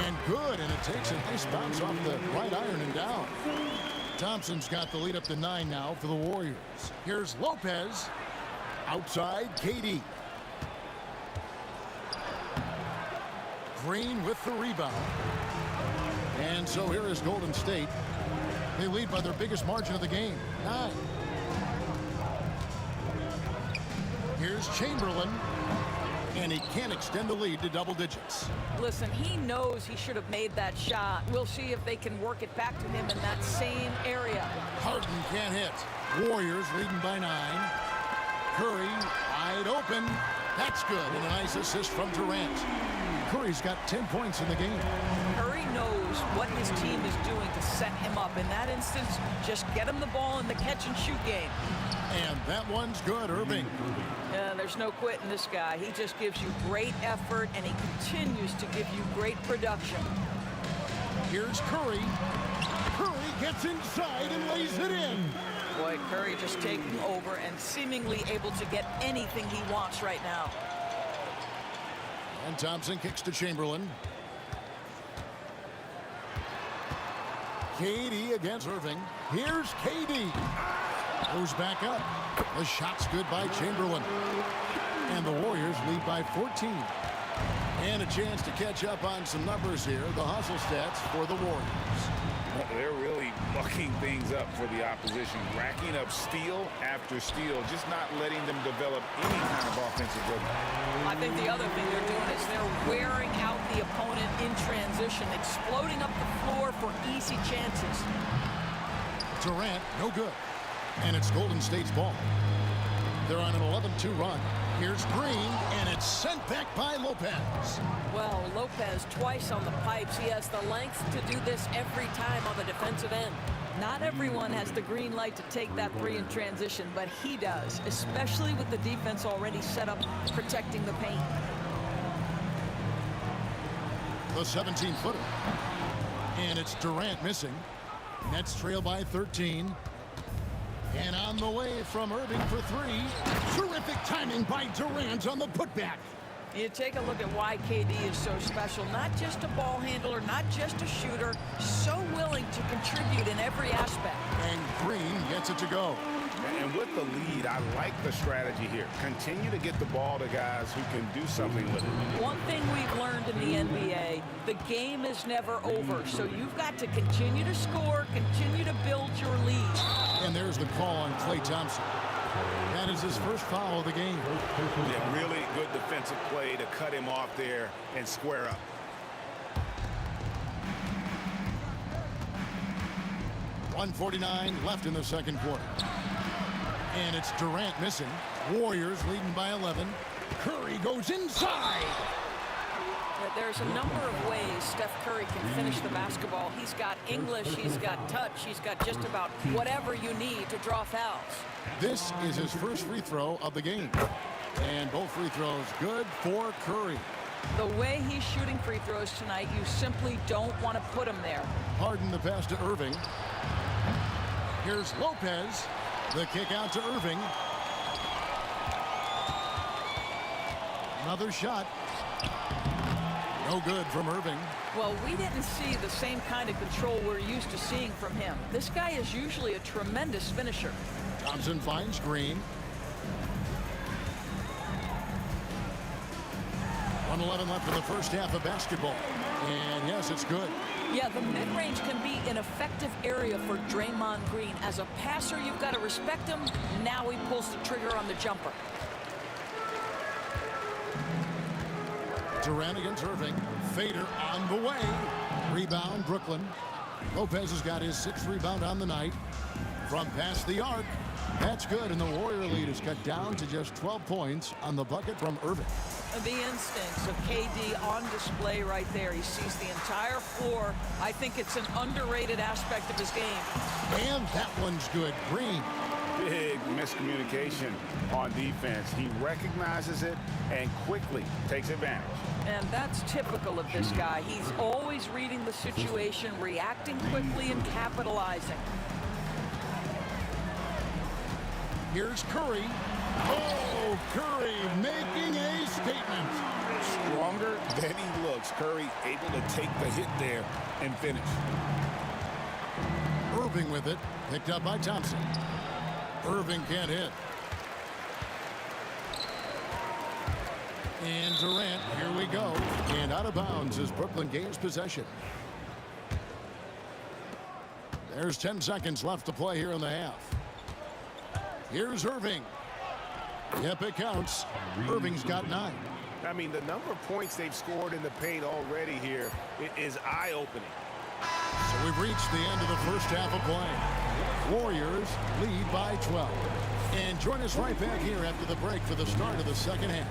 and good, and it takes a nice bounce off the right iron and down. Thompson's got the lead up to 9 now for the Warriors. Here's Lopez. Outside, KD. Green with the rebound. And so here is Golden State. They lead by their biggest margin of the game, 9. Here's Chamberlain. And he can't extend the lead to double digits. Listen, he knows he should have made that shot. We'll see if they can work it back to him in that same area. Harden can't hit. Warriors leading by 9. Curry wide open. That's good. And a nice assist from Durant. Curry's got 10 points in the game. Curry knows what his team is doing to set him up. In that instance, just get him the ball in the catch-and-shoot game. And that one's good, Irving. There's no quitting this guy. He just gives you great effort, and he continues to give you great production. Here's Curry. Curry gets inside and lays it in. Boy, Curry just taking over and seemingly able to get anything he wants right now. And Thompson kicks to Chamberlain. KD against Irving. Here's KD. Goes back up. The shot's good by Chamberlain. And the Warriors lead by 14. And a chance to catch up on some numbers here. The hustle stats for the Warriors. They're really bucking things up for the opposition, racking up steal after steal, just not letting them develop any kind of offensive rhythm. I think the other thing they're doing is they're wearing out the opponent in transition, exploding up the floor for easy chances. Durant, no good. And it's Golden State's ball. They're on an 11-2 run. Here's Green, and it's sent back by Lopez. Well, Lopez twice on the pipes. He has the length to do this every time on the defensive end. Not everyone has the green light to take that 3 in transition, but he does, especially with the defense already set up protecting the paint. The 17-footer. And it's Durant missing. Nets trail by 13. And on the way from Irving for 3. Terrific timing by Durant on the putback. You take a look at why KD is so special. Not just a ball handler, not just a shooter, so willing to contribute in every aspect. And Green gets it to go. And with the lead, I like the strategy here. Continue to get the ball to guys who can do something with it. One thing we've learned in the NBA, the game is never over. So you've got to continue to score, continue to build your lead. And there's the call on Klay Thompson. That is his first foul of the game. Yeah, really good defensive play to cut him off there and square up. .149 left in the second quarter. And it's Durant missing. Warriors leading by 11. Curry goes inside. There's a number of ways Steph Curry can finish the basketball. He's got English, he's got touch, he's got just about whatever you need to draw fouls. This is his first free throw of the game. And both free throws good for Curry. The way he's shooting free throws tonight, you simply don't want to put him there. Harden the pass to Irving. Here's Lopez. The kick out to Irving. Another shot. No good from Irving. Well, we didn't see the same kind of control we're used to seeing from him. This guy is usually a tremendous finisher. Thompson finds Green. 1:11 left in the first half of basketball. And yes, it's good. Yeah, the mid-range can be an effective area for Draymond Green. As a passer, you've got to respect him. Now he pulls the trigger on the jumper. Durant against Irving. Fader on the way. Rebound, Brooklyn. Lopez has got his 6th rebound on the night. From past the arc. That's good, and the Warrior lead is cut down to just 12 points on the bucket from Irving. The instincts of KD on display right there. He sees the entire floor. I think it's an underrated aspect of his game. And that one's good. Green. Big miscommunication on defense. He recognizes it and quickly takes advantage. And that's typical of this guy. He's always reading the situation, reacting quickly, and capitalizing. Here's Curry. Oh, Curry making a statement. Stronger than he looks. Curry able to take the hit there and finish. Irving with it. Picked up by Thompson. Irving can't hit. And Durant, here we go. And out of bounds as Brooklyn gains possession. There's 10 seconds left to play here in the half. Here's Irving. Yep, it counts. Irving's got 9. I mean, the number of points they've scored in the paint already here is eye-opening. So we've reached the end of the first half of play. Warriors lead by 12. And join us right back here after the break for the start of the second half.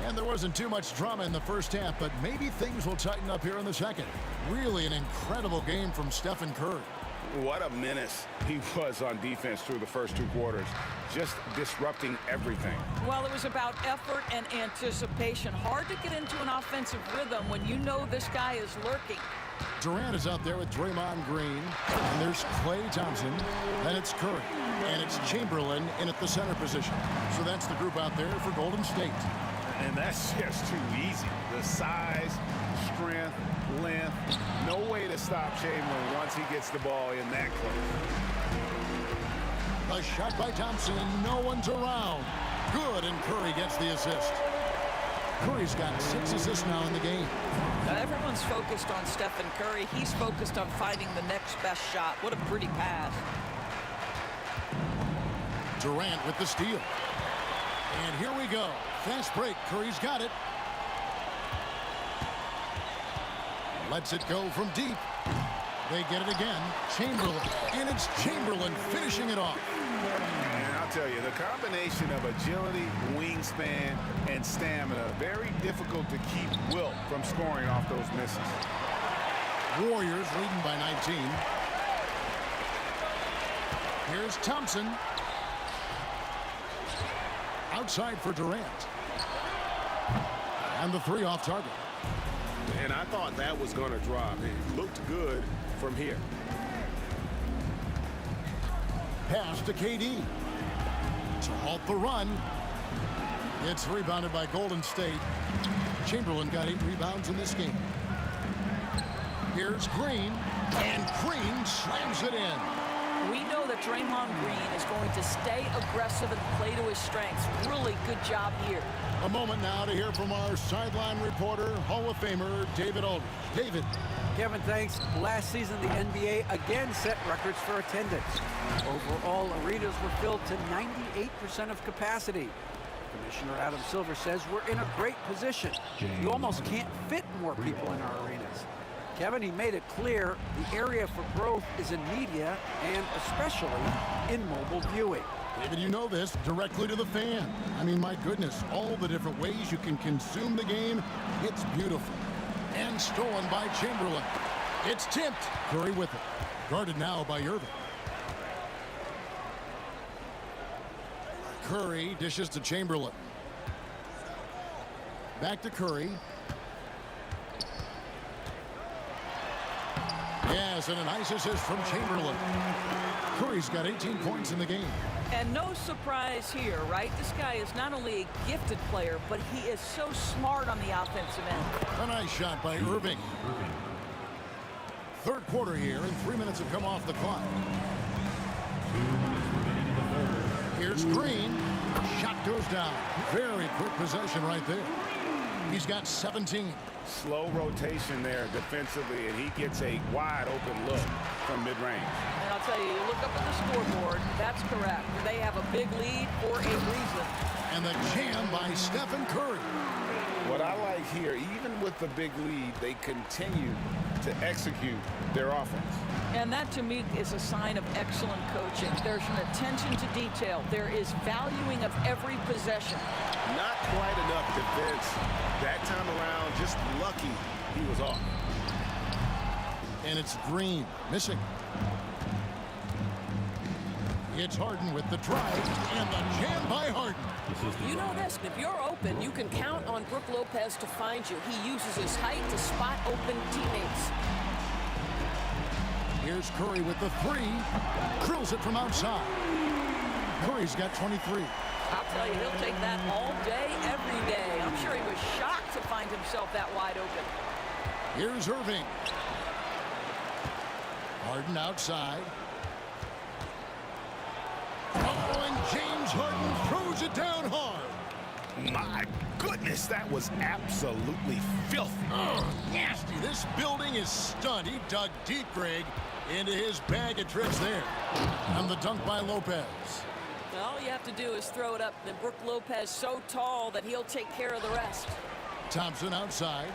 And there wasn't too much drama in the first half, but maybe things will tighten up here in the second. Really an incredible game from Stephen Curry. What a menace he was on defense through the first 2 quarters, just disrupting everything. Well, it was about effort and anticipation. Hard to get into an offensive rhythm when you know this guy is lurking. Durant is out there with Draymond Green, and there's Klay Thompson, and it's Curry, and it's Chamberlain in at the center position. So that's the group out there for Golden State. And that's just too easy. The size, strength, length, no way to stop Chamberlain once he gets the ball in that close. A shot by Thompson, no one's around. Good, and Curry gets the assist. Curry's got 6 assists now in the game. Everyone's focused on Stephen Curry. He's focused on finding the next best shot. What a pretty pass. Durant with the steal. And here we go. Fast break. Curry's got it. Lets it go from deep. They get it again. Chamberlain. And it's Chamberlain finishing it off. And I'll tell you, the combination of agility, wingspan, and stamina, very difficult to keep Wilt from scoring off those misses. Warriors leading by 19. Here's Thompson. Outside for Durant. And the three off target. And I thought that was going to drop. It looked good from here. Pass to KD. To halt the run. It's rebounded by Golden State. Chamberlain got 8 rebounds in this game. Here's Green. And Green slams it in. We know that Draymond Green is going to stay aggressive and play to his strengths. Really good job here. A moment now to hear from our sideline reporter, Hall of Famer David Aldridge. David. Kevin, thanks. Last season, the NBA again set records for attendance. Overall, arenas were filled to 98% of capacity. Commissioner Adam Silver says we're in a great position. You almost can't fit more people in our arenas. Kevin, he made it clear the area for growth is in media and especially in mobile viewing. David, you know this, directly to the fan. I mean, my goodness, all the different ways you can consume the game, it's beautiful. And stolen by Chamberlain. It's tipped. Curry with it. Guarded now by Irving. Curry dishes to Chamberlain. Back to Curry. Yes, and a nice assist from Chamberlain. Curry's got 18 points in the game. And no surprise here, right? This guy is not only a gifted player, but he is so smart on the offensive end. A nice shot by Irving. Third quarter here, and 3 minutes have come off the clock. Here's Green. Shot goes down. Very quick possession right there. He's got 17. Slow rotation there defensively, and he gets a wide open look from mid-range. And I'll tell you, you look up at the scoreboard, that's correct. They have a big lead for a reason. And the jam by Stephen Curry. What I like here, even with the big lead, they continue to execute their offense. And that, to me, is a sign of excellent coaching. There's an attention to detail. There is valuing of every possession. Not quite enough defense that time around. Just lucky he was off. And it's Green missing. It's Harden with the drive and the jam by Harden. You know this, if you're open, you can count on Brook Lopez to find you. He uses his height to spot open teammates. Here's Curry with the three. Drills it from outside. Curry's got 23. I'll tell you, he'll take that all day, every day. I'm sure he was shocked to find himself that wide open. Here's Irving. Harden outside. Oh, and James Harden throws it down hard. My goodness, that was absolutely filthy. Oh, nasty. This building is stunned. He dug deep, Greg, into his bag of tricks there. And the dunk by Lopez. All you have to do is throw it up. And Brook Lopez so tall that he'll take care of the rest. Thompson outside.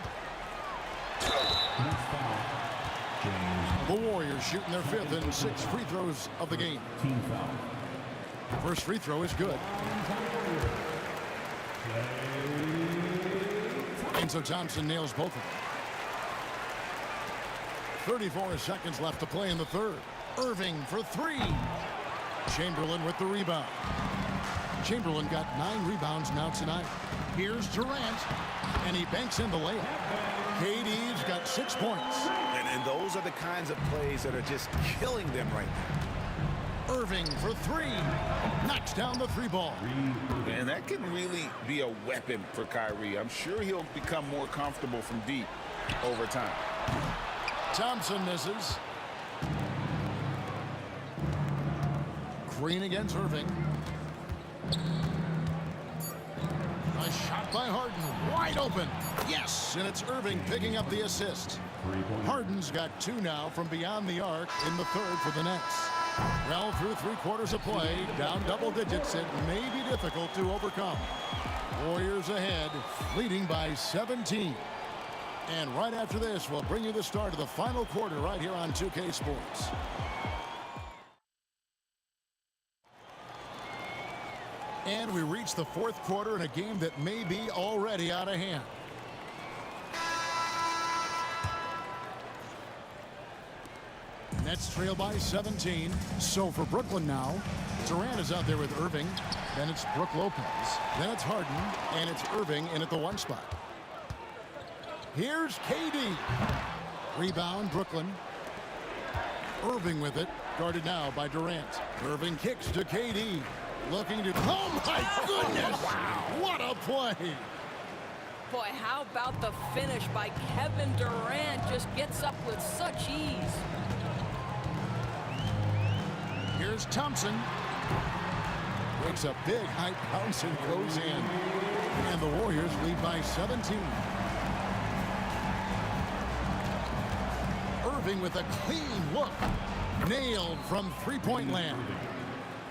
The Warriors shooting their 5th and 6th free throws of the game. First free throw is good. And so Thompson nails both of them. 34 seconds left to play in the third. Irving for three. Chamberlain with the rebound. Chamberlain got 9 rebounds now tonight. Here's Durant, and he banks in the layup. KD's got 6 points. And those are the kinds of plays that are just killing them right now. Irving for three. Knocks down the three ball. And that can really be a weapon for Kyrie. I'm sure he'll become more comfortable from deep over time. Thompson misses. Green against Irving. A shot by Harden. Wide open. Yes, and it's Irving picking up the assist. Harden's got 2 now from beyond the arc in the third for the Nets. Well, through 3 quarters of play, down double digits, it may be difficult to overcome. Warriors ahead, leading by 17. And right after this, we'll bring you the start of the final quarter right here on 2K Sports. And we reach the fourth quarter in a game that may be already out of hand. Nets trail by 17. So for Brooklyn now, Durant is out there with Irving. Then it's Brook Lopez. Then it's Harden. And it's Irving in at the 1 spot. Here's KD. Rebound, Brooklyn. Irving with it. Guarded now by Durant. Irving kicks to KD. Looking to... Oh, my goodness! Wow. What a play! Boy, how about the finish by Kevin Durant? Just gets up with such ease. Here's Thompson. Makes a big high bounce and goes in. And the Warriors lead by 17. Irving with a clean look. Nailed from three-point land.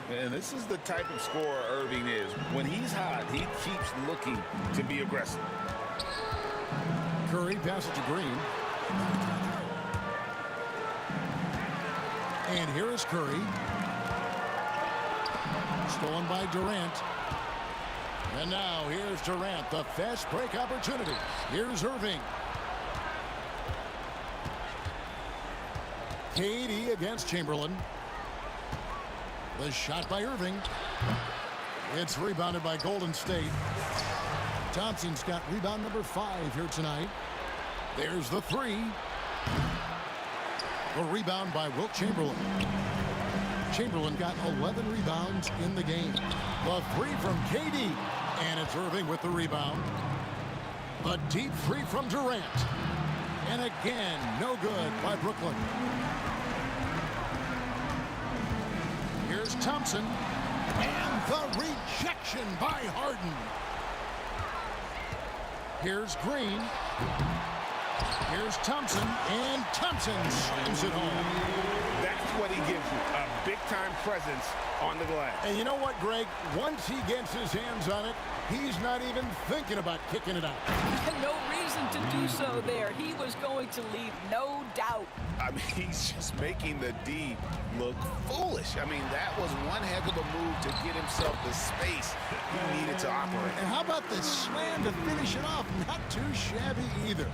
And this is the type of scorer Irving is. When he's hot, he keeps looking to be aggressive. Curry passes to Green. And here is Curry. Stolen by Durant. And now here's Durant, the fast break opportunity. Here's Irving. KD against Chamberlain. The shot by Irving. It's rebounded by Golden State. Thompson's got rebound number 5 here tonight. There's the 3. The rebound by Wilt Chamberlain. Chamberlain got 11 rebounds in the game. The 3 from KD. And it's Irving with the rebound. A deep 3 from Durant. And again, no good by Brooklyn. Here's Thompson. And the rejection by Harden. Here's Green. Here's Thompson. And Thompson slams it home. That's what he gives you, a big-time presence on the glass. And you know what, Greg? Once he gets his hands on it, he's not even thinking about kicking it out. No reason to do so there. He was going to leave, no doubt. I mean, he's just making the D look foolish. I mean, that was one heck of a move to get himself the space he needed to operate. And how about the slam to finish it off? Not too shabby either.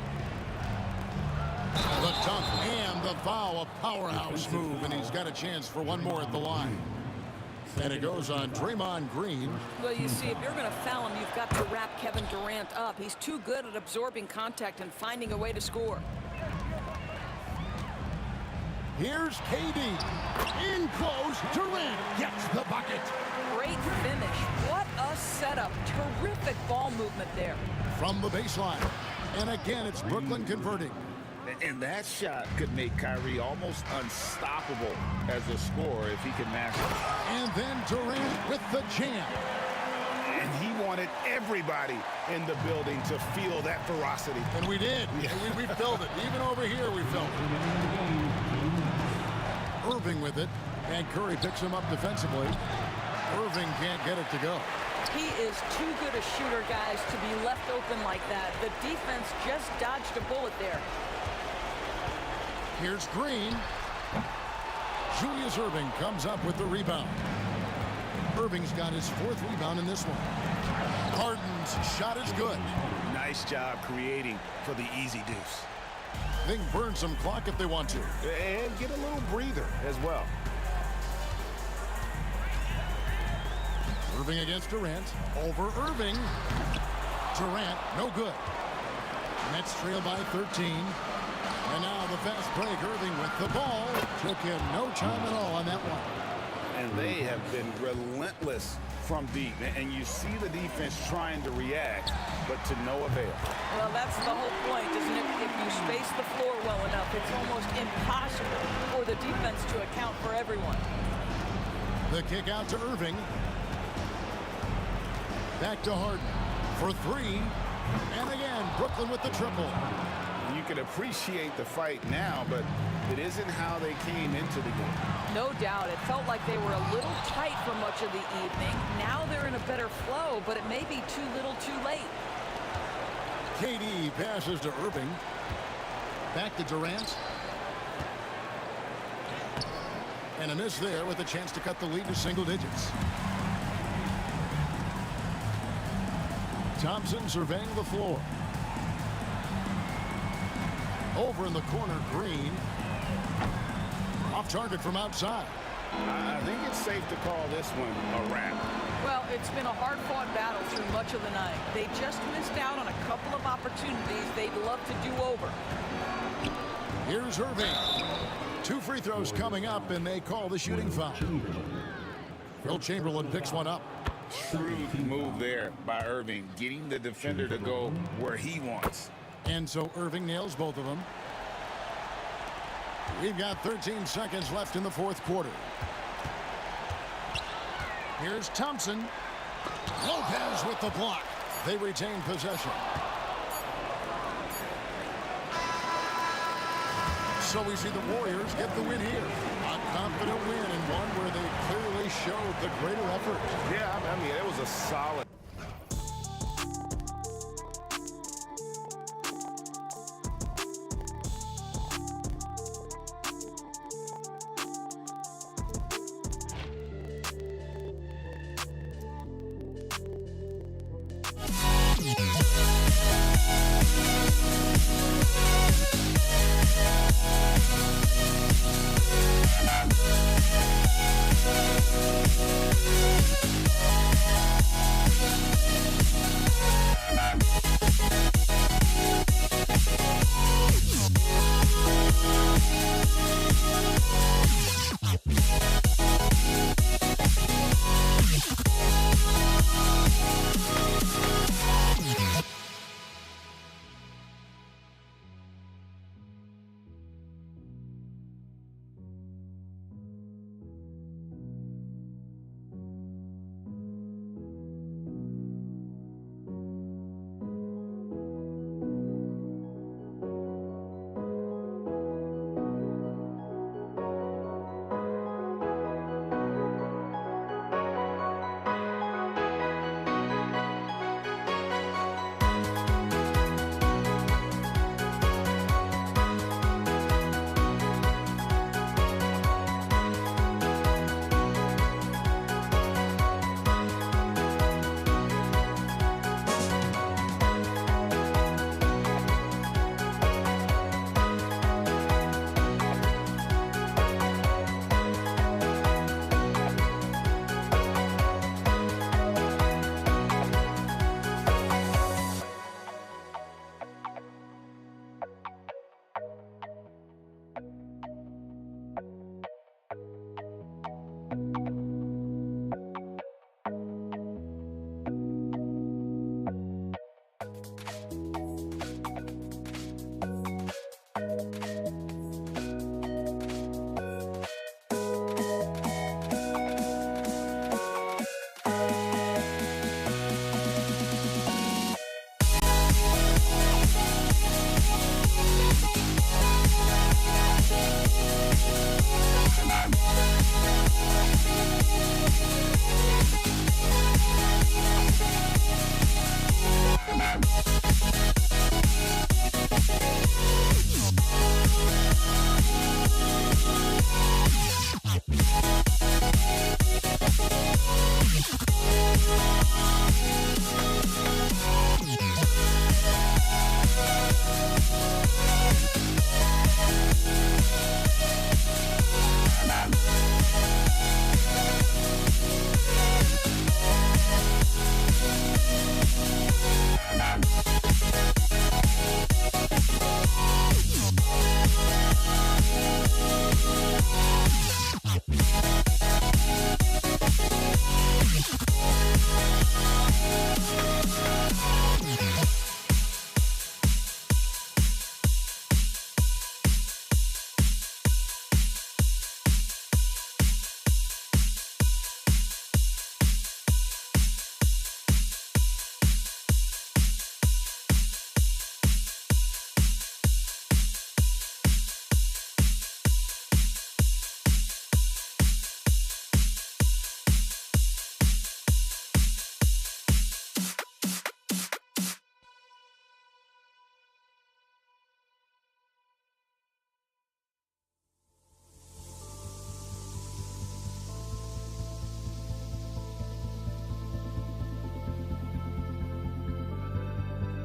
The dunk and the foul, a powerhouse move, and he's got a chance for one more at the line. And it goes on Draymond Green. Well, you see, if you're going to foul him, you've got to wrap Kevin Durant up. He's too good at absorbing contact and finding a way to score. Here's KD. In close, Durant gets the bucket. Great finish. What a setup. Terrific ball movement there. From the baseline. And again, it's Brooklyn converting. And that shot could make Kyrie almost unstoppable as a scorer if he can master it. And then Durant with the jam. And he wanted everybody in the building to feel that ferocity. And we did. We felt it. Even over here, we felt it. Irving with it. And Curry picks him up defensively. Irving can't get it to go. He is too good a shooter, guys, to be left open like that. The defense just dodged a bullet there. Here's Green. Julius Irving comes up with the rebound. Irving's got his 4th rebound in this one. Harden's shot is good. Nice job creating for the easy deuce. They can burn some clock if they want to. And get a little breather as well. Irving against Durant. Over Irving. Durant, no good. Nets trail by 13. And now the fast break. Irving with the ball. Took him no time at all on that one. And they have been relentless from deep. And you see the defense trying to react, but to no avail. Well, that's the whole point, isn't it? If you space the floor well enough, it's almost impossible for the defense to account for everyone. The kick out to Irving. Back to Harden for 3. And again, Brooklyn with the triple. You can appreciate the fight now, but it isn't how they came into the game. No doubt. It felt like they were a little tight for much of the evening. Now they're in a better flow, but it may be too little too late. KD passes to Irving. Back to Durant. And a miss there with a chance to cut the lead to single digits. Thompson surveying the floor. Over in the corner, Green. Off target from outside. I think it's safe to call this one a wrap. Well, it's been a hard-fought battle through much of the night. They just missed out on a couple of opportunities they'd love to do over. Here's Irving. 2 free throws coming up, and they call the shooting foul. Will Chamberlain picks one up. Shrewd move there by Irving, getting the defender to go where he wants. And so Irving nails both of them. We've got 13 seconds left in the fourth quarter. Here's Thompson. Lopez with the block. They retain possession. So we see the Warriors get the win here. A confident win and one where they clearly showed the greater effort. Yeah, I mean, it was a solid.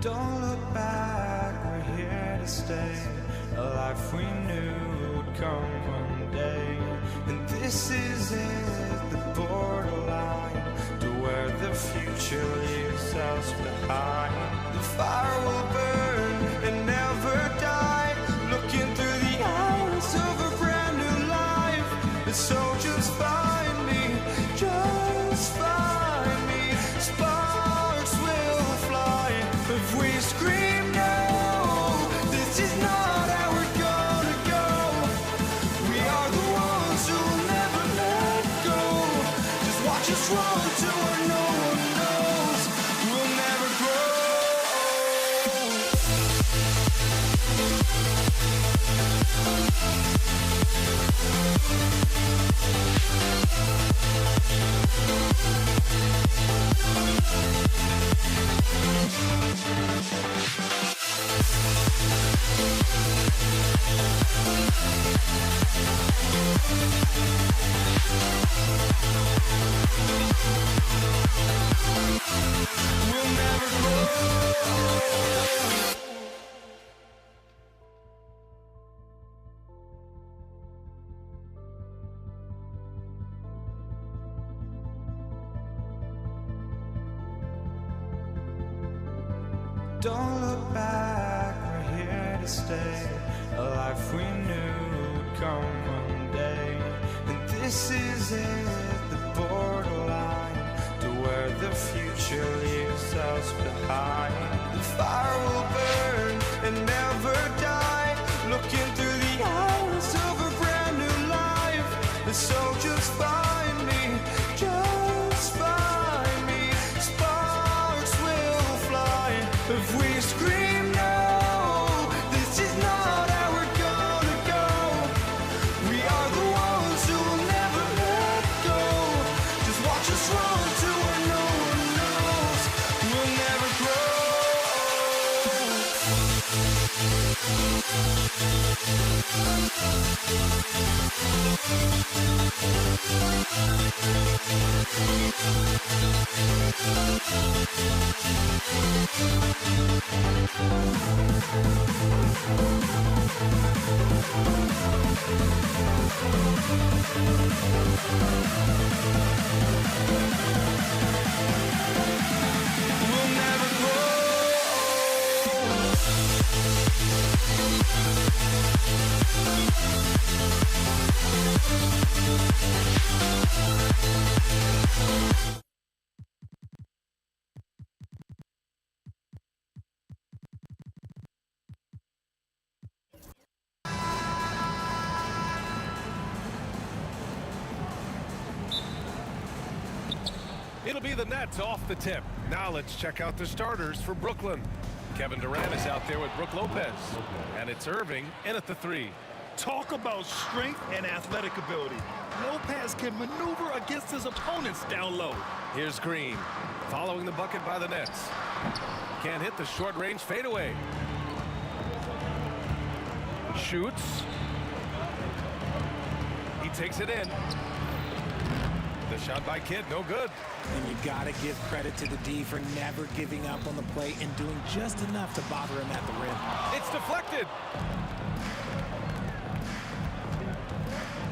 Don't look back, we're here to stay. A life we knew would come one day. And this is it, the borderline to where the future leaves us behind. The fire will burn and never die, looking through the eyes of a brand new life. And so just find me, just find me. Sparks will fly if we scream no. This is not how we're gonna go. We are the ones who will never let go. Just watch us run to where no one knows. We'll never grow. We'll never grow. Don't look back, we're here to stay. A life we knew would come one day. And this is it, the borderline to where the future leaves us behind. The fire will burn and never die, looking through the eyes of a brand new life. And so just find me, just find me. Sparks will fly if we scream no. This is not how we're gonna go. We are the ones who will never let go. Just watch us run to where no one knows. We'll never grow. We'll never grow. It'll be the Nets off the tip. Now let's check out the starters for Brooklyn. Kevin Durant is out there with Brook Lopez. And it's Irving in at the 3. Talk about strength and athletic ability. Lopez can maneuver against his opponents down low. Here's Green, following the bucket by the Nets. Can't hit the short-range fadeaway. Shoots. He takes it in. The shot by Kidd, no good. And you got to give credit to the D for never giving up on the play and doing just enough to bother him at the rim. It's deflected.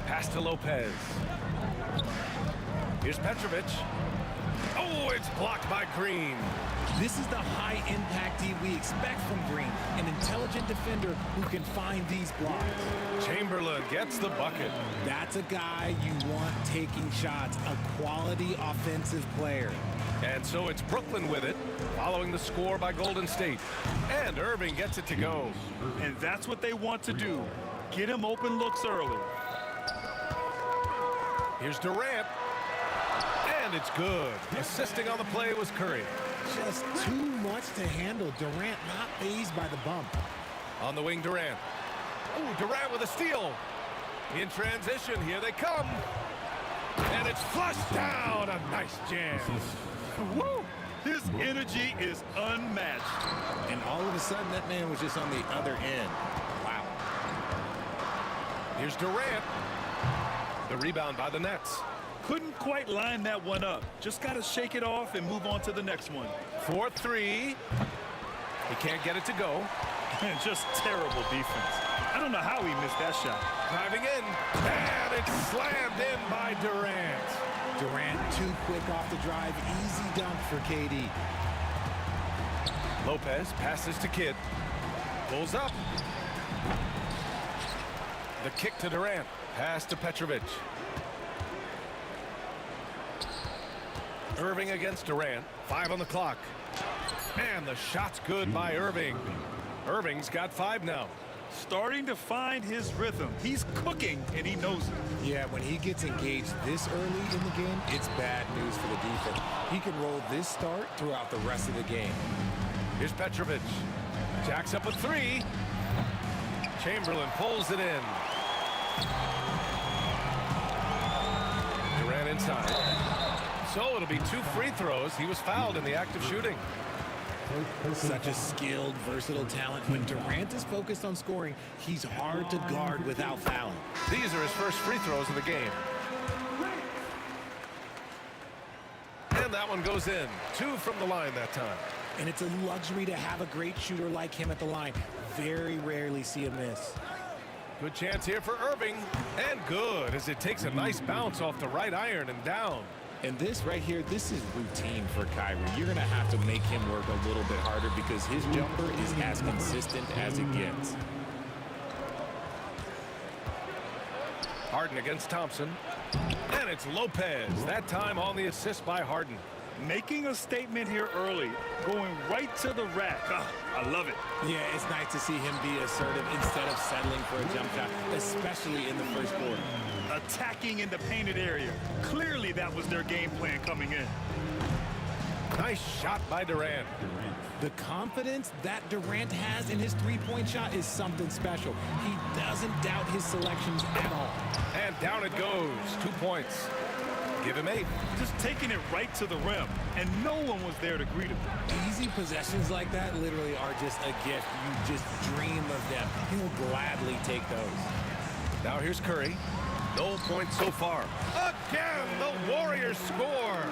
Pass to Lopez. Here's Petrovic. Oh, it's blocked by Green. This is the high-impact D we expect from Green, an intelligent defender who can find these blocks. Chamberlain gets the bucket. That's a guy you want taking shots, a quality offensive player. And so it's Brooklyn with it, following the score by Golden State. And Irving gets it to go. And that's what they want to do. Get him open looks early. Here's Durant. And it's good. Assisting on the play was Curry. Just too much to handle. Durant not fazed by the bump. On the wing, Durant. Ooh, Durant with a steal. In transition, here they come. And it's flushed down. A nice jam. Woo! His energy is unmatched. And all of a sudden, that man was just on the other end. Wow. Here's Durant. The rebound by the Nets. Couldn't quite line that one up. Just got to shake it off and move on to the next one. 4-3. He can't get it to go. Just terrible defense. I don't know how he missed that shot. Driving in, and it's slammed in by Durant. Durant too quick off the drive. Easy dunk for KD. Lopez passes to Kidd. Pulls up. The kick to Durant. Pass to Petrovic. Irving against Durant. 5 on the clock. And the shot's good by Irving. Irving's got 5 now. Starting to find his rhythm. He's cooking, and he knows it. Yeah, when he gets engaged this early in the game, it's bad news for the defense. He can roll this start throughout the rest of the game. Here's Petrovic. Jacks up a 3. Chamberlain pulls it in. Durant inside. So it'll be 2 free throws. He was fouled in the act of shooting. Such a skilled, versatile talent. When Durant is focused on scoring, he's hard to guard without fouling. These are his first free throws of the game. And that one goes in. 2 from the line that time. And it's a luxury to have a great shooter like him at the line. Very rarely see him miss. Good chance here for Irving. And good, as it takes a nice bounce off the right iron and down. And this right here, this is routine for Kyrie. You're going to have to make him work a little bit harder because his jumper is as consistent as it gets. Harden against Thompson. And it's Lopez. That time on the assist by Harden. Making a statement here early. Going right to the rack. I love it. Yeah, it's nice to see him be assertive instead of settling for a jump shot, especially in the first quarter. Attacking in the painted area. Clearly that was their game plan coming in. Nice shot by Durant. The confidence that Durant has in his three-point shot is something special. He doesn't doubt his selections at all. And down it goes. 2 points. Give him 8. Just taking it right to the rim, and no one was there to greet him. Easy possessions like that literally are just a gift. You just dream of them. He'll gladly take those. Now here's Curry. No points so far. Again, the Warriors score.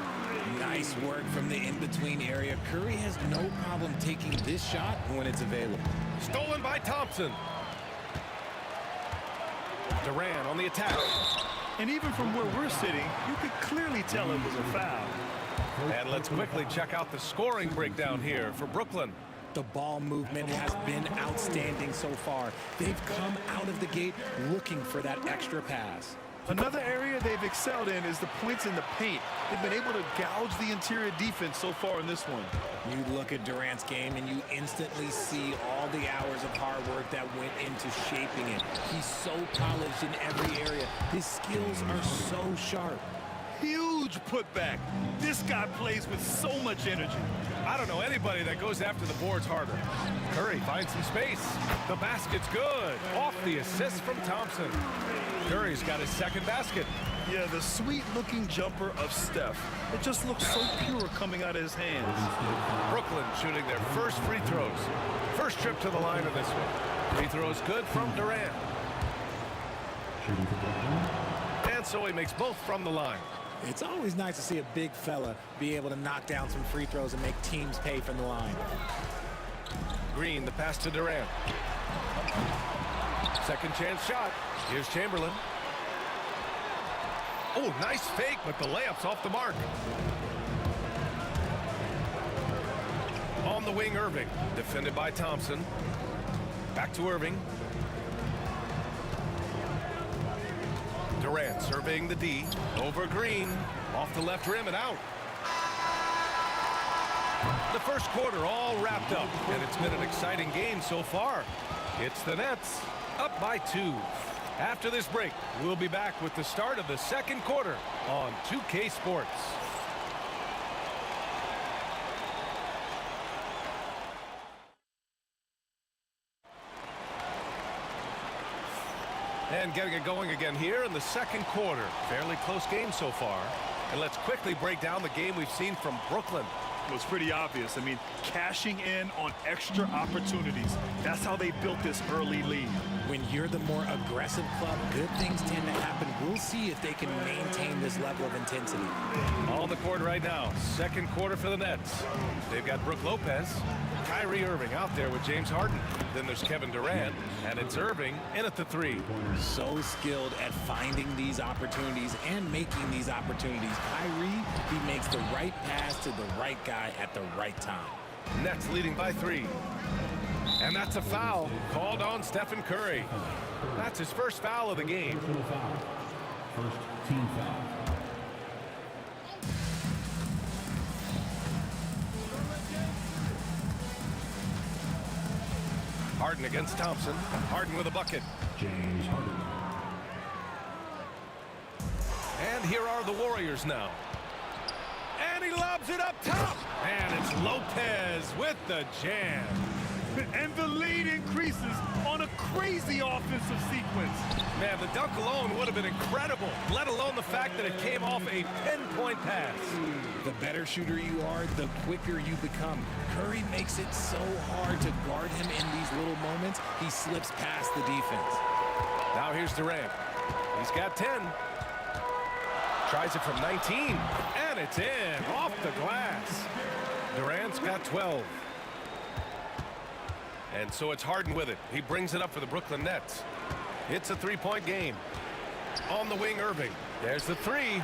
Nice work from the in-between area. Curry has no problem taking this shot when it's available. Stolen by Thompson. Durant on the attack. And even from where we're sitting, you could clearly tell it was a foul. And let's quickly check out the scoring breakdown here for Brooklyn. The ball movement has been outstanding so far. They've come out of the gate looking for that extra pass. Another area they've excelled in is the points in the paint. They've been able to gouge the interior defense so far in this one. You look at Durant's game and you instantly see all the hours of hard work that went into shaping it. He's so polished in every area. His skills are so sharp. Huge putback. This guy plays with so much energy. I don't know anybody that goes after the boards harder. Curry finds some space. The basket's good. Off the assist from Thompson. Curry's got his second basket. Yeah, the sweet-looking jumper of Steph. It just looks so pure coming out of his hands. Brooklyn shooting their first free throws. First trip to the line of this one. Free throws good from Durant. And so he makes both from the line. It's always nice to see a big fella be able to knock down some free throws and make teams pay from the line. Green, the pass to Durant. Second chance shot. Here's Chamberlain. Oh, nice fake, but the layup's off the mark. On the wing, Irving. Defended by Thompson. Back to Irving. Durant surveying the D. Over Green. Off the left rim and out. The first quarter all wrapped up, and it's been an exciting game so far. It's the Nets up by 2. After this break, we'll be back with the start of the second quarter on 2K Sports. And getting it going again here in the second quarter. Fairly close game so far. And let's quickly break down the game we've seen from Brooklyn. was pretty obvious. I mean, cashing in on extra opportunities. That's how they built this early lead. When you're the more aggressive club, good things tend to happen. We'll see if they can maintain this level of intensity. On the court right now, second quarter for the Nets. They've got Brook Lopez, Kyrie Irving out there with James Harden. Then there's Kevin Durant, and it's Irving in at the three. So skilled at finding these opportunities and making these opportunities. Kyrie, he makes the right pass to the right guy at the right time. Nets leading by 3. And that's a foul called on Stephen Curry. That's his first foul of the game. First team foul. Harden against Thompson. Harden with a bucket. James Harden. And here are the Warriors now. And he lobs it up top. And it's Lopez with the jam. And the lead increases on a crazy offensive sequence. Man, the dunk alone would have been incredible, let alone the fact that it came off a pinpoint pass. The better shooter you are, the quicker you become. Curry makes it so hard to guard him in these little moments. He slips past the defense. Now here's Durant. He's got 10. Tries it from 19, and it's in, off the glass. Durant's got 12. And so it's Harden with it. He brings it up for the Brooklyn Nets. It's a three-point game. On the wing, Irving. There's the three.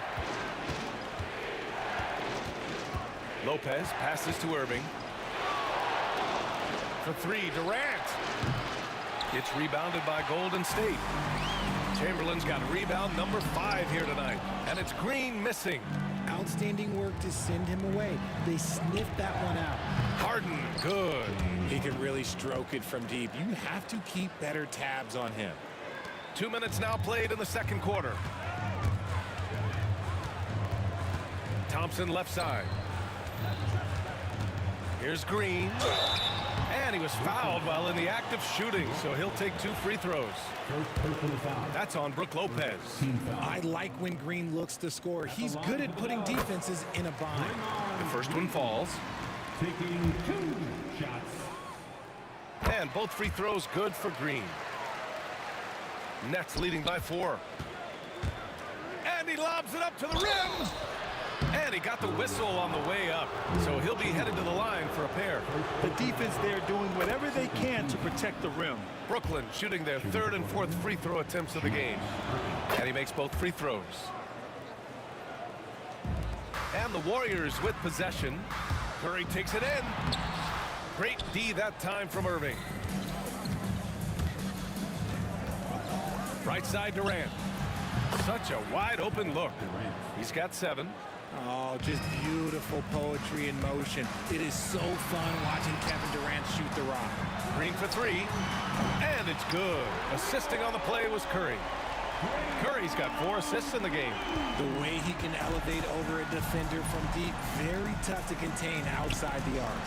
Lopez passes to Irving. For three, Durant. It's rebounded by Golden State. Chamberlain's got rebound number 5 here tonight. And it's Green missing. Outstanding work to send him away. They sniffed that one out. Harden, good. He can really stroke it from deep. You have to keep better tabs on him. 2 minutes now played in the second quarter. Thompson left side. Here's Green. And he was fouled while in the act of shooting, so he'll take 2 free throws. That's on Brook Lopez. I like when Green looks to score. He's good at putting defenses in a bind. The first one falls. Taking 2 shots. And both free throws good for Green. Nets leading by 4. And he lobs it up to the rim. And he got the whistle on the way up. So he'll be headed to the line for a pair. The defense there doing whatever they can to protect the rim. Brooklyn shooting their 3rd and 4th free throw attempts of the game. And he makes both free throws. And the Warriors with possession. Curry takes it in. Great D that time from Irving. Right side Durant. Such a wide open look. He's got 7. Oh, just beautiful poetry in motion. It is so fun watching Kevin Durant shoot the rock. Green for 3. And it's good. Assisting on the play was Curry. Curry's got 4 assists in the game. The way he can elevate over a defender from deep, very tough to contain outside the arc.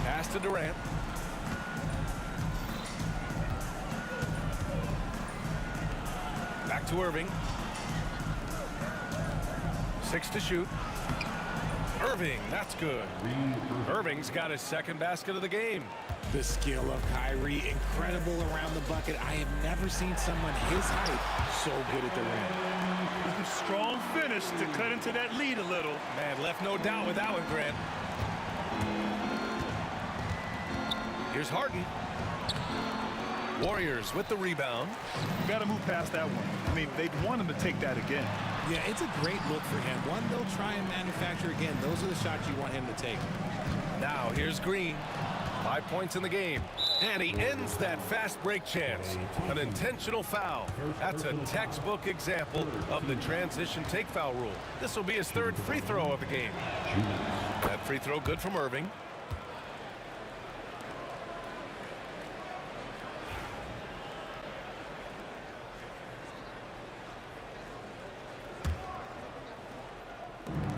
Pass to Durant. Back to Irving. 6 to shoot. Irving, that's good. Irving's got his 2nd basket of the game. The skill of Kyrie, incredible around the bucket. I have never seen someone his height so good at the rim. Strong finish to cut into that lead a little. Man, left no doubt with that one, Grant. Here's Harden. Warriors with the rebound. You got to move past that one. I mean, they'd want him to take that again. Yeah, it's a great look for him. One they'll try and manufacture again. Those are the shots you want him to take. Now here's Green. 5 points in the game. And he ends that fast break chance. An intentional foul. That's a textbook example of the transition take foul rule. This will be his 3rd free throw of the game. That free throw good from Irving.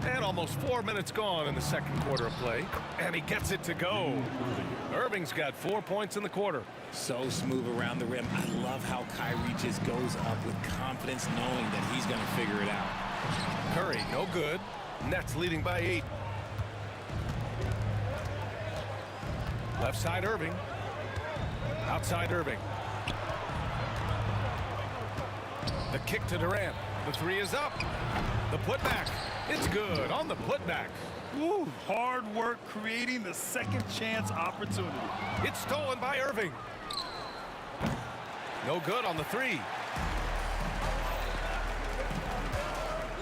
And almost 4 minutes gone in the second quarter of play. And he gets it to go. Irving's got 4 points in the quarter. So smooth around the rim. I love how Kyrie just goes up with confidence knowing that he's going to figure it out. Curry, no good. Nets leading by 8. Left side Irving. Outside Irving. The kick to Durant. The three is up. The putback. It's good on the putback. Woo, hard work creating the second chance opportunity. It's stolen by Irving. No good on the three.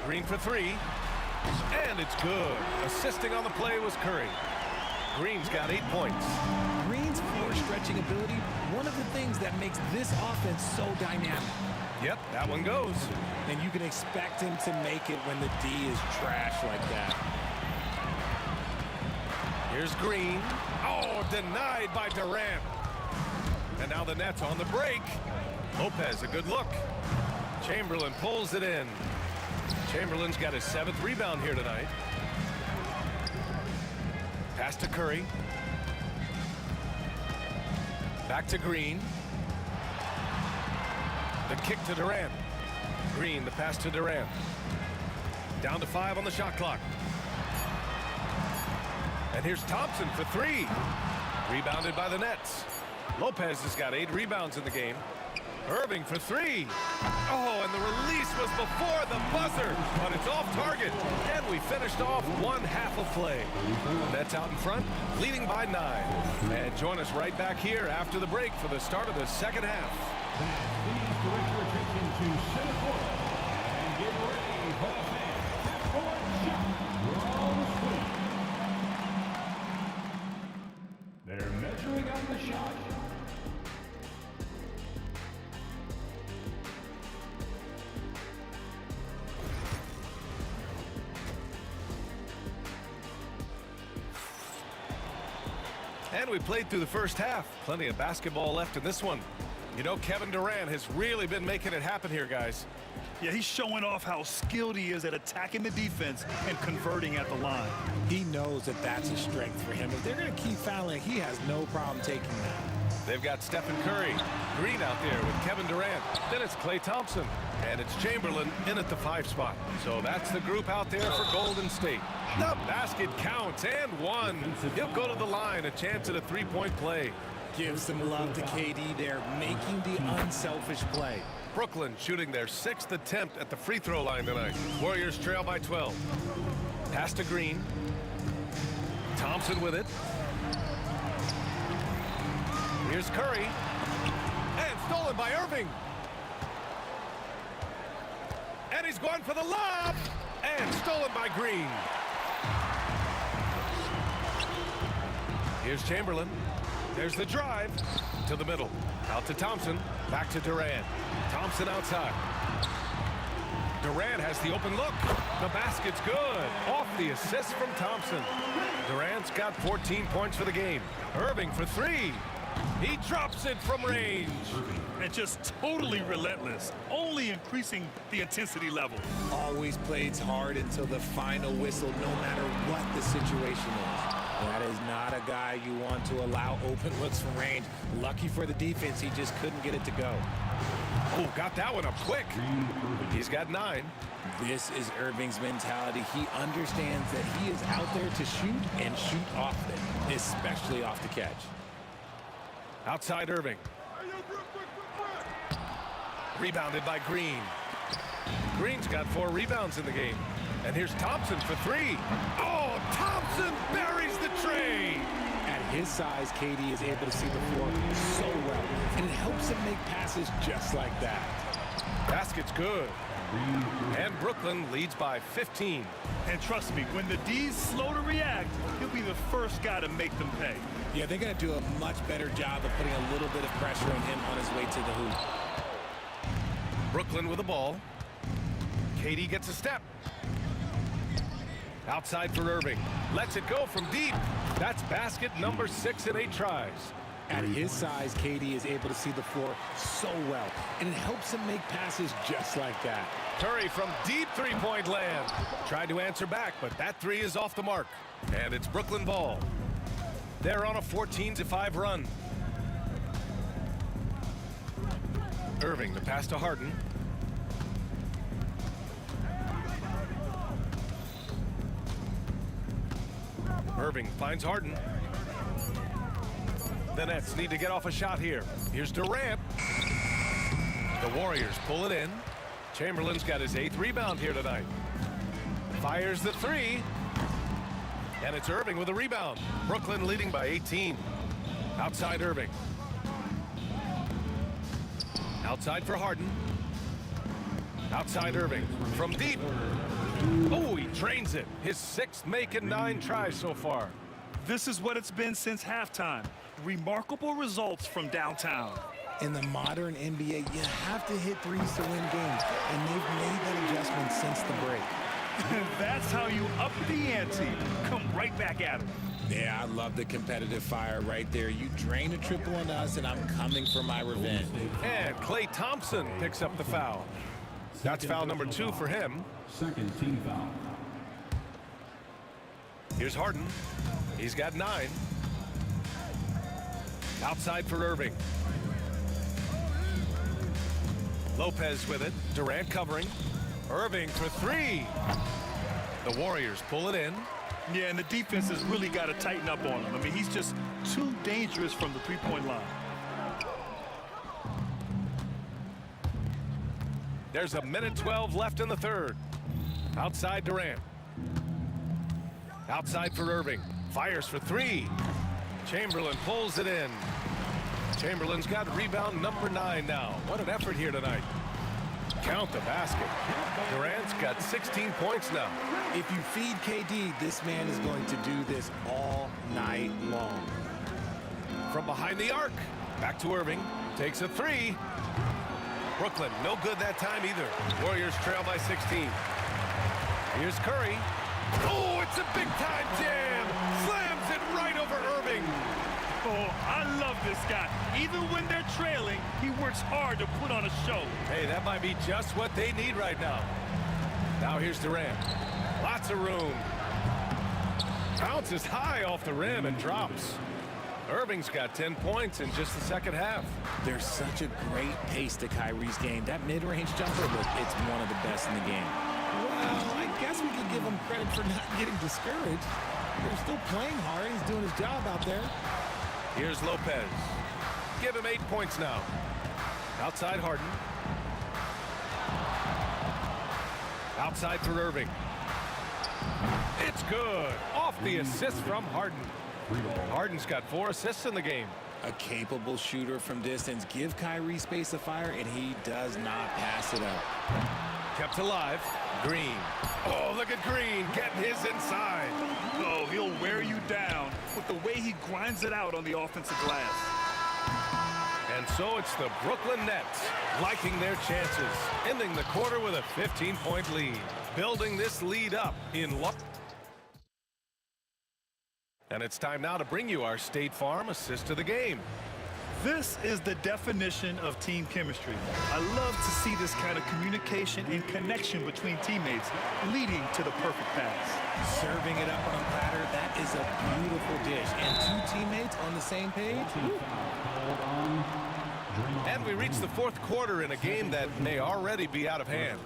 Green for three. And it's good. Assisting on the play was Curry. Green's got 8 points. Green's floor stretching ability, one of the things that makes this offense so dynamic. Yep, that one goes. And you can expect him to make it when the D is trash like that. Here's Green. Oh, denied by Durant. And now the Nets on the break. Lopez, a good look. Chamberlain pulls it in. Chamberlain's got his 7th rebound here tonight. Pass to Curry. Back to Green. The kick to Durant. Green, the pass to Durant. Down to 5 on the shot clock. And here's Thompson for 3. Rebounded by the Nets. Lopez has got 8 rebounds in the game. Irving for 3. Oh, and the release was before the buzzer, but it's off target. And we finished off one half of play. Nets out in front, leading by 9. And join us right back here after the break for the start of the second half. Please direct your attention to center court and get ready for the half-court shot from Sweden. They're measuring up the shot. And we played through the first half. Plenty of basketball left in this one. You know, Kevin Durant has really been making it happen here, guys. Yeah, he's showing off how skilled he is at attacking the defense and converting at the line. He knows that that's a strength for him. If they're going to keep fouling, he has no problem taking that. They've got Stephen Curry. Green out there with Kevin Durant. Then it's Klay Thompson. And it's Chamberlain in at the 5 spot. So that's the group out there for Golden State. The basket counts and 1. He'll go to the line, a chance at a 3-point play. Give some love to KD there, making the unselfish play. Brooklyn shooting their 6th attempt at the free throw line tonight. Warriors trail by 12. Pass to Green. Thompson with it. Here's Curry. And stolen by Irving. And he's going for the lob. And stolen by Green. Here's Chamberlain. There's the drive to the middle. Out to Thompson. Back to Durant. Thompson outside. Durant has the open look. The basket's good. Off the assist from Thompson. Durant's got 14 points for the game. Irving for 3. He drops it from range. And just totally relentless, only increasing the intensity level. Always plays hard until the final whistle, no matter what the situation is. That is not a guy you want to allow open looks from range. Lucky for the defense, he just couldn't get it to go. Oh, got that one up quick. He's got 9. This is Irving's mentality. He understands that he is out there to shoot and shoot often, especially off the catch. Outside Irving. Rebounded by Green. Green's got 4 rebounds in the game. And here's Thompson for 3. Oh, Thompson buries the tray. At his size, KD is able to see the floor so well, and it helps him make passes just like that. Basket's good. And Brooklyn leads by 15. And trust me, when the D's slow to react, he'll be the first guy to make them pay. Yeah, they're going to do a much better job of putting a little bit of pressure on him on his way to the hoop. Brooklyn with the ball. KD gets a step. Outside for Irving. Lets it go from deep. That's basket number 6 in 8 tries. At his size, KD is able to see the floor so well, and it helps him make passes just like that. Curry from deep 3-point land. Tried to answer back, but that 3 is off the mark. And it's Brooklyn ball. They're on a 14-5 run. Irving, the pass to Harden. Irving finds Harden. The Nets need to get off a shot here. Here's Durant. The Warriors pull it in. Chamberlain's got his 8th rebound here tonight. Fires the 3. And it's Irving with a rebound. Brooklyn leading by 18. Outside Irving. Outside for Harden. Outside Irving. From deep. Oh, he drains it. His 6th make and 9 tries so far. This is what it's been since halftime. Remarkable results from downtown. In the modern NBA, you have to hit threes to win games, and they've made that adjustment since the break. That's how you up the ante. Come right back at him. Yeah, I love the competitive fire right there. You drain a triple on us, and I'm coming for my revenge. And Klay Thompson picks up the foul. That's foul number 2 for him. Second team foul. Here's Harden. He's got 9. Outside for Irving. Lopez with it. Durant covering. Irving for 3. The Warriors pull it in. Yeah, and the defense has really got to tighten up on him. I mean, he's just too dangerous from the three-point line. There's 1:12 left in the 3rd. Outside Durant. Outside for Irving. Fires for 3. Chamberlain pulls it in. Chamberlain's got rebound number 9 now. What an effort here tonight. Count the basket. Durant's got 16 points now. If you feed KD, this man is going to do this all night long. From behind the arc. Back to Irving. Takes a 3. Brooklyn, no good that time either. Warriors trail by 16. Here's Curry. Oh, it's a big-time jam. Slams it right over Irving. Oh, I love this guy. Even when they're trailing, he works hard to put on a show. Hey, that might be just what they need right now. Now here's Durant. Lots of room. Bounces high off the rim and drops. Irving's got 10 points in just the second half. There's such a great pace to Kyrie's game. That mid-range jumper, look, it's one of the best in the game. Well, I guess we could give him credit for not getting discouraged. They're still playing hard. He's doing his job out there. Here's Lopez. Give him 8 points now. Outside Harden. Outside for Irving. It's good. Off the assist from Harden. Harden's got 4 assists in the game. A capable shooter from distance. Give Kyrie space to fire, and he does not pass it up. Kept alive. Green. Oh, look at Green getting his inside. Oh, he'll wear you down with the way he grinds it out on the offensive glass. And so it's the Brooklyn Nets liking their chances, ending the quarter with a 15-point lead, building this lead up in luck. And it's time now to bring you our State Farm assist of the game. This is the definition of team chemistry. I love to see this kind of communication and connection between teammates leading to the perfect pass. Serving it up on a platter, that is a beautiful dish. And 2 teammates on the same page. And we reach the 4th quarter in a game that may already be out of hand.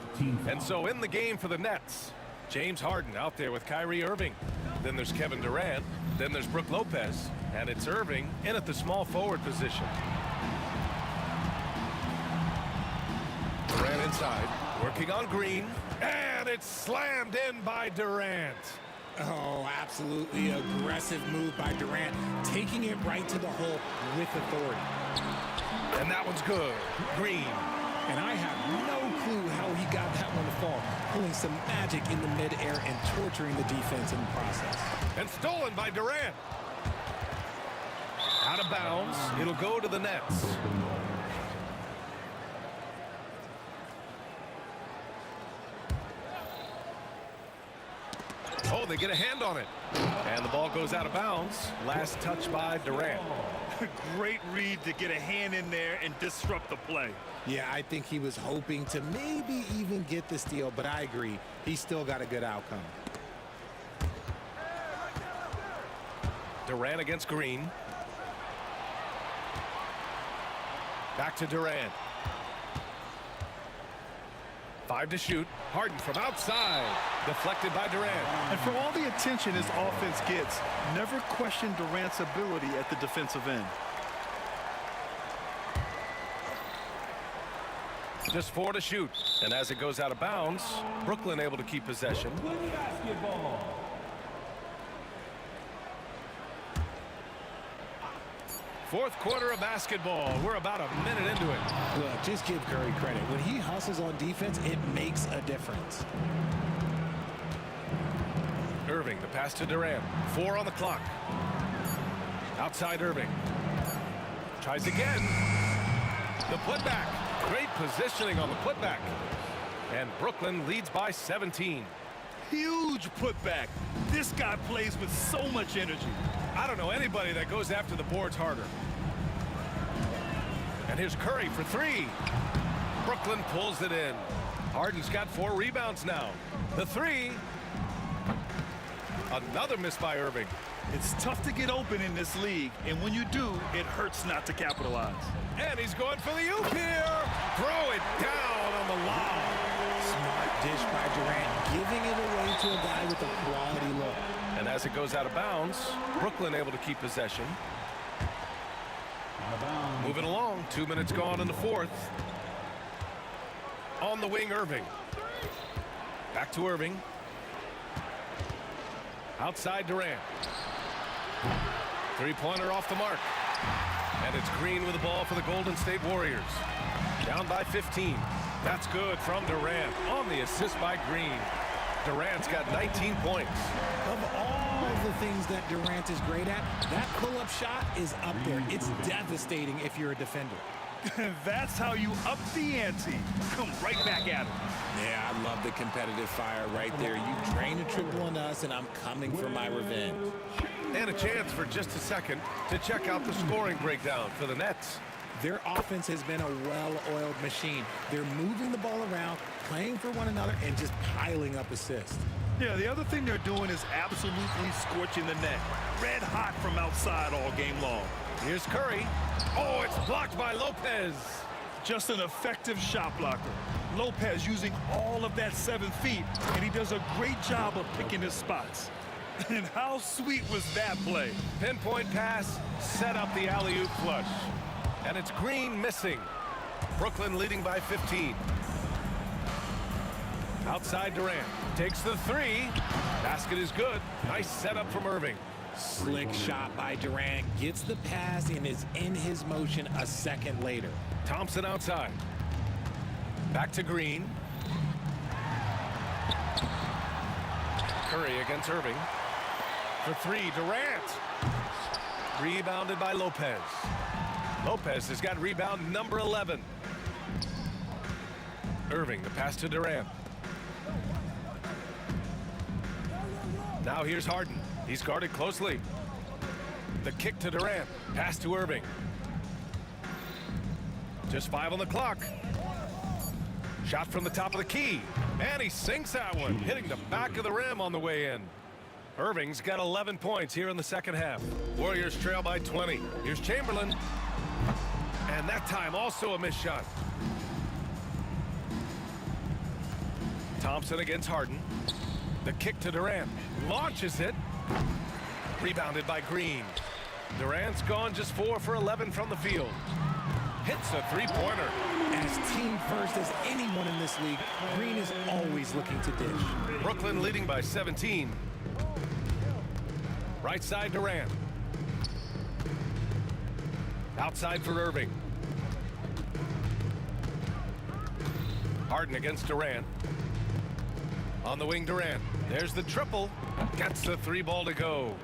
And so in the game for the Nets, James Harden out there with Kyrie Irving. Then there's Kevin Durant. Then there's Brook Lopez. And it's Irving in at the small forward position. Durant inside, working on Green. And it's slammed in by Durant. Oh, absolutely aggressive move by Durant, taking it right to the hole with authority. And that one's good. Green. And I have no clue how he got that one to fall, pulling some magic in the midair and torturing the defense in the process. And stolen by Durant. Out of bounds. It'll go to the Nets. Oh, they get a hand on it. And the ball goes out of bounds. Last touch by Durant. Great read to get a hand in there and disrupt the play. Yeah, I think he was hoping to maybe even get the steal, but I agree. He still got a good outcome. Durant against Green. Back to Durant. 5 to shoot. Harden from outside. Deflected by Durant. And for all the attention his offense gets, never question Durant's ability at the defensive end. Just 4 to shoot. And as it goes out of bounds, Brooklyn able to keep possession. Basketball. Fourth quarter of basketball. We're about a minute into it. Look, just give Curry credit. When he hustles on defense, it makes a difference. Irving, the pass to Durant. 4 on the clock. Outside Irving. Tries again. The putback. Great positioning on the putback. And Brooklyn leads by 17. Huge putback. This guy plays with so much energy. I don't know anybody that goes after the boards harder. And here's Curry for 3. Brooklyn pulls it in. Harden's got 4 rebounds now. The 3. Another miss by Irving. It's tough to get open in this league, and when you do, it hurts not to capitalize. And he's going for the oop here. Throw it down on the lob. Smart dish by Durant, giving it away to a guy with a quality look. And as it goes out of bounds, Brooklyn able to keep possession. Moving along, 2 minutes gone in the fourth. On the wing, Irving. Back to Irving. Outside Durant. Three-pointer off the mark. And it's Green with the ball for the Golden State Warriors. Down by 15. That's good from Durant on the assist by Green. Durant's got 19 points. Of all the things that Durant is great at, that pull-up shot is up there. It's devastating if you're a defender. That's how you up the ante. Come right back at him. Yeah, I love the competitive fire right there. You drain a triple on us, and I'm coming for my revenge. And a chance for just a second to check out the scoring breakdown for the Nets. Their offense has been a well-oiled machine. They're moving the ball around, playing for one another, and just piling up assists. Yeah, the other thing they're doing is absolutely scorching the net. Red hot from outside all game long. Here's Curry. Oh, it's blocked by Lopez. Just an effective shot blocker. Lopez using all of that 7 feet, and he does a great job of picking his spots. And how sweet was that play? Pinpoint pass, set up the alley-oop flush. And it's Green missing. Brooklyn leading by 15. Outside Durant. Takes the 3. Basket is good. Nice setup from Irving. Slick shot by Durant. Gets the pass and is in his motion a second later. Thompson outside. Back to Green. Curry against Irving. For 3, Durant. Rebounded by Lopez. Lopez has got rebound number 11. Irving, the pass to Durant. Now here's Harden. He's guarded closely. The kick to Durant. Pass to Irving. Just 5 on the clock. Shot from the top of the key. And he sinks that one, hitting the back of the rim on the way in. Irving's got 11 points here in the second half. Warriors trail by 20. Here's Chamberlain. And that time also a missed shot. Thompson against Harden. The kick to Durant. Launches it. Rebounded by Green. Durant's gone just 4 for 11 from the field. Hits a three-pointer. As team first as anyone in this league, Green is always looking to dish. Brooklyn leading by 17. Right side Durant. Outside for Irving. Harden against Durant. On the wing, Durant. There's the triple. Gets the 3 ball to go.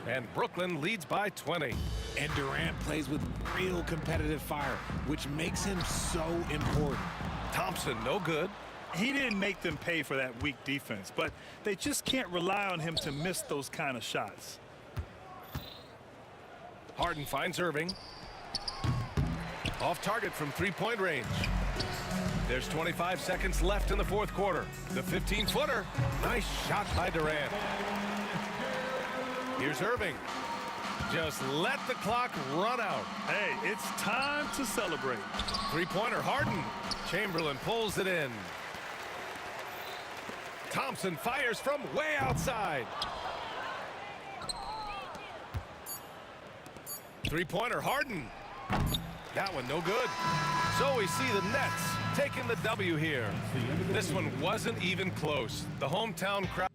And Brooklyn leads by 20. And Durant plays with real competitive fire, which makes him so important. Thompson, no good. He didn't make them pay for that weak defense, but they just can't rely on him to miss those kind of shots. Harden finds Irving. Off target from 3-point range. There's 25 seconds left in the fourth quarter. The 15-footer. Nice shot by Durant. Here's Irving. Just let the clock run out. Hey, it's time to celebrate. 3-pointer Harden. Chamberlain pulls it in. Thompson fires from way outside. 3-pointer Harden. That one no good. So we see the Nets taking the W here. This one wasn't even close. The hometown crowd.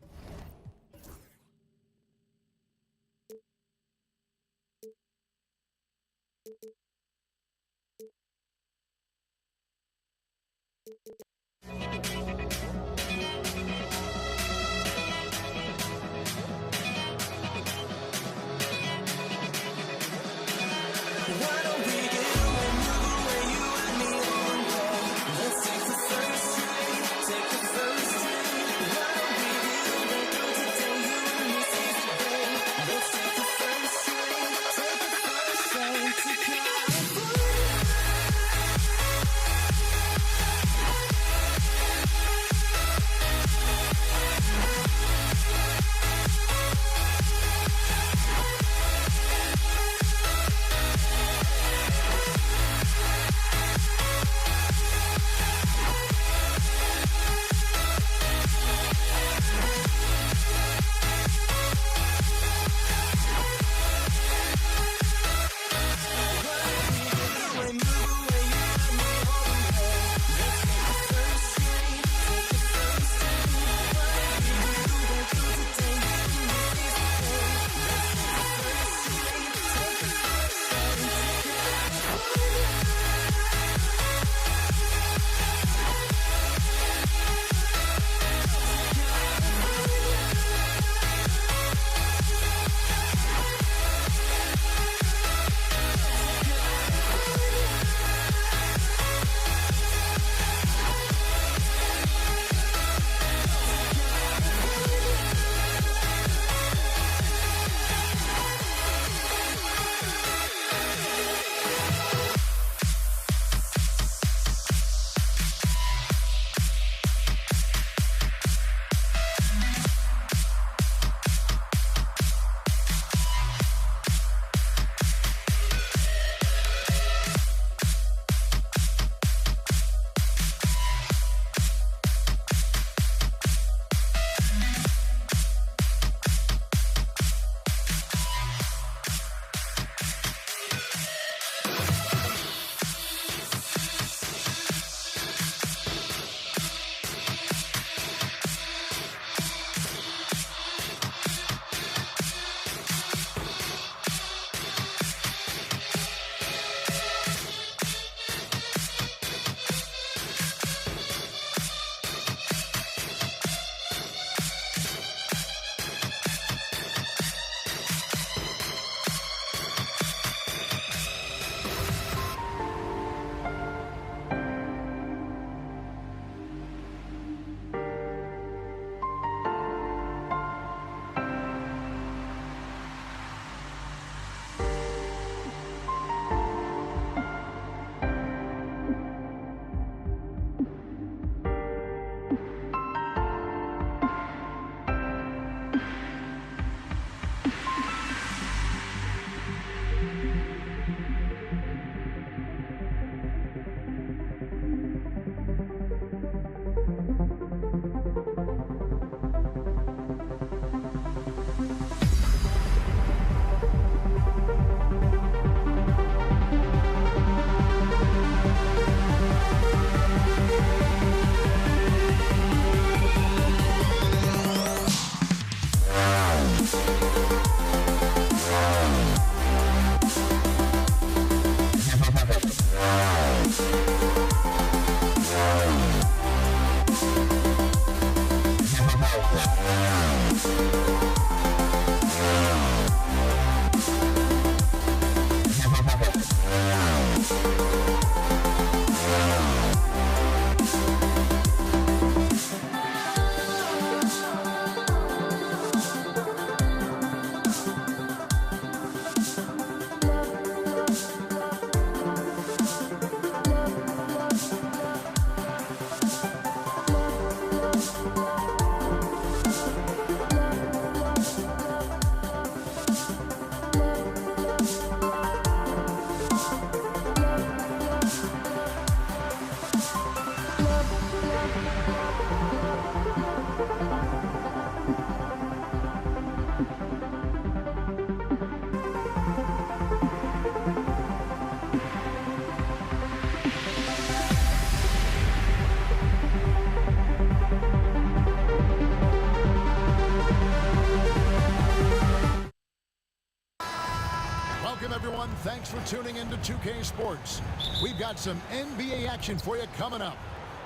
Welcome, everyone. Thanks for tuning in to 2K Sports. We've got some NBA action for you coming up.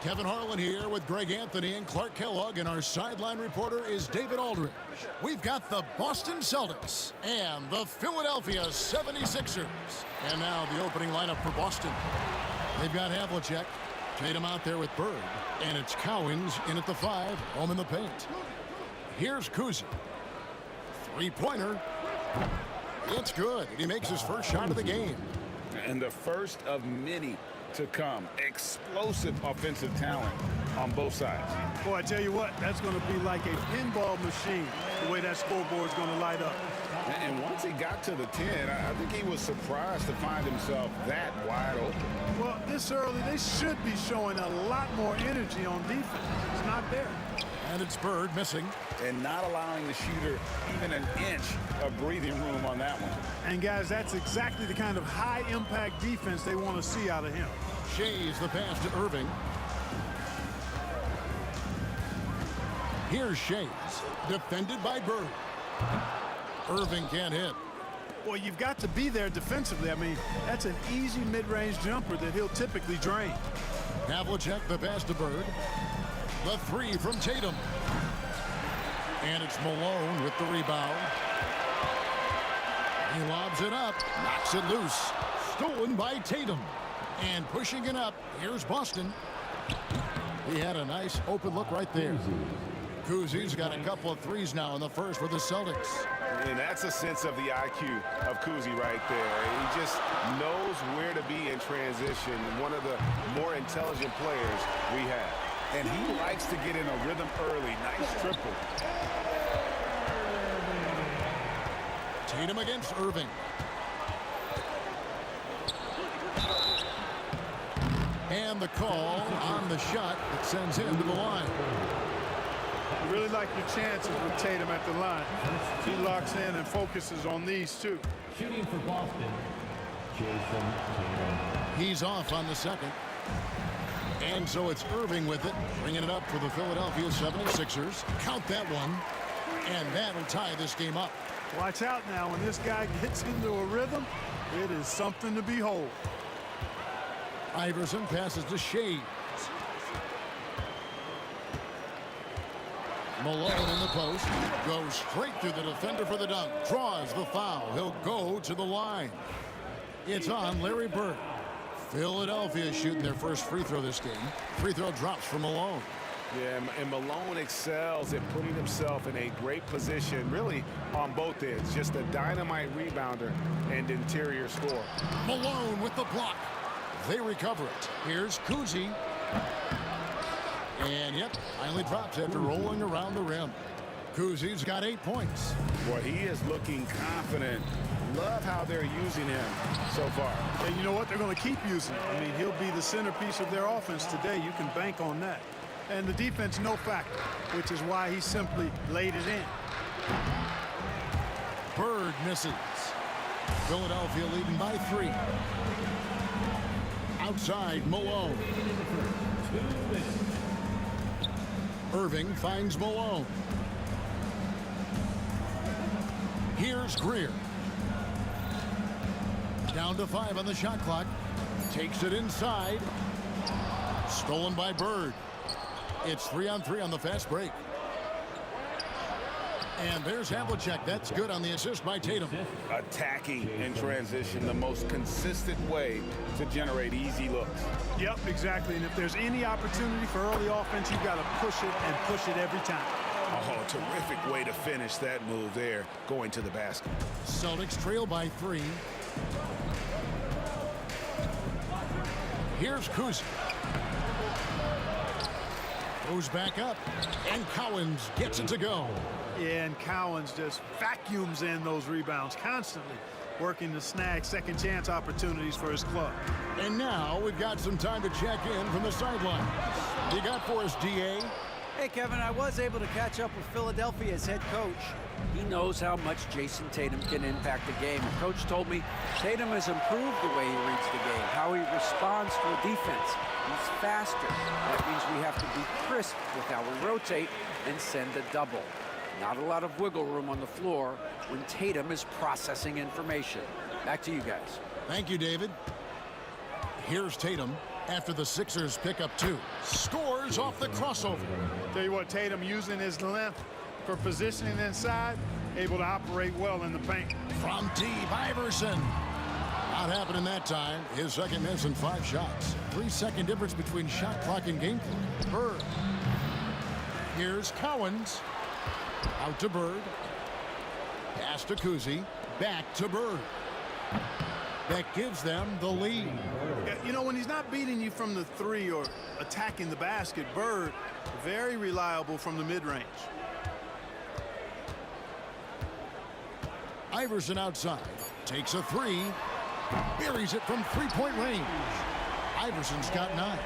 Kevin Harlan here with Greg Anthony and Clark Kellogg, and our sideline reporter is David Aldridge. We've got the Boston Celtics and the Philadelphia 76ers. And now the opening lineup for Boston. They've got Havlicek, Tatum out there with Bird, and it's Cowens in at the 5, home in the paint. Here's Kuzi. Three-pointer. It's good. He makes his first shot of the game. And the first of many to come. Explosive offensive talent on both sides. Boy, I tell you what, that's going to be like a pinball machine, the way that scoreboard's going to light up. And once he got to the 10, I think he was surprised to find himself that wide open. Well, this early, they should be showing a lot more energy on defense. It's not there. And it's Bird missing. And not allowing the shooter even an inch of breathing room on that one. And, guys, that's exactly the kind of high-impact defense they want to see out of him. Shays the pass to Irving. Here's Shays, defended by Bird. Irving can't hit. Well, you've got to be there defensively. I mean, that's an easy mid-range jumper that he'll typically drain. Havlicek the pass to Bird. The 3 from Tatum. And it's Malone with the rebound. He lobs it up, knocks it loose. Stolen by Tatum. And pushing it up, here's Boston. He had a nice open look right there. Kuzi's got a couple of threes now in the first for the Celtics. And that's a sense of the IQ of Kuzi right there. He just knows where to be in transition. One of the more intelligent players we have. And he likes to get in a rhythm early. Nice triple. Tatum against Irving. And the call on the shot that sends him to the line. You really like your chances with Tatum at the line. He locks in and focuses on these two. Shooting for Boston, Jason Tatum. He's off on the second. And so it's Irving with it, bringing it up for the Philadelphia 76ers. Count that one. And that'll tie this game up. Watch out now. When this guy gets into a rhythm, it is something to behold. Iverson passes to Shades. Malone in the post. Goes straight through the defender for the dunk. Draws the foul. He'll go to the line. It's on Larry Bird. Philadelphia shooting their first free throw this game. Free throw drops for Malone. Yeah, and Malone excels at putting himself in a great position, really on both ends. Just a dynamite rebounder and interior scorer. Malone with the block. They recover it. Here's Kuzi. And, yep, finally drops after rolling around the rim. Kuzi's got 8 points. Boy, he is looking confident. Love how they're using him so far. And you know what? They're going to keep using him. I mean, he'll be the centerpiece of their offense today. You can bank on that. And the defense, no factor, which is why he simply laid it in. Bird misses. Philadelphia leading by 3. Outside, Malone. Irving finds Malone. Here's Greer. Down to 5 on the shot clock. Takes it inside. Stolen by Bird. It's 3-on-3 on the fast break. And there's Havlicek. That's good on the assist by Tatum. Attacking in transition, the most consistent way to generate easy looks. Yep, exactly. And if there's any opportunity for early offense, you've got to push it and push it every time. Oh, terrific way to finish that move there, going to the basket. Celtics trail by 3. Here's Kuzi. Goes back up, and Cowens gets it to go. Yeah, and Cowens just vacuums in those rebounds constantly, working to snag second chance opportunities for his club. And now we've got some time to check in from the sideline. You got for us, DA? Hey, Kevin, I was able to catch up with Philadelphia's head coach. He knows how much Jason Tatum can impact the game. Coach told me Tatum has improved the way he reads the game, how he responds to a defense. He's faster. That means we have to be crisp with how we rotate and send a double. Not a lot of wiggle room on the floor when Tatum is processing information. Back to you guys. Thank you, David. Here's Tatum after the Sixers pick up 2. Scores off the crossover. Tell you what, Tatum using his length for positioning inside, able to operate well in the paint. From deep, Iverson. Not happening that time. His second miss in 5 shots. 3-second difference between shot clock and game clock. Bird. Here's Cowens. Out to Bird. Pass to Kuzi. Back to Bird. That gives them the lead. Yeah, you know, when he's not beating you from the 3 or attacking the basket, Bird, very reliable from the mid-range. Iverson outside. Takes a 3. Buries it from 3-point range. Iverson's got 9.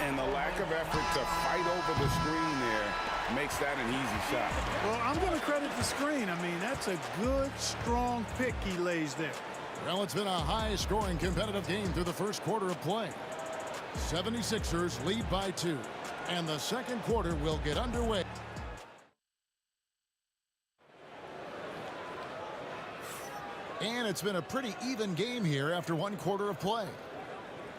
And the lack of effort to fight over the screen there makes that an easy shot. Well, I'm going to credit the screen. I mean, that's a good, strong pick he lays there. Well, it's been a high-scoring competitive game through the first quarter of play. 76ers lead by 2. And the second quarter will get underway. And it's been a pretty even game here after 1 quarter of play.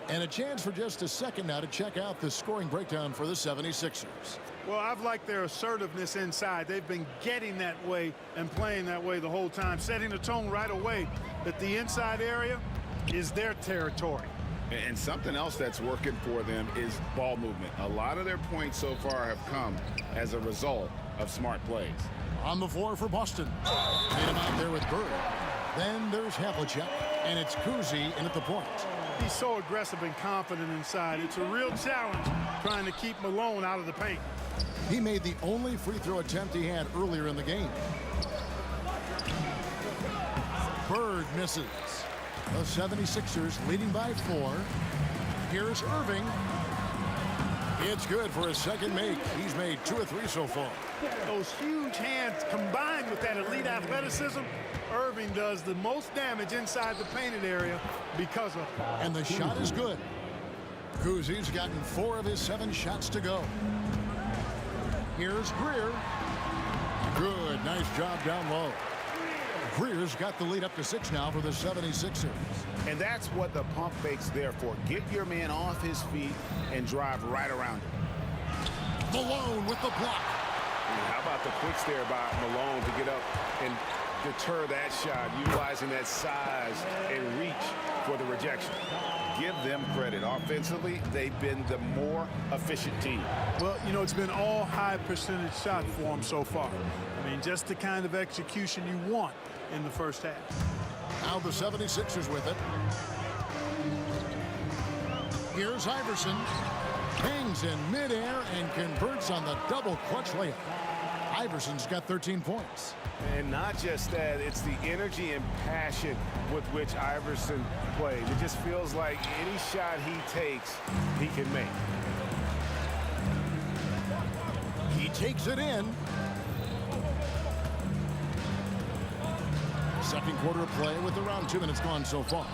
And a chance for just a second now to check out the scoring breakdown for the 76ers. Well, I've liked their assertiveness inside. They've been getting that way and playing that way the whole time, setting the tone right away that the inside area is their territory. And something else that's working for them is ball movement. A lot of their points so far have come as a result of smart plays. On the floor for Boston. Made him out there with Bird. Then there's Havlicek, and it's Kuzi in at the point. He's so aggressive and confident inside. It's a real challenge trying to keep Malone out of the paint. He made the only free throw attempt he had earlier in the game. Bird misses. The 76ers leading by 4. Here's Irving. It's good for his second make. He's made 2 or 3 so far. Those huge hands combined with that elite athleticism, Irving does the most damage inside the painted area because of it. And the shot is good. Kuzi's gotten 4 of his 7 shots to go. Here's Greer. Good, nice job down low. Greer's got the lead up to 6 now for the 76ers. And that's what the pump fake's there for. Get your man off his feet and drive right around him. Malone with the block. And how about the quicks there by Malone to get up and deter that shot, utilizing that size and reach for the rejection. Give them credit. Offensively, they've been the more efficient team. Well, you know, it's been all high percentage shots for them so far. I mean, just the kind of execution you want in the first half. Now the 76ers with it. Here's Iverson. Hangs in midair and converts on the double clutch layup. Iverson's got 13 points. And not just that, it's the energy and passion with which Iverson plays. It just feels like any shot he takes, he can make. He takes it in. Second quarter of play with around 2 minutes gone so far.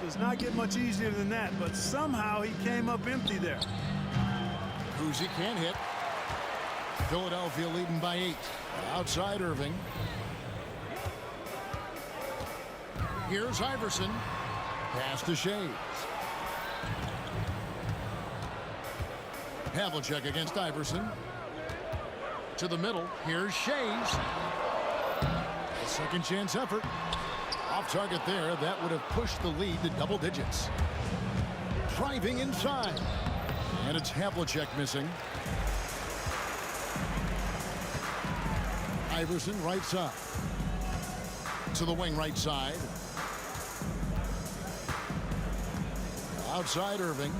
Does not get much easier than that, but somehow he came up empty there. Kuzi can't hit. Philadelphia leading by 8. Outside Irving. Here's Iverson. Pass to Shays. Havlicek against Iverson. To the middle. Here's Shays. A second chance effort. Off target there. That would have pushed the lead to double digits. Driving inside. And it's Havlicek missing. Iverson right side. To the wing right side. Outside Irving.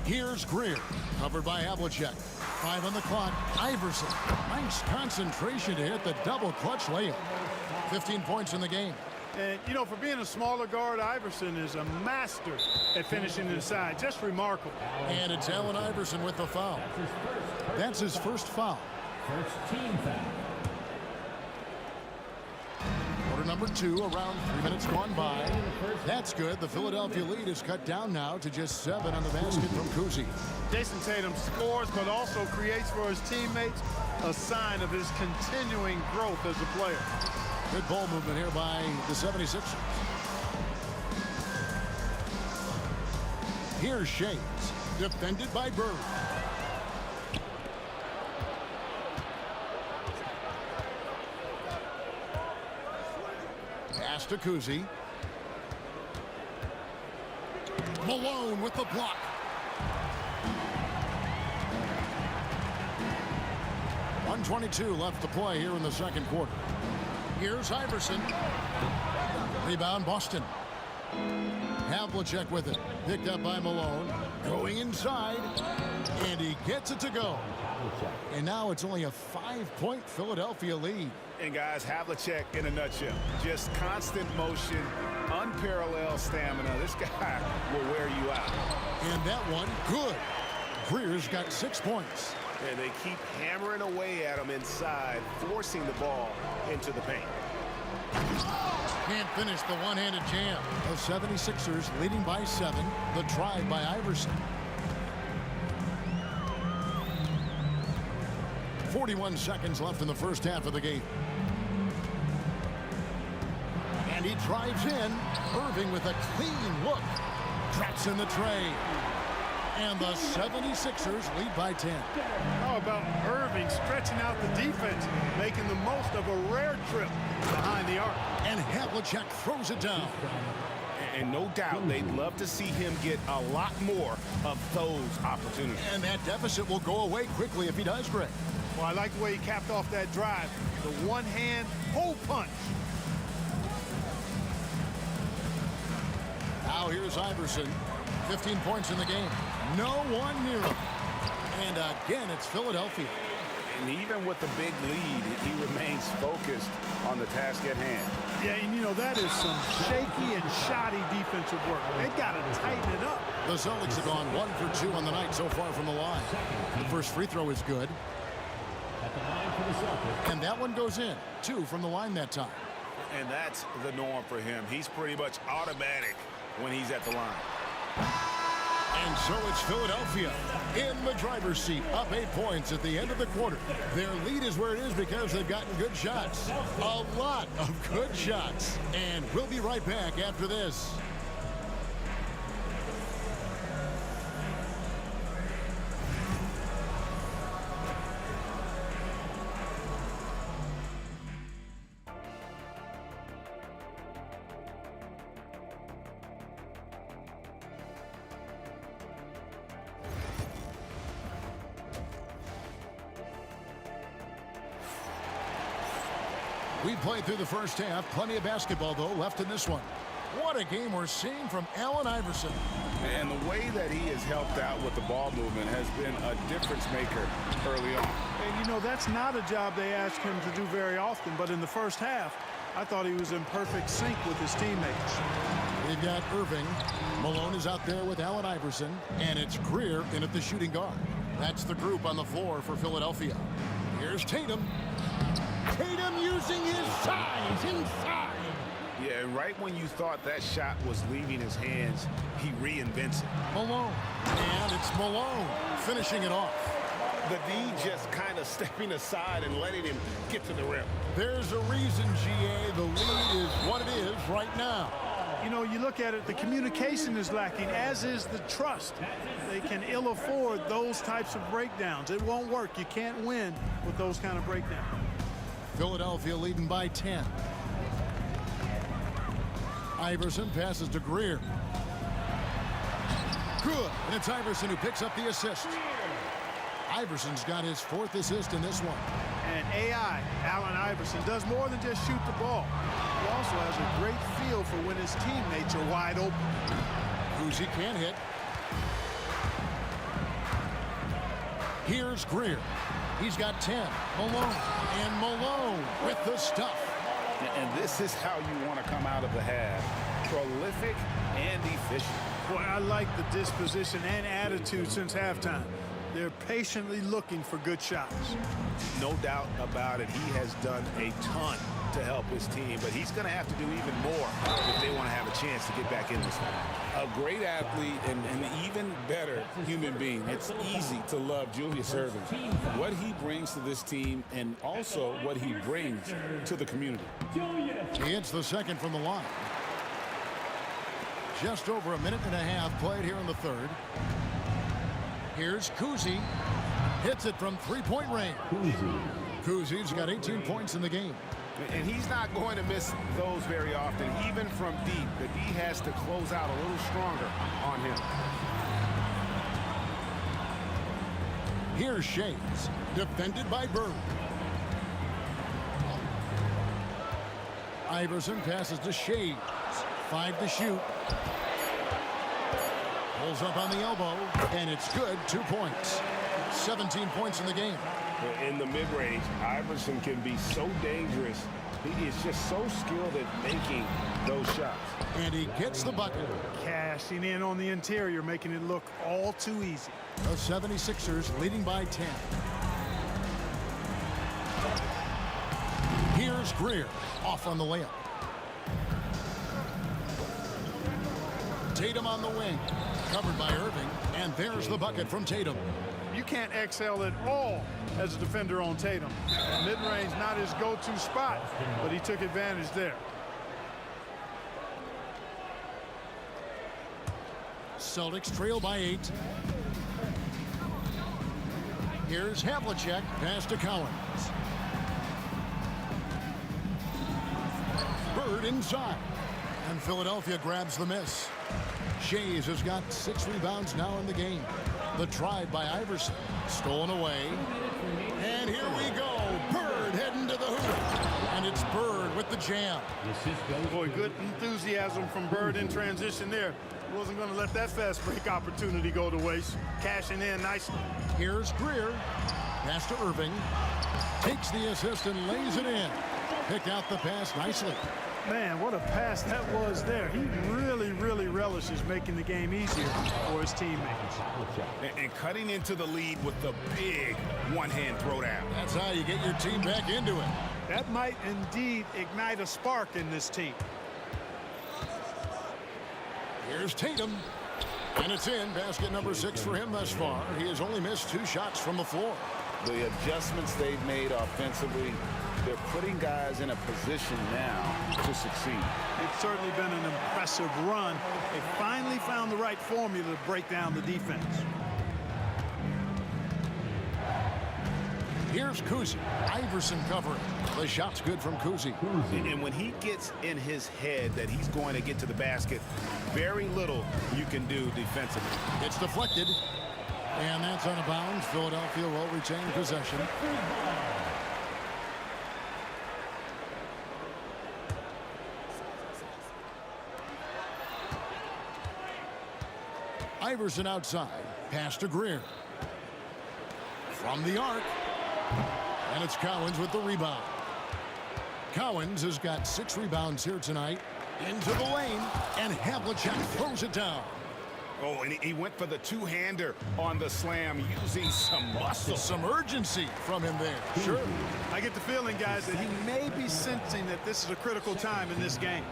Here's Greer. Covered by Havlicek. 5 on the clock. Iverson. Nice concentration to hit the double clutch layup. 15 points in the game. And, you know, for being a smaller guard, Iverson is a master at finishing inside. Just remarkable. And it's Allen Iverson with the foul. That's his first foul. First team foul. Quarter number 2, around 3 minutes gone by. That's good. The Philadelphia lead is cut down now to just 7 on the basket from Kuzi. Jason Tatum scores, but also creates for his teammates. a sign of his continuing growth as a player. Good ball movement here by the 76ers. Here's Shades, defended by Bird. Pass to Kuzi. Malone with the block. .122 left to play here in the second quarter. Here's Iverson. Rebound, Boston. Havlicek with it. Picked up by Malone. Going inside. And he gets it to go. And now it's only a 5-point Philadelphia lead. And guys, Havlicek in a nutshell. Just constant motion, unparalleled stamina. This guy will wear you out. And that one, good. Greer's got 6 points. And they keep hammering away at him inside, forcing the ball into the paint. Can't finish the one-handed jam. The 76ers leading by 7. The drive by Iverson. 41 seconds left in the first half of the game. And he drives in. Irving with a clean look. Drops in the tray. And the 76ers lead by 10. How about Irving stretching out the defense, making the most of a rare trip behind the arc. And Havlicek throws it down. And no doubt they'd love to see him get a lot more of those opportunities. And that deficit will go away quickly if he does, Greg. Well, I like the way he capped off that drive. The one-hand hole punch. Now here's Iverson. 15 points in the game. No one near him. And again, it's Philadelphia. And even with the big lead, he remains focused on the task at hand. Yeah, and you know, that is some shaky and shoddy defensive work. They've got to tighten it up. The Celtics have gone 1 for 2 on the night so far from the line. The first free throw is good. And that one goes in. 2 from the line that time. And that's the norm for him. He's pretty much automatic when he's at the line. And so it's Philadelphia in the driver's seat, up 8 points at the end of the quarter. Their lead is where it is because they've gotten good shots. A lot of good shots. And we'll be right back after this. We played through the first half. Plenty of basketball, though, left in this one. What a game we're seeing from Allen Iverson. And the way that he has helped out with the ball movement has been a difference maker early on. And, you know, that's not a job they ask him to do very often. But in the first half, I thought he was in perfect sync with his teammates. We've got Irving. Malone is out there with Allen Iverson. And it's Greer in at the shooting guard. That's the group on the floor for Philadelphia. Here's Tatum. Tatum using his size inside. Yeah, and right when you thought that shot was leaving his hands, he reinvents it. Malone. And it's Malone finishing it off. The D just kind of stepping aside and letting him get to the rim. There's a reason, GA, the lead is what it is right now. You know, you look at it, the communication is lacking, as is the trust. They can ill afford those types of breakdowns. It won't work. You can't win with those kind of breakdowns. Philadelphia leading by 10. Iverson passes to Greer. Good. And it's Iverson who picks up the assist. Iverson's got his 4th assist in this one. And AI, Allen Iverson, does more than just shoot the ball. He also has a great feel for when his teammates are wide open. Kuzi can hit. Here's Greer. He's got 10. Malone. And Malone with the stuff. And this is how you want to come out of the half. Prolific and efficient. Boy, I like the disposition and attitude since halftime. They're patiently looking for good shots. No doubt about it. He has done a ton to help his team, but he's going to have to do even more if they want to have a chance to get back in this one. A great athlete and an even better human being. It's easy to love Julius Erving. What he brings to this team and also what he brings to the community. He hits the second from the line. Just over a minute and a half played here in the third. Here's Kuzi. Hits it from three-point range. Kuzi's got 18 points in the game. And he's not going to miss those very often, even from deep. The D has to close out a little stronger on him. Here's Shays, defended by Bird. Iverson passes to Shays. 5 to shoot. Pulls up on the elbow, and it's good. 2 points. 17 points in the game. In the mid-range, Iverson can be so dangerous. He is just so skilled at making those shots. And he gets the bucket. Cashing in on the interior, making it look all too easy. The 76ers leading by 10. Here's Greer, off on the layup. Tatum on the wing, covered by Irving, and there's the bucket from Tatum. You can't excel at all as a defender on Tatum. Mid-range not his go-to spot, but he took advantage there. Celtics trail by 8. Here's Havlicek, pass to Collins. Bird inside, and Philadelphia grabs the miss. Shays has got 6 rebounds now in the game. The drive by Iverson, stolen away. And here we go. Bird heading to the hoop. And it's Bird with the jam. Boy, good enthusiasm from Bird in transition there. He wasn't going to let that fast break opportunity go to waste. Cashing in nicely. Here's Greer. Pass to Irving. Takes the assist and lays it in. Picked out the pass nicely. Man, what a pass that was there. He really, really relishes making the game easier for his teammates. And cutting into the lead with the big one-hand throwdown. That's how you get your team back into it. That might indeed ignite a spark in this team. Here's Tatum. And it's in. Basket number 6 for him thus far. He has only missed 2 shots from the floor. The adjustments they've made offensively, they're putting guys in a position now to succeed. It's certainly been an impressive run. They finally found the right formula to break down the defense. Here's Kuzi. Iverson covering. The shot's good from Kuzi. And when he gets in his head that he's going to get to the basket, very little you can do defensively. It's deflected. And that's out of bounds. Philadelphia will retain possession. Iverson outside. Pass to Greer. From the arc. And it's Collins with the rebound. Collins has got 6 rebounds here tonight. Into the lane. And Havlicek throws it down. Oh, and he went for the two-hander on the slam, using some muscle. Some urgency from him there. Sure. I get the feeling, guys, that he may be sensing that this is a critical time in this game.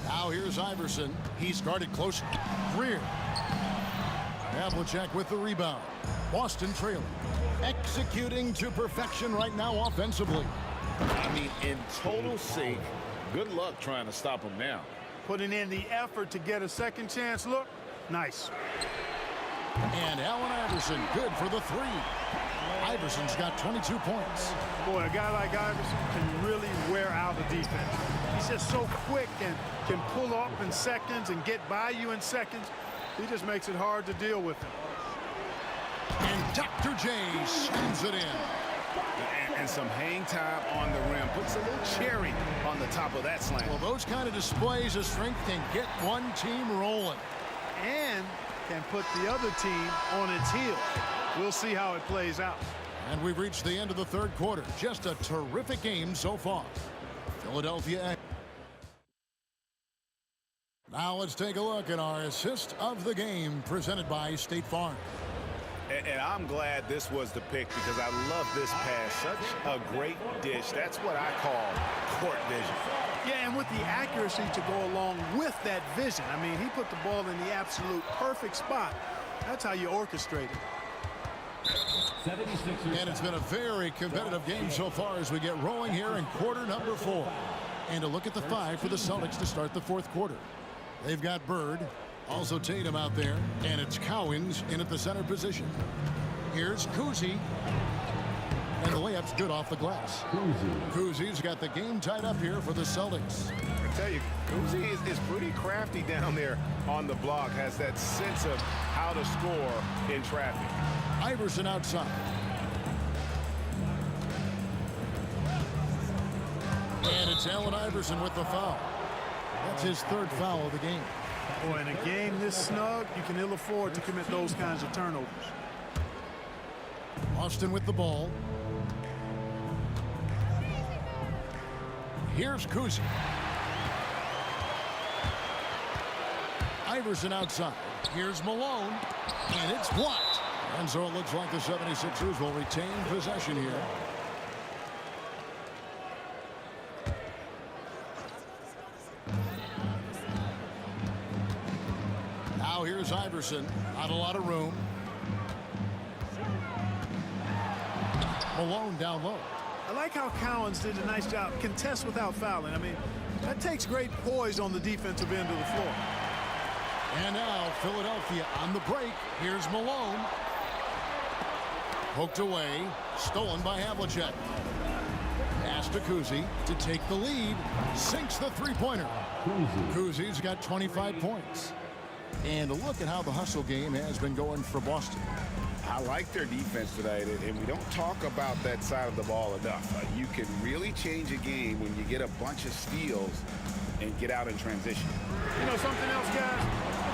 Now here's Iverson. He's guarded close. Greer. Havlicek with the rebound. Boston trailing. Executing to perfection right now offensively. I mean, in total sync. Good luck trying to stop him now. Putting in the effort to get a second chance look. Nice. And Allen Iverson good for the 3. Iverson's got 22 points. Boy, a guy like Iverson can really wear out a defense. He's just so quick and can pull up in seconds and get by you in seconds. He just makes it hard to deal with him. And Dr. J slams it in. And some hang time on the rim. Puts a little cherry on the top of that slam. Well, those kind of displays of strength can get one team rolling. And can put the other team on its heels. We'll see how it plays out. And we've reached the end of the third quarter. Just a terrific game so far. Philadelphia. Now let's take a look at our assist of the game presented by State Farm. And I'm glad this was the pick because I love this pass. Such a great dish. That's what I call court vision. Yeah, and with the accuracy to go along with that vision. I mean, he put the ball in the absolute perfect spot. That's how you orchestrate it. And it's been a very competitive game so far as we get rolling here in quarter number 4. And a look at the 5 for the Celtics to start the 4th quarter. They've got Bird, also Tatum out there, and it's Cowens in at the center position. Here's Kuzi, and the layup's good off the glass. Kuzi's got the game tied up here for the Celtics. I tell you, Kuzi is pretty crafty down there on the block, has that sense of how to score in traffic. Iverson outside. And it's Allen Iverson with the foul. That's his 3rd foul of the game. Boy, in a game this snug, you can ill afford to commit those kinds of turnovers. Austin with the ball. Here's Kuzi. Iverson outside. Here's Malone. And it's blocked. And so it looks like the 76ers will retain possession here. Now here's Iverson. Not a lot of room. Malone down low. I like how Cowens did a nice job. Contest without fouling. I mean, that takes great poise on the defensive end of the floor. And now Philadelphia on the break. Here's Malone. Poked away. Stolen by Havlicek. Pass to Kuzi to take the lead. Sinks the three-pointer. Kuzi's got 25 points. And look at how the hustle game has been going for Boston. I like their defense tonight, and we don't talk about that side of the ball enough. You can really change a game when you get a bunch of steals and get out in transition. You know, something else, guys?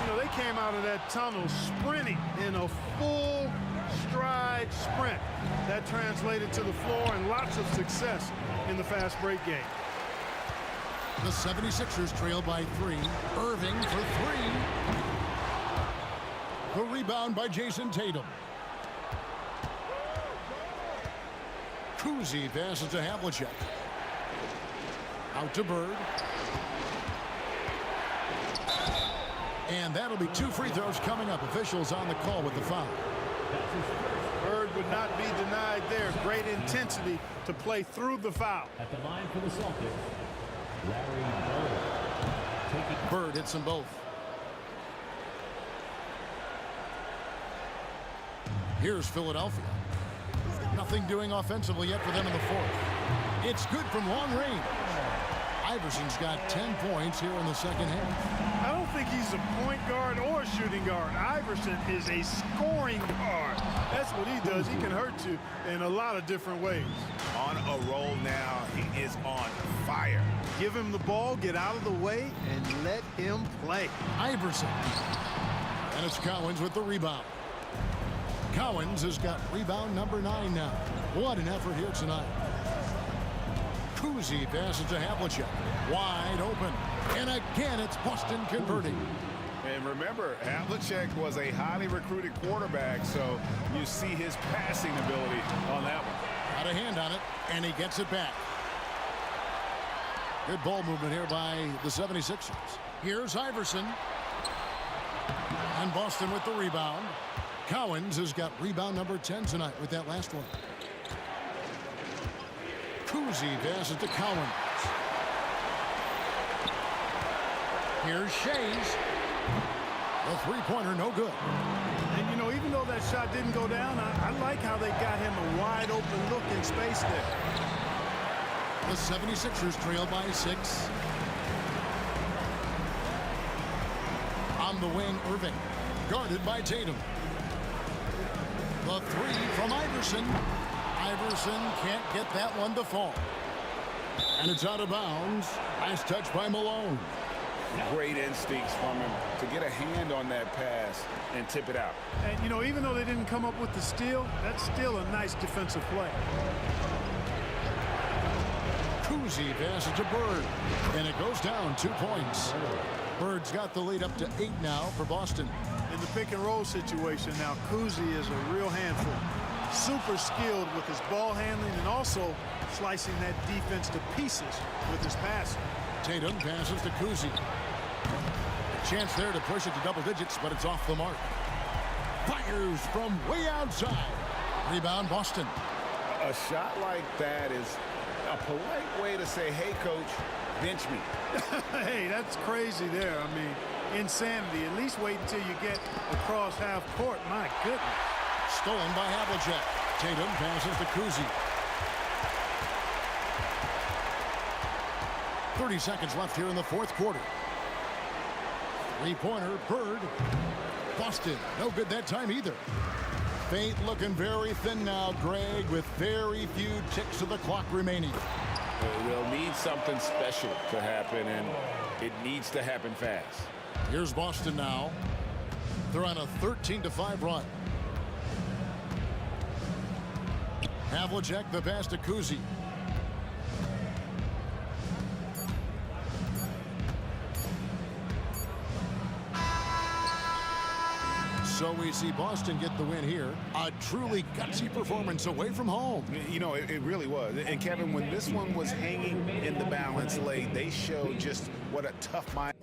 You know, they came out of that tunnel sprinting in a full stride sprint. That translated to the floor and lots of success in the fast break game. The 76ers trail by 3. Irving for 3. The rebound by Jason Tatum. Kuzi passes to Havlicek. Out to Bird. And that'll be 2 free throws coming up. Officials on the call with the foul. Bird would not be denied there. Great intensity to play through the foul. At the line for the Celtics, Larry Bird. Bird hits them both. Here's Philadelphia. Nothing doing offensively yet for them in the 4th. It's good from long range. Iverson's got 10 points here in the 2nd half. I don't think he's a point guard or a shooting guard. Iverson is a scoring guard. That's what he does. He can hurt you in a lot of different ways. On a roll now. He is on fire. Give him the ball, get out of the way, and let him play. Iverson. And it's Cowens with the rebound. Cowens has got rebound number 9 now. What an effort here tonight. Kuzi passes to Havlicek. Wide open. And again, it's Boston converting. And remember, Havlicek was a highly recruited quarterback, so you see his passing ability on that one. Got a hand on it, and he gets it back. Good ball movement here by the 76ers. Here's Iverson. And Boston with the rebound. Cowens has got rebound number 10 tonight with that last one. Kuzi passes to Cowens. Here's Shays. The three-pointer no good. And, you know, even though that shot didn't go down, I like how they got him a wide-open look in space there. The 76ers trail by 6. On the wing, Irving. Guarded by Tatum. The 3 from Iverson. Iverson can't get that one to fall. And it's out of bounds. Nice touch by Malone. Great instincts from him to get a hand on that pass and tip it out. And, you know, even though they didn't come up with the steal, that's still a nice defensive play. Kuzi passes to Bird. And it goes down 2 points. Bird's got the lead up to 8 now for Boston. in the pick and roll situation. Now, Kuzi is a real handful. Super skilled with his ball handling and also slicing that defense to pieces with his passing. Tatum passes to Kuzi. A chance there to push it to double digits, but it's off the mark. Fires from way outside. Rebound, Boston. A shot like that is a polite way to say, hey, coach, bench me. Hey, that's crazy there. I mean, insanity. At least wait until you get across half court. My goodness. Stolen by Havlicek. Tatum passes to Kuzi. 30 seconds left here in the fourth quarter. Three-pointer, Bird. Boston, no good that time either. Fate looking very thin now, Greg, with very few ticks of the clock remaining. They'll need something special to happen, and it needs to happen fast. Here's Boston now. They're on a 13-5 run. Havlicek, the pass to Kuzi. So we see Boston get the win here. A truly gutsy performance away from home. You know, it really was. And Kevin, when this one was hanging in the balance late, they showed just what a tough mind.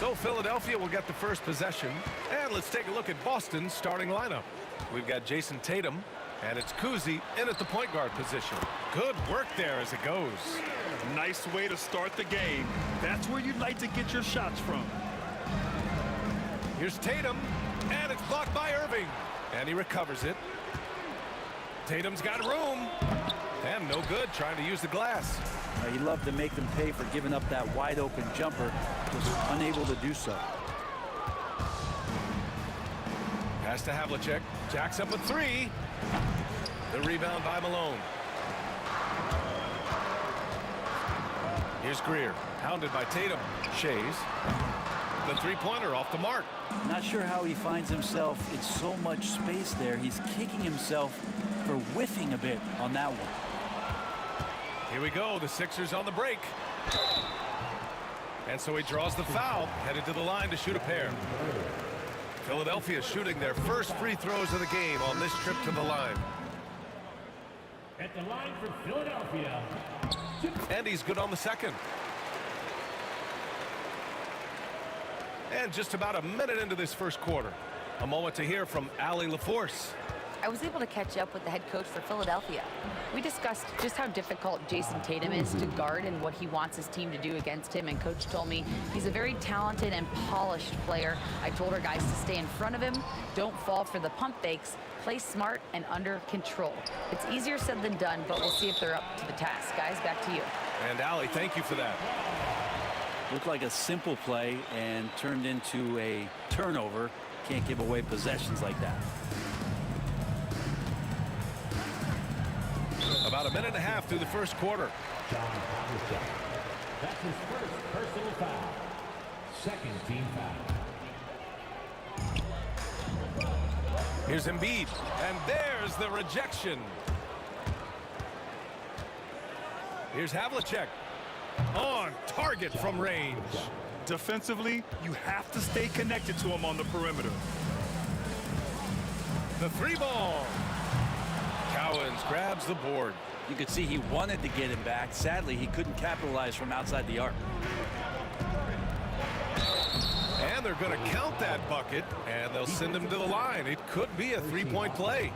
So Philadelphia will get the first possession. And let's take a look at Boston's starting lineup. We've got Jason Tatum, and it's Kuzi in at the point guard position. Good work there as it goes. Nice way to start the game. That's where you'd like to get your shots from. Here's Tatum, and it's blocked by Irving. And he recovers it. Tatum's got room. And no good trying to use the glass. He loved to make them pay for giving up that wide open jumper. Was unable to do so. Pass to Havlicek. Jacks up a three. The rebound by Malone. Here's Greer. Pounded by Tatum. Shays. The three-pointer off the mark. Not sure how he finds himself in so much space there. He's kicking himself for whiffing a bit on that one. Here we go. The Sixers on the break. And so he draws the foul. Headed to the line to shoot a pair. Philadelphia shooting their first free throws of the game on this trip to the line. At the line for Philadelphia. And he's good on the second. And just about a minute into this first quarter. A moment to hear from Allie LaForce. I was able to catch up with the head coach for Philadelphia. We discussed just how difficult Jason Tatum is to guard and what he wants his team to do against him. And coach told me he's a very talented and polished player. I told our guys to stay in front of him, don't fall for the pump fakes, play smart and under control. It's easier said than done, but we'll see if they're up to the task. Guys, back to you. And Allie, thank you for that. Looked like a simple play and turned into a turnover. Can't give away possessions like that. About a minute and a half through the first quarter. John Havlicek. That's his first personal foul. Second team foul. Here's Embiid. And there's the rejection. Here's Havlicek. On target from range. Defensively, you have to stay connected to him on the perimeter. The three ball. Cowens grabs the board. You could see he wanted to get him back. Sadly, he couldn't capitalize from outside the arc. And they're going to count that bucket, and they'll send him to the line. It could be a three-point play.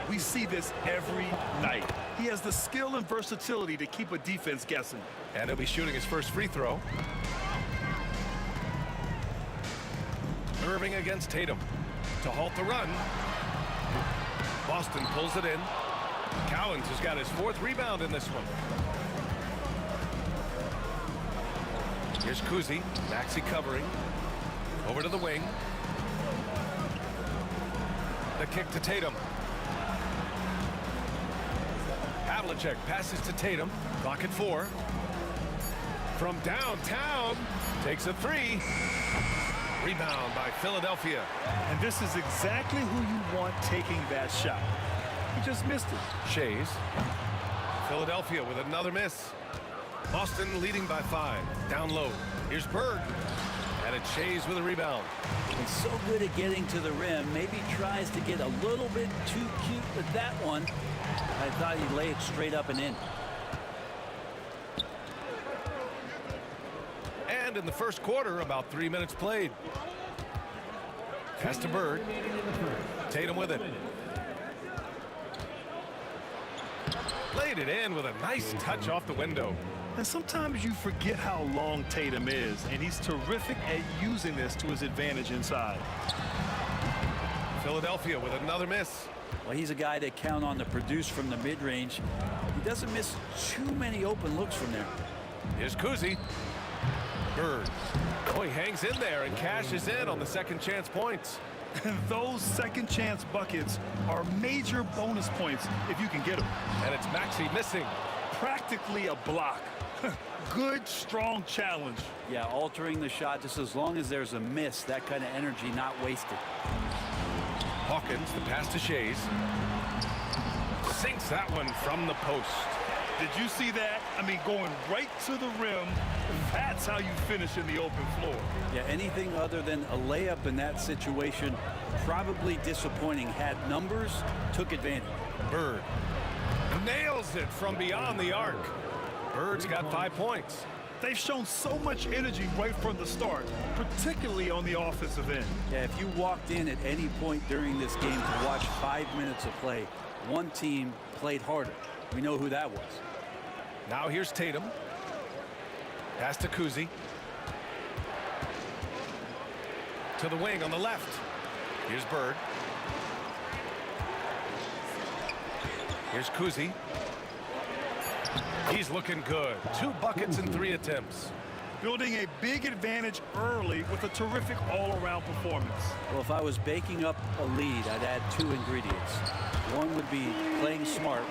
We see this every night. He has the skill and versatility to keep a defense guessing. And he'll be shooting his first free throw. Irving against Tatum to halt the run. Boston pulls it in. Cowens has got his fourth rebound in this one. Here's Kuzi. Maxey covering. Over to the wing. The kick to Tatum. Havlicek passes to Tatum. Clock at 4. From downtown. Takes a three. Rebound by Philadelphia. And this is exactly who you want taking that shot. He just missed it. Shays. Philadelphia with another miss. Boston leading by 5. Down low. Here's Bird. And it's Shays with a rebound. He's so good at getting to the rim. Maybe tries to get a little bit too cute with that one. I thought he'd lay it straight up and in. And in the first quarter, about 3 minutes played. Pass to Bird. Tatum with it. Laid it in with a nice touch off the window. And sometimes you forget how long Tatum is, and he's terrific at using this to his advantage inside. Philadelphia with another miss. Well, he's a guy that count on to produce from the mid-range. He doesn't miss too many open looks from there. Here's Kuzi. Bird. Oh, he hangs in there and cashes in on the second chance points. Those second chance buckets are major bonus points if you can get them. And it's Maxey missing. Practically a block. Good, strong challenge. Yeah, altering the shot just as long as there's a miss, that kind of energy not wasted. Hawkins, the pass to Shays. Sinks that one from the post. Did you see that? I mean, going right to the rim, that's how you finish in the open floor. Yeah, anything other than a layup in that situation, probably disappointing. Had numbers, took advantage. Bird nails it from beyond the arc. Bird's got 5 points. They've shown so much energy right from the start, particularly on the offensive end. Yeah, if you walked in at any point during this game to watch 5 minutes of play, one team played harder. We know who that was. Now here's Tatum. Pass to Kuzi. To the wing on the left. Here's Bird. Here's Kuzi. He's looking good. 2 buckets in 3 attempts. Building a big advantage early with a terrific all-around performance. Well, if I was baking up a lead, I'd add 2 ingredients. One would be playing smart.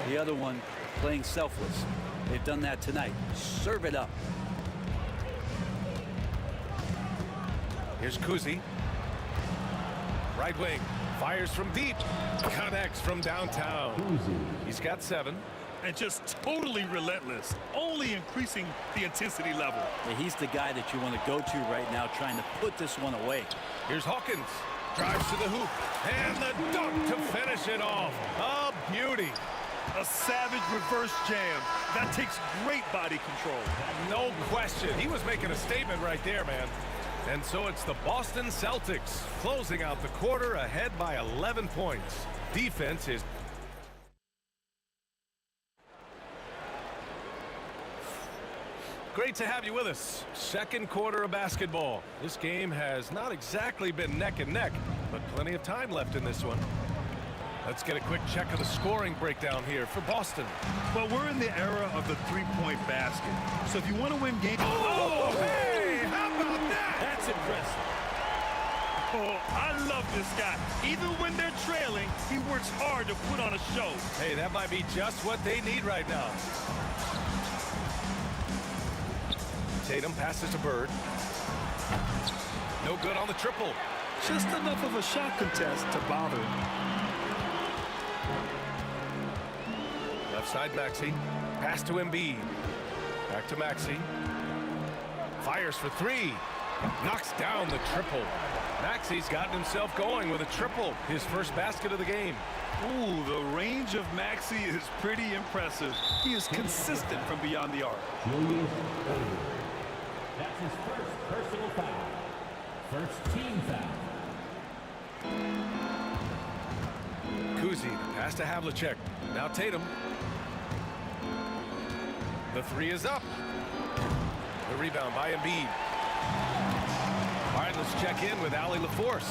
The other one, playing selfless. They've done that tonight. Serve it up. Here's Kuzi. Right wing. Fires from deep. Connects from downtown. He's got 7. And just totally relentless, only increasing the intensity level. Yeah, he's the guy that you want to go to right now, trying to put this one away. Here's Hawkins. Drives to the hoop. And the dunk to finish it off. A beauty. A savage reverse jam. That takes great body control. No question. He was making a statement right there, man. And so it's the Boston Celtics closing out the quarter ahead by 11 points. Defense is... Great to have you with us. Second quarter of basketball. This game has not exactly been neck and neck, but plenty of time left in this one. Let's get a quick check of the scoring breakdown here for Boston. Well, we're in the era of the three-point basket. So if you want to win games... Oh, hey! How about that? That's impressive. Oh, I love this guy. Even when they're trailing, he works hard to put on a show. Hey, that might be just what they need right now. Tatum passes to Bird. No good on the triple. Just enough of a shot contest to bother him. Left side, Maxey. Pass to Embiid. Back to Maxey. Fires for 3. Knocks down the triple. Maxey's gotten himself going with a triple. His first basket of the game. Ooh, the range of Maxey is pretty impressive. He is consistent from beyond the arc. That's his first personal foul. First team foul. Kuzi, pass to Havlicek. Now Tatum. The 3 is up. The rebound by Embiid. All right, let's check in with Allie LaForce.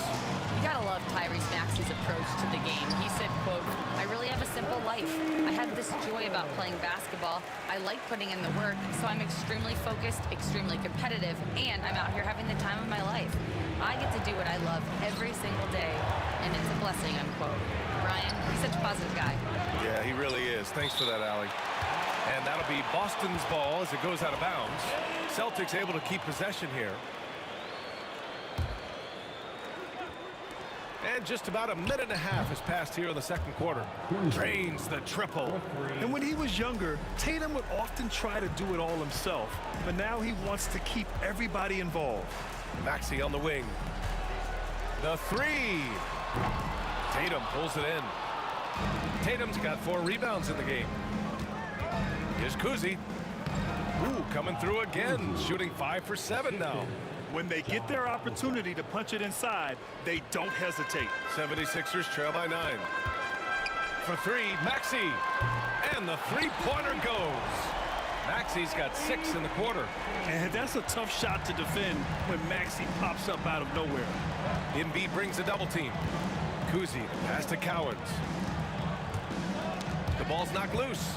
You gotta love Tyrese Maxey's approach to the game. He said, quote, "I really have a simple life. I have this joy about playing basketball. I like putting in the work, so I'm extremely focused, extremely competitive, and I'm out here having the time of my life. I get to do what I love every single day, and it's a blessing," unquote. Ryan, he's such a positive guy. Yeah, he really is. Thanks for that, Allie. And that'll be Boston's ball as it goes out of bounds. Celtics able to keep possession here. And just about a minute and a half has passed here in the second quarter. Drains the triple. And when he was younger, Tatum would often try to do it all himself. But now he wants to keep everybody involved. Maxey on the wing. The 3. Tatum pulls it in. Tatum's got 4 rebounds in the game. Here's Kuzi. Ooh, coming through again. Shooting 5 for 7 now. When they get their opportunity to punch it inside, they don't hesitate. 76ers trail by 9. For three, Maxey. And the three-pointer goes. Maxey's got 6 in the quarter. And that's a tough shot to defend when Maxey pops up out of nowhere. Embiid brings a double team. Kuzi pass to Cowens. The ball's knocked loose.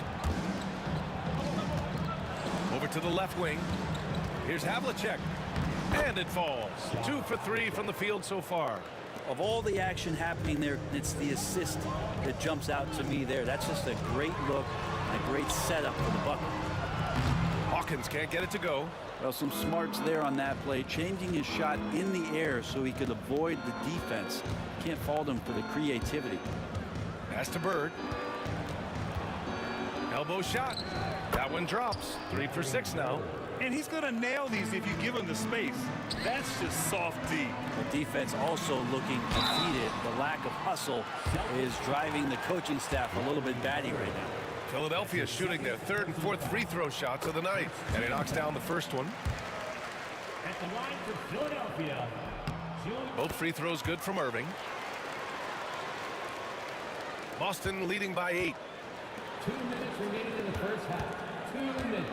Over to the left wing. Here's Havlicek. And it falls. 2 for 3 from the field so far. Of all the action happening there, it's the assist that jumps out to me there. That's just a great look and a great setup for the bucket. Hawkins can't get it to go. Well, some smarts there on that play, changing his shot in the air so he could avoid the defense. Can't fault him for the creativity. Pass to Bird. Elbow shot. That one drops. 3 for 6 now. And he's going to nail these if you give him the space. That's just soft D. The defense also looking defeated. The lack of hustle is driving the coaching staff a little bit batty right now. Philadelphia shooting their 3rd and 4th free throw shots of the night. And he knocks down the first one. At the line for Philadelphia. Both free throws good from Irving. Boston leading by 8. 2 minutes remaining in the first half. 2 minutes.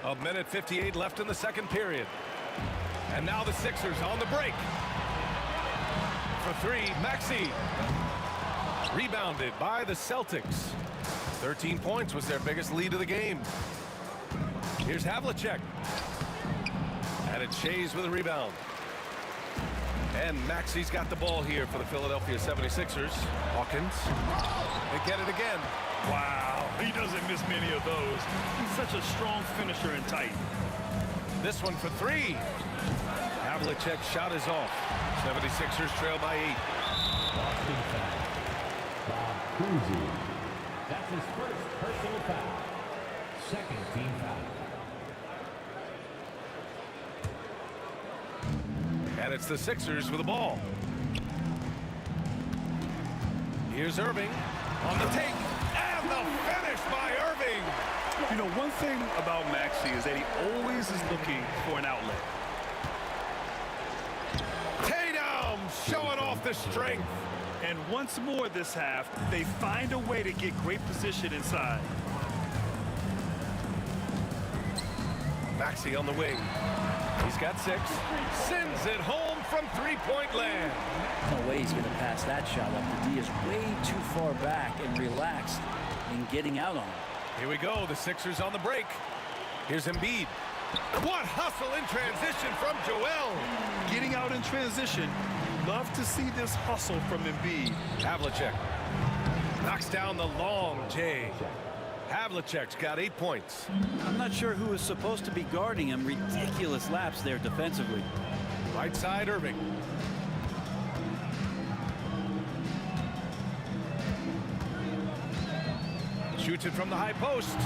A minute 58 left in the second period. And now the Sixers on the break. For three, Maxey. Rebounded by the Celtics. 13 points was their biggest lead of the game. Here's Havlicek. And it's Shays with a rebound. And Maxey's got the ball here for the Philadelphia 76ers. Hawkins. They get it again. Wow, he doesn't miss many of those. He's such a strong finisher and tight. This one for three. Havlicek's shot is off. 76ers trail by 8. Boston foul. Bob Cousy. That's his first personal foul. Second team foul. And it's the Sixers with the ball. Here's Irving on the take. And the finish by Irving. You know, one thing about Maxey is that he always is looking for an outlet. Tatum showing off the strength. And once more this half, they find a way to get great position inside. Maxey on the wing. He's got 6. Sends it home from three-point land. No way he's going to pass that shot up. The D is way too far back and relaxed in getting out on it. Here we go. The Sixers on the break. Here's Embiid. What hustle in transition from Joel. Getting out in transition. Love to see this hustle from Embiid. Havlicek knocks down the long J. Havlicek's got 8 points. I'm not sure who is supposed to be guarding him. Ridiculous laps there defensively. Right side, Irving. Shoots it from the high post.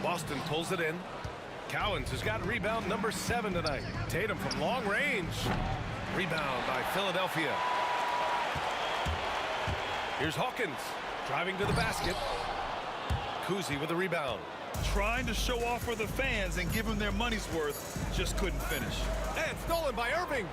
Boston pulls it in. Cowens has got rebound number 7 tonight. Tatum from long range. Rebound by Philadelphia. Here's Hawkins driving to the basket. Kuzi with a rebound. Trying to show off for the fans and give them their money's worth. Just couldn't finish. And stolen by Irving.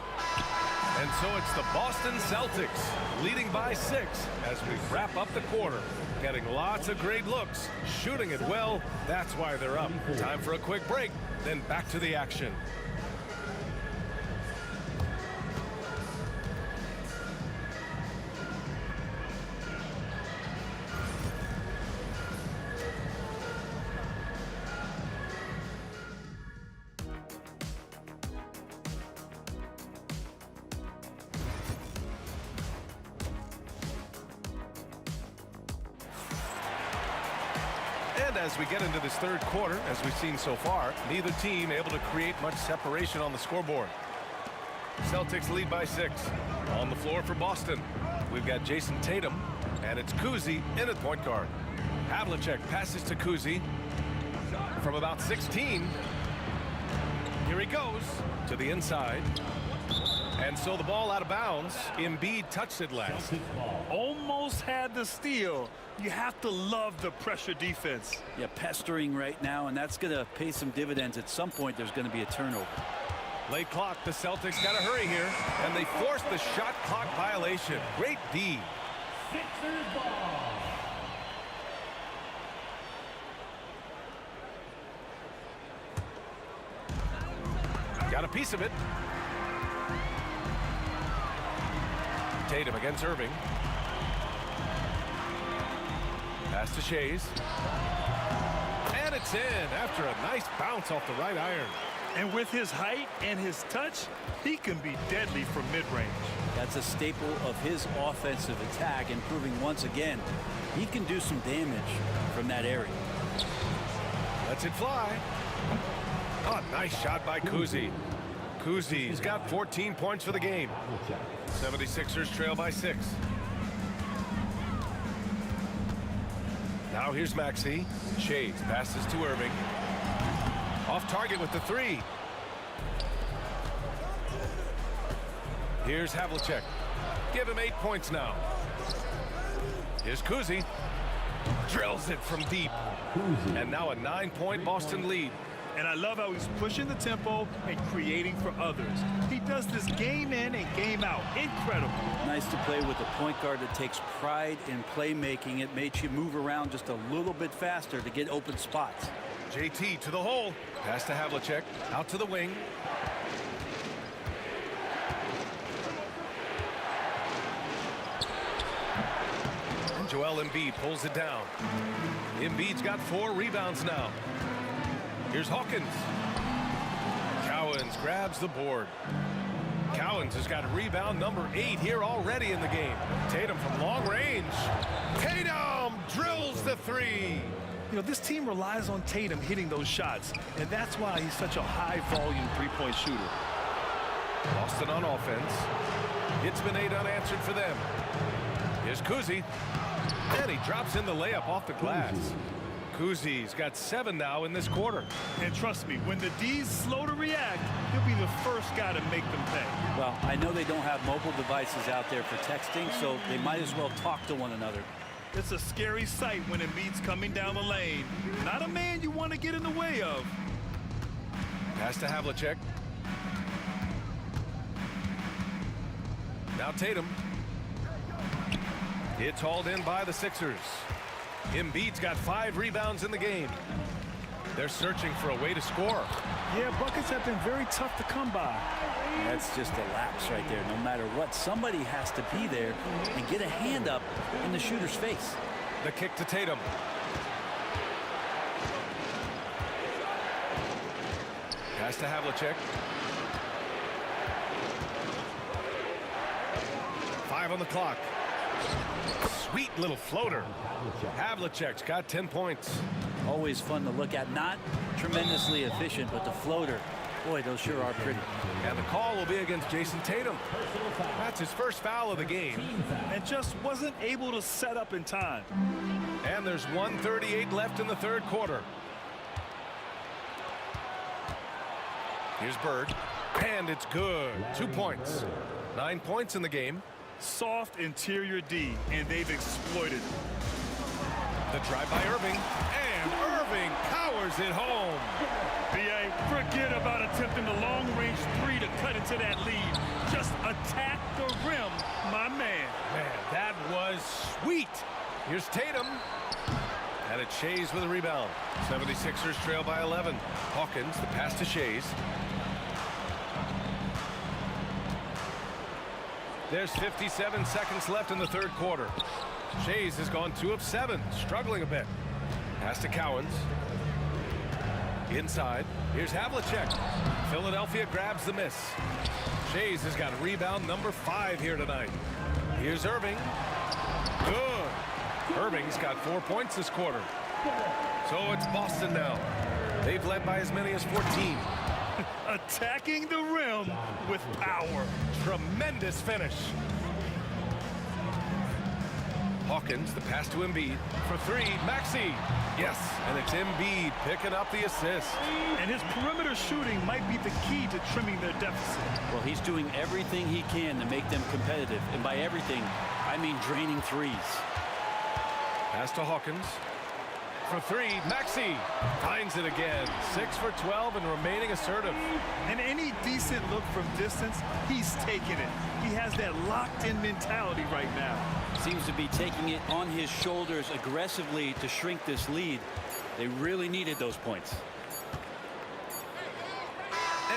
And so it's the Boston Celtics leading by 6 as we wrap up the quarter. Getting lots of great looks, shooting it well. That's why they're up. Time for a quick break, then back to the action. As we get into this third quarter, as we've seen so far, neither team able to create much separation on the scoreboard. Celtics lead by 6. On the floor for Boston, we've got Jason Tatum, and it's Kuzi in at point guard. Havlicek passes to Kuzi from about 16. Here he goes to the inside. And so the ball out of bounds. Embiid touched it last. Almost had the steal. You have to love the pressure defense. Yeah, pestering right now, and that's going to pay some dividends. At some point, there's going to be a turnover. Late clock, the Celtics got to hurry here, and they forced the shot clock violation. Great D. Sixers ball. Got a piece of it. Tatum against Irving. Pass to Shays. And it's in after a nice bounce off the right iron. And with his height and his touch, he can be deadly from mid-range. That's a staple of his offensive attack, and proving once again he can do some damage from that area. Lets it fly. Oh, nice shot by Kuzi. Kuzi's got 14 points for the game. 76ers trail by 6. Now here's Maxey. Shays passes to Irving. Off target with the 3. Here's Havlicek. Give him 8 points now. Here's Kuzi. Drills it from deep. And now a 9-point Boston lead. And I love how he's pushing the tempo and creating for others. He does this game in and game out. Incredible. Nice to play with a point guard that takes pride in playmaking. It makes you move around just a little bit faster to get open spots. JT to the hole. Pass to Havlicek. Out to the wing. And Joel Embiid pulls it down. Embiid's got 4 rebounds now. Here's Hawkins. Cowens grabs the board. Cowens has got rebound number 8 here already in the game. Tatum from long range. Tatum drills the 3. You know, this team relies on Tatum hitting those shots, and that's why he's such a high-volume three-point shooter. Boston on offense. It's been 8 unanswered for them. Here's Kuzi. And he drops in the layup off the glass. Kuzi's got 7 now in this quarter. And trust me, when the D's slow to react, he'll be the first guy to make them pay. Well, I know they don't have mobile devices out there for texting, so they might as well talk to one another. It's a scary sight when Embiid's coming down the lane. Not a man you want to get in the way of. Pass to Havlicek. Now Tatum. It's hauled in by the Sixers. Embiid's got 5 rebounds in the game. They're searching for a way to score. Yeah, buckets have been very tough to come by. That's just a lapse right there. No matter what, somebody has to be there and get a hand up in the shooter's face. The kick to Tatum. Pass to Havlicek. 5 on the clock. Sweet little floater. Havlicek's got 10 points. Always fun to look at. Not tremendously efficient, but the floater, boy, those sure are pretty. And the call will be against Jason Tatum. That's his first foul of the game. And just wasn't able to set up in time. And there's 1:38 left in the 3rd quarter. Here's Bird. And it's good. 2 points. 9 points in the game. Soft interior D, and they've exploited it. The drive by Irving. And Irving powers it home. B.A., forget about attempting the long-range 3 to cut into that lead. Just attack the rim, my man. Man, that was sweet. Here's Tatum. And it's Shays with a rebound. 76ers trail by 11. Hawkins, the pass to Shays. There's 57 seconds left in the 3rd quarter. Shays has gone 2 of 7, struggling a bit. Pass to Cowens. Inside. Here's Havlicek. Philadelphia grabs the miss. Shays has got rebound number 5 here tonight. Here's Irving. Good. Irving's got 4 points this quarter. So it's Boston now. They've led by as many as 14. Attacking the rim with power. Tremendous finish. Hawkins, the pass to Embiid. For 3, Maxey. Yes, and it's Embiid picking up the assist. And his perimeter shooting might be the key to trimming their deficit. Well, he's doing everything he can to make them competitive. And by everything, I mean draining threes. Pass to Hawkins. for three. Maxey finds it again. 6 for 12 and remaining assertive. And any decent look from distance, he's taking it. He has that locked-in mentality right now. Seems to be taking it on his shoulders aggressively to shrink this lead. They really needed those points.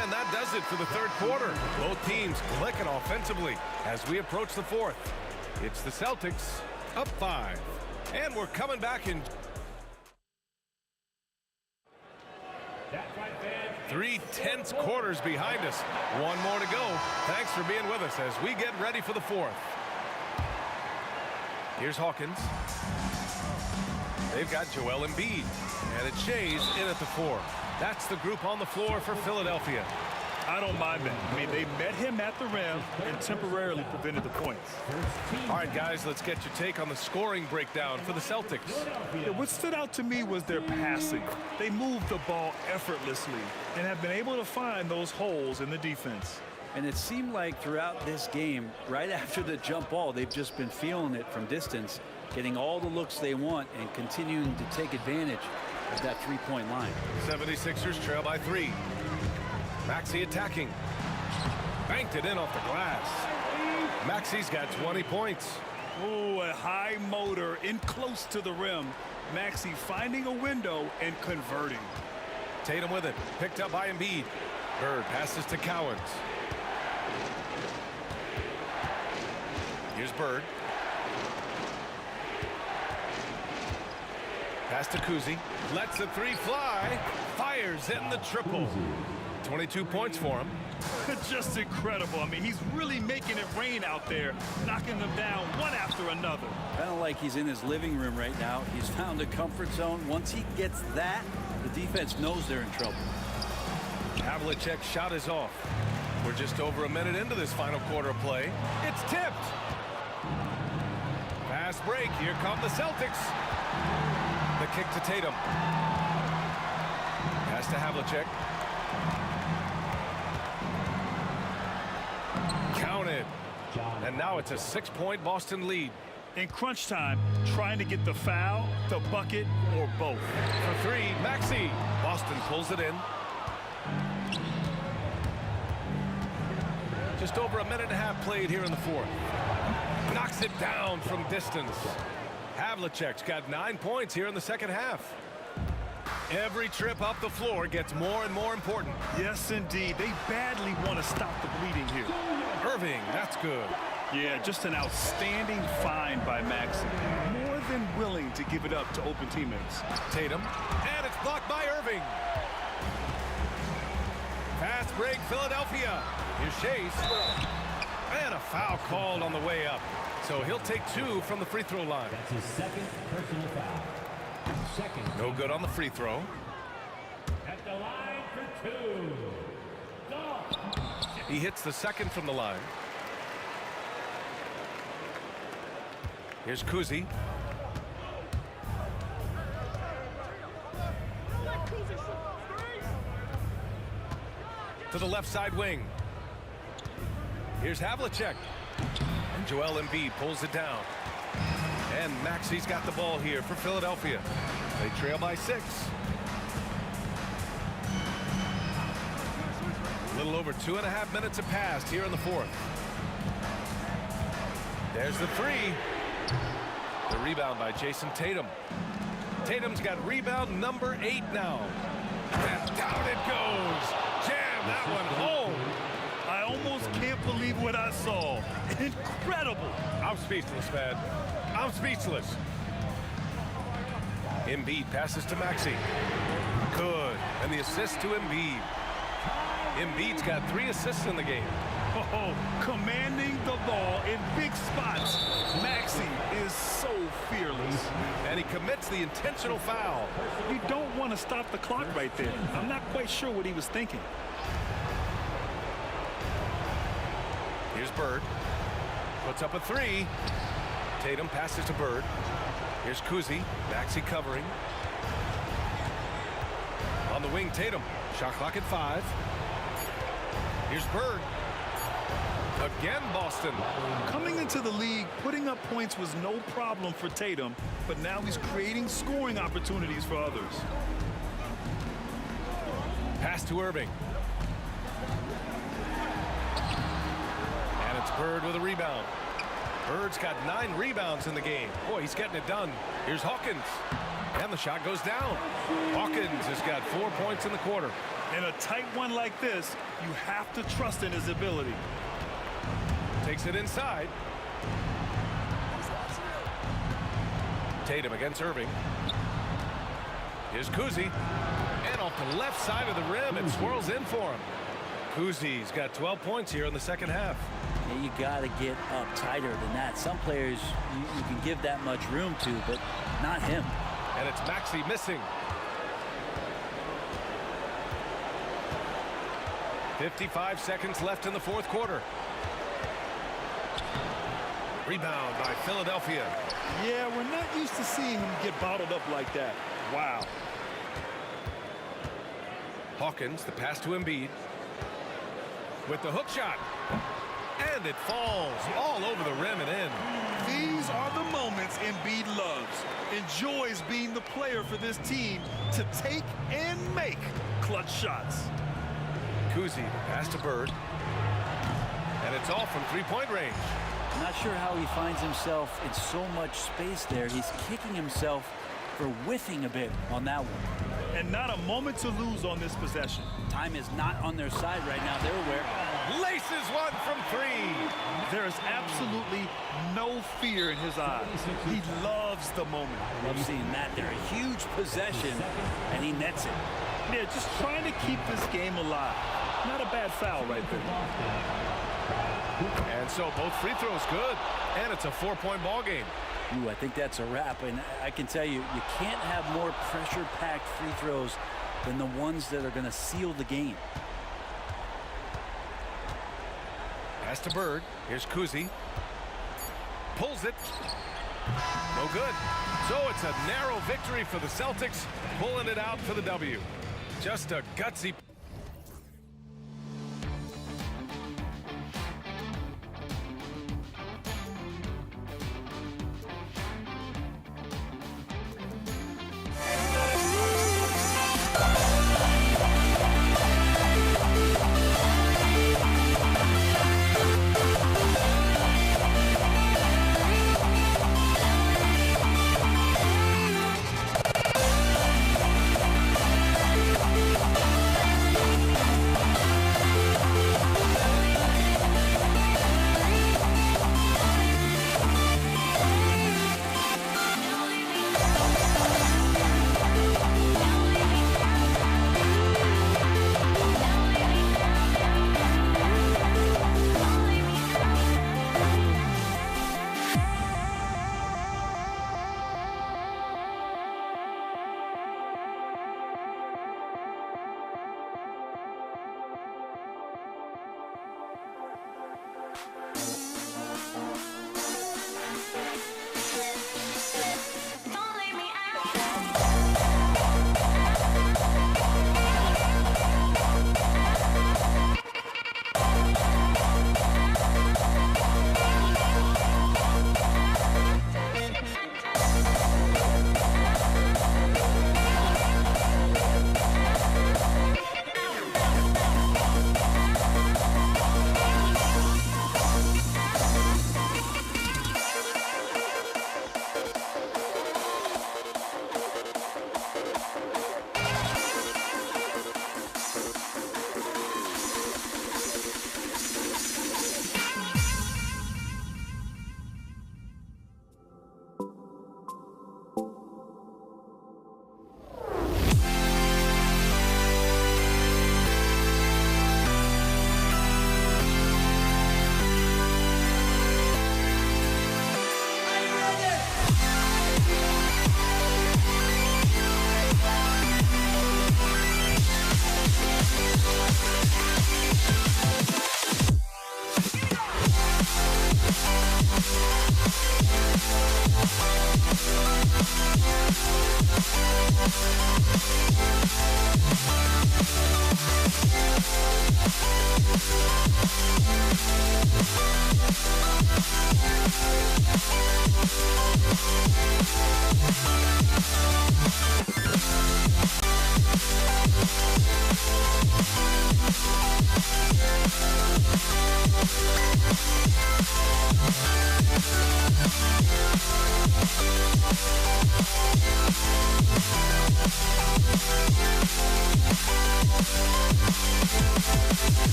And that does it for the third quarter. Both teams clicking offensively as we approach the fourth. It's the Celtics up 5. And we're coming back in 3 tense quarters behind us. One more to go. Thanks for being with us as we get ready for the fourth. Here's Hawkins. They've got Joel Embiid. And it's Shays in at the 4. That's the group on the floor for Philadelphia. I don't mind that. I mean, they met him at the rim and temporarily prevented the points. All right, guys, let's get your take on the scoring breakdown for the Celtics. Yeah, what stood out to me was their passing. They moved the ball effortlessly and have been able to find those holes in the defense. And it seemed like throughout this game, right after the jump ball, they've just been feeling it from distance, getting all the looks they want and continuing to take advantage of that three-point line. 76ers trail by 3. Maxey attacking. Banked it in off the glass. Maxey's got 20 points. Oh, a high motor in close to the rim. Maxey finding a window and converting. Tatum with it. Picked up by Embiid. Bird passes to Cowens. Here's Bird. Pass to Kuzi. Lets the 3 fly. Fires in the triple. 22 points for him. Just incredible. I mean, he's really making it rain out there, knocking them down one after another. Kind of like he's in his living room right now. He's found a comfort zone. Once he gets that, the defense knows they're in trouble. Havlicek's shot is off. We're just over a minute into this final quarter of play. It's tipped. Fast break. Here come the Celtics. The kick to Tatum. Pass to Havlicek. Counted. And now it's a 6-point Boston lead. In crunch time, trying to get the foul, the bucket, or both. For 3, Maxey. Boston pulls it in. Just over a minute and a half played here in the fourth. Knocks it down from distance. Havlicek's got 9 points here in the second half. Every trip up the floor gets more and more important. Yes, indeed. They badly want to stop the bleeding here. Irving, that's good. Yeah, just an outstanding find by Maxey. More than willing to give it up to open teammates. Tatum, and it's blocked by Irving. Fast break, Philadelphia. Here's Chase. And a foul called on the way up. So he'll take 2 from the free throw line. That's his second personal foul. Second. No good on the free throw. At the line for 2. He hits the second from the line. Here's Kuzi. To the left side wing. Here's Havlicek. And Joel Embiid pulls it down. And Maxey's got the ball here for Philadelphia. They trail by 6. A little over 2.5 minutes have passed here in the fourth. There's the 3. The rebound by Jason Tatum. Tatum's got rebound number 8 now. And down it goes. Jam that one home. I almost can't believe what I saw. Incredible. I'm speechless, man. I'm speechless. Embiid passes to Maxey. Good. And the assist to Embiid. Embiid's got 3 assists in the game. Oh, commanding the ball in big spots. Maxey is so fearless. And he commits the intentional foul. You don't want to stop the clock right there. I'm not quite sure what he was thinking. Here's Bird. Puts up a 3. Tatum passes to Bird. Here's Kuzi. Maxey covering. On the wing, Tatum. Shot clock at 5. Here's Bird. Again, Boston. Coming into the league, putting up points was no problem for Tatum, but now he's creating scoring opportunities for others. Pass to Irving. And it's Bird with a rebound. Bird's got 9 rebounds in the game. Boy, he's getting it done. Here's Hawkins. And the shot goes down. Hawkins has got 4 points in the quarter. In a tight one like this, you have to trust in his ability. Takes it inside. Tatum against Irving. Here's Kuzi. And off the left side of the rim, it swirls in for him. Kuzi's got 12 points here in the second half. Yeah, you got to get up tighter than that. Some players you can give that much room to, but not him. And it's Maxey missing. 55 seconds left in the fourth quarter. Rebound by Philadelphia. Yeah, we're not used to seeing him get bottled up like that. Wow. Hawkins, the pass to Embiid. With the hook shot. And it falls all over the rim and in. These are the moments Embiid loves. Enjoys being the player for this team to take and make clutch shots. Kuzi, pass to Bird. And it's off from three-point range. I'm not sure how he finds himself in so much space there. He's kicking himself for whiffing a bit on that one. And not a moment to lose on this possession. Time is not on their side right now. They're aware. Laces one from 3. There is absolutely no fear in his eyes. He loves the moment. I love seeing that. They're a huge possession, and he nets it. Yeah, just trying to keep this game alive. Not a bad foul right there. And so both free throws good. And it's a 4-point ball game. Ooh, I think that's a wrap. And I can tell you, you can't have more pressure-packed free throws than the ones that are going to seal the game. Pass to Bird. Here's Kuzi. Pulls it. No good. So it's a narrow victory for the Celtics, pulling it out for the W. Just a gutsy.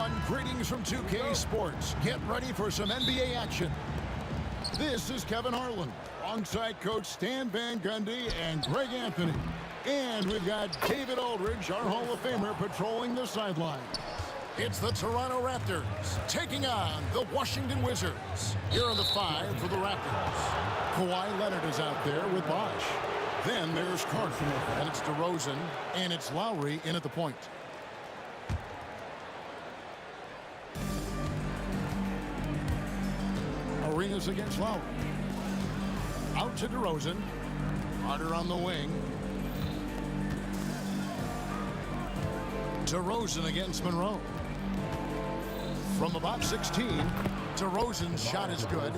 everyone. Greetings from 2K Sports. Get ready for some NBA action. This is Kevin Harlan, alongside Coach Stan Van Gundy and Greg Anthony. And we've got David Aldridge, our Hall of Famer, patrolling the sideline. It's the Toronto Raptors taking on the Washington Wizards. Here are the 5 for the Raptors. Kawhi Leonard is out there with Bosh. Then there's Carter, and it's DeRozan, and it's Lowry in at the point. Arenas against Lowry. Out to DeRozan. Carter on the wing. DeRozan against Monroe. From about 16, DeRozan's shot is good.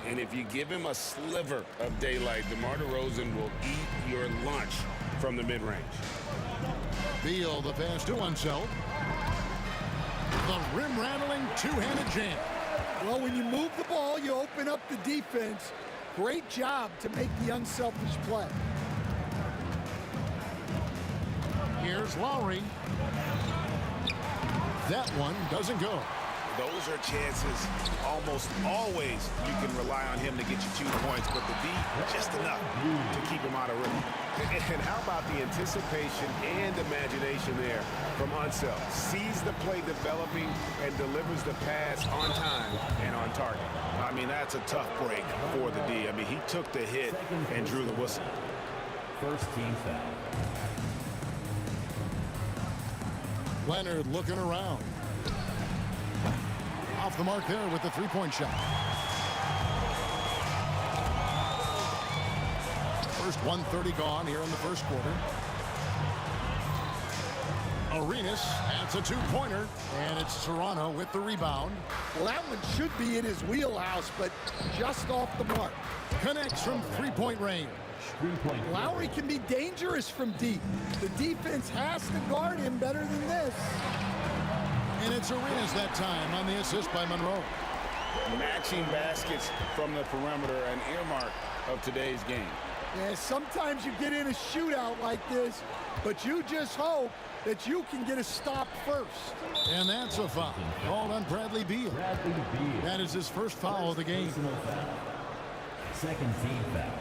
And if you give him a sliver of daylight, DeMar DeRozan will eat your lunch from the mid-range. Beal, the pass to Unseld. The rim-rattling two-handed jam. Well, when you move the ball, you open up the defense. Great job to make the unselfish play. Here's Lowry. That one doesn't go. Those are chances almost always you can rely on him to get you 2 points, but the D, just enough to keep him out of rhythm. And how about the anticipation and imagination there from Unseld? Sees the play developing and delivers the pass on time and on target. I mean, that's a tough break for the D. I mean, he took the hit and drew the whistle. First team foul. Leonard looking around. Off the mark there with the three-point shot. First 1:30 gone here in the first quarter. Arenas adds a two-pointer, and it's Toronto with the rebound. Well, that one should be in his wheelhouse, but just off the mark. Connects from three-point range. Lowry can be dangerous from deep. The defense has to guard him better than this. And it's Arenas that time on the assist by Monroe. Matching baskets from the perimeter, an earmark of today's game. Yeah, sometimes you get in a shootout like this, but you just hope that you can get a stop first. And that's a foul called on Bradley Beal. That is his first foul of the game. Second team foul.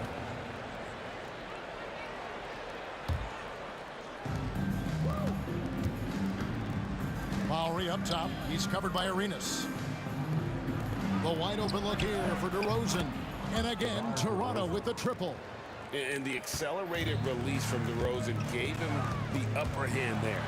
Lowry up top. He's covered by Arenas. The wide open look here for DeRozan. And again, Toronto with the triple. And the accelerated release from DeRozan gave him the upper hand there.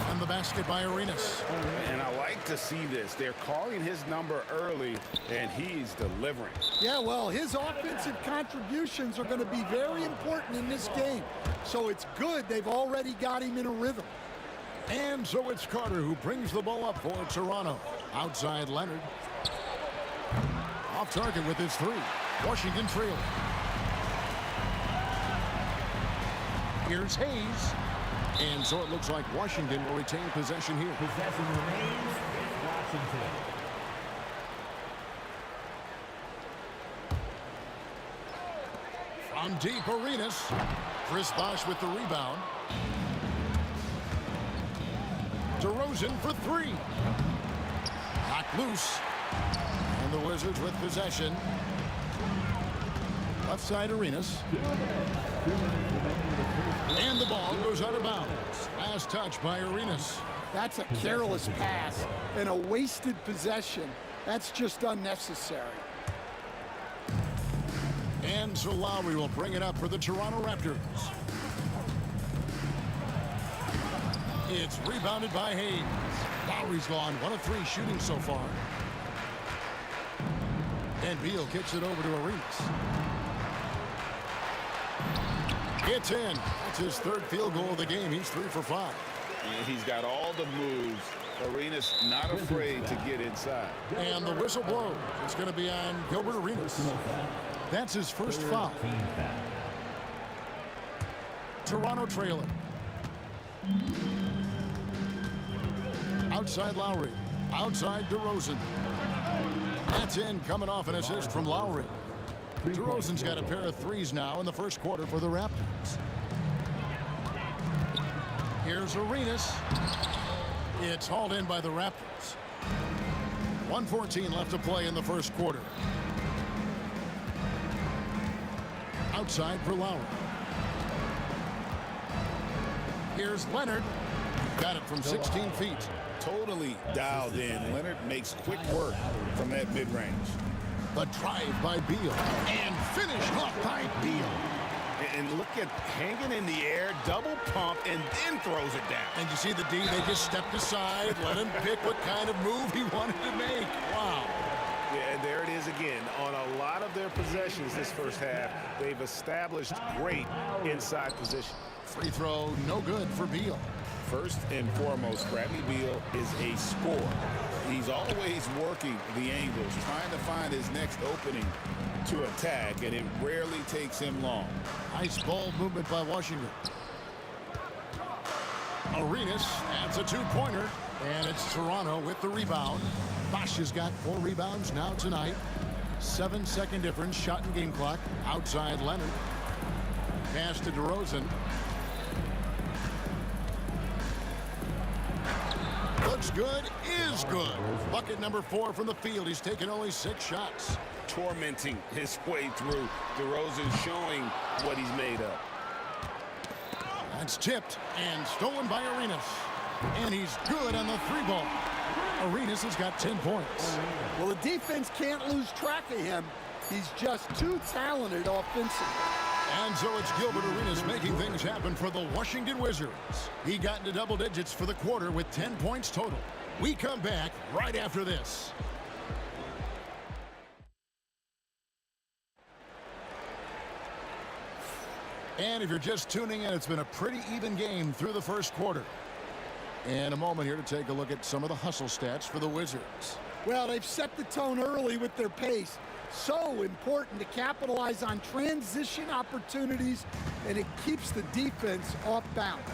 And the basket by Arenas. And I like to see this. They're calling his number early, and he's delivering. Yeah, well, his offensive contributions are going to be very important in this game. So it's good they've already got him in a rhythm. And so it's Carter who brings the ball up for Toronto. Outside Leonard. Off target with his three. Washington trailing. Here's Hayes. And so it looks like Washington will retain possession here. Possession remains with Washington. From deep, Arenas. Chris Bosh with the rebound. DeRozan for three. Knocked loose. And the Wizards with possession. Left side Arenas. And the ball goes out of bounds. Last touch by Arenas. That's a careless pass and a wasted possession. That's just unnecessary. And so Lowry will bring it up for the Toronto Raptors. It's rebounded by Hayes. Lowry's gone 1 of 3 shooting so far. And Beal kicks it over to Arenas. It's in. That's his third field goal of the game. He's 3 for 5. And he's got all the moves. Arenas not afraid to get inside. And the whistle blows. It's going to be on Gilbert Arenas. That's his first foul. Toronto trailing. Outside Lowry. Outside DeRozan. That's in, coming off an assist from Lowry. DeRozan's got a pair of threes now in the first quarter for the Raptors. Here's Arenas. It's hauled in by the Raptors. 1:14 left to play in the first quarter. Outside for Lowry. Here's Leonard. Got it from 16 feet. Totally dialed in. Leonard makes quick work from that mid-range. The drive by Beal. And finished off by Beal. And look at hanging in the air, double pump, and then throws it down. And you see the D, they just stepped aside, let him pick what kind of move he wanted to make. Wow. Yeah, and there it is again. On a lot of their possessions this first half, they've established great inside position. Free throw, no good for Beal. First and foremost, Bradley Beal is a scorer. He's always working the angles, trying to find his next opening to attack, and it rarely takes him long. Nice ball movement by Washington. Arenas adds a two-pointer, and it's Toronto with the rebound. Bosch has got 4 rebounds now tonight. 7-second difference, shot and game clock. Outside Leonard. Pass to DeRozan. Looks good, is good. Bucket number 4 from the field. He's taken only 6 shots. Tormenting his way through. DeRozan showing what he's made of. That's tipped and stolen by Arenas. And he's good on the 3-ball. Arenas has got 10 points. Well, the defense can't lose track of him. He's just too talented offensively. And so it's Gilbert Arenas making things happen for the Washington Wizards. He got into double digits for the quarter with 10 points total. We come back right after this. And if you're just tuning in, it's been a pretty even game through the first quarter. And a moment here to take a look at some of the hustle stats for the Wizards. Well, they've set the tone early with their pace. So important to capitalize on transition opportunities, and it keeps the defense off balance.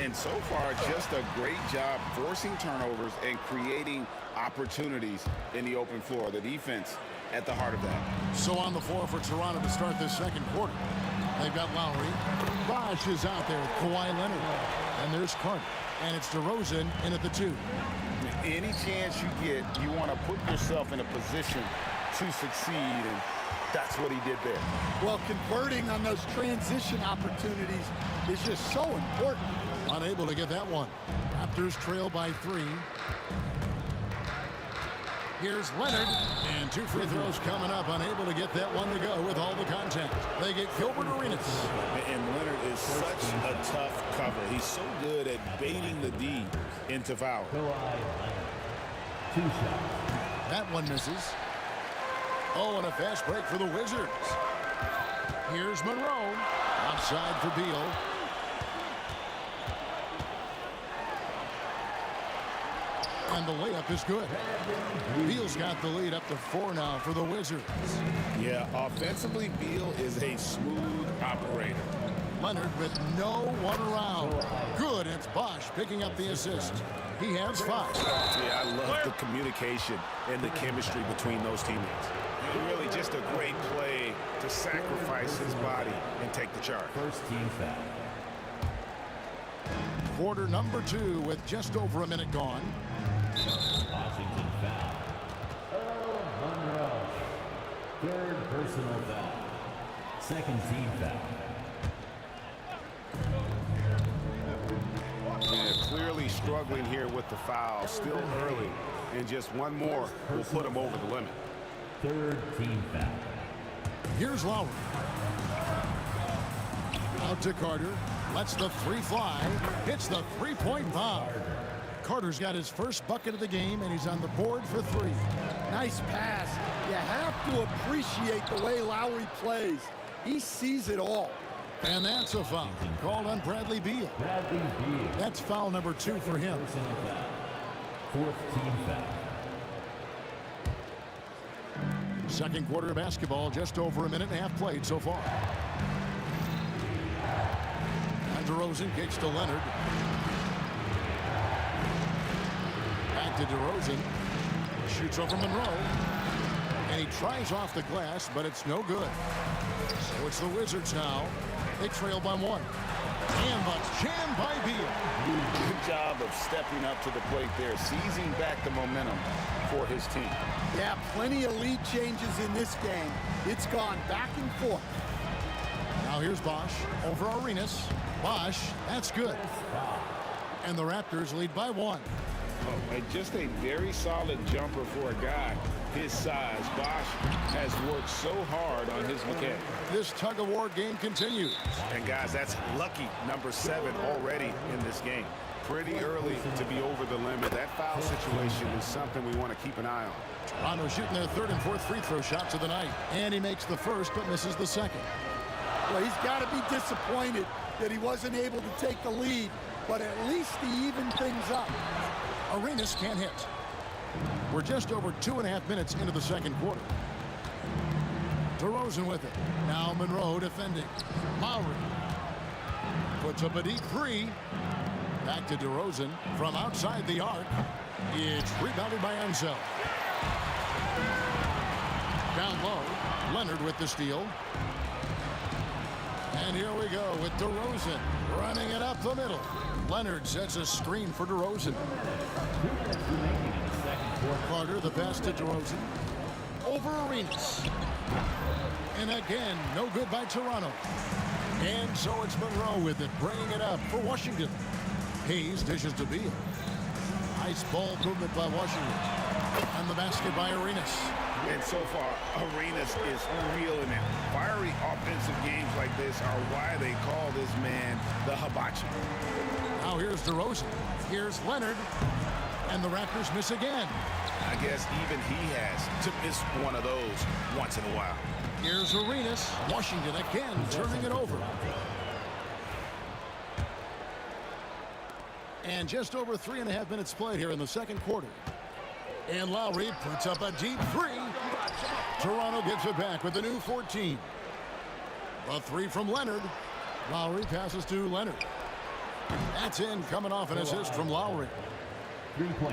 And so far, just a great job forcing turnovers and creating opportunities in the open floor. The defense at the heart of that. So on the floor for Toronto to start this second quarter. They've got Lowry. Bosch is out there with Kawhi Leonard. And there's Carter. And it's DeRozan in at the 2. Any chance you get, you want to put yourself in a position to succeed, and that's what he did there. Well, converting on those transition opportunities is just so important. Unable to get that one. Raptors trail by 3. Here's Leonard, and 2 free throws coming up. Unable to get that one to go with all the contact. They get Gilbert Arenas. And Leonard is such a tough cover. He's so good at baiting the D into foul. 2 shots. That one misses. Oh, and a fast break for the Wizards. Here's Monroe. Outside for Beal. And the layup is good. Beal's got the lead up to 4 now for the Wizards. Yeah, offensively, Beal is a smooth operator. Leonard with no one around. Good, it's Bosch picking up the assist. He has 5. Yeah, I love the communication and the chemistry between those teammates. Really just a great play to sacrifice his body and take the charge. First team foul. Quarter number 2 with just over a minute gone. Washington foul. Earl Monroe. 3rd personal foul. 2nd team foul. Yeah, clearly struggling here with the foul. Still early. And just one more will put him over the limit. 3rd team foul. Here's Lowry. Out to Carter. Lets the 3 fly. Hits the 3-point bomb. Carter's got his first bucket of the game, and he's on the board for 3. Nice pass. You have to appreciate the way Lowry plays. He sees it all. And that's a foul called on Bradley Beal. Bradley Beal. That's foul number 2 for him. Personal foul. 4th team foul. Second quarter of basketball, just over a minute and a half played so far. And DeRozan kicks to Leonard. Back to DeRozan. Shoots over Monroe. And he tries off the glass, but it's no good. So it's the Wizards now. They trail by 1. And the jam by Beal. Good job of stepping up to the plate there, seizing back the momentum for his team. Yeah, plenty of lead changes in this game. It's gone back and forth. Now here's Bosch over Arenas. Bosch, that's good. And the Raptors lead by 1. Oh, and just a very solid jumper for a guy his size. Bosch has worked so hard on his mechanics. This tug-of-war game continues. And guys, that's lucky number 7 already in this game. Pretty early to be over the limit. That foul situation is something we want to keep an eye on. Toronto shooting their 3rd and 4th free throw shots of the night. And he makes the first but misses the second. Well, he's got to be disappointed that he wasn't able to take the lead, but at least he evened things up. Arenas can't hit. We're just over 2.5 minutes into the second quarter. DeRozan with it. Now Monroe defending. Lowry puts up a deep 3. Back to DeRozan from outside the arc. It's rebounded by Ansel. Down low, Leonard with the steal. And here we go with DeRozan running it up the middle. Leonard sets a screen for DeRozan. Carter, the pass to DeRozan. Over Arenas. And again, no good by Toronto. And so it's Monroe with it, bringing it up for Washington. Hayes dishes to Beal. Nice ball movement by Washington. And the basket by Arenas. And so far, Arenas is reeling it. Fiery offensive games like this are why they call this man the hibachi. Now here's DeRozan. Here's Leonard. And the Raptors miss again. I guess even he has to miss one of those once in a while. Here's Arenas. Washington again turning it over. And just over 3.5 minutes played here in the second quarter. And Lowry puts up a deep 3. Toronto gets it back with a new 14. A 3 from Leonard. Lowry passes to Leonard. That's in, coming off an assist from Lowry.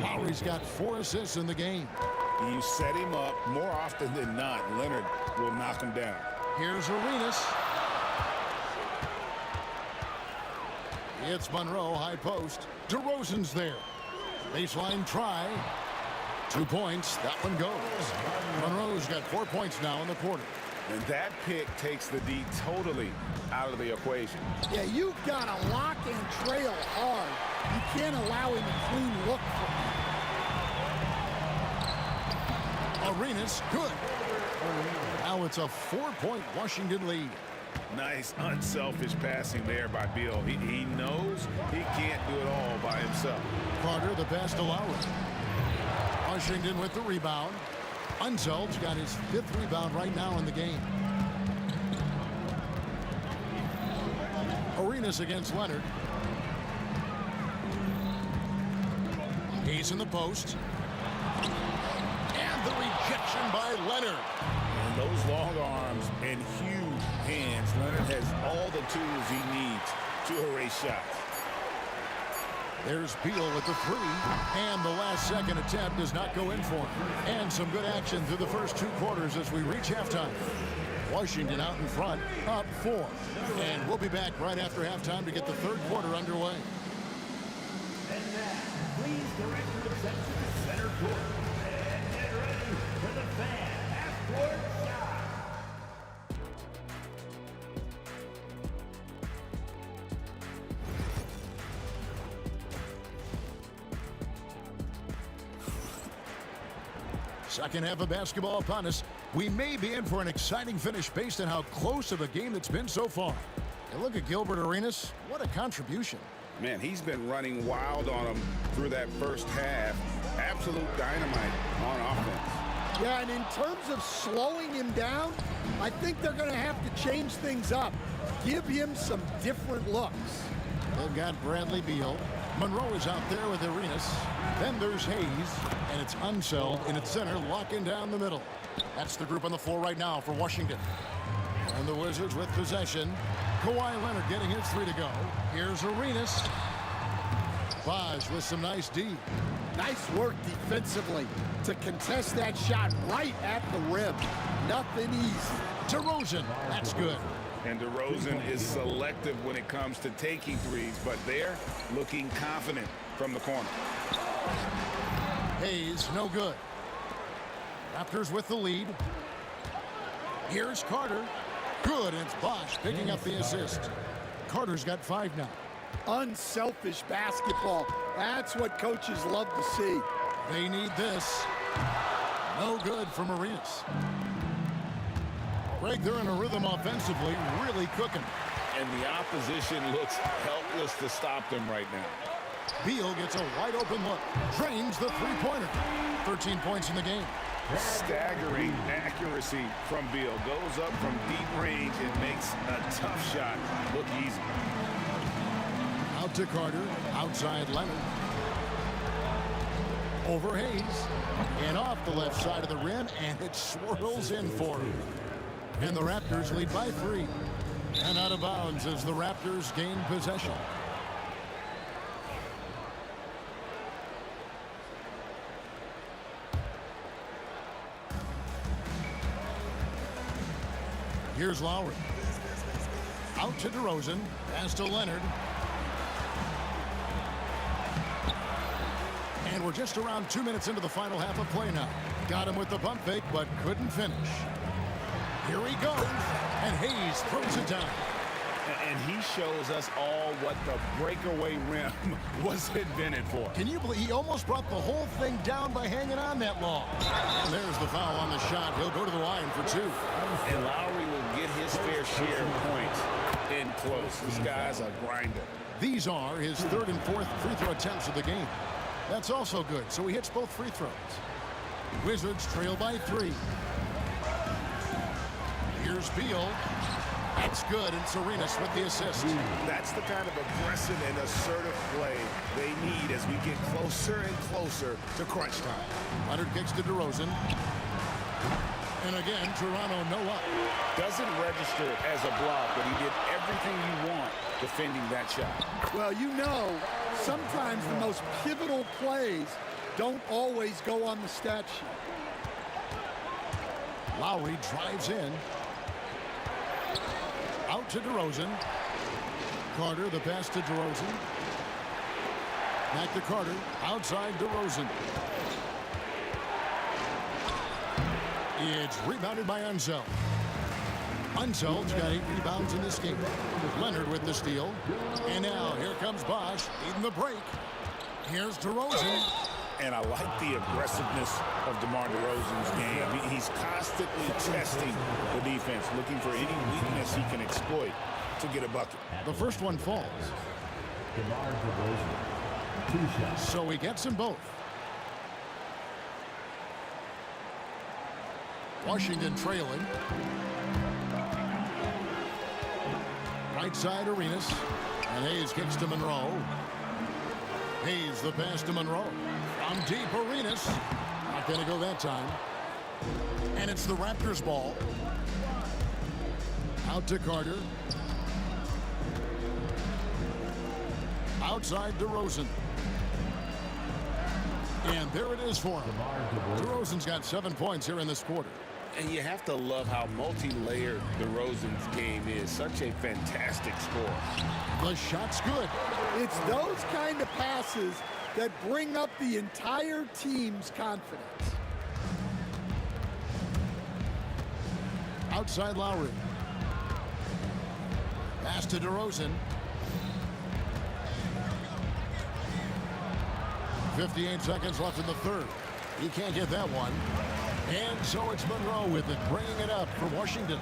Lowry's got 4 assists in the game. You set him up more often than not. Leonard will knock him down. Here's Arenas. It's Monroe, high post. DeRozan's there. Baseline try. 2 points. That one goes. Monroe's got 4 points now in the quarter. And that pick takes the D totally out of the equation. Yeah, you've got to lock and trail hard. You can't allow him a clean look. Arenas, good. Now it's a 4-point Washington lead. Nice, unselfish passing there by Beal. He knows he can't do it all by himself. Carter, the pass to Lowry. Washington with the rebound. Unsel's got his 5th rebound right now in the game. Arenas against Leonard. He's in the post. And the rejection by Leonard. And those long arms and huge hands. Leonard has all the tools he needs to erase shots. There's Beal with the 3, and the last second attempt does not go in for him. And some good action through the first 2 quarters as we reach halftime. Washington out in front, up 4. And we'll be back right after halftime to get the 3rd quarter underway. And now, please direct your attention to center court. And get ready for the fan half-court shot. Second half of basketball upon us. We may be in for an exciting finish based on how close of a game it's been so far. And look at Gilbert Arenas. What a contribution. Man, he's been running wild on him through that first half. Absolute dynamite on offense. Yeah, and in terms of slowing him down, I think they're going to have to change things up. Give him some different looks. They've got Bradley Beal. Monroe is out there with Arenas. Then there's Hayes, and it's Unseld in its center, locking down the middle. That's the group on the floor right now for Washington. And the Wizards with possession. Kawhi Leonard getting his 3 to go. Here's Arenas. Bosch with some nice D. Nice work defensively to contest that shot right at the rim. Nothing easy. DeRozan, that's good. And DeRozan is selective when it comes to taking threes, but they're looking confident from the corner. Hayes, no good. Raptors with the lead. Here's Carter. Good, and it's Bosch picking up the assist. Carter's got 5 now. Unselfish basketball. That's what coaches love to see. They need this. No good from Arenas. Greg, they're in a rhythm offensively, really cooking. And the opposition looks helpless to stop them right now. Beal gets a wide open look. Drains the three-pointer. 13 points in the game. Staggering accuracy from Beal. Goes up from deep range and makes a tough shot look easy. Out to Carter. Outside Leonard. Over Hayes. And off the left side of the rim, and it swirls in for him. And the Raptors lead by 3. And out of bounds as the Raptors gain possession. Here's Lowry. Out to DeRozan. Pass to Leonard. And we're just around 2 minutes into the final half of play now. Got him with the pump fake, but couldn't finish. Here he goes. And Hayes throws it down. And he shows us all what the breakaway rim was invented for. Can you believe he almost brought the whole thing down by hanging on that long? And there's the foul on the shot. He'll go to the line for 2. And Lowry will get his fair share of points in close. This guy's a grinder. These are his 3rd and 4th free throw attempts of the game. That's also good, so he hits both free throws. Wizards trail by 3. Here's Beal. That's good, and Arenas with the assist. That's the kind of aggressive and assertive play they need as we get closer and closer to crunch time. Leonard kicks to DeRozan. And again, Toronto no up. Doesn't register as a block, but he did everything you want defending that shot. Well, you know, sometimes the most pivotal plays don't always go on the stat sheet. Lowry drives in. Out to DeRozan. Carter, the pass to DeRozan. Back to Carter. Outside DeRozan. It's rebounded by Unseld. Unseld's got 8 rebounds in this game. Leonard with the steal. And now here comes Bosch needing the break. Here's DeRozan. And I like the aggressiveness of DeMar DeRozan's game. He's constantly testing the defense, looking for any weakness he can exploit to get a bucket. The first one falls. DeMar DeRozan, 2 shots. So he gets them both. Washington trailing. Right side Arenas. And Hayes kicks to Monroe. Hayes the pass to Monroe. From deep Arenas. Not going to go that time. And it's the Raptors ball. Out to Carter. Outside DeRozan. And there it is for him. DeRozan's got 7 points here in this quarter. And you have to love how multi-layered DeRozan's game is. Such a fantastic score. The shot's good. It's those kind of passes that bring up the entire team's confidence. Outside Lowry. Pass to DeRozan. 58 seconds left in the third. He can't get that one. And so it's Monroe with it, bringing it up for Washington.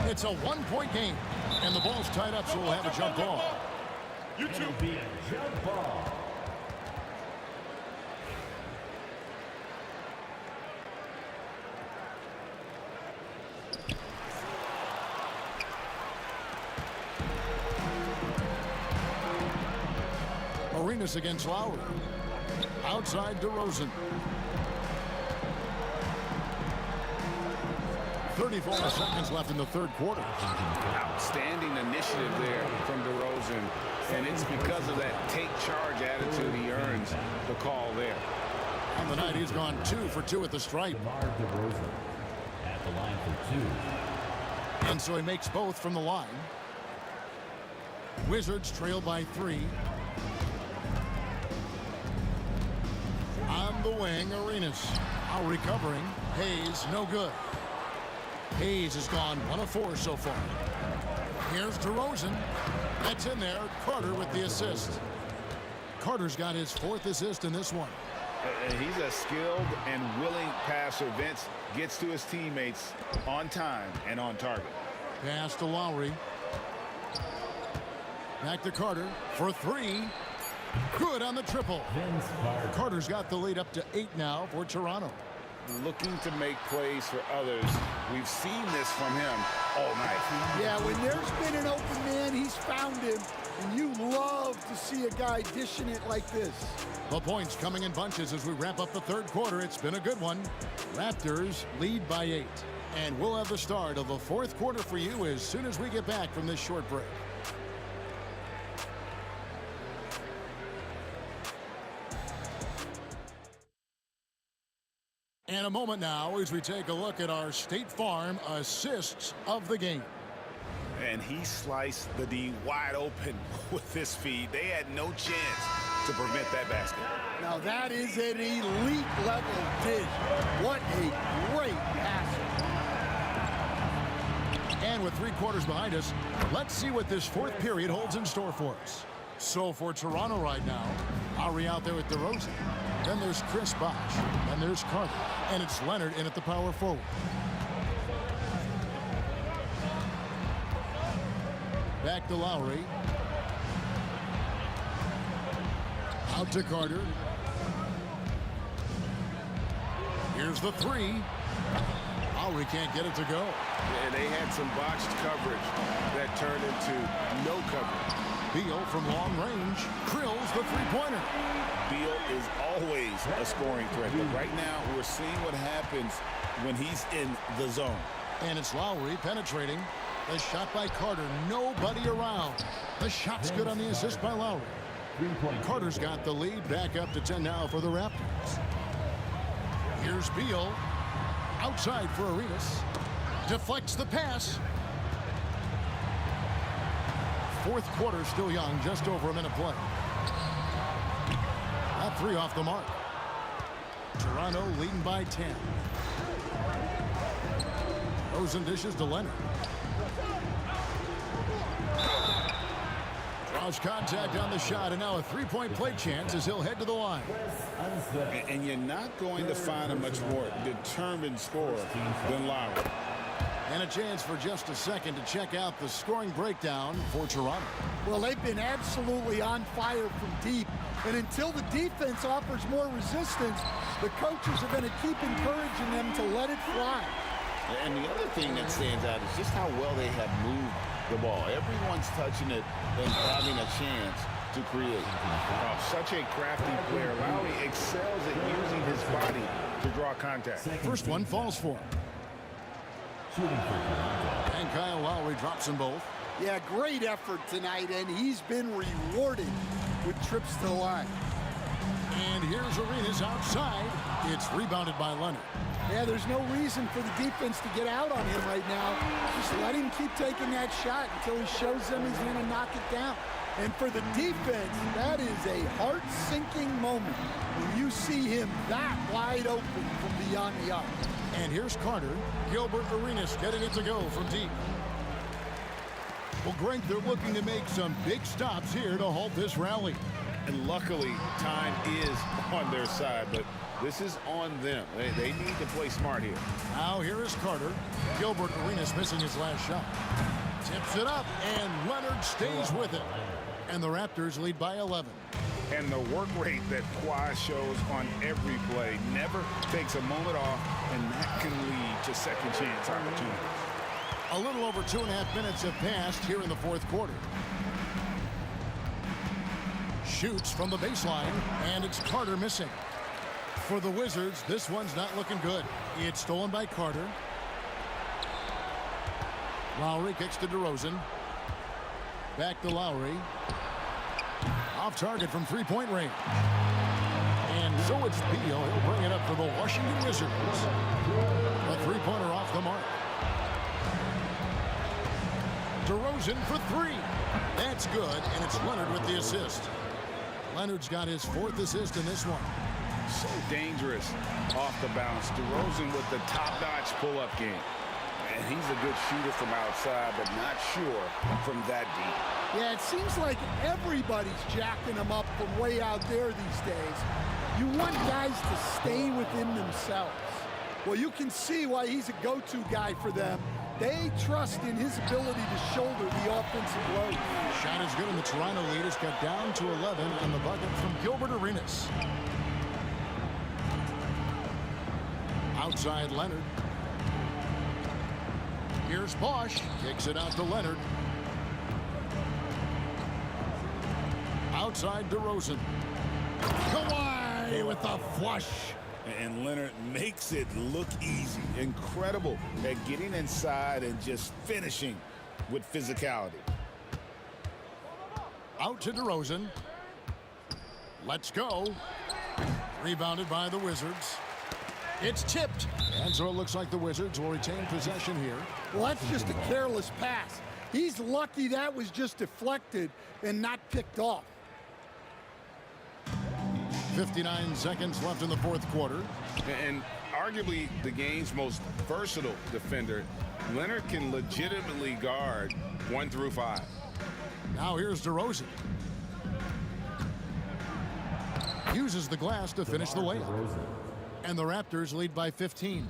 It's a 1-point game, and the ball's tied up, so we'll have a jump ball. It'll be a jump ball. Arenas against Lowry. Outside DeRozan. 34 seconds left in the third quarter. Outstanding initiative there from DeRozan. And it's because of that take charge attitude he earns the call there. On the night, he's gone 2 for 2 at the stripe. DeMar DeRozan at the line for 2. And so he makes both from the line. Wizards trail by 3. On the wing, Arenas. Now recovering. Hayes, no good. Hayes has gone 1 of 4 so far. Here's DeRozan. That's in there. Carter with the assist. Carter's got his 4th assist in this one. He's a skilled and willing passer. Vince gets to his teammates on time and on target. Pass to Lowry. Back to Carter for 3. Good on the triple. Carter's got the lead up to 8 now for Toronto. Looking to make plays for others. We've seen this from him all night. Yeah, when there's been an open man, he's found him. And you love to see a guy dishing it like this. The points coming in bunches as we wrap up the 3rd quarter. It's been a good one. Raptors lead by 8. And we'll have the start of the 4th quarter for you as soon as we get back from this short break. In a moment now as we take a look at our State Farm assists of the game. And he sliced the D wide open with this feed. They had no chance to prevent that basket. Now that is an elite level dish. What a great pass. And with 3 quarters behind us, let's see what this 4th period holds in store for us. So for Toronto right now, Lowry out there with DeRozan. Then there's Chris Bosh. Then there's Carter. And it's Leonard in at the power forward. Back to Lowry. Out to Carter. Here's the 3. Lowry can't get it to go. And they had some botched coverage that turned into no coverage. Beal from long range drills the 3-pointer. Beal is always a scoring threat, but right now we're seeing what happens when he's in the zone. And it's Lowry penetrating. The shot by Carter, nobody around. The shot's good on the assist by Lowry. Carter's got the lead back up to 10 now for the Raptors. Here's Beal. Outside for Arenas. Deflects the pass. 4th quarter still young, just over a minute play. That 3 off the mark. Toronto leading by 10. Rosen dishes to Leonard. Draws contact on the shot, and now a 3-point play chance as he'll head to the line. And you're not going to find a much more determined scorer than Lowry. And a chance for just a second to check out the scoring breakdown for Toronto. Well, they've been absolutely on fire from deep. And until the defense offers more resistance, the coaches are going to keep encouraging them to let it fly. And the other thing that stands out is just how well they have moved the ball. Everyone's touching it and having a chance to create. Such a crafty player. Lowry excels at using his body to draw contact. First one falls for him. And Kyle Lowry drops them both. Yeah, great effort tonight, and he's been rewarded with trips to the line. And here's Arenas outside. It's rebounded by Leonard. Yeah, there's no reason for the defense to get out on him right now. Just let him keep taking that shot until he shows them he's going to knock it down. And for the defense, that is a heart-sinking moment when you see him that wide open from beyond the arc. And here's Carter. Gilbert Arenas getting it to go from deep. Well, Greg, they're looking to make some big stops here to halt this rally. And luckily, time is on their side, but this is on them. They need to play smart here. Now here is Carter. Gilbert Arenas missing his last shot. Tips it up, and Leonard stays with it. And the Raptors lead by 11. And the work rate that Kawhi shows on every play never takes a moment off, and that can lead to second chance opportunities. A little over 2.5 minutes have passed here in the 4th quarter. Shoots from the baseline, and it's Carter missing. For the Wizards, this one's not looking good. It's stolen by Carter. Lowry kicks to DeRozan. Back to Lowry. Off target from 3-point range. And so it's Beal. He'll bring it up for the Washington Wizards. A 3-pointer off the mark. DeRozan for three. That's good, and it's Leonard with the assist. Leonard's got his fourth assist in this one. So dangerous off the bounce. DeRozan with the top-notch pull-up game. And he's a good shooter from outside, but not sure from that deep. Yeah, it seems like everybody's jacking him up from way out there these days. You want guys to stay within themselves. Well, you can see why he's a go-to guy for them. They trust in his ability to shoulder the offensive load. Shot is good, and the Toronto lead is cut down to 11 on the bucket from Gilbert Arenas. Outside Leonard. Here's Bosch. Kicks it out to Leonard. Outside DeRozan. Kawhi with a flush. And Leonard makes it look easy. Incredible at getting inside and just finishing with physicality. Out to DeRozan. Let's go. Rebounded by the Wizards. It's tipped. And so it looks like the Wizards will retain possession here. Well, that's just a careless pass. He's lucky that was just deflected and not picked off. 59 seconds left in the fourth quarter. And arguably the game's most versatile defender, Leonard can legitimately guard 1 through 5. Now here's DeRozan. Uses the glass to finish the layup. And the Raptors lead by 15.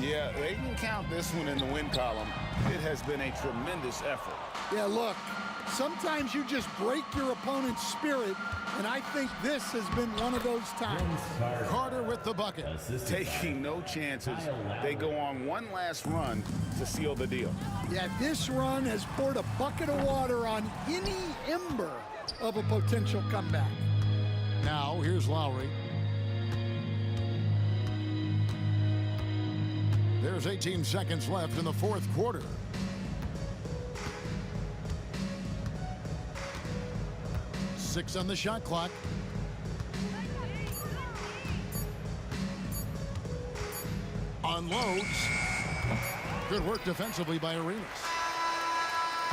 Yeah, they can count this one in the win column. It has been a tremendous effort. Yeah, look, sometimes you just break your opponent's spirit, and I think this has been one of those times. Carter with the bucket. Taking no chances. They go on one last run to seal the deal. Yeah, this run has poured a bucket of water on any ember of a potential comeback. Now here's Lowry. There's 18 seconds left in the fourth quarter. Six on the shot clock. Unloads. Good work defensively by Arenas.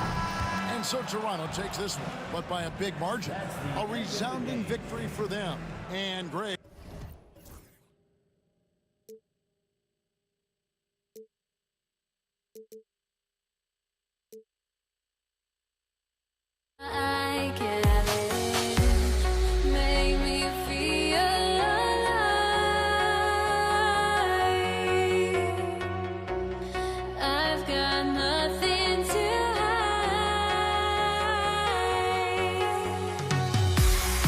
And so Toronto takes this one, but by a big margin. A resounding victory for them. And Greg. I get it, make me feel alive. I've got nothing to hide.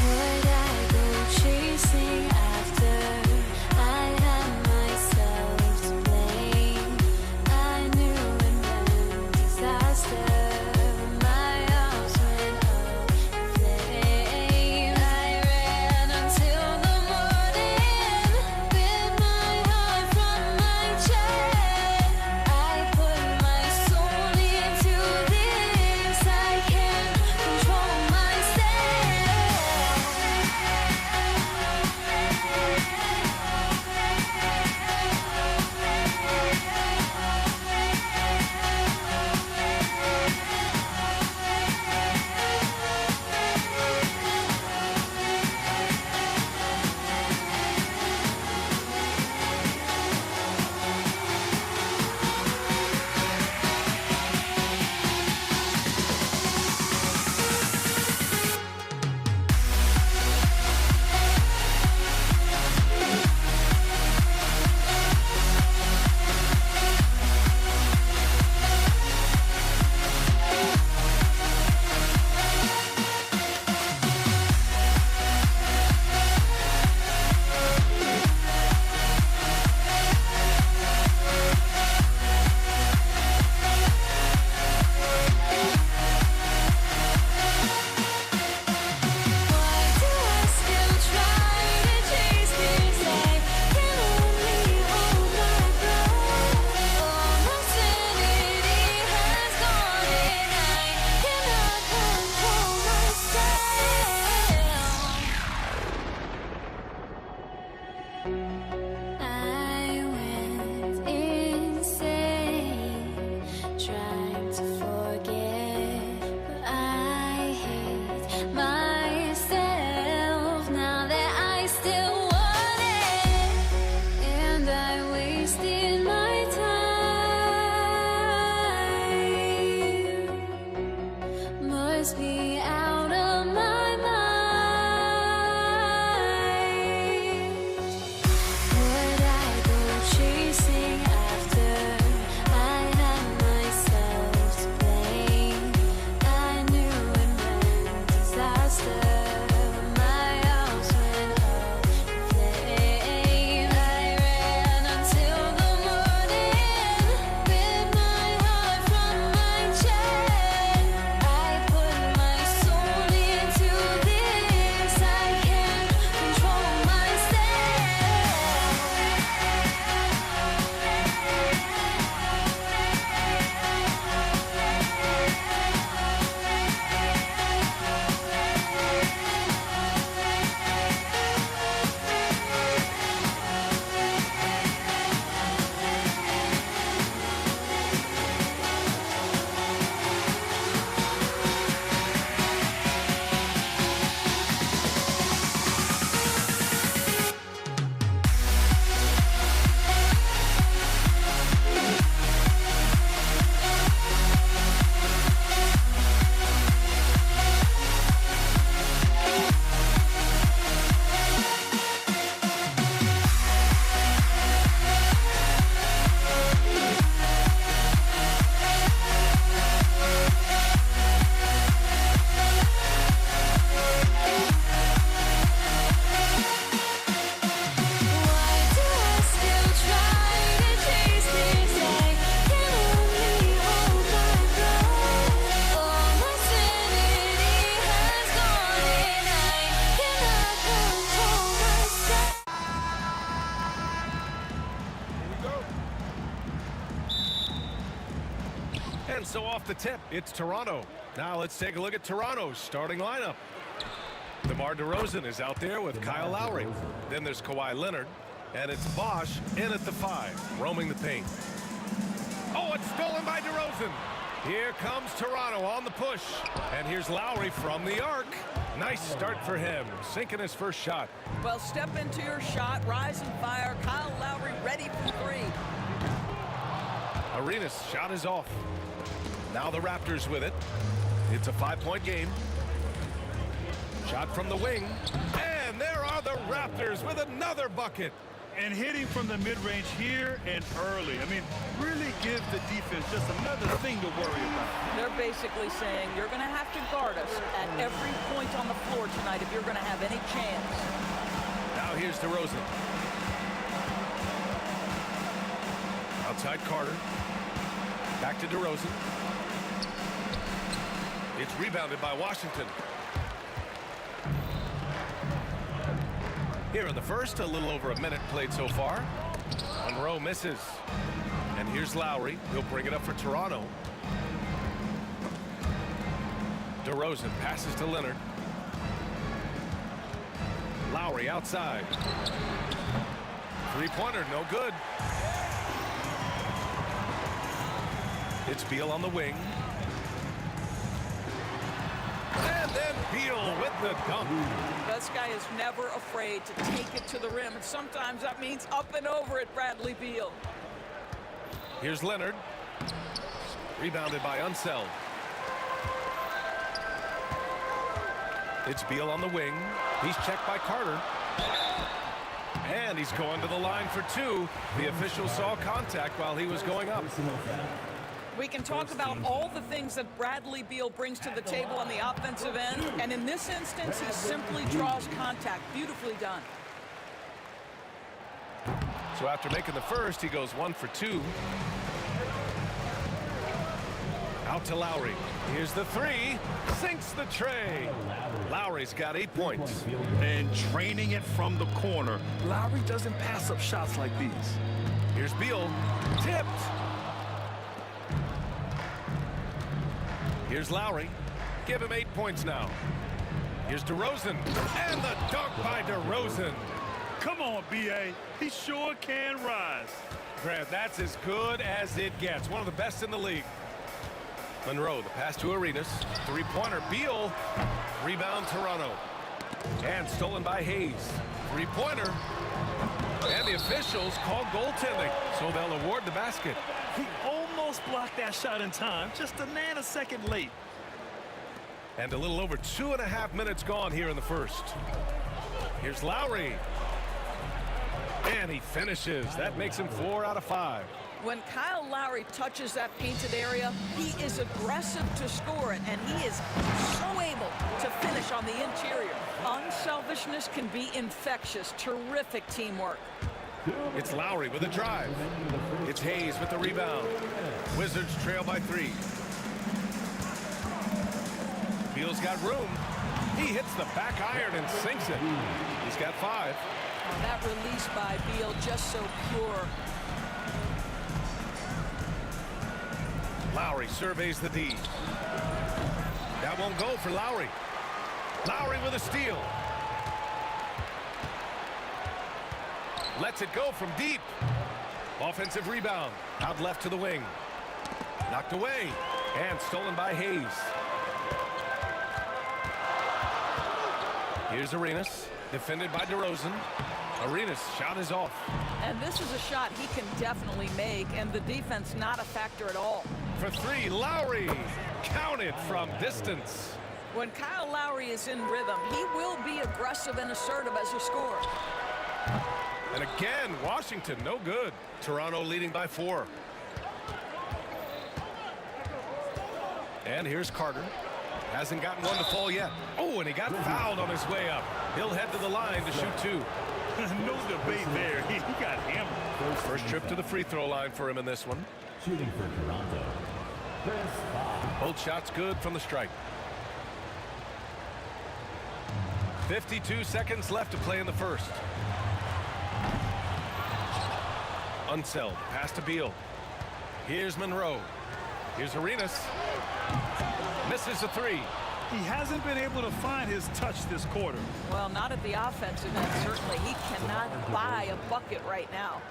Would I go chasing after? I had myself to blame. I knew in my And so off the tip, it's Toronto. Now let's take a look at Toronto's starting lineup. DeMar DeRozan is out there with Kyle Lowry. Then there's Kawhi Leonard. And it's Bosch in at the 5, roaming the paint. Oh, it's stolen by DeRozan. Here comes Toronto on the push. And here's Lowry from the arc. Nice start for him, sinking his first shot. Well, step into your shot, rise and fire. Kyle Lowry ready for 3. Arenas' shot is off. Now the Raptors with it. It's a 5-point game. Shot from the wing. And there are the Raptors with another bucket. And hitting from the mid-range here and early. I mean, really give the defense just another thing to worry about. They're basically saying you're going to have to guard us at every point on the floor tonight if you're going to have any chance. Now here's DeRozan. Outside Carter. Back to DeRozan. It's rebounded by Washington. Here in the first, a little over a minute played so far. Monroe misses. And here's Lowry. He'll bring it up for Toronto. DeRozan passes to Leonard. Lowry outside. Three-pointer, no good. It's Beal on the wing. And then Beal with the dunk. This guy is never afraid to take it to the rim, and sometimes that means up and over it, Bradley Beal. Here's Leonard. Rebounded by Unseld. It's Beal on the wing. He's checked by Carter. And he's going to the line for 2. The official saw contact while he was going up. We can talk about all the things that Bradley Beal brings to the table on the offensive end, and in this instance, he simply draws contact. Beautifully done. So after making the first, he goes 1 for 2. Out to Lowry. Here's the 3. Sinks the tray. Lowry's got 8 points. And draining it from the corner. Lowry doesn't pass up shots like these. Here's Beal. Tipped. Here's Lowry. Give him 8 points now. Here's DeRozan. And the dunk by DeRozan. Come on, B.A. He sure can rise. Grant, that's as good as it gets. One of the best in the league. Monroe, the pass to Arenas. Three-pointer, Beal. Rebound, Toronto. And stolen by Hayes. Three-pointer. And the officials call goaltending, so they'll award the basket. He almost blocked that shot in time, just a nanosecond late. And a little over 2.5 minutes gone here in the first. Here's Lowry. And he finishes. That makes him 4 out of 5. When Kyle Lowry touches that painted area, he is aggressive to score it, and he is so able to finish on the interior. Unselfishness can be infectious. Terrific teamwork. It's Lowry with a drive. It's Hayes with the rebound. Wizards trail by 3. Beal's got room. He hits the back iron and sinks it. He's got 5. Oh, that release by Beal just so pure. Lowry surveys the D. That won't go for Lowry. Lowry with a steal. Lets it go from deep. Offensive rebound. Out left to the wing. Knocked away. And stolen by Hayes. Here's Arenas. Defended by DeRozan. Arenas' shot is off. And this is a shot he can definitely make, and the defense not a factor at all. For 3, Lowry. Counted from distance. When Kyle Lowry is in rhythm, he will be aggressive and assertive as a scorer. And again, Washington, no good. Toronto leading by 4. And here's Carter. Hasn't gotten one to fall yet. Oh, and he got fouled on his way up. He'll head to the line to shoot 2. No debate there. He got hammered. First trip to the free throw line for him in this one. Shooting for Toronto. Both shots good from the strike. 52 seconds left to play in the first. Unseld. Pass to Beal. Here's Monroe. Here's Arenas. Misses a three. He hasn't been able to find his touch this quarter. Well, not at the offensive end, certainly. He cannot buy a bucket right now.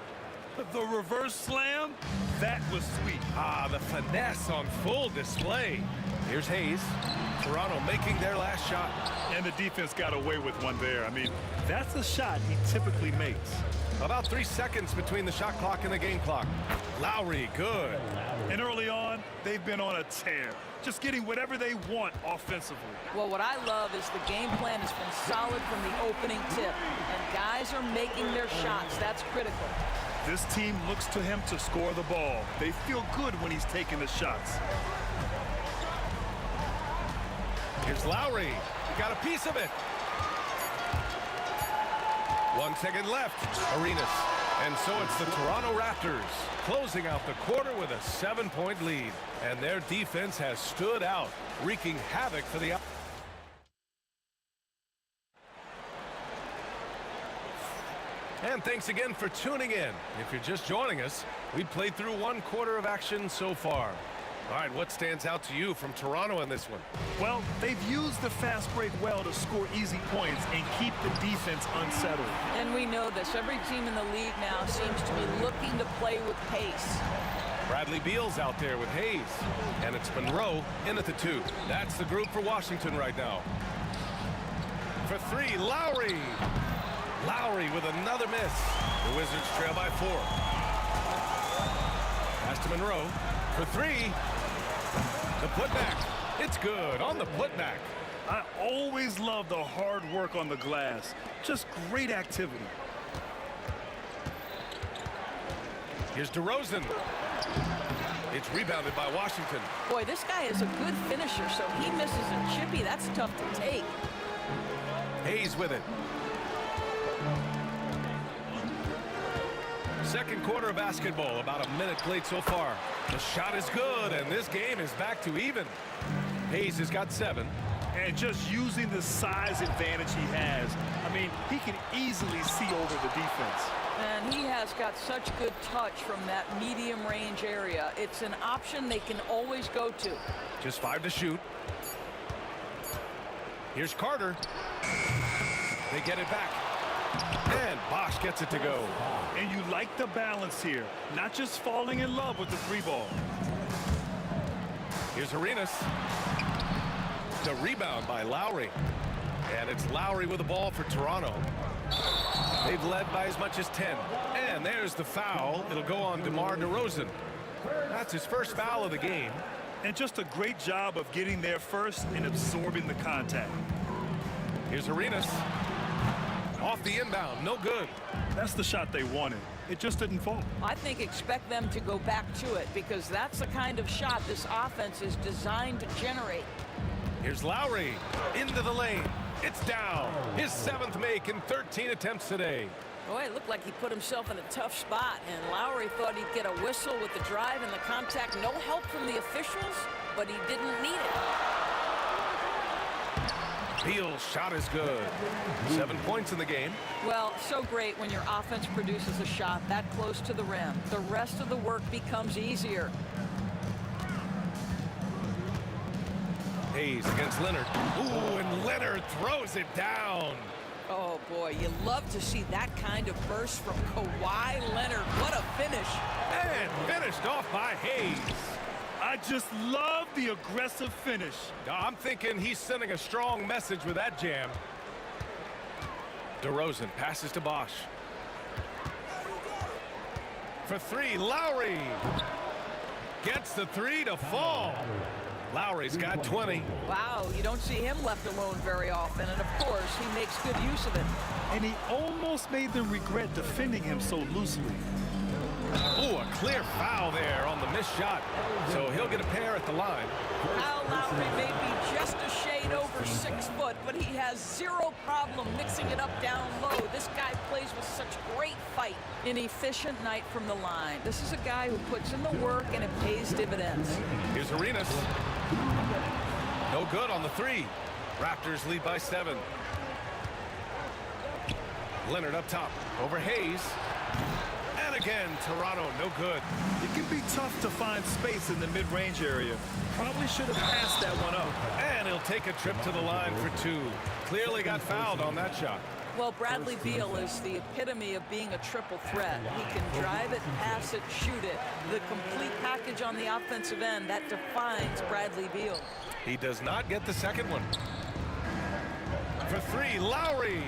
The reverse slam, that was sweet. Ah, the finesse on full display. Here's Hayes. Toronto making their last shot. And the defense got away with one there. I mean, that's a shot he typically makes. About 3 seconds between the shot clock and the game clock. Lowry, good. And early on, they've been on a tear. Just getting whatever they want offensively. Well, what I love is the game plan has been solid from the opening tip. And guys are making their shots. That's critical. This team looks to him to score the ball. They feel good when he's taking the shots. Here's Lowry. He got a piece of it. 1 second left. Arenas. And so it's the Toronto Raptors closing out the quarter with a 7-point lead. And their defense has stood out, wreaking havoc for the... And thanks again for tuning in. If you're just joining us, we played through 1 quarter of action so far. All right, what stands out to you from Toronto in this one? Well, they've used the fast break well to score easy points and keep the defense unsettled. And we know this. Every team in the league now seems to be looking to play with pace. Bradley Beal's out there with Hayes. And it's Monroe in at the 2. That's the group for Washington right now. For 3, Lowry. Lowry with another miss. The Wizards trail by 4. Pass to Monroe. For 3. The putback. It's good on the putback. I always love the hard work on the glass. Just great activity. Here's DeRozan. It's rebounded by Washington. Boy, this guy is a good finisher, so he misses a chippy. That's tough to take. Hayes with it. Second quarter of basketball, about a minute played so far. The shot is good, and this game is back to even. Hayes has got 7. And just using the size advantage he has, I mean, he can easily see over the defense. And he has got such good touch from that medium range area. It's an option they can always go to. Just 5 to shoot. Here's Carter. They get it back. And Bosch gets it to go. And you like the balance here, not just falling in love with the 3-ball. Here's Arenas. The rebound by Lowry. And it's Lowry with the ball for Toronto. They've led by as much as 10. And there's the foul. It'll go on DeMar DeRozan. That's his first foul of the game. And just a great job of getting there first and absorbing the contact. Here's Arenas. Off the inbound, no good. That's the shot they wanted. It just didn't fall. I think expect them to go back to it because that's the kind of shot this offense is designed to generate. Here's Lowry into the lane. It's down. His 7th make in 13 attempts today. Boy, it looked like he put himself in a tough spot, and Lowry thought he'd get a whistle with the drive and the contact. No help from the officials, but he didn't need it. Beal's shot is good. 7 points in the game. Well, so great when your offense produces a shot that close to the rim. The rest of the work becomes easier. Hayes against Leonard. Ooh, and Leonard throws it down. Oh, boy, you love to see that kind of burst from Kawhi Leonard. What a finish. And finished off by Hayes. I just love the aggressive finish. I'm thinking he's sending a strong message with that jam. DeRozan passes to Bosch. For 3, Lowry. Gets the 3 to fall. Lowry's got 20. Wow, you don't see him left alone very often, and of course, he makes good use of it. And he almost made them regret defending him so loosely. Ooh, a clear foul there on the missed shot. So he'll get a pair at the line. Kyle Lowry may be just a shade over 6 foot, but he has zero problem mixing it up down low. This guy plays with such great fight. An efficient night from the line. This is a guy who puts in the work and it pays dividends. Here's Arenas. No good on the 3. Raptors lead by 7. Leonard up top over Hayes. And a again. Toronto, no good. It can be tough to find space in the mid-range area. Probably should have passed that one up. And he'll take a trip to the line for two. Clearly got fouled on that shot. Well, Bradley Beal is the epitome of being a triple threat. He can drive it, pass it, shoot it. The complete package on the offensive end, that defines Bradley Beal. He does not get the second one. For three, Lowry.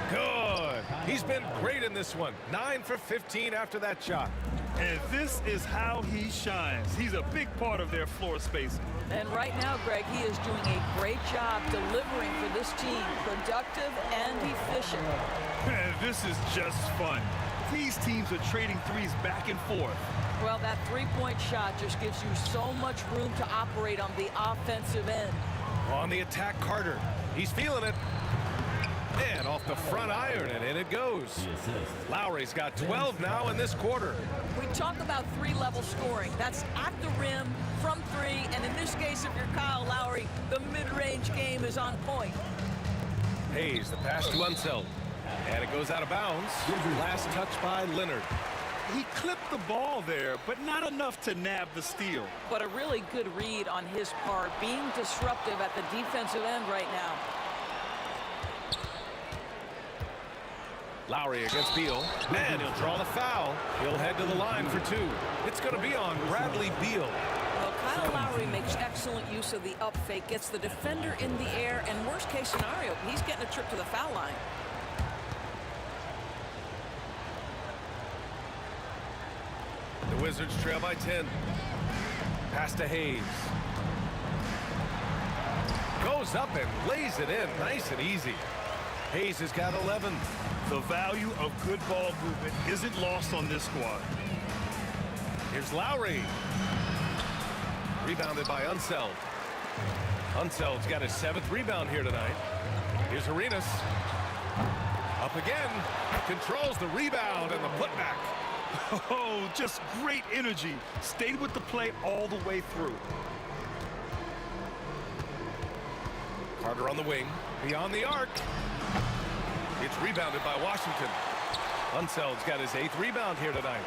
Good. He's been great in this one. 9 for 15 after that shot. And this is how he shines. He's a big part of their floor spacing. And right now, Greg, he is doing a great job delivering for this team. Productive and efficient. Man, this is just fun. These teams are trading threes back and forth. Well, that three-point shot just gives you so much room to operate on the offensive end. On the attack, Carter. He's feeling it. And off the front iron, and in it goes. Lowry's got 12 now in this quarter. We talk about three-level scoring. That's at the rim, from three, and in this case, if you're Kyle Lowry, the mid-range game is on point. Hayes, the pass to Unseld. And it goes out of bounds. Last touch by Leonard. He clipped the ball there, but not enough to nab the steal. But a really good read on his part, being disruptive at the defensive end right now. Lowry against Beal, and he'll draw the foul. He'll head to the line for two. It's going to be on Bradley Beal. Well, Kyle Lowry makes excellent use of the up fake, gets the defender in the air, and worst case scenario, he's getting a trip to the foul line. The Wizards trail by 10. Pass to Hayes. Goes up and lays it in, nice and easy. Hayes has got 11. The value of good ball movement isn't lost on this squad. Here's Lowry. Rebounded by Unseld. Unseld's got his 7th rebound here tonight. Here's Arenas. Up again. Controls the rebound and the putback. Oh, just great energy. Stayed with the play all the way through. Carter on the wing. Beyond the arc. It's rebounded by Washington. Unseld's got his 8th rebound here tonight.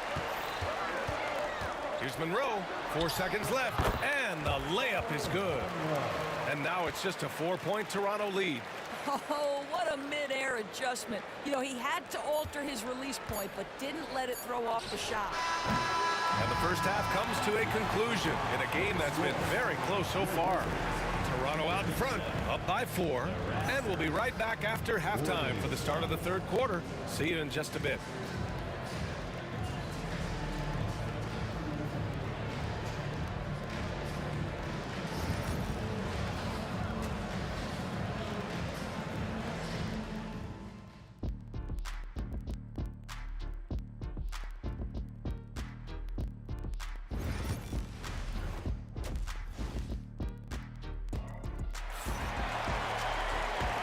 Here's Monroe. 4 seconds left. And the layup is good. And now it's just a 4-point Toronto lead. Oh, what a mid-air adjustment. You know, he had to alter his release point, but didn't let it throw off the shot. And the first half comes to a conclusion in a game that's been very close so far. Toronto out in front, up by 4. And we'll be right back after halftime for the start of the third quarter. See you in just a bit.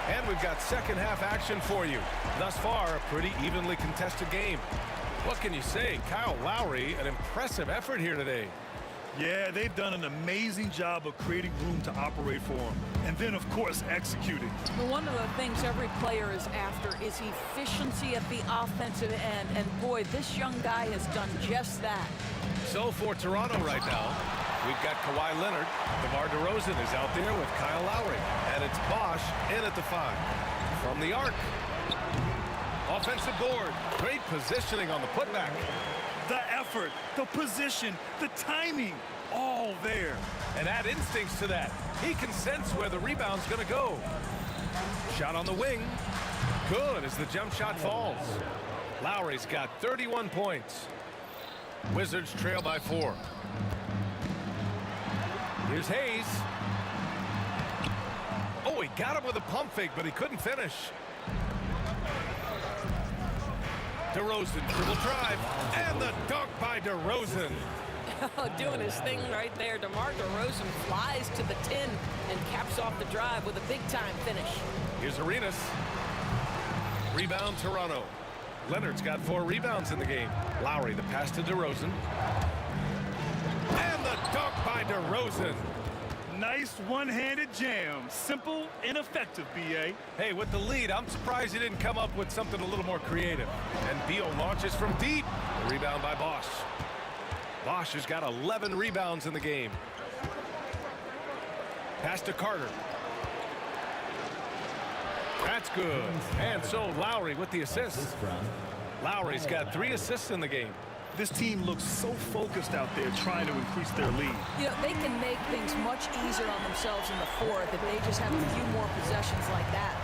And we've got second half action for you. Thus far, a pretty evenly contested game. What can you say? Kyle Lowry, an impressive effort here today. Yeah, they've done an amazing job of creating room to operate for him. And then, of course, executing. Well, one of the things every player is after is efficiency at the offensive end. And boy, this young guy has done just that. So for Toronto right now, we've got Kawhi Leonard. DeMar DeRozan is out there with Kyle Lowry. And it's Bosch in at the 5. From the arc. Offensive board. Great positioning on the putback. The effort, the position, the timing, all there. And add instincts to that. He can sense where the rebound's going to go. Shot on the wing. Good as the jump shot falls. Lowry's got 31 points. Wizards trail by 4. Here's Hayes. Oh, he got him with a pump fake, but he couldn't finish. DeRozan dribble drive, and the dunk by DeRozan. Doing his thing right there. DeMar DeRozan flies to the 10 and caps off the drive with a big-time finish. Here's Arenas. Rebound Toronto. Leonard's got 4 rebounds in the game. Lowry, the pass to DeRozan. And the dunk by DeRozan. Nice one-handed jam. Simple and effective, B.A. Hey, with the lead, I'm surprised he didn't come up with something a little more creative. And Beal launches from deep. Rebound by Bosch. Bosch has got 11 rebounds in the game. Pass to Carter. That's good. And so Lowry with the assist. Lowry's got 3 assists in the game. This team looks so focused out there trying to increase their lead. You know, they can make things much easier on themselves in the fourth if they just have a few more possessions like that.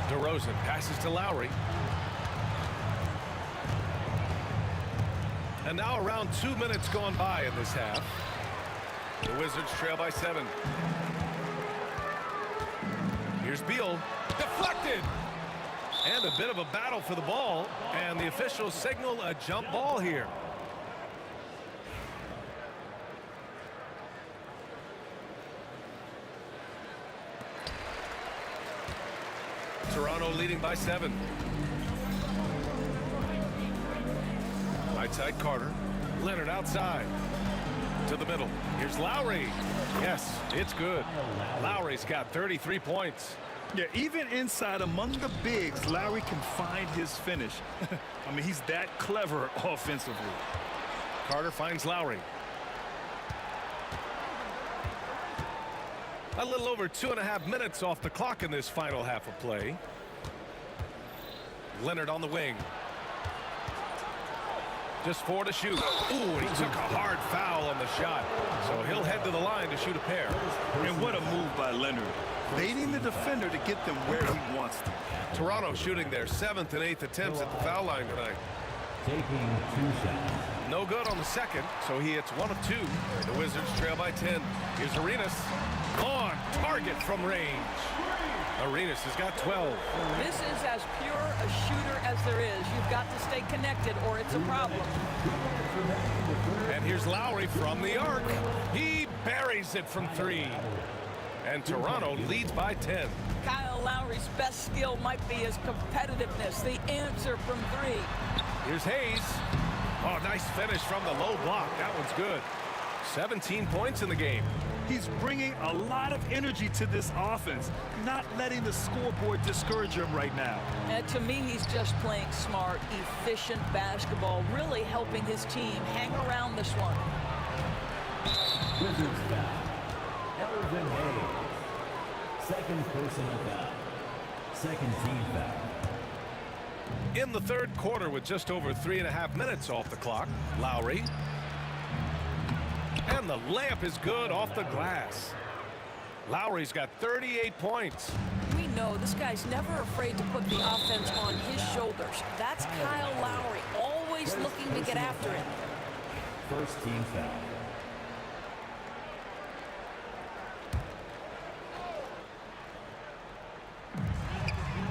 DeRozan passes to Lowry. And now around 2 minutes gone by in this half. The Wizards trail by 7. Here's Beal. Deflected. And a bit of a battle for the ball. And the officials signal a jump ball here. Toronto leading by 7. Right side Carter. Leonard outside. To the middle. Here's Lowry. Yes, it's good. Lowry's got 33 points. Yeah, even inside among the bigs, Lowry can find his finish. I mean, he's that clever offensively. Carter finds Lowry. A little over 2.5 minutes off the clock in this final half of play. Leonard on the wing. Just 4 to shoot. Ooh, he took a hard foul on the shot. So he'll head to the line to shoot a pair. And what a move by Leonard. Baiting the defender to get them where he wants them. Toronto shooting their 7th and 8th attempts at the foul line tonight. Taking 2 shots. No good on the second, so he hits 1 of 2. The Wizards trail by 10. Here's Arenas. On target from range. Arenas has got 12. This is as pure a shooter as there is. You've got to stay connected or it's a problem. And here's Lowry from the arc. He buries it from 3. And Toronto leads by 10. Kyle Lowry's best skill might be his competitiveness, the answer from 3. Here's Hayes. Oh, nice finish from the low block. That one's good. 17 points in the game. He's bringing a lot of energy to this offense, not letting the scoreboard discourage him right now. And to me, he's just playing smart, efficient basketball, really helping his team hang around this one. Wizards foul. Elvin Hayes. Second personal foul. Second team foul. In the third quarter with just over 3.5 minutes off the clock, Lowry. And the layup is good off the glass. Lowry's got 38 points. We know this guy's never afraid to put the offense on his shoulders. That's Kyle Lowry, always looking to get after it. First team foul.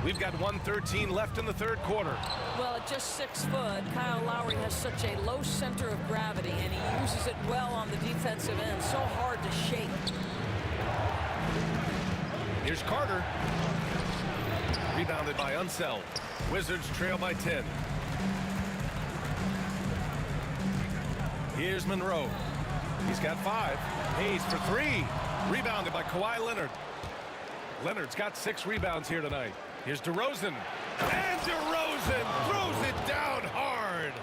We've got 1:13 left in the third quarter. Well, at just 6 foot, Kyle Lowry has such a low center of gravity, and he uses it well on the defensive end. So hard to shake. Here's Carter. Rebounded by Unseld. Wizards trail by 10. Here's Monroe. He's got 5. Hayes for 3. Rebounded by Kawhi Leonard. Leonard's got 6 rebounds here tonight. Here's DeRozan. And DeRozan throws it down hard.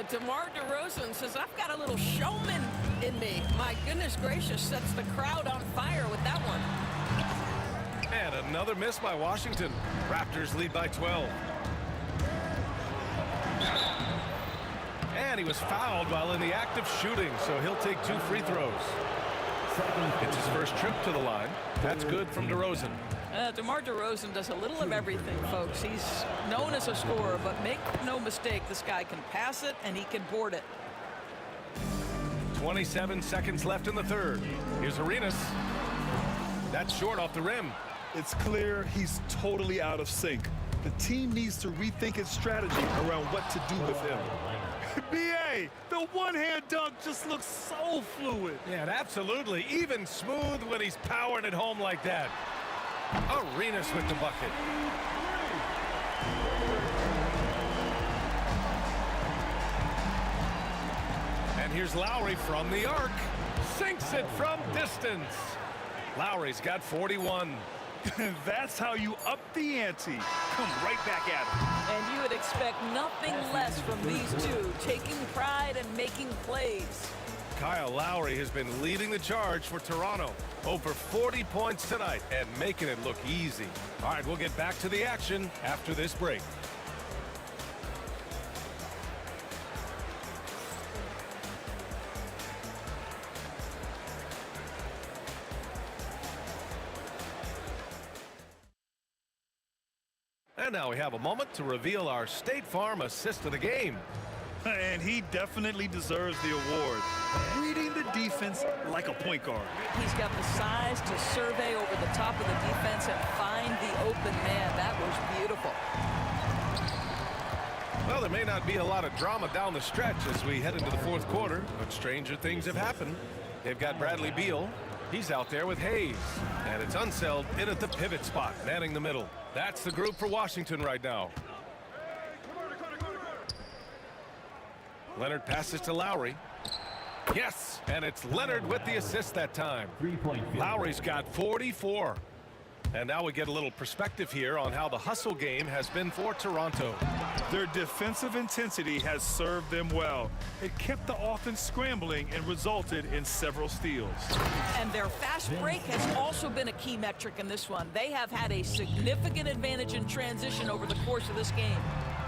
DeMar DeRozan says, I've got a little showman in me. My goodness gracious, sets the crowd on fire with that one. And another miss by Washington. Raptors lead by 12. And he was fouled while in the act of shooting, so he'll take 2 free throws. It's his first trip to the line. That's good from DeRozan. DeMar DeRozan does a little of everything, folks. He's known as a scorer, but make no mistake, this guy can pass it and he can board it. 27 seconds left in the third. Here's Arenas. That's short off the rim. It's clear he's totally out of sync. The team needs to rethink its strategy around what to do with him. B.A., the one-hand dunk just looks so fluid. Yeah, and absolutely. Even smooth when he's powering it home like that. Arenas with the bucket. And here's Lowry from the arc. Sinks it from distance. Lowry's got 41. That's how you up the ante. Come right back at him. And you would expect nothing less from these two, taking pride and making plays. Kyle Lowry has been leading the charge for Toronto. Over 40 points tonight and making it look easy. All right, we'll get back to the action after this break. And now we have a moment to reveal our State Farm assist of the game. And he definitely deserves the award. Reading the defense like a point guard. He's got the size to survey over the top of the defense and find the open man. That was beautiful. Well, there may not be a lot of drama down the stretch as we head into the fourth quarter, but stranger things have happened. They've got Bradley Beal. He's out there with Hayes. And it's Unseld in at the pivot spot, manning the middle. That's the group for Washington right now. Leonard passes to Lowry. Yes, and it's Leonard with the assist that time. Lowry's got 44. And now we get a little perspective here on how the hustle game has been for Toronto. Their defensive intensity has served them well. It kept the offense scrambling and resulted in several steals. And their fast break has also been a key metric in this one. They have had a significant advantage in transition over the course of this game.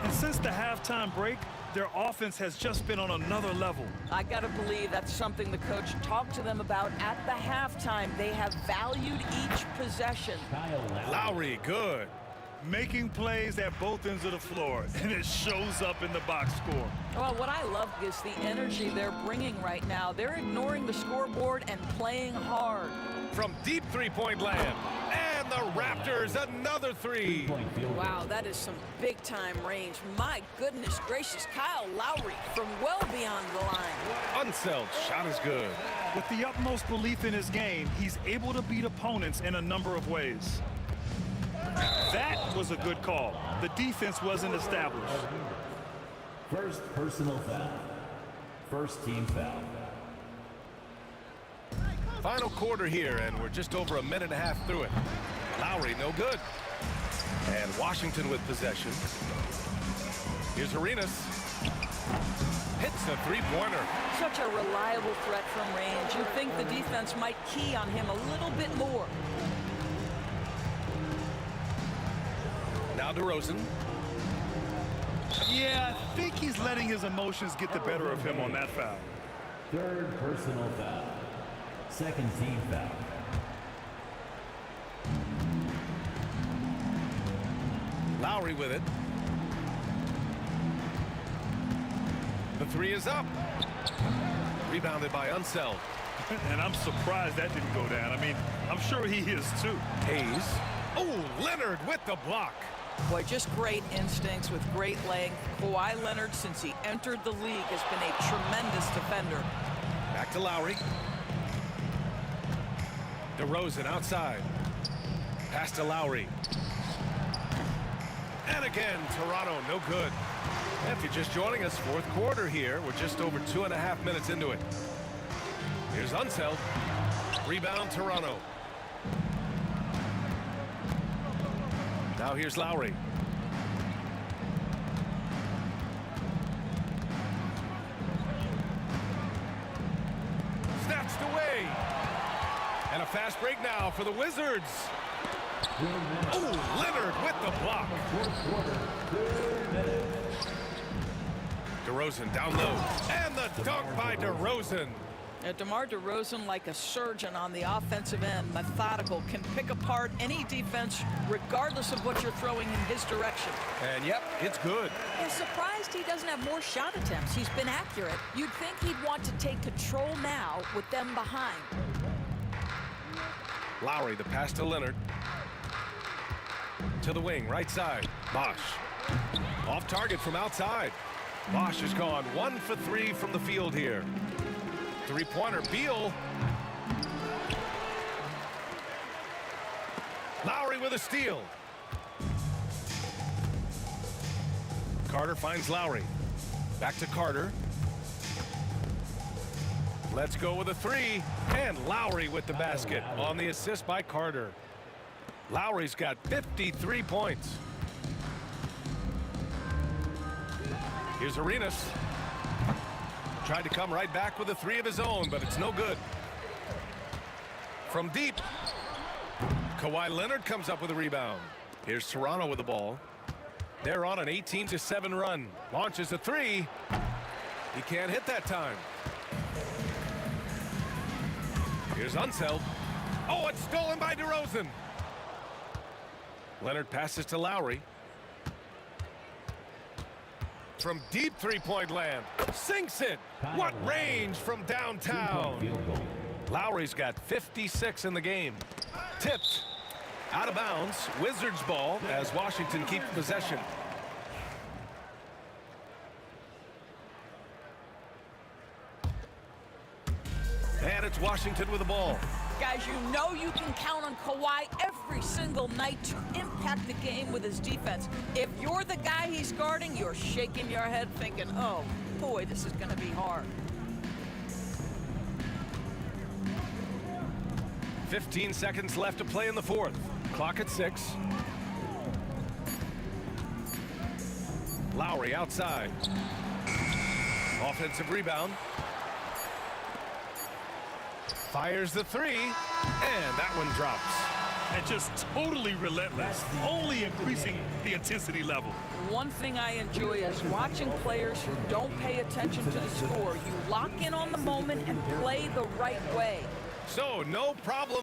And since the halftime break, their offense has just been on another level. I got to believe that's something the coach talked to them about at the halftime. They have valued each possession. Lowry, good. Making plays at both ends of the floor, and it shows up in the box score. Well, what I love is the energy they're bringing right now. They're ignoring the scoreboard and playing hard. From deep three-point land. And the Raptors, another three. Wow, that is some big-time range. My goodness gracious, Kyle Lowry from well beyond the line. Unseld, shot is good. With the utmost belief in his game, he's able to beat opponents in a number of ways. That was a good call. The defense wasn't established. First personal foul. First team foul. Final quarter here, and we're just over a minute and a half through it. Lowry, no good. And Washington with possession. Here's Arenas. Hits a three-pointer. Such a reliable threat from range. You'd think the defense might key on him a little bit more. Now DeRozan. Yeah, I think he's letting his emotions get the better of him on that foul. Third personal foul. Second team foul. Lowry with it. The three is up. Rebounded by Unseld. And I'm surprised that didn't go down. I mean, I'm sure he is too. Hayes. Oh, Leonard with the block. Boy, just great instincts with great length. Kawhi Leonard, since he entered the league, has been a tremendous defender. Back to Lowry. DeRozan outside. Pass to Lowry. And again, Toronto, no good. And if you're just joining us, fourth quarter here. We're just over 2.5 minutes into it. Here's Unseld. Rebound, Toronto. Now here's Lowry. Snatched away. And a fast break now for the Wizards. Oh, Leonard with the block. DeRozan down low. And the dunk by DeRozan. DeMar DeRozan, like a surgeon on the offensive end, methodical, can pick apart any defense regardless of what you're throwing in his direction. And yep, it's good. I'm surprised he doesn't have more shot attempts. He's been accurate. You'd think he'd want to take control now with them behind. Lowry, the pass to Leonard. To the wing, right side. Bosch. Off target from outside. Bosch has gone 1 for 3 from the field here. Three-pointer, Beal. Lowry with a steal. Carter finds Lowry. Back to Carter. Let's go with a three. And Lowry with the basket on the assist by Carter. Lowry's got 53 points. Here's Arenas. Tried to come right back with a three of his own, but it's no good. From deep, Kawhi Leonard comes up with a rebound. Here's Toronto with the ball. They're on an 18-7 run. Launches a three. He can't hit that time. Here's Unseld. Oh, it's stolen by DeRozan. Leonard passes to Lowry. From deep three-point land. Sinks it. What range from downtown. Lowry's got 56 in the game. Tipped. Out of bounds. Wizards ball as Washington keeps possession. And it's Washington with the ball. Guys, you know you can count on Kawhi every single night to impact the game with his defense. If you're the guy he's guarding, you're shaking your head thinking, oh, boy, this is going to be hard. 15 seconds left to play in the fourth. Clock at 6. Lowry outside. Offensive rebound. Fires the three, and that one drops. And just totally relentless, only increasing the intensity level. One thing I enjoy is watching players who don't pay attention to the score. You lock in on the moment and play the right way. So, no problem.